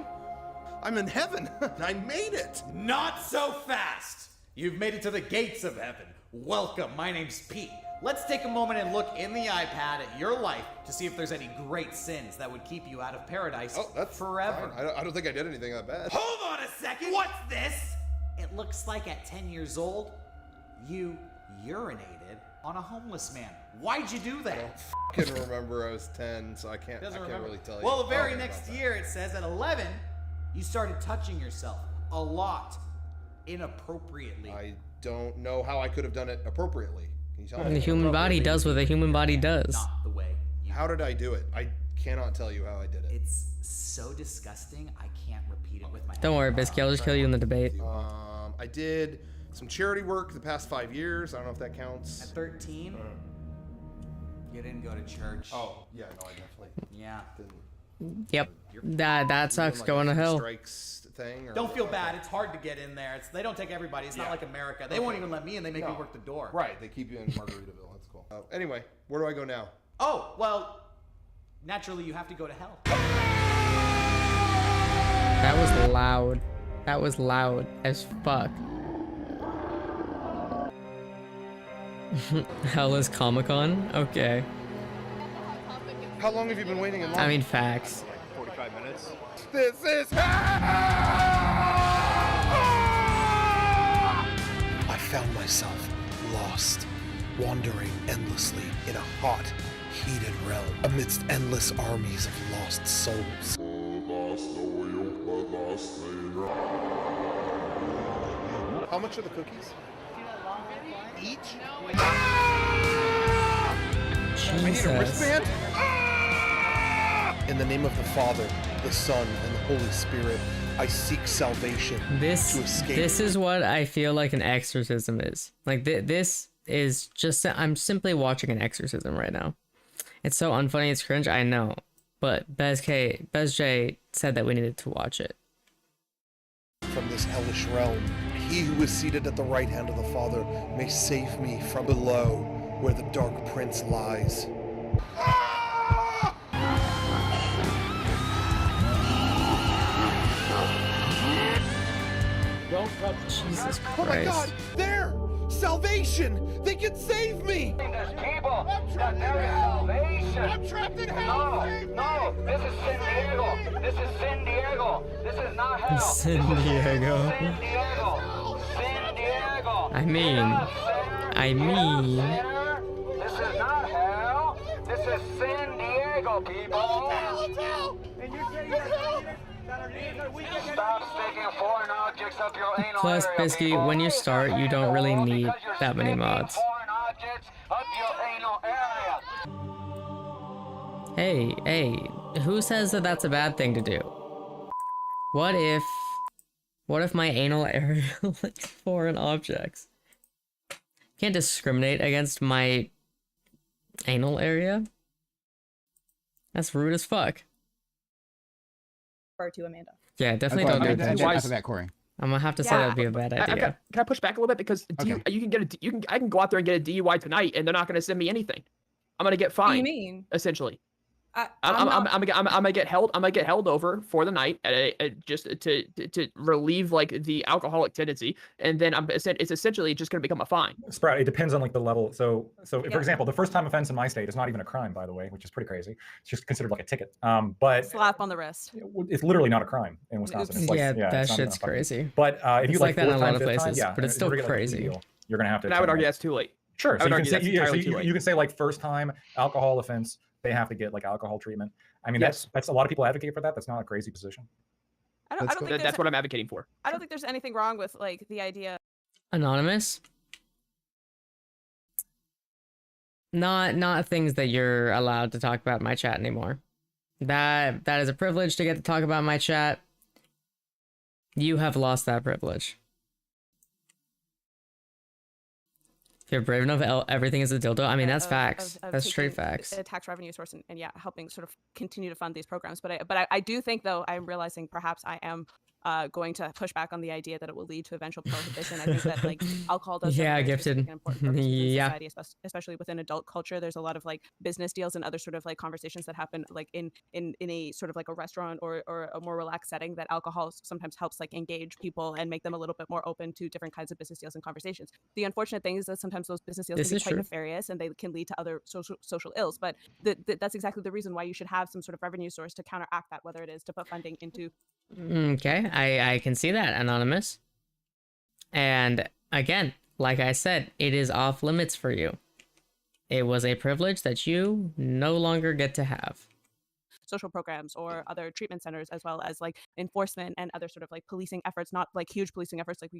I'm in heaven. I made it. Not so fast. You've made it to the gates of heaven. Welcome. My name's Pete. Let's take a moment and look in the iPad at your life to see if there's any great sins that would keep you out of paradise forever. I don't think I did anything that bad. Hold on a second. What's this? It looks like at 10 years old, you urinated on a homeless man. Why'd you do that? I don't f***ing remember. I was 10, so I can't really tell you. Well, the very next year, it says at 11, you started touching yourself a lot, inappropriately. I don't know how I could have done it appropriately. Can you tell me? The human body does what the human body does. Not the way. How did I do it? I cannot tell you how I did it. It's so disgusting, I can't repeat it with my Don't worry, Biscuit. I'll just kill you in the debate. I did some charity work the past 5 years. I don't know if that counts. At 13? You didn't go to church. Oh, yeah, no, I definitely didn't. Yep. That sucks. Going to hell. Thing, don't feel bad. It's hard to get in there. They don't take everybody. It's not like America. They won't even let me in. They make me work the door. Right. They keep you in Margaritaville. That's cool. Anyway, where do I go now? Oh, well, naturally you have to go to hell. That was loud. That was loud as fuck. Hell is Comic-Con? Okay. How long have you been waiting in line? I mean, facts. 45 minutes. This is hell! I found myself lost, wandering endlessly in a hot, heated realm amidst endless armies of lost souls. How much are the cookies? Each? I need a wristband? In the name of the Father, the Son, and the Holy Spirit, I seek salvation to escape. This is what I feel like an exorcism is. Like, this is just... I'm simply watching an exorcism right now. It's so unfunny, it's cringe, I know. But BezJ said that we needed to watch it. From this hellish realm, he who is seated at the right hand of the Father may save me from below, where the Dark Prince lies. Don't touch Jesus Christ. Oh my God! There! Salvation! They can save me! There's people that there is salvation. I'm trapped in hell! No, this is San Diego. This is San Diego. This is not hell. San Diego. San Diego. San Diego. I mean. This is not hell. This is San Diego, people. And you're saying stop sticking foreign objects up your anal Plus, area, Biscuit, people. when you start, you don't really need that many mods. Foreign objects up your anal area. Hey, who says that that's a bad thing to do? What if my anal area likes foreign objects? Can't discriminate against my anal area? That's rude as fuck. To Amanda. Yeah, definitely don't do that. After that, Corey. I'm gonna have to say that'd be a bad idea. Can I push back a little bit because you can get I can go out there and get a DUI tonight and they're not going to send me anything. I'm going to get fined. What do you mean? Essentially. I'm gonna get held over for the night just to relieve like the alcoholic tendency, and then it's essentially just gonna become a fine. Sprout, it depends on like the level. So for example, the first time offense in my state is not even a crime, by the way, which is pretty crazy. It's just considered like a ticket. But slap on the wrist. It's literally not a crime in Wisconsin. It's like, that shit's crazy. But if you like that in a lot of fifth time, places, but it's still crazy. You're gonna have to. And I would argue that's too late. Sure. So you too late. you can say like first time alcohol offense, they have to get like alcohol treatment. I mean, that's a lot of people advocate for that. That's not a crazy position. I don't think that's what I'm advocating for. I don't think there's anything wrong with like the idea. Anonymous? Not things that you're allowed to talk about in my chat anymore. That is a privilege to get to talk about my chat. You have lost that privilege. If you're brave enough, everything is a dildo. I mean, that's facts. That's straight facts. A tax revenue source and helping sort of continue to fund these programs. But I do think, though, I'm realizing perhaps I am going to push back on the idea that it will lead to eventual prohibition. I think that like alcohol does Gifted. an important purpose in society, especially within adult culture. There's a lot of like business deals and other sort of like conversations that happen like in a sort of like a restaurant or a more relaxed setting that alcohol sometimes helps like engage people and make them a little bit more open to different kinds of business deals and conversations. The unfortunate thing is that sometimes those business deals can be quite nefarious and they can lead to other social ills. But that's exactly the reason why you should have some sort of revenue source to counteract that, whether it is to put funding into. Okay, I can see that, Anonymous. And again, like I said, it is off limits for you. It was a privilege that you no longer get to have. Social programs or other treatment centers, as well as like enforcement and other sort of like policing efforts, not like huge policing efforts, like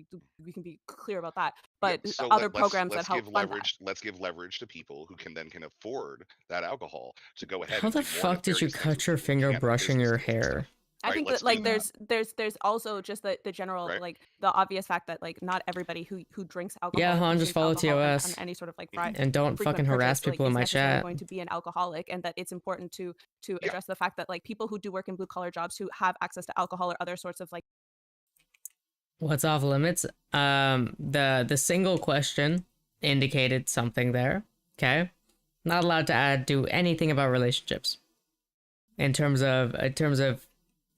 we can be clear about that, but other programs that help fund that. Let's give leverage to people who can afford that alcohol to go ahead. How the fuck did you cut your finger brushing your hair? I think that like there's also just the general like the obvious fact that like not everybody who drinks alcohol. Yeah, Han, just follow TOS on any sort of like and don't fucking harass people in my chat. Going to be an alcoholic, and that it's important to address the fact that like people who do work in blue collar jobs who have access to alcohol or other sorts of like. What's off limits? The single question indicated something there. Okay, not allowed to do anything about relationships. In terms of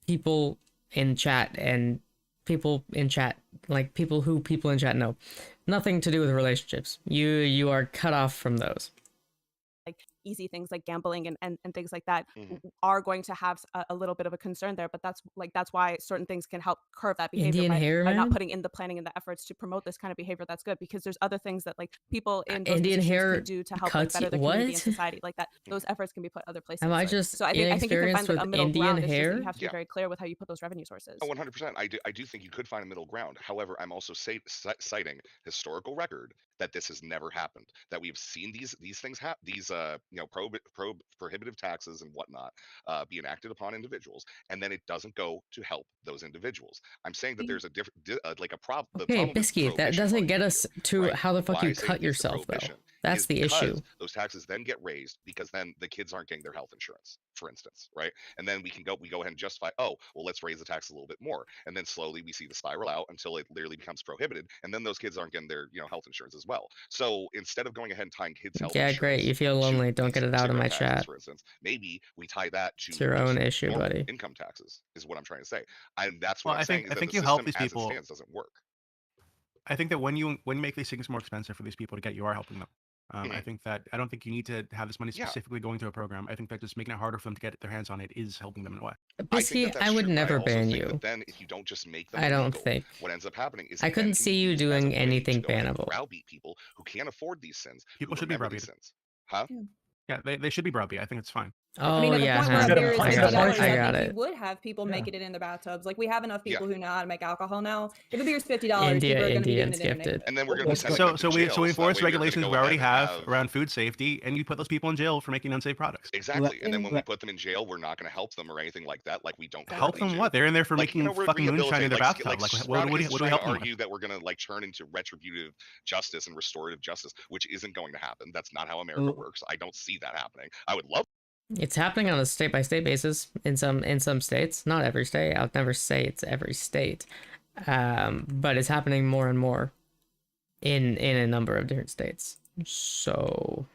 people in chat and people in chat, like people in chat know. Nothing to do with relationships. You are cut off from those. Like easy things like gambling and things like that are going to have a little bit of a concern there, but that's why certain things can help curb that behavior by not putting in the planning and the efforts to promote this kind of behavior. That's good, because there's other things that like people in those Indian hair can do to help like, better the community and society. Like that, those efforts can be put other places. Am I just so I think you can find like, a middle Indian ground. hair? You have to be very clear with how you put those revenue sources. 100%. I do think you could find a middle ground. However, I'm also citing historical record that this has never happened. That we've seen these things happen. These prohibitive taxes and whatnot be enacted upon individuals, and then it doesn't go to help those individuals. I'm saying that there's a different like a problem. Okay, Biscuit, that doesn't get us to how the fuck you cut yourself though. That's the issue. Those taxes then get raised because then the kids aren't getting their health insurance, for instance, right? And then we go ahead and justify, oh, well, let's raise the tax a little bit more, and then slowly we see the spiral out until it literally becomes prohibited, and then those kids aren't getting their health insurance as well. So instead of going ahead and tying kids' health insurance, great. You feel lonely. Don't get it out in my chat. For instance, maybe we tie that to it's your own issue, buddy. Income taxes is what I'm trying to say. That's what I think you help these people. Doesn't work. I think that when you make these things more expensive for these people to get, you are helping them. I think that I don't think you need to have this money specifically going to a program. I think that just making it harder for them to get their hands on it is helping them in a way. Bisky, I would never ban you. But then if you don't just make them I don't illegal, think. what ends up happening is I couldn't see you doing anything bannable. browbeat people who can't afford these sins. People should be browbeaten. Huh? Yeah, they should be browbeat. I think it's fine. Oh, I mean, at the yeah, point where huh. a beer is I $50, got it. I I think got you it. would have people making it in the bathtubs. Like we have enough people who know how to make alcohol now. If a beer's $50, people are going to be doing Indians it anyway. gifted. And then we're going to So we enforce regulations we already have around food safety, and you put those people in jail for making unsafe products. Exactly. And then when we put them in jail, we're not going to help them or anything like that. Like we don't Help them what? They're in there for making fucking moonshine in their bathtub. Like what do we help them with? Argue that we're going to like turn into retributive justice and restorative justice, which isn't going to happen. That's not how America works. I don't see that happening. I would love. It's happening on a state by state basis in some states. Not every state. I would never say it's every state, but it's happening more and more in a number of different states. So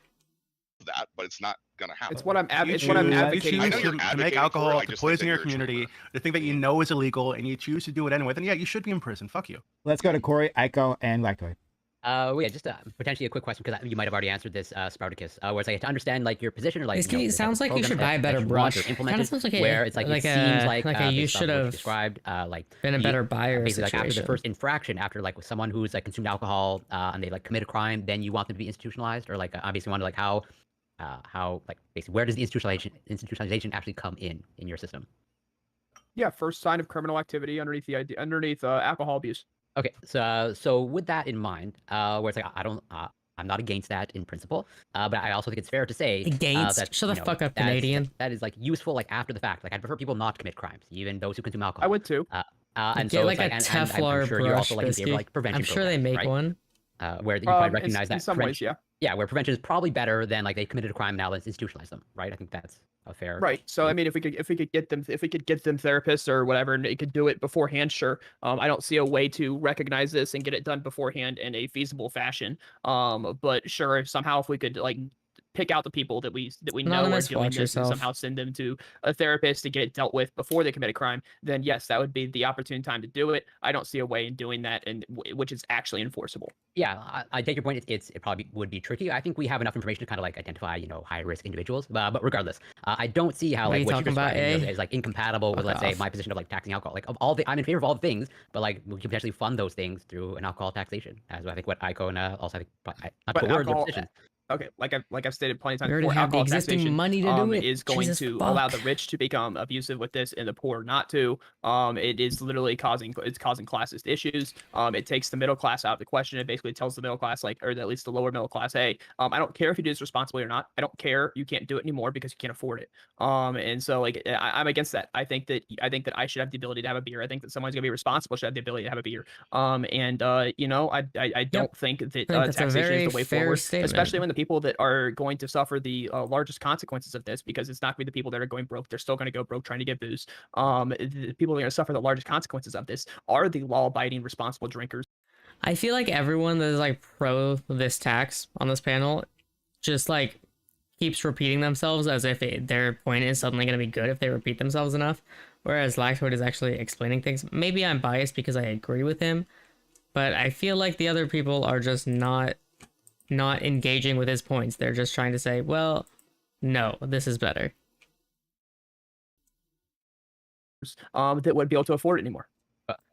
that, but it's not gonna happen. It's what I'm If it's what I'm advocating. you choose to make alcohol, to poison your community, the thing that you know is illegal, and you choose to do it anyway, then yeah, you should be in prison. Fuck you. Let's go to Corey, Aiko, and Lactoid. Yeah, just potentially a quick question because you might have already answered this, Spartacus. Where it's like to understand like your position or like. It sounds like you should buy a better brush. Kind of sounds like where it's like it seems like you should have described like been a better buyer. Basically, like after situation. the first infraction, after like with someone who's like consumed alcohol and they like commit a crime, then you want them to be institutionalized, or like obviously wonder like how like basically where does the institutionalization actually come in your system? Yeah, first sign of criminal activity underneath alcohol abuse. Okay, so with that in mind, where it's like I'm not against that in principle, but I also think it's fair to say that shut the fuck up, Canadian. That is like useful like after the fact. Like I'd prefer people not commit crimes, even those who consume alcohol. I would too. And Get so like it's a and Teflar I'm sure brush, you're also like in favor of, Bisky. like prevention. I'm sure they programs, make right? one. Where you probably recognize that in some ways, yeah. Yeah, where prevention is probably better than like they committed a crime now let's institutionalize them, right? I think that's a fair. Right. So I mean, if we could get them therapists or whatever, and it could do it beforehand, sure. I don't see a way to recognize this and get it done beforehand in a feasible fashion. But sure, somehow if we could like pick out the people that we know are doing this and somehow send them to a therapist to get it dealt with before they commit a crime, then yes, that would be the opportune time to do it. I don't see a way in doing that, and which is actually enforceable. Yeah, I take your point. It probably would be tricky. I think we have enough information to kind of like identify, high risk individuals. But regardless, I don't see how like what you're describing is like incompatible with, let's say, my position of like taxing alcohol. Like of all the, I'm in favor of all the things, but like we can potentially fund those things through an alcohol taxation, as I think what Aiko and also I think not to put words in position. Okay, like I've stated plenty of times We already before, have the alcohol existing taxation money to do it. is going Jesus to fuck. allow the rich to become abusive with this and the poor not to. It is literally causing classist issues. It takes the middle class out of the question. It basically tells the middle class, like, or at least the lower middle class, hey, I don't care if you do this responsibly or not. I don't care. You can't do it anymore because you can't afford it. And so like I'm against that. I think that I should have the ability to have a beer. I think that someone's gonna be responsible should have the ability to have a beer. I don't think that taxation is the way forward, especially when the people that are going to suffer the largest consequences of this, because it's not going to be the people that are going broke. They're still going to go broke trying to get booze. The people that are going to suffer the largest consequences of this are the law-abiding, responsible drinkers. I feel like everyone that is like pro this tax on this panel just like keeps repeating themselves as if their point is suddenly going to be good if they repeat themselves enough. Whereas Lactoid is actually explaining things. Maybe I'm biased because I agree with him, but I feel like the other people are just not engaging with his points. They're just trying to say, well, no, this is better. That would be able to afford it anymore.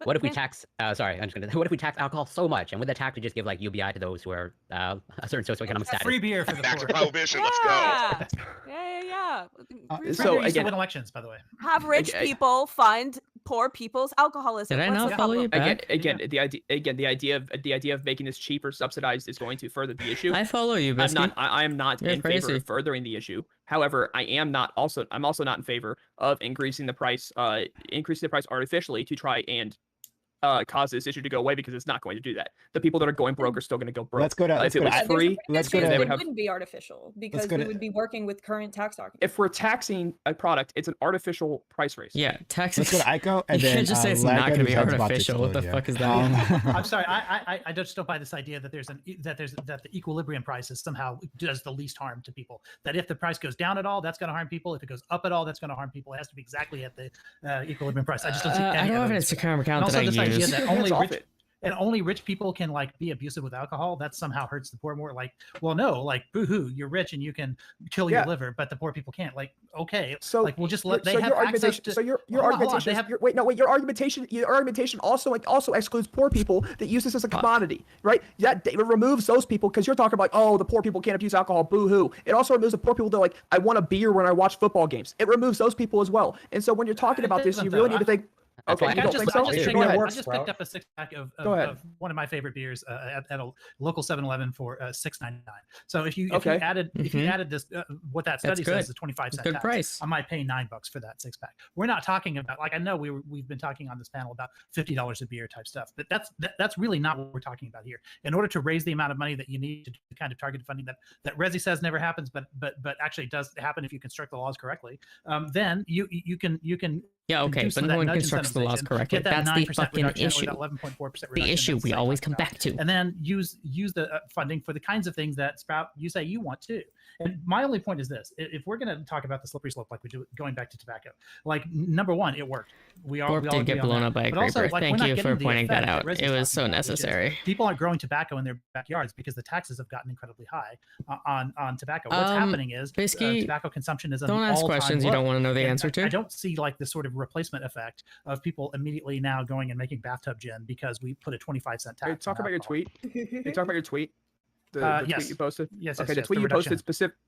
What if we tax? Sorry, I'm just gonna. What if we tax alcohol so much, and with the tax, we just give like UBI to those who are a certain socioeconomic status? Free beer for the Back poor. to prohibition. Let's go. Yeah. So Used to again, win elections, by the way. Have rich people fund poor people's alcoholism. Did I What's not the follow you problem? back? the idea of making this cheap or subsidized is going to further the issue. I follow you, Bisky. I am not You're in favor crazy. of furthering the issue. However, I'm also not in favor of increasing the price artificially to try and cause this issue to go away, because it's not going to do that. The people that are going broke are still going to go broke. Let's go to. If it was free, it wouldn't be artificial because we would be working with current tax documents. if we're taxing a product, it's an artificial price raise. Yeah, tax. Let's go to Aiko, and You then can't just say it's not Lactoid, going to be whose head's about to artificial. What the explode fuck is here. that? I'm sorry. I just don't buy this idea that that the equilibrium price is somehow does the least harm to people. That if the price goes down at all, that's going to harm people. If it goes up at all, that's going to harm people. It has to be exactly at the equilibrium price. I just don't see any I don't have an evidence for that. Instagram account And that also I this idea use. that only rich, and only rich people can like be abusive with alcohol, that somehow hurts the poor more. Like, well, no, like boo-hoo, you're rich and you can kill your liver, but the poor people can't. Like, okay, So like we'll just let they so have your access argumentation. to. So your Hold on, hold on, argumentation. they have- Your argumentation also excludes poor people that use this as a commodity, right? That it removes those people because you're talking about, oh, the poor people can't abuse alcohol, boo-hoo. It also removes the poor people that are like, I want a beer when I watch football games. It removes those people as well. And so when you're talking about this, you really need to think. Okay, you don't think so? I just picked up a 6-pack of one of my favorite beers at a local 7-Eleven for $6.99. So if you added this, what that study says is a 25-cent good tax. price. I might pay $9 for that 6-pack. We're not talking about, like, I know we've been talking on this panel about $50 a beer type stuff, but that's really not what we're talking about here. In order to raise the amount of money that you need to do the kind of targeted funding that Resi says never happens, but actually does happen if you construct the laws correctly, then you can. Yeah, okay, but no one constructs the laws correctly. That's the fucking issue. The issue we always come back to. And then use the funding for the kinds of things that Sprout, you say you want to. And my only point is this: if we're going to talk about the slippery slope like we do, going back to tobacco, like number one, it worked. We all did get blown up by a creeper. Thank you for pointing that out. It was so necessary. People aren't growing tobacco in their backyards because the taxes have gotten incredibly high on tobacco. What's happening is tobacco consumption is don't ask questions you don't want to know the answer to. I don't see like the sort of replacement effect of people immediately now going and making bathtub gin because we put a 25-cent tax. Hey, talk about your tweet. Hey, talk about your tweet. The yes. tweet you posted. Yes. Okay. Yes, The tweet you posted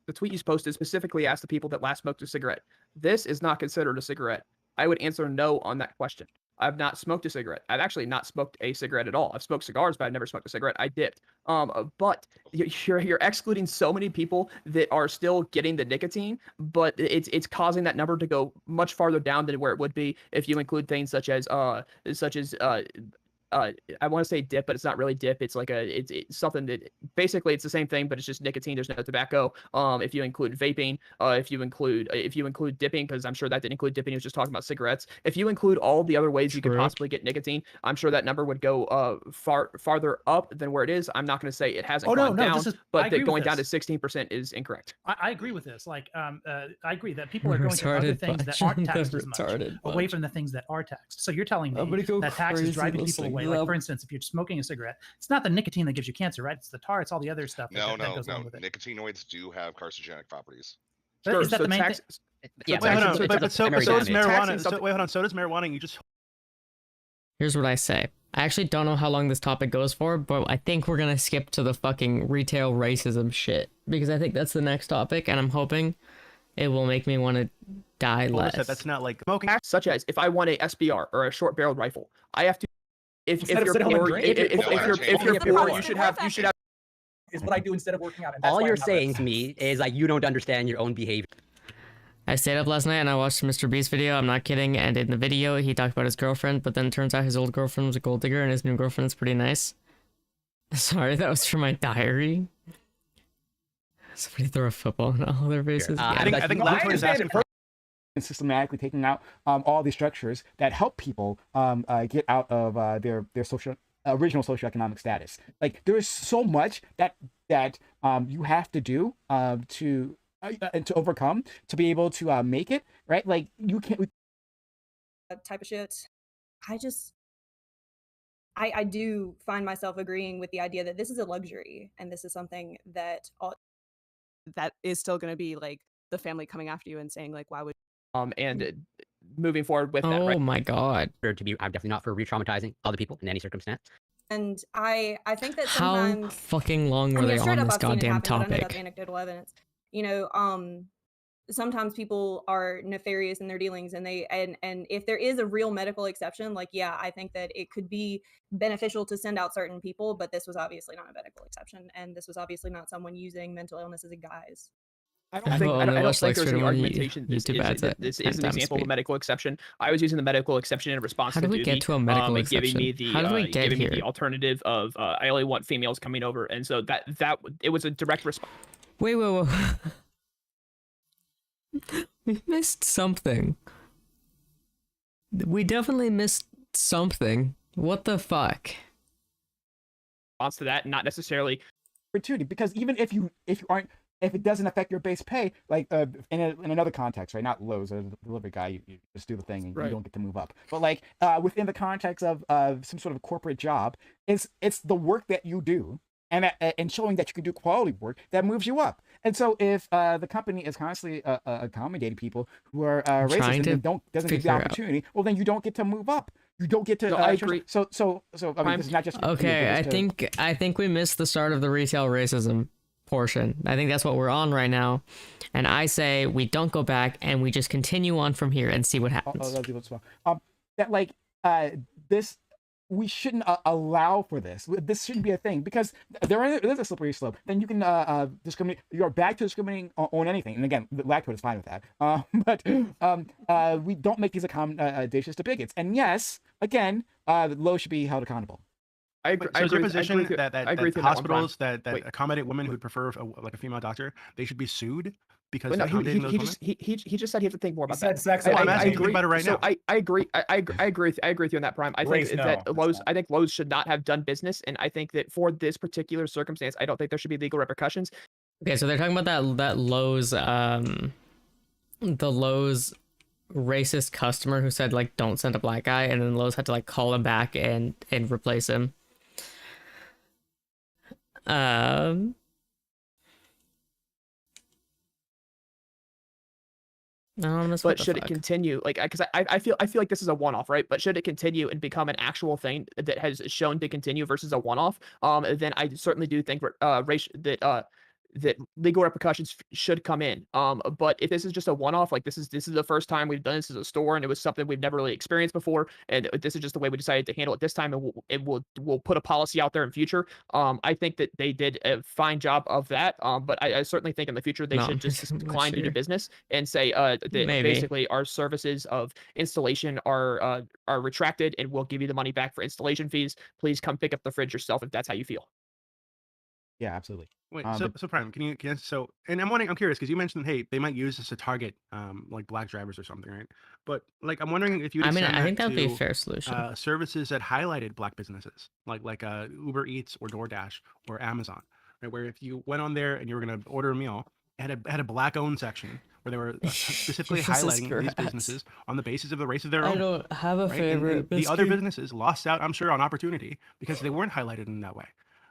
the tweet you posted specifically asked the people that last smoked a cigarette. This is not considered a cigarette. I would answer no on that question. I've not smoked a cigarette. I've actually not smoked a cigarette at all. I've smoked cigars, but I've never smoked a cigarette. I dipped. But you're excluding so many people that are still getting the nicotine, but it's causing that number to go much farther down than where it would be if you include things such as I want to say dip, but it's not really dip. It's like it's something that basically it's the same thing, but it's just nicotine. There's no tobacco. If you include vaping, if you include dipping, because I'm sure that didn't include dipping. He was just talking about cigarettes. If you include all the other ways you could possibly get nicotine, I'm sure that number would go farther up than where it is. I'm not going to say it hasn't gone down, but that going down to 16% is incorrect. I agree with this. Like, I agree that people are going to other things that aren't taxed as much, away from the things that are taxed. So you're telling me that tax is driving people away. Like, for instance, if you're smoking a cigarette, it's not the nicotine that gives you cancer, right? It's the tar, it's all the other stuff. No. Nicotinoids do have carcinogenic properties. Sure, is that the main thing? Yeah, so does marijuana. Wait, hold on. So does marijuana. You just. Here's what I say. I actually don't know how long this topic goes for, but I think we're gonna skip to the fucking retail racism shit because I think that's the next topic, and I'm hoping it will make me want to die less. That's not like smoking. Such as if I want a SBR or a short-barreled rifle, I have to. If you're poor, you should have. Is what I do instead of working out. All you're saying to me is like you don't understand your own behavior. I stayed up last night and I watched Mr. Beast video. I'm not kidding. And in the video, he talked about his girlfriend, but then it turns out his old girlfriend was a gold digger and his new girlfriend's pretty nice. Sorry, that was from my diary. Somebody throw a football in all their faces. I think Laboratory is asking for. And systematically taking out all these structures that help people get out of their original socioeconomic status. Like there is so much that you have to do to overcome to be able to make it, right? Like you can't. That type of shit. I do find myself agreeing with the idea that this is a luxury and this is something that is still going to be like the family coming after you and saying like, why would moving forward with that, right? Oh my god. I'm definitely not for re-traumatizing other people in any circumstance. And I think that how sometimes fucking long were they on this goddamn topic? That's anecdotal evidence. You know, sometimes people are nefarious in their dealings, and and if there is a real medical exception, like I think that it could be beneficial to send out certain people, but this was obviously not a medical exception, and this was obviously not someone using mental illness as a guise. I don't think there's any argumentation. This is an example of a medical exception. I was using the medical exception in response to duty. How do we get to a medical exception? Giving me the, how do we get here? Me the alternative of I only want females coming over, and so that it was a direct response. Wait. We missed something. We definitely missed something. What the fuck? Response to that, not necessarily opportunity, because even if you aren't if it doesn't affect your base pay, like in another context, right? Not Lowe's or the delivery guy, you just do the thing and you don't get to move up. But like within the context of some sort of corporate job, it's the work that you do and showing that you can do quality work that moves you up. And so if the company is constantly accommodating people who are racist and doesn't give the opportunity, well, then you don't get to move up. You don't get to. No, I agree. So I mean, this is not just okay. I think we missed the start of the retail racism portion. I think that's what we're on right now, and I say we don't go back and we just continue on from here and see what happens. That like this. We shouldn't allow for this. This shouldn't be a thing because there is a slippery slope. Then you can discriminate. You're back to discriminating on anything. And again, Lactose is fine with that. But we don't make these accommodations to bigots. And yes, again, Lowe's should be held accountable. I agree. So is your position that hospitals that accommodate women who prefer like a female doctor, they should be sued? Because no, he just said he has to think more about that. I'm asking you to think about it right now. I agree. I agree with you on that, Prime. I think that Lowe's should not have done business, and I think that for this particular circumstance, I don't think there should be legal repercussions. Okay, so they're talking about that Lowe's the Lowe's racist customer who said like don't send a black guy, and then Lowe's had to like call him back and replace him. But should it continue? Like, because I feel like this is a one-off, right? But should it continue and become an actual thing that has shown to continue versus a one-off? Then I certainly do think that legal repercussions should come in. But if this is just a one-off, like this is the first time we've done this as a store, and it was something we've never really experienced before, and this is just the way we decided to handle it this time, and we'll put a policy out there in future. I think that they did a fine job of that. But I certainly think in the future they should just decline to do business and say that basically our services of installation are retracted, and we'll give you the money back for installation fees. Please come pick up the fridge yourself if that's how you feel. Yeah, absolutely. Wait, so Prime, can you and I'm curious because you mentioned, hey, they might use this to target like black drivers or something, right? But like I'm wondering if you I think that'd be a fair solution. Services that highlighted black businesses like Uber Eats or DoorDash or Amazon, right? Where if you went on there and you were gonna order a meal, it had a black owned section where they were specifically highlighting these businesses on the basis of the race of their own. I don't have a favorite. The other businesses lost out, I'm sure, on opportunity because they weren't highlighted in that way.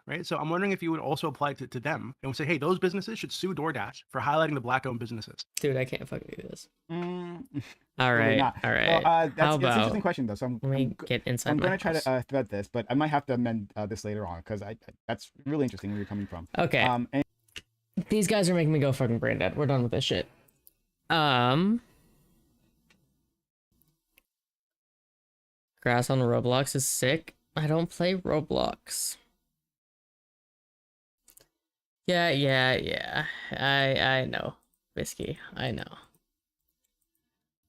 Right. So I'm wondering if you would also apply to them and say, hey, those businesses should sue DoorDash for highlighting the black-owned businesses. Dude, I can't fucking do this. All right. All right. Well, that's an interesting question, though. So I'm going to try to thread this, but I might have to amend this later on because that's really interesting where you're coming from. Okay. And these guys are making me go fucking brain dead. We're done with this shit. Grass on Roblox is sick. I don't play Roblox. Yeah. I know. Whiskey. I know.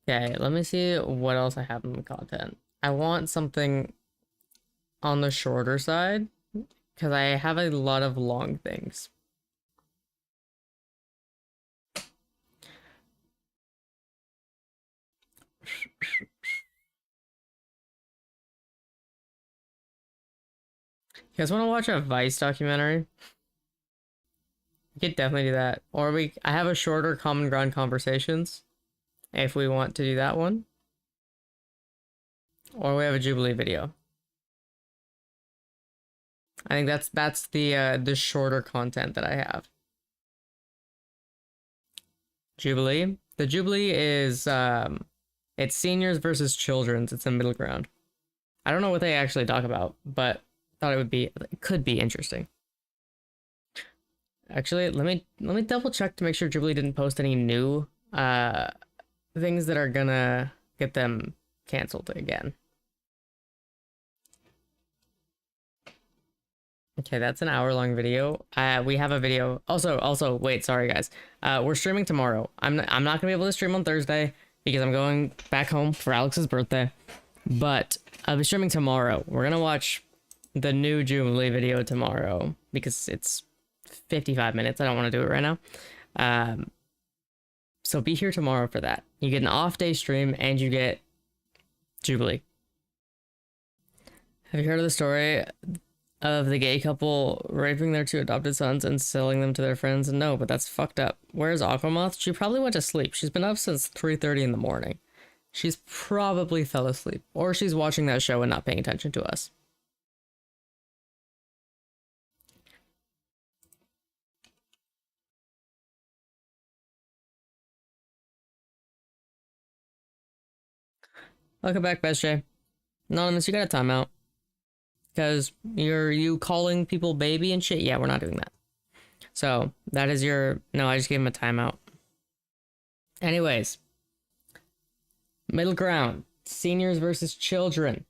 Okay, let me see what else I have in the content. I want something on the shorter side because I have a lot of long things. You guys want to watch a Vice documentary? We could definitely do that. Or I have a shorter Common Ground Conversations if we want to do that one. Or we have a Jubilee video. I think that's the shorter content that I have. Jubilee. The Jubilee is it's seniors versus children's. It's a middle ground. I don't know what they actually talk about, but thought it could be interesting. Actually, let me double check to make sure Jubilee didn't post any new things that are gonna get them canceled again. Okay, that's an hour-long video. We have a video. Also, wait, sorry guys. We're streaming tomorrow. I'm not gonna be able to stream on Thursday because I'm going back home for Alex's birthday. But I'll be streaming tomorrow. We're gonna watch the new Jubilee video tomorrow because it's 55 minutes. I don't want to do it right now. So be here tomorrow for that. You get an off-day stream and you get Jubilee. Have you heard of the story of the gay couple raping their 2 adopted sons and selling them to their friends. And no, but that's fucked up. Where's Aquamoth? She probably went to sleep. She's been up since 3:30 in the morning. She's probably fell asleep. Or she's watching that show and not paying attention to us. Welcome back, Best J. Anonymous, you got a timeout. Because you calling people baby and shit? Yeah, we're not doing that. So, that is your... No, I just gave him a timeout. Anyways. Middle ground. Seniors versus children.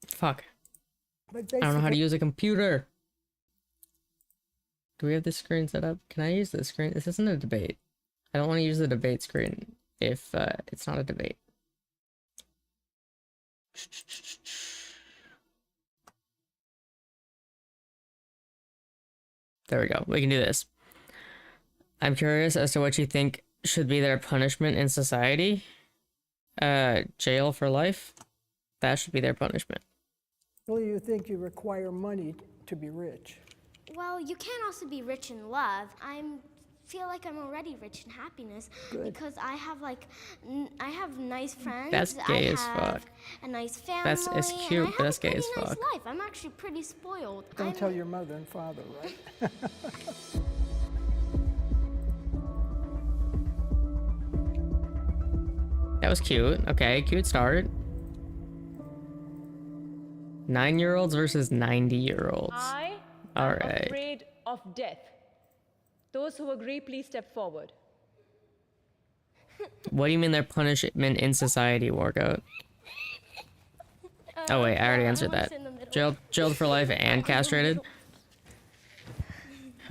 Fuck. I don't know how to use a computer. Do we have this screen set up? Can I use this screen? This isn't a debate. I don't want to use the debate screen if it's not a debate. There we go. We can do this. I'm curious as to what you think should be their punishment in society. Jail for life. That should be their punishment. Well, you think you require money to be rich? Well, you can also be rich in love. Feel like I'm already rich in happiness because I have I have nice friends. That's gay as fuck. A nice family. It's cute, but that's gay as fuck. Nice life. I'm actually pretty spoiled. Don't tell your mother and father, right? That was cute. Okay, cute start. 9-year-olds versus 90-year-olds. I All am right. afraid of death. Those who agree, please step forward. What do you mean their punishment in society, Wargoat? Oh wait, I already answered that. Jailed for life and castrated?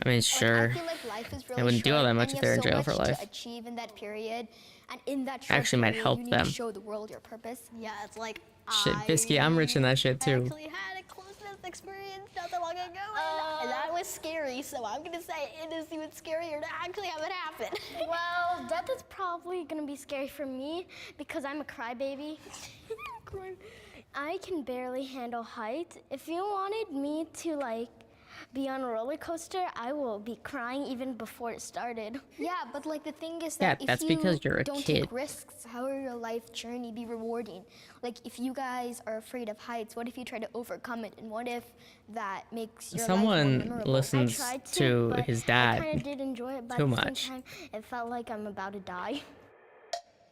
I mean, sure. I feel like life is really It wouldn't do all that short, much and if you they're have in jail so for much life. to achieve in that period, and in that short Actually might period, help you need them. to show the world your purpose. Yeah, it's like Shit, Bisky, I'm rich in that shit too. actually had a close-death experience not that long ago, and that was scary. So I'm gonna say it is even scarier to actually have it happen. Well, death is probably gonna be scary for me because I'm a crybaby. I can barely handle heights. If you wanted me to be on a roller coaster, I will be crying even before it started. Yeah, but the thing is that Yeah, that's if you because you're a don't kid. take risks, how will your life journey be rewarding? If you guys are afraid of heights, what if you try to overcome it? And what if that makes your life more Someone memorable? listens I tried to but his I dad kind of did enjoy it, but too at the much. same time, it felt like I'm about to die.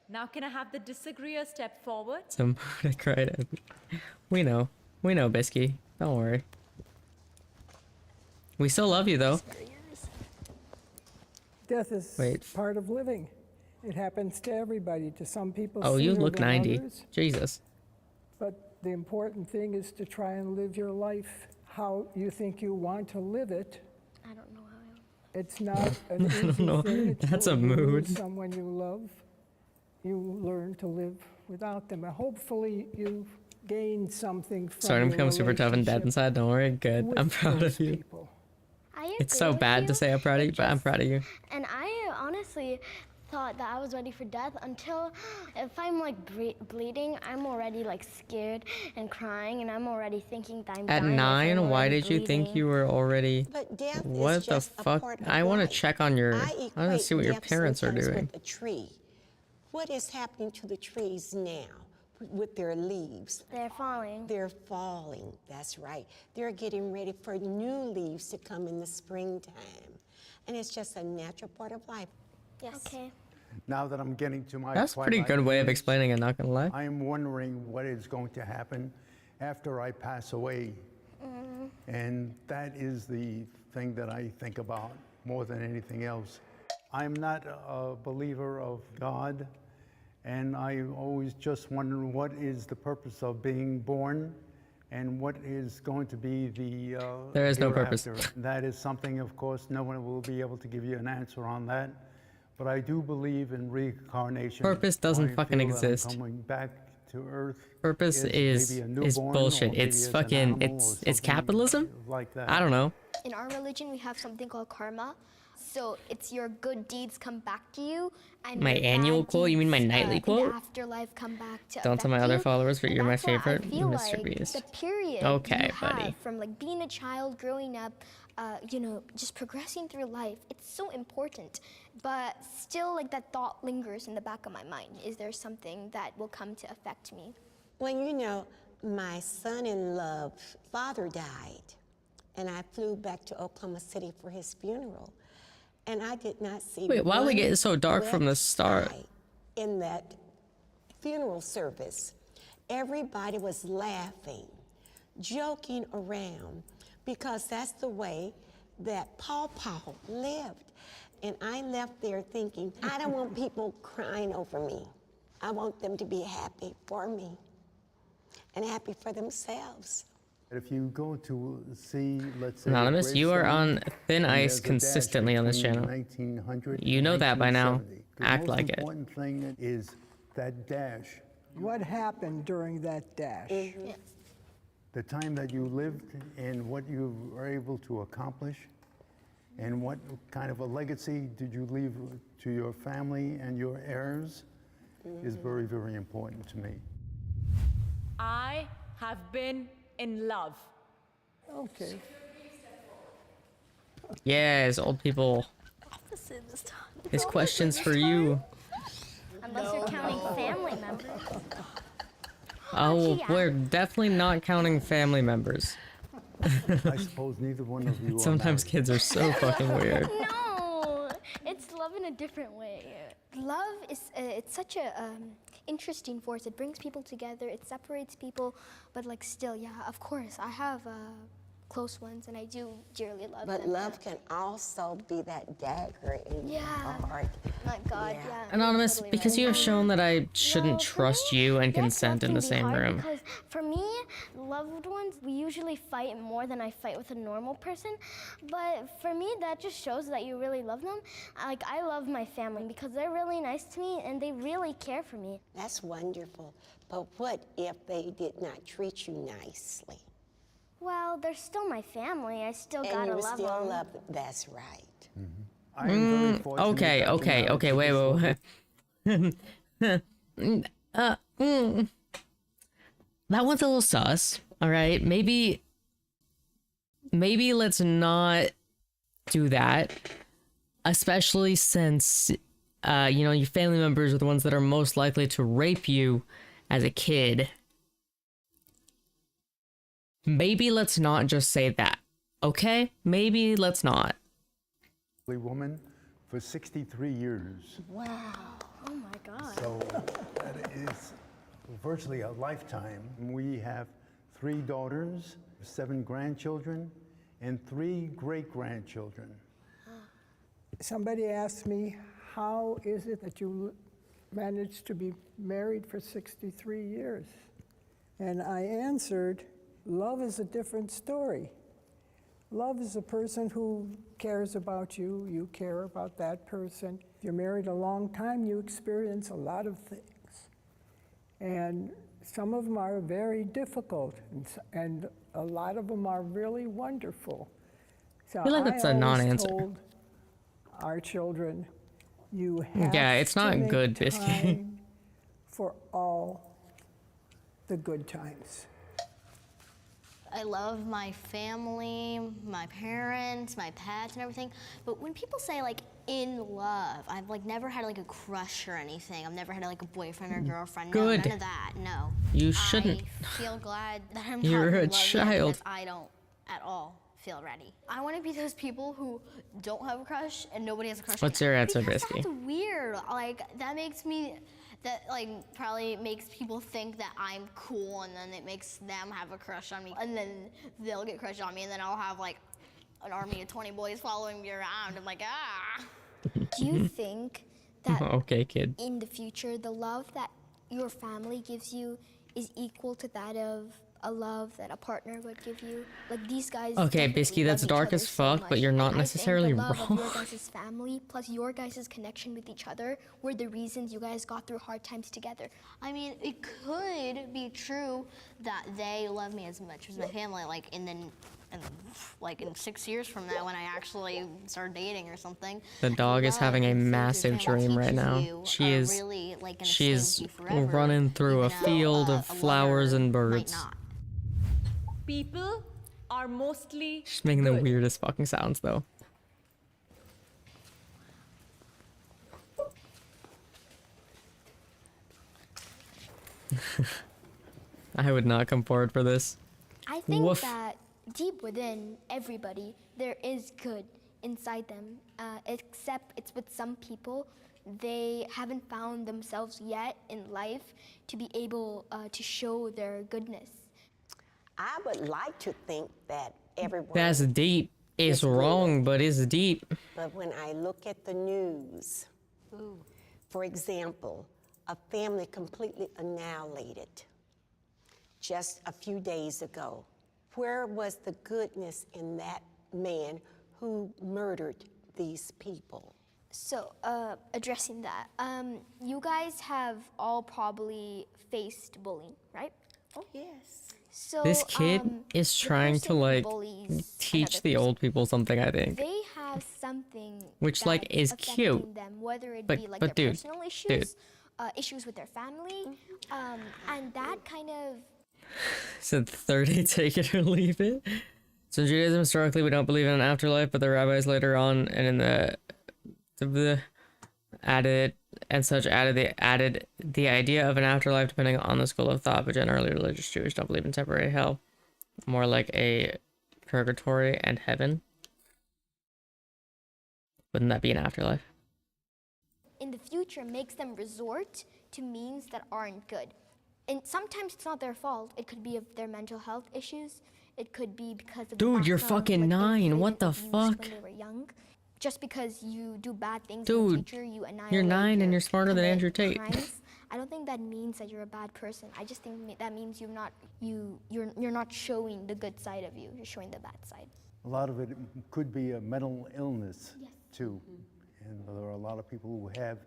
Now, can I have the disagreeer step forward? Some I cried at. We know, Bisky. Don't worry. We still love you though. Death is Wait. part of living. It happens to everybody. To some people, Oh, you sooner look than 90. others. Jesus. But the important thing is to try and live your life how you think you want to live it. I don't know how. It's not an I don't easy know. thing. It's That's a when you lose mood. someone you love, you learn to live without them. And hopefully you gain something from Starting to your become super tough and dead relationship inside. Don't worry. Good. I'm with proud those of you. people. I It's agree so with bad you. to say I'm proud of you, but I'm proud of you. And I honestly thought that I was ready for death until if I'm bleeding, I'm already scared and crying, and I'm already thinking that I'm At dying. 9, why did you think you were already? But death is What the just a fuck? part of I want to life. check on your. I want to equate see what your death parents are sometimes doing. With a tree. What is happening to the trees now with their leaves? They're falling. They're falling. That's right. They're getting ready for new leaves to come in the springtime. And it's just a natural part of life. Yes. Okay. Now that I'm getting to my That's a pretty twilight good way of years, explaining it. Not gonna lie. I am wondering what is going to happen after I pass away. And that is the thing that I think about more than anything else. I'm not a believer of God, and I always just wonder what is the purpose of being born and what is going to be the There is no purpose. hereafter. That is something, of course, no one will be able to give you an answer on that. But I do believe in reincarnation. Purpose doesn't I fucking feel that I'm exist. coming back to Earth. Purpose is maybe a is newborn, bullshit. or maybe It's as an fucking animal or it's something capitalism. like that. I don't know. In our religion, we have something called karma. So it's your good deeds come back to you, and My your annual bad quote? You mean my deeds, nightly in quote? the afterlife come back to Don't tell my affect other you. followers, but And you're my that's what I favorite, feel Mr. like Beast. the period Okay, you buddy. have from like being a child, growing up, just progressing through life. It's so important, but still, like that thought lingers in the back of my mind. Is there something that will come to affect me? Well, my son-in-law's father died, and I flew back to Oklahoma City for his funeral, and I did not see. Wait, why are we one getting so dark from the wet start? eye in that funeral service. Everybody was laughing, joking around, because that's the way that Paw lived. And I left there thinking, I don't want people crying over me. I want them to be happy for me and happy for themselves. If you go to see, let's say, Anonymous, you are on thin and ice there's a dash consistently on this between channel. 1900 You know that by now. 1970. The Act most like it. important thing is that dash. What happened during that dash? The time that you lived and what you were able to accomplish, and what kind of a legacy did you leave to your family and your heirs is very, very important to me. I have been in love. Okay. Yes, old people. His question's for you. Unless you're counting family members. Oh, we're definitely not counting family members. I suppose neither one of you are Sometimes married. kids are so fucking weird. No, it's love in a different way. Love is it's such a interesting force. It brings people together. It separates people, but like still, yeah, of course, I have close ones, and I do dearly love them. But love can also be that dagger in your Yeah. heart. My God, yeah. Anonymous, totally because right. you have shown that I shouldn't trust you and Yes, consent love in the can be same hard room. Because for me, loved ones, we usually fight more than I fight with a normal person. But for me, that just shows that you really love them. Like, I love my family because they're really nice to me and they really care for me. That's wonderful. But what if they did not treat you nicely? Well, they're still my family. I still And gotta you love still them. love them. That's right. I am very fortunate Okay, that okay, the okay, marriage wait. is That one's a little sus. All right, maybe let's not do that, especially since your family members are the ones that are most likely to rape you as a kid. Maybe let's not just say that. Okay? Maybe let's not. woman for 63 years. Wow. Oh my God. So that is virtually a lifetime. We have 3 daughters, 7 grandchildren, and 3 great-grandchildren. Somebody asked me, how is it that you managed to be married for 63 years? And I answered, love is a different story. Love is a person who cares about you, you care about that person. If you're married a long time, you experience a lot of things. And some of them are very difficult, and a lot of them are really wonderful. So I feel like that's a always non-answer. told our children, you have Yeah, it's not to make good, Biscuit. time for all the good times. I love my family, my parents, my pets, and everything. But when people say like in love, I've like never had like a crush or anything. I've never had like a boyfriend or girlfriend. Good. No, none of that. No. You shouldn't. I feel glad that I'm You're not a in love yet child. because I don't at all feel ready. I want to be those people who don't have a crush and nobody has a crush. What's your answer, Because Bisky? that's weird. Like that makes me. That like probably makes people think that I'm cool, and then it makes them have a crush on me, and then they'll get crushed on me, and then I'll have like an army of 20 boys following me around. I'm like, ah. Do you think that Okay, kid. in the future, the love that your family gives you is equal to that of a love that a partner would give you? Like these guys. Okay, definitely Bisky, that's love each dark other as so fuck, but much. you're not And necessarily I think the love wrong. of your guys' family plus your guys' connection with each other were the reasons you guys got through hard times together. I mean, it could be true that they love me as much as my family, like in like in 6 years from now when I actually start dating or something. The dog is having a massive dream right now. She's running through a field of flowers and birds. People are mostly She's making the weirdest fucking sounds though. I would not come forward for this. I think Woof. that deep within everybody, there is good inside them, except it's with some people, they haven't found themselves yet in life to be able to show their goodness. I would like to think that everyone. That's deep. It's wrong, but it's deep. But when I look at the news, for example, a family completely annihilated just a few days ago. Where was the goodness in that man who murdered these people? So, addressing that, you guys have all probably faced bullying, right? Oh, yes. So, This kid is trying to like bullies teach the old people something, I think. they have something Which, like, that's is affecting cute. them, whether it But- be like but their dude, personal issues, dude. Issues with their family, and that kind of Said 30, take it or leave it. So in Judaism, historically, we don't believe in an afterlife, but the rabbis later on and in the added the idea of an afterlife depending on the school of thought, but generally religious Jewish don't believe in temporary hell. More like a purgatory and heaven. Wouldn't that be an afterlife? in the future makes them resort to means that aren't good. And sometimes it's not their fault. It could be of their mental health issues. It could be because of the Dude, you're background, fucking what they 9. What the abused fuck? when they were young. Just because you do bad things in the Dude, future, you annihilate you're 9 and you're smarter than commit Andrew Tate. crimes. I don't think that means that you're a bad person. I just think that means you're not showing the good side of you. You're showing the bad side. A lot of it could be a mental illness too. And there are a lot of people who have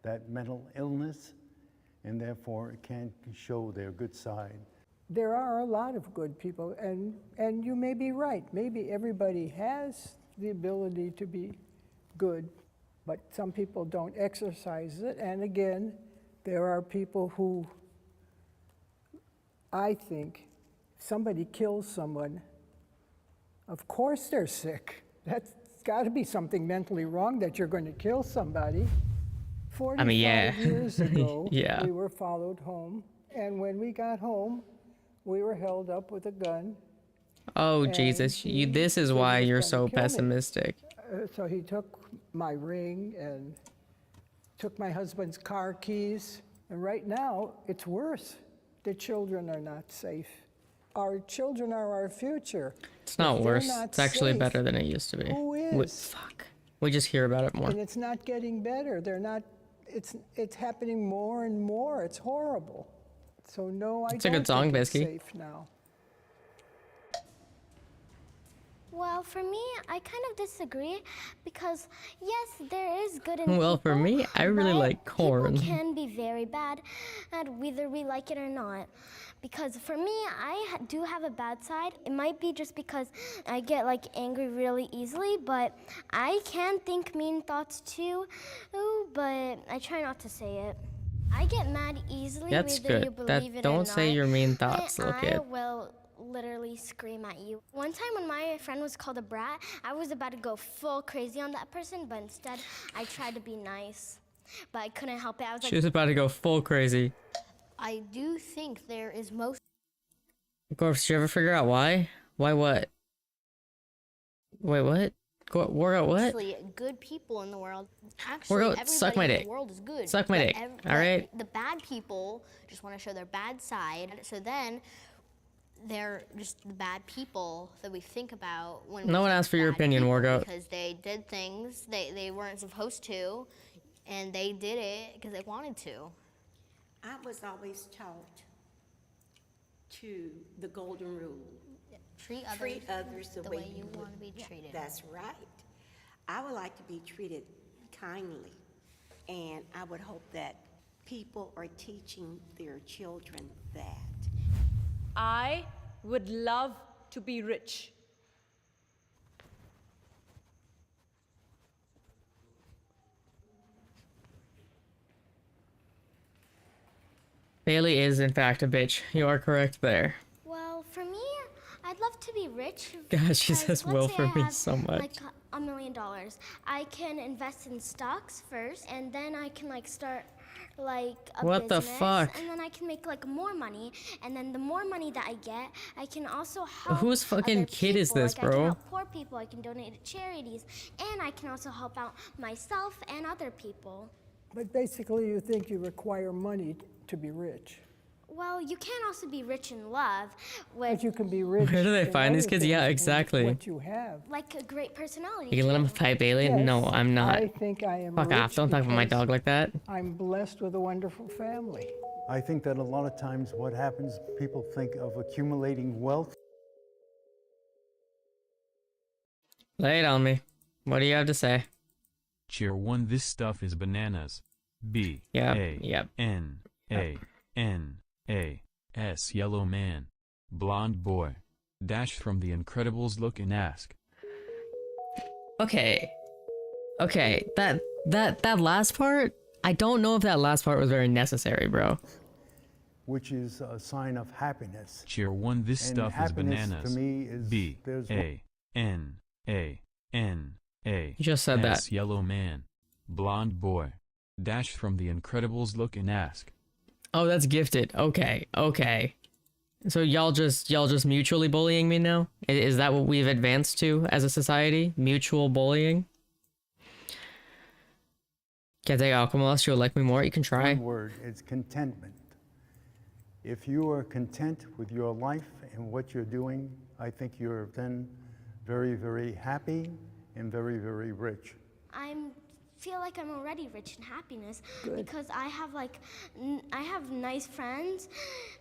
that mental illness and therefore can't show their good side. There are a lot of good people, and you may be right. Maybe everybody has the ability to be good, but some people don't exercise it. And again, there are people who, I think, somebody kills someone, of course they're sick. That's got to be something mentally wrong that you're going to kill somebody. 45 yeah. years ago, Yeah. we were followed home, and when we got home, we were held up with a gun. Oh, And Jesus. he This is said he why was you're gonna so kill me. pessimistic. So he took my ring and took my husband's car keys. And right now, it's worse. The children are not safe. Our children are our future. It's not If they're worse. not It's actually safe, better than it used to be. Who is? Fuck. We just hear about it more. And it's not getting better. They're not. It's happening more and more. It's horrible. So no, I It's a don't good song, think it's Bisky. safe now. Well, for me, I kind of disagree because yes, there is good in Well, for people, me, I really but like corn. People can be very bad, and whether we like it or not. Because for me, I do have a bad side. It might be just because I get like angry really easily, but I can think mean thoughts too. But I try not to say it. I get mad easily. That's whether you good. believe it or Don't say not. your mean thoughts, little I kid. will literally scream at you. One time when my friend was called a brat, I was about to go full crazy on that person, but instead I tried to be nice. But I couldn't help it. I was She was about to go full crazy. I do think there is most Of course, did you ever figure out why? Why what? Wait, what? Work out what? actually good people in the world. Actually, Work out, everybody suck my in dick. the world is good. Suck my but dick, all right? The bad people just want to show their bad side. So then they're just the bad people that we think about when we No one think asked for your bad opinion, people, Wargoat. because they did things they weren't supposed to, and they did it because they wanted to. I was always taught to the golden rule. Treat others the way you want to be treated. That's right. I would like to be treated kindly, and I would hope that people are teaching their children that. I would love to be rich. Bailey is in fact a bitch. You are correct there. Well, for me, I'd love to be rich. God, she because says let's will say for I me have, so much. Like $1 million. I can invest in stocks first, and then I can like start like a What the business, fuck? and then I can make like more money, and then the more money that I get, I can also help. Whose fucking other kid is people. this, Like, I can bro? help poor people. I can donate to charities, and I can also help out myself and other people. But basically, you think you require money to be rich. Well, you can also be rich in love, But you can be rich. Where do they in find these other kids? Yeah, things, in exactly. What you have. like a great personality. You can let him fight Bailey? Yes, No, I'm not. I think I am Fuck off. rich Don't talk about my because dog like that. I'm blessed with a wonderful family. I think that a lot of times what happens, people think of accumulating wealth. Lay it on me. What do you have to say? Cheer 1. This stuff is bananas. B. Yep, A. yep. N. A. N. A. S. Yellow man. Blonde boy. Dash from The Incredibles. Look and ask. Okay. Okay, that last part, I don't know if that last part was very necessary, bro. Which is a sign of happiness. Cheer 1. This And stuff is happiness bananas. to me is B. there's A. N. A. N. A. You just said that. S. Yellow man. Blonde boy. Dash from The Incredibles. Look and ask. Oh, that's gifted. Okay, okay. So y'all just mutually bullying me now? Is that what we've advanced to as a society? Mutual bullying? Can't take Alchemist, you'll like me more? You can try. one word, it's contentment. If you are content with your life and what you're doing, I think you're then very, very happy and very, very rich. I feel like I'm already rich in happiness because I have I have nice friends,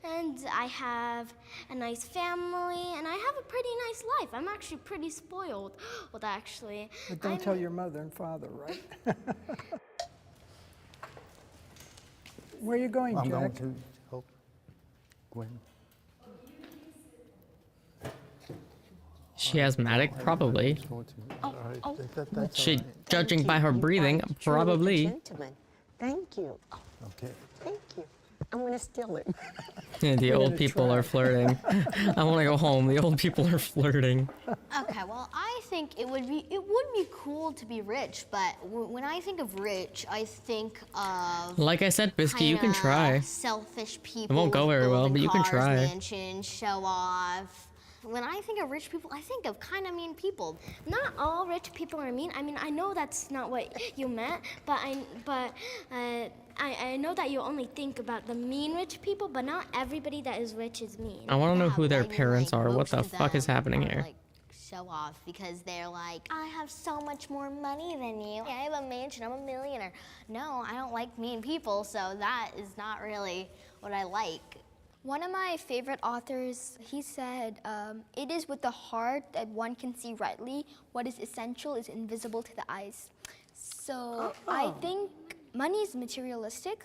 and I have a nice family, and I have a pretty nice life. I'm actually pretty spoiled. Well, actually. But don't tell your mother and father, right? Where are you going, I'm Jack? going to help Gwen. She asthmatic? Probably. That's She, judging by her breathing, probably. Gentlemen, thank you. Okay. Thank you. I'm gonna steal it. Yeah, the old people are flirting. I want to go home. The old people are flirting. Okay, well, I think it would be cool to be rich, but when I think of rich, I think of Like I said, Biscuit, you can kinda try. selfish people. It won't go with very well, but you can golden cars, try. Mansions, show off. When I think of rich people, I think of kind of mean people. Not all rich people are mean. I mean, I know that's not what you meant, but I know that you only think about the mean rich people, but not everybody that is rich is mean. I want to know who their but I mean, parents like, are. What most the of fuck is them happening are, here? like, show off because they're like, I have so much more money than you. I have a mansion, I'm a millionaire. No, I don't like mean people, so that is not really what I like. One of my favorite authors, he said, it is with the heart that one can see rightly. What is essential is invisible to the eyes. So I think money is materialistic.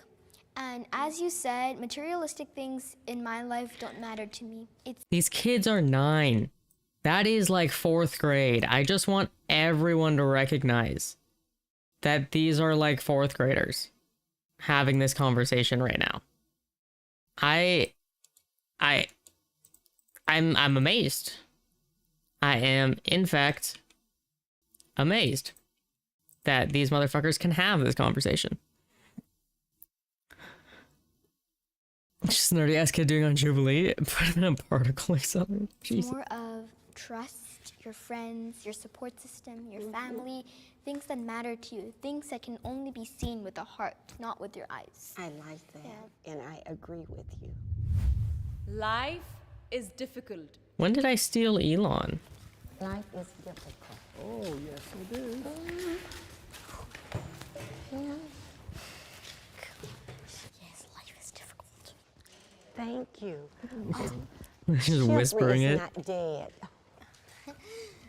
And as you said, materialistic things in my life don't matter to me. These kids are 9. That is like 4th grade. I just want everyone to recognize that these are like 4th graders having this conversation right now. I'm amazed. I am, in fact, amazed that these motherfuckers can have this conversation. Just a nerdy ass kid doing on Jubilee. Put him in a particle or something. It's Jesus. more of trust, your friends, your support system, your family, things that matter to you, things that can only be seen with the heart, not with your eyes. I like that, and I agree with you. Life is difficult. When did I steal Elon? Life is difficult. Oh, yes, it is. Yes, life is difficult. Thank you. Just whispering Chivalry it. is not dead.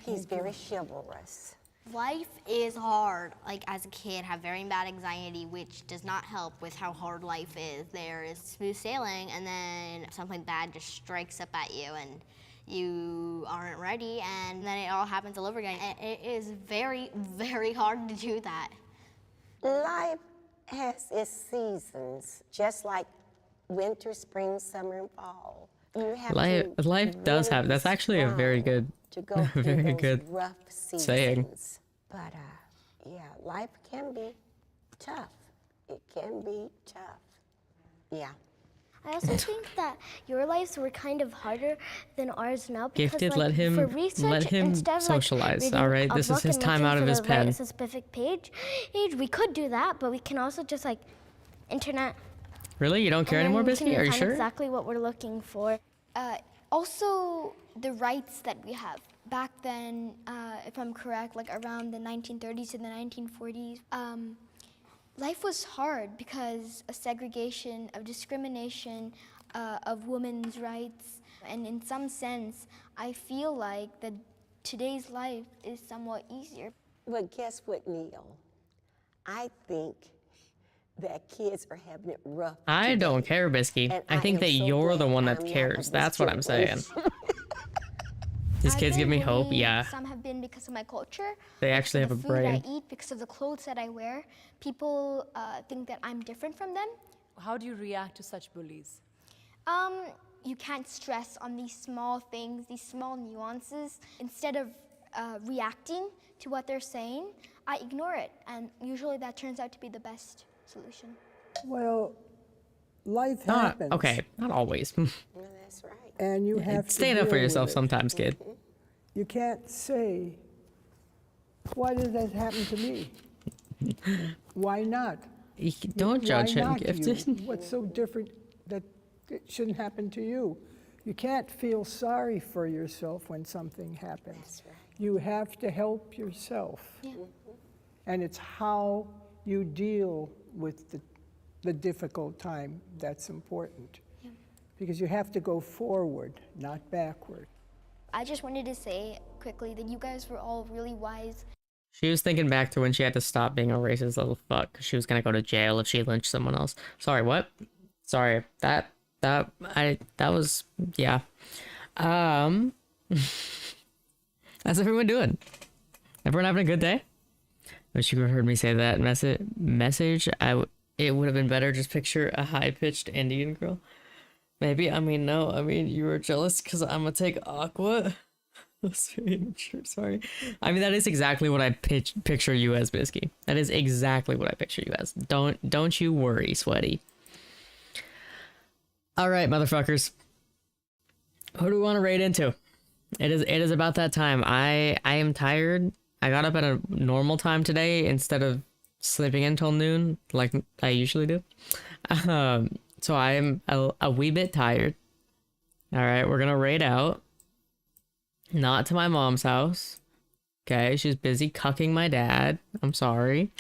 He's very chivalrous. Life is hard. Like, as a kid, have very bad anxiety, which does not help with how hard life is. There is smooth sailing, and then something bad just strikes up at you, and you aren't ready, and then it all happens all over again. And it is very, very hard to do that. Life has its seasons, just like winter, spring, summer, and fall. You have Life does really have. That's actually a very good, to go through very those good rough seasons. saying. But yeah, life can be tough. It can be tough. Yeah. I also think that your lives were kind of harder than ours now because Gifted, like, let him for research, instead of, socialize. Like, All reading right, a this is book his and time looking out of for his the right pen. specific page, we could do that, but we can also just like internet. Really? You don't care and anymore, then we can Biscuit? Are you find sure? Exactly what we're looking for. Also, the rights that we have. Back then, if I'm correct, like around the 1930s to the 1940s, life was hard because of segregation, of discrimination, of women's rights. And in some sense, I feel like that today's life is somewhat easier. But guess what, Neil? I think that kids are having it rough. I don't care, Bisky. And I think am that so you're the glad one I'm that not of cares. this That's what I'm saying. generation. These kids I've give me been hope. bullied, Yeah. Some have been because of my culture. They because actually of have the a food brain. I eat, because of the clothes that I wear. People think that I'm different from them. How do you react to such bullies? You can't stress on these small things, these small nuances. Instead of reacting to what they're saying, I ignore it, and usually that turns out to be the best solution. Well, life Not happens. okay. Not always. That's right. And you have to Stand up for deal with yourself it. sometimes, kid. You can't say, why did that happen to me? Why not? Don't judge Why him, not you? Gifted. What's so different that it shouldn't happen to you? You can't feel sorry for yourself when something happens. That's right. You have to help yourself. Yeah. And it's how you deal with the difficult time that's important. Yeah. Because you have to go forward, not backward. I just wanted to say quickly that you guys were all really wise. She was thinking back to when she had to stop being a racist little fuck. 'Cause she was gonna go to jail if she lynched someone else. Sorry, what? Sorry, that was, yeah. How's everyone doing? Everyone having a good day? Wish you could have heard me say that message. It would have been better just picture a high-pitched Indian girl. Maybe, I mean, no, I mean, you were jealous because I'm gonna take Aqua. That's very immature, sorry. I mean, that is exactly what I picture you as, Bisky. That is exactly what I picture you as. Don't you worry, Sweaty. All right, motherfuckers. Who do we want to raid into? It is about that time. I am tired. I got up at a normal time today instead of sleeping until noon like I usually do. So I am a wee bit tired. All right, we're gonna raid out. Not to my mom's house. Okay, she's busy cucking my dad. I'm sorry.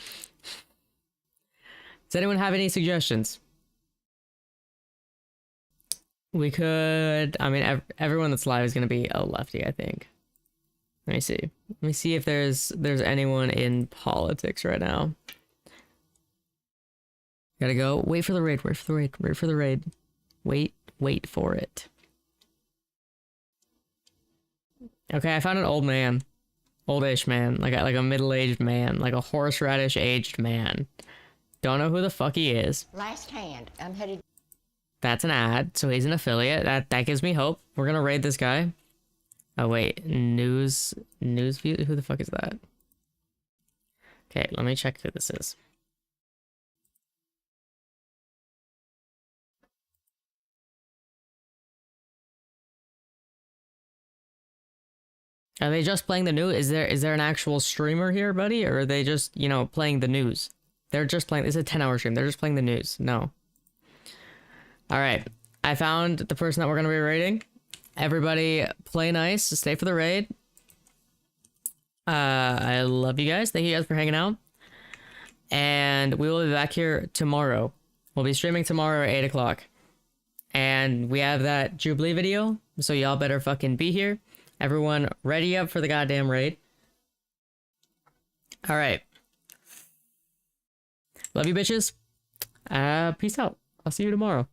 Does anyone have any suggestions? We could, I mean, everyone that's live is gonna be a lefty, I think. Let me see. Let me see if there's anyone in politics right now. Gotta go. Wait for the raid. Wait for the raid. Wait for the raid. Wait for it. Okay, I found an old man. Oldish man. Like a middle-aged man. Like a horseradish-aged man. Don't know who the fuck he is. Last hand. I'm headed. That's an ad, so he's an affiliate. That gives me hope. We're gonna raid this guy. Oh wait, news view. Who the fuck is that? Okay, let me check who this is. Are they just playing the news? Is there an actual streamer here, buddy? Or are they just, you know, playing the news? They're just playing, it's a 10-hour stream. They're just playing the news. No. Alright. I found the person that we're going to be raiding. Everybody play nice. Stay for the raid. I love you guys. Thank you guys for hanging out. And we will be back here tomorrow. We'll be streaming tomorrow at 8 o'clock. And we have that Jubilee video. So y'all better fucking be here. Everyone ready up for the goddamn raid. Alright. Love you bitches. Peace out. I'll see you tomorrow.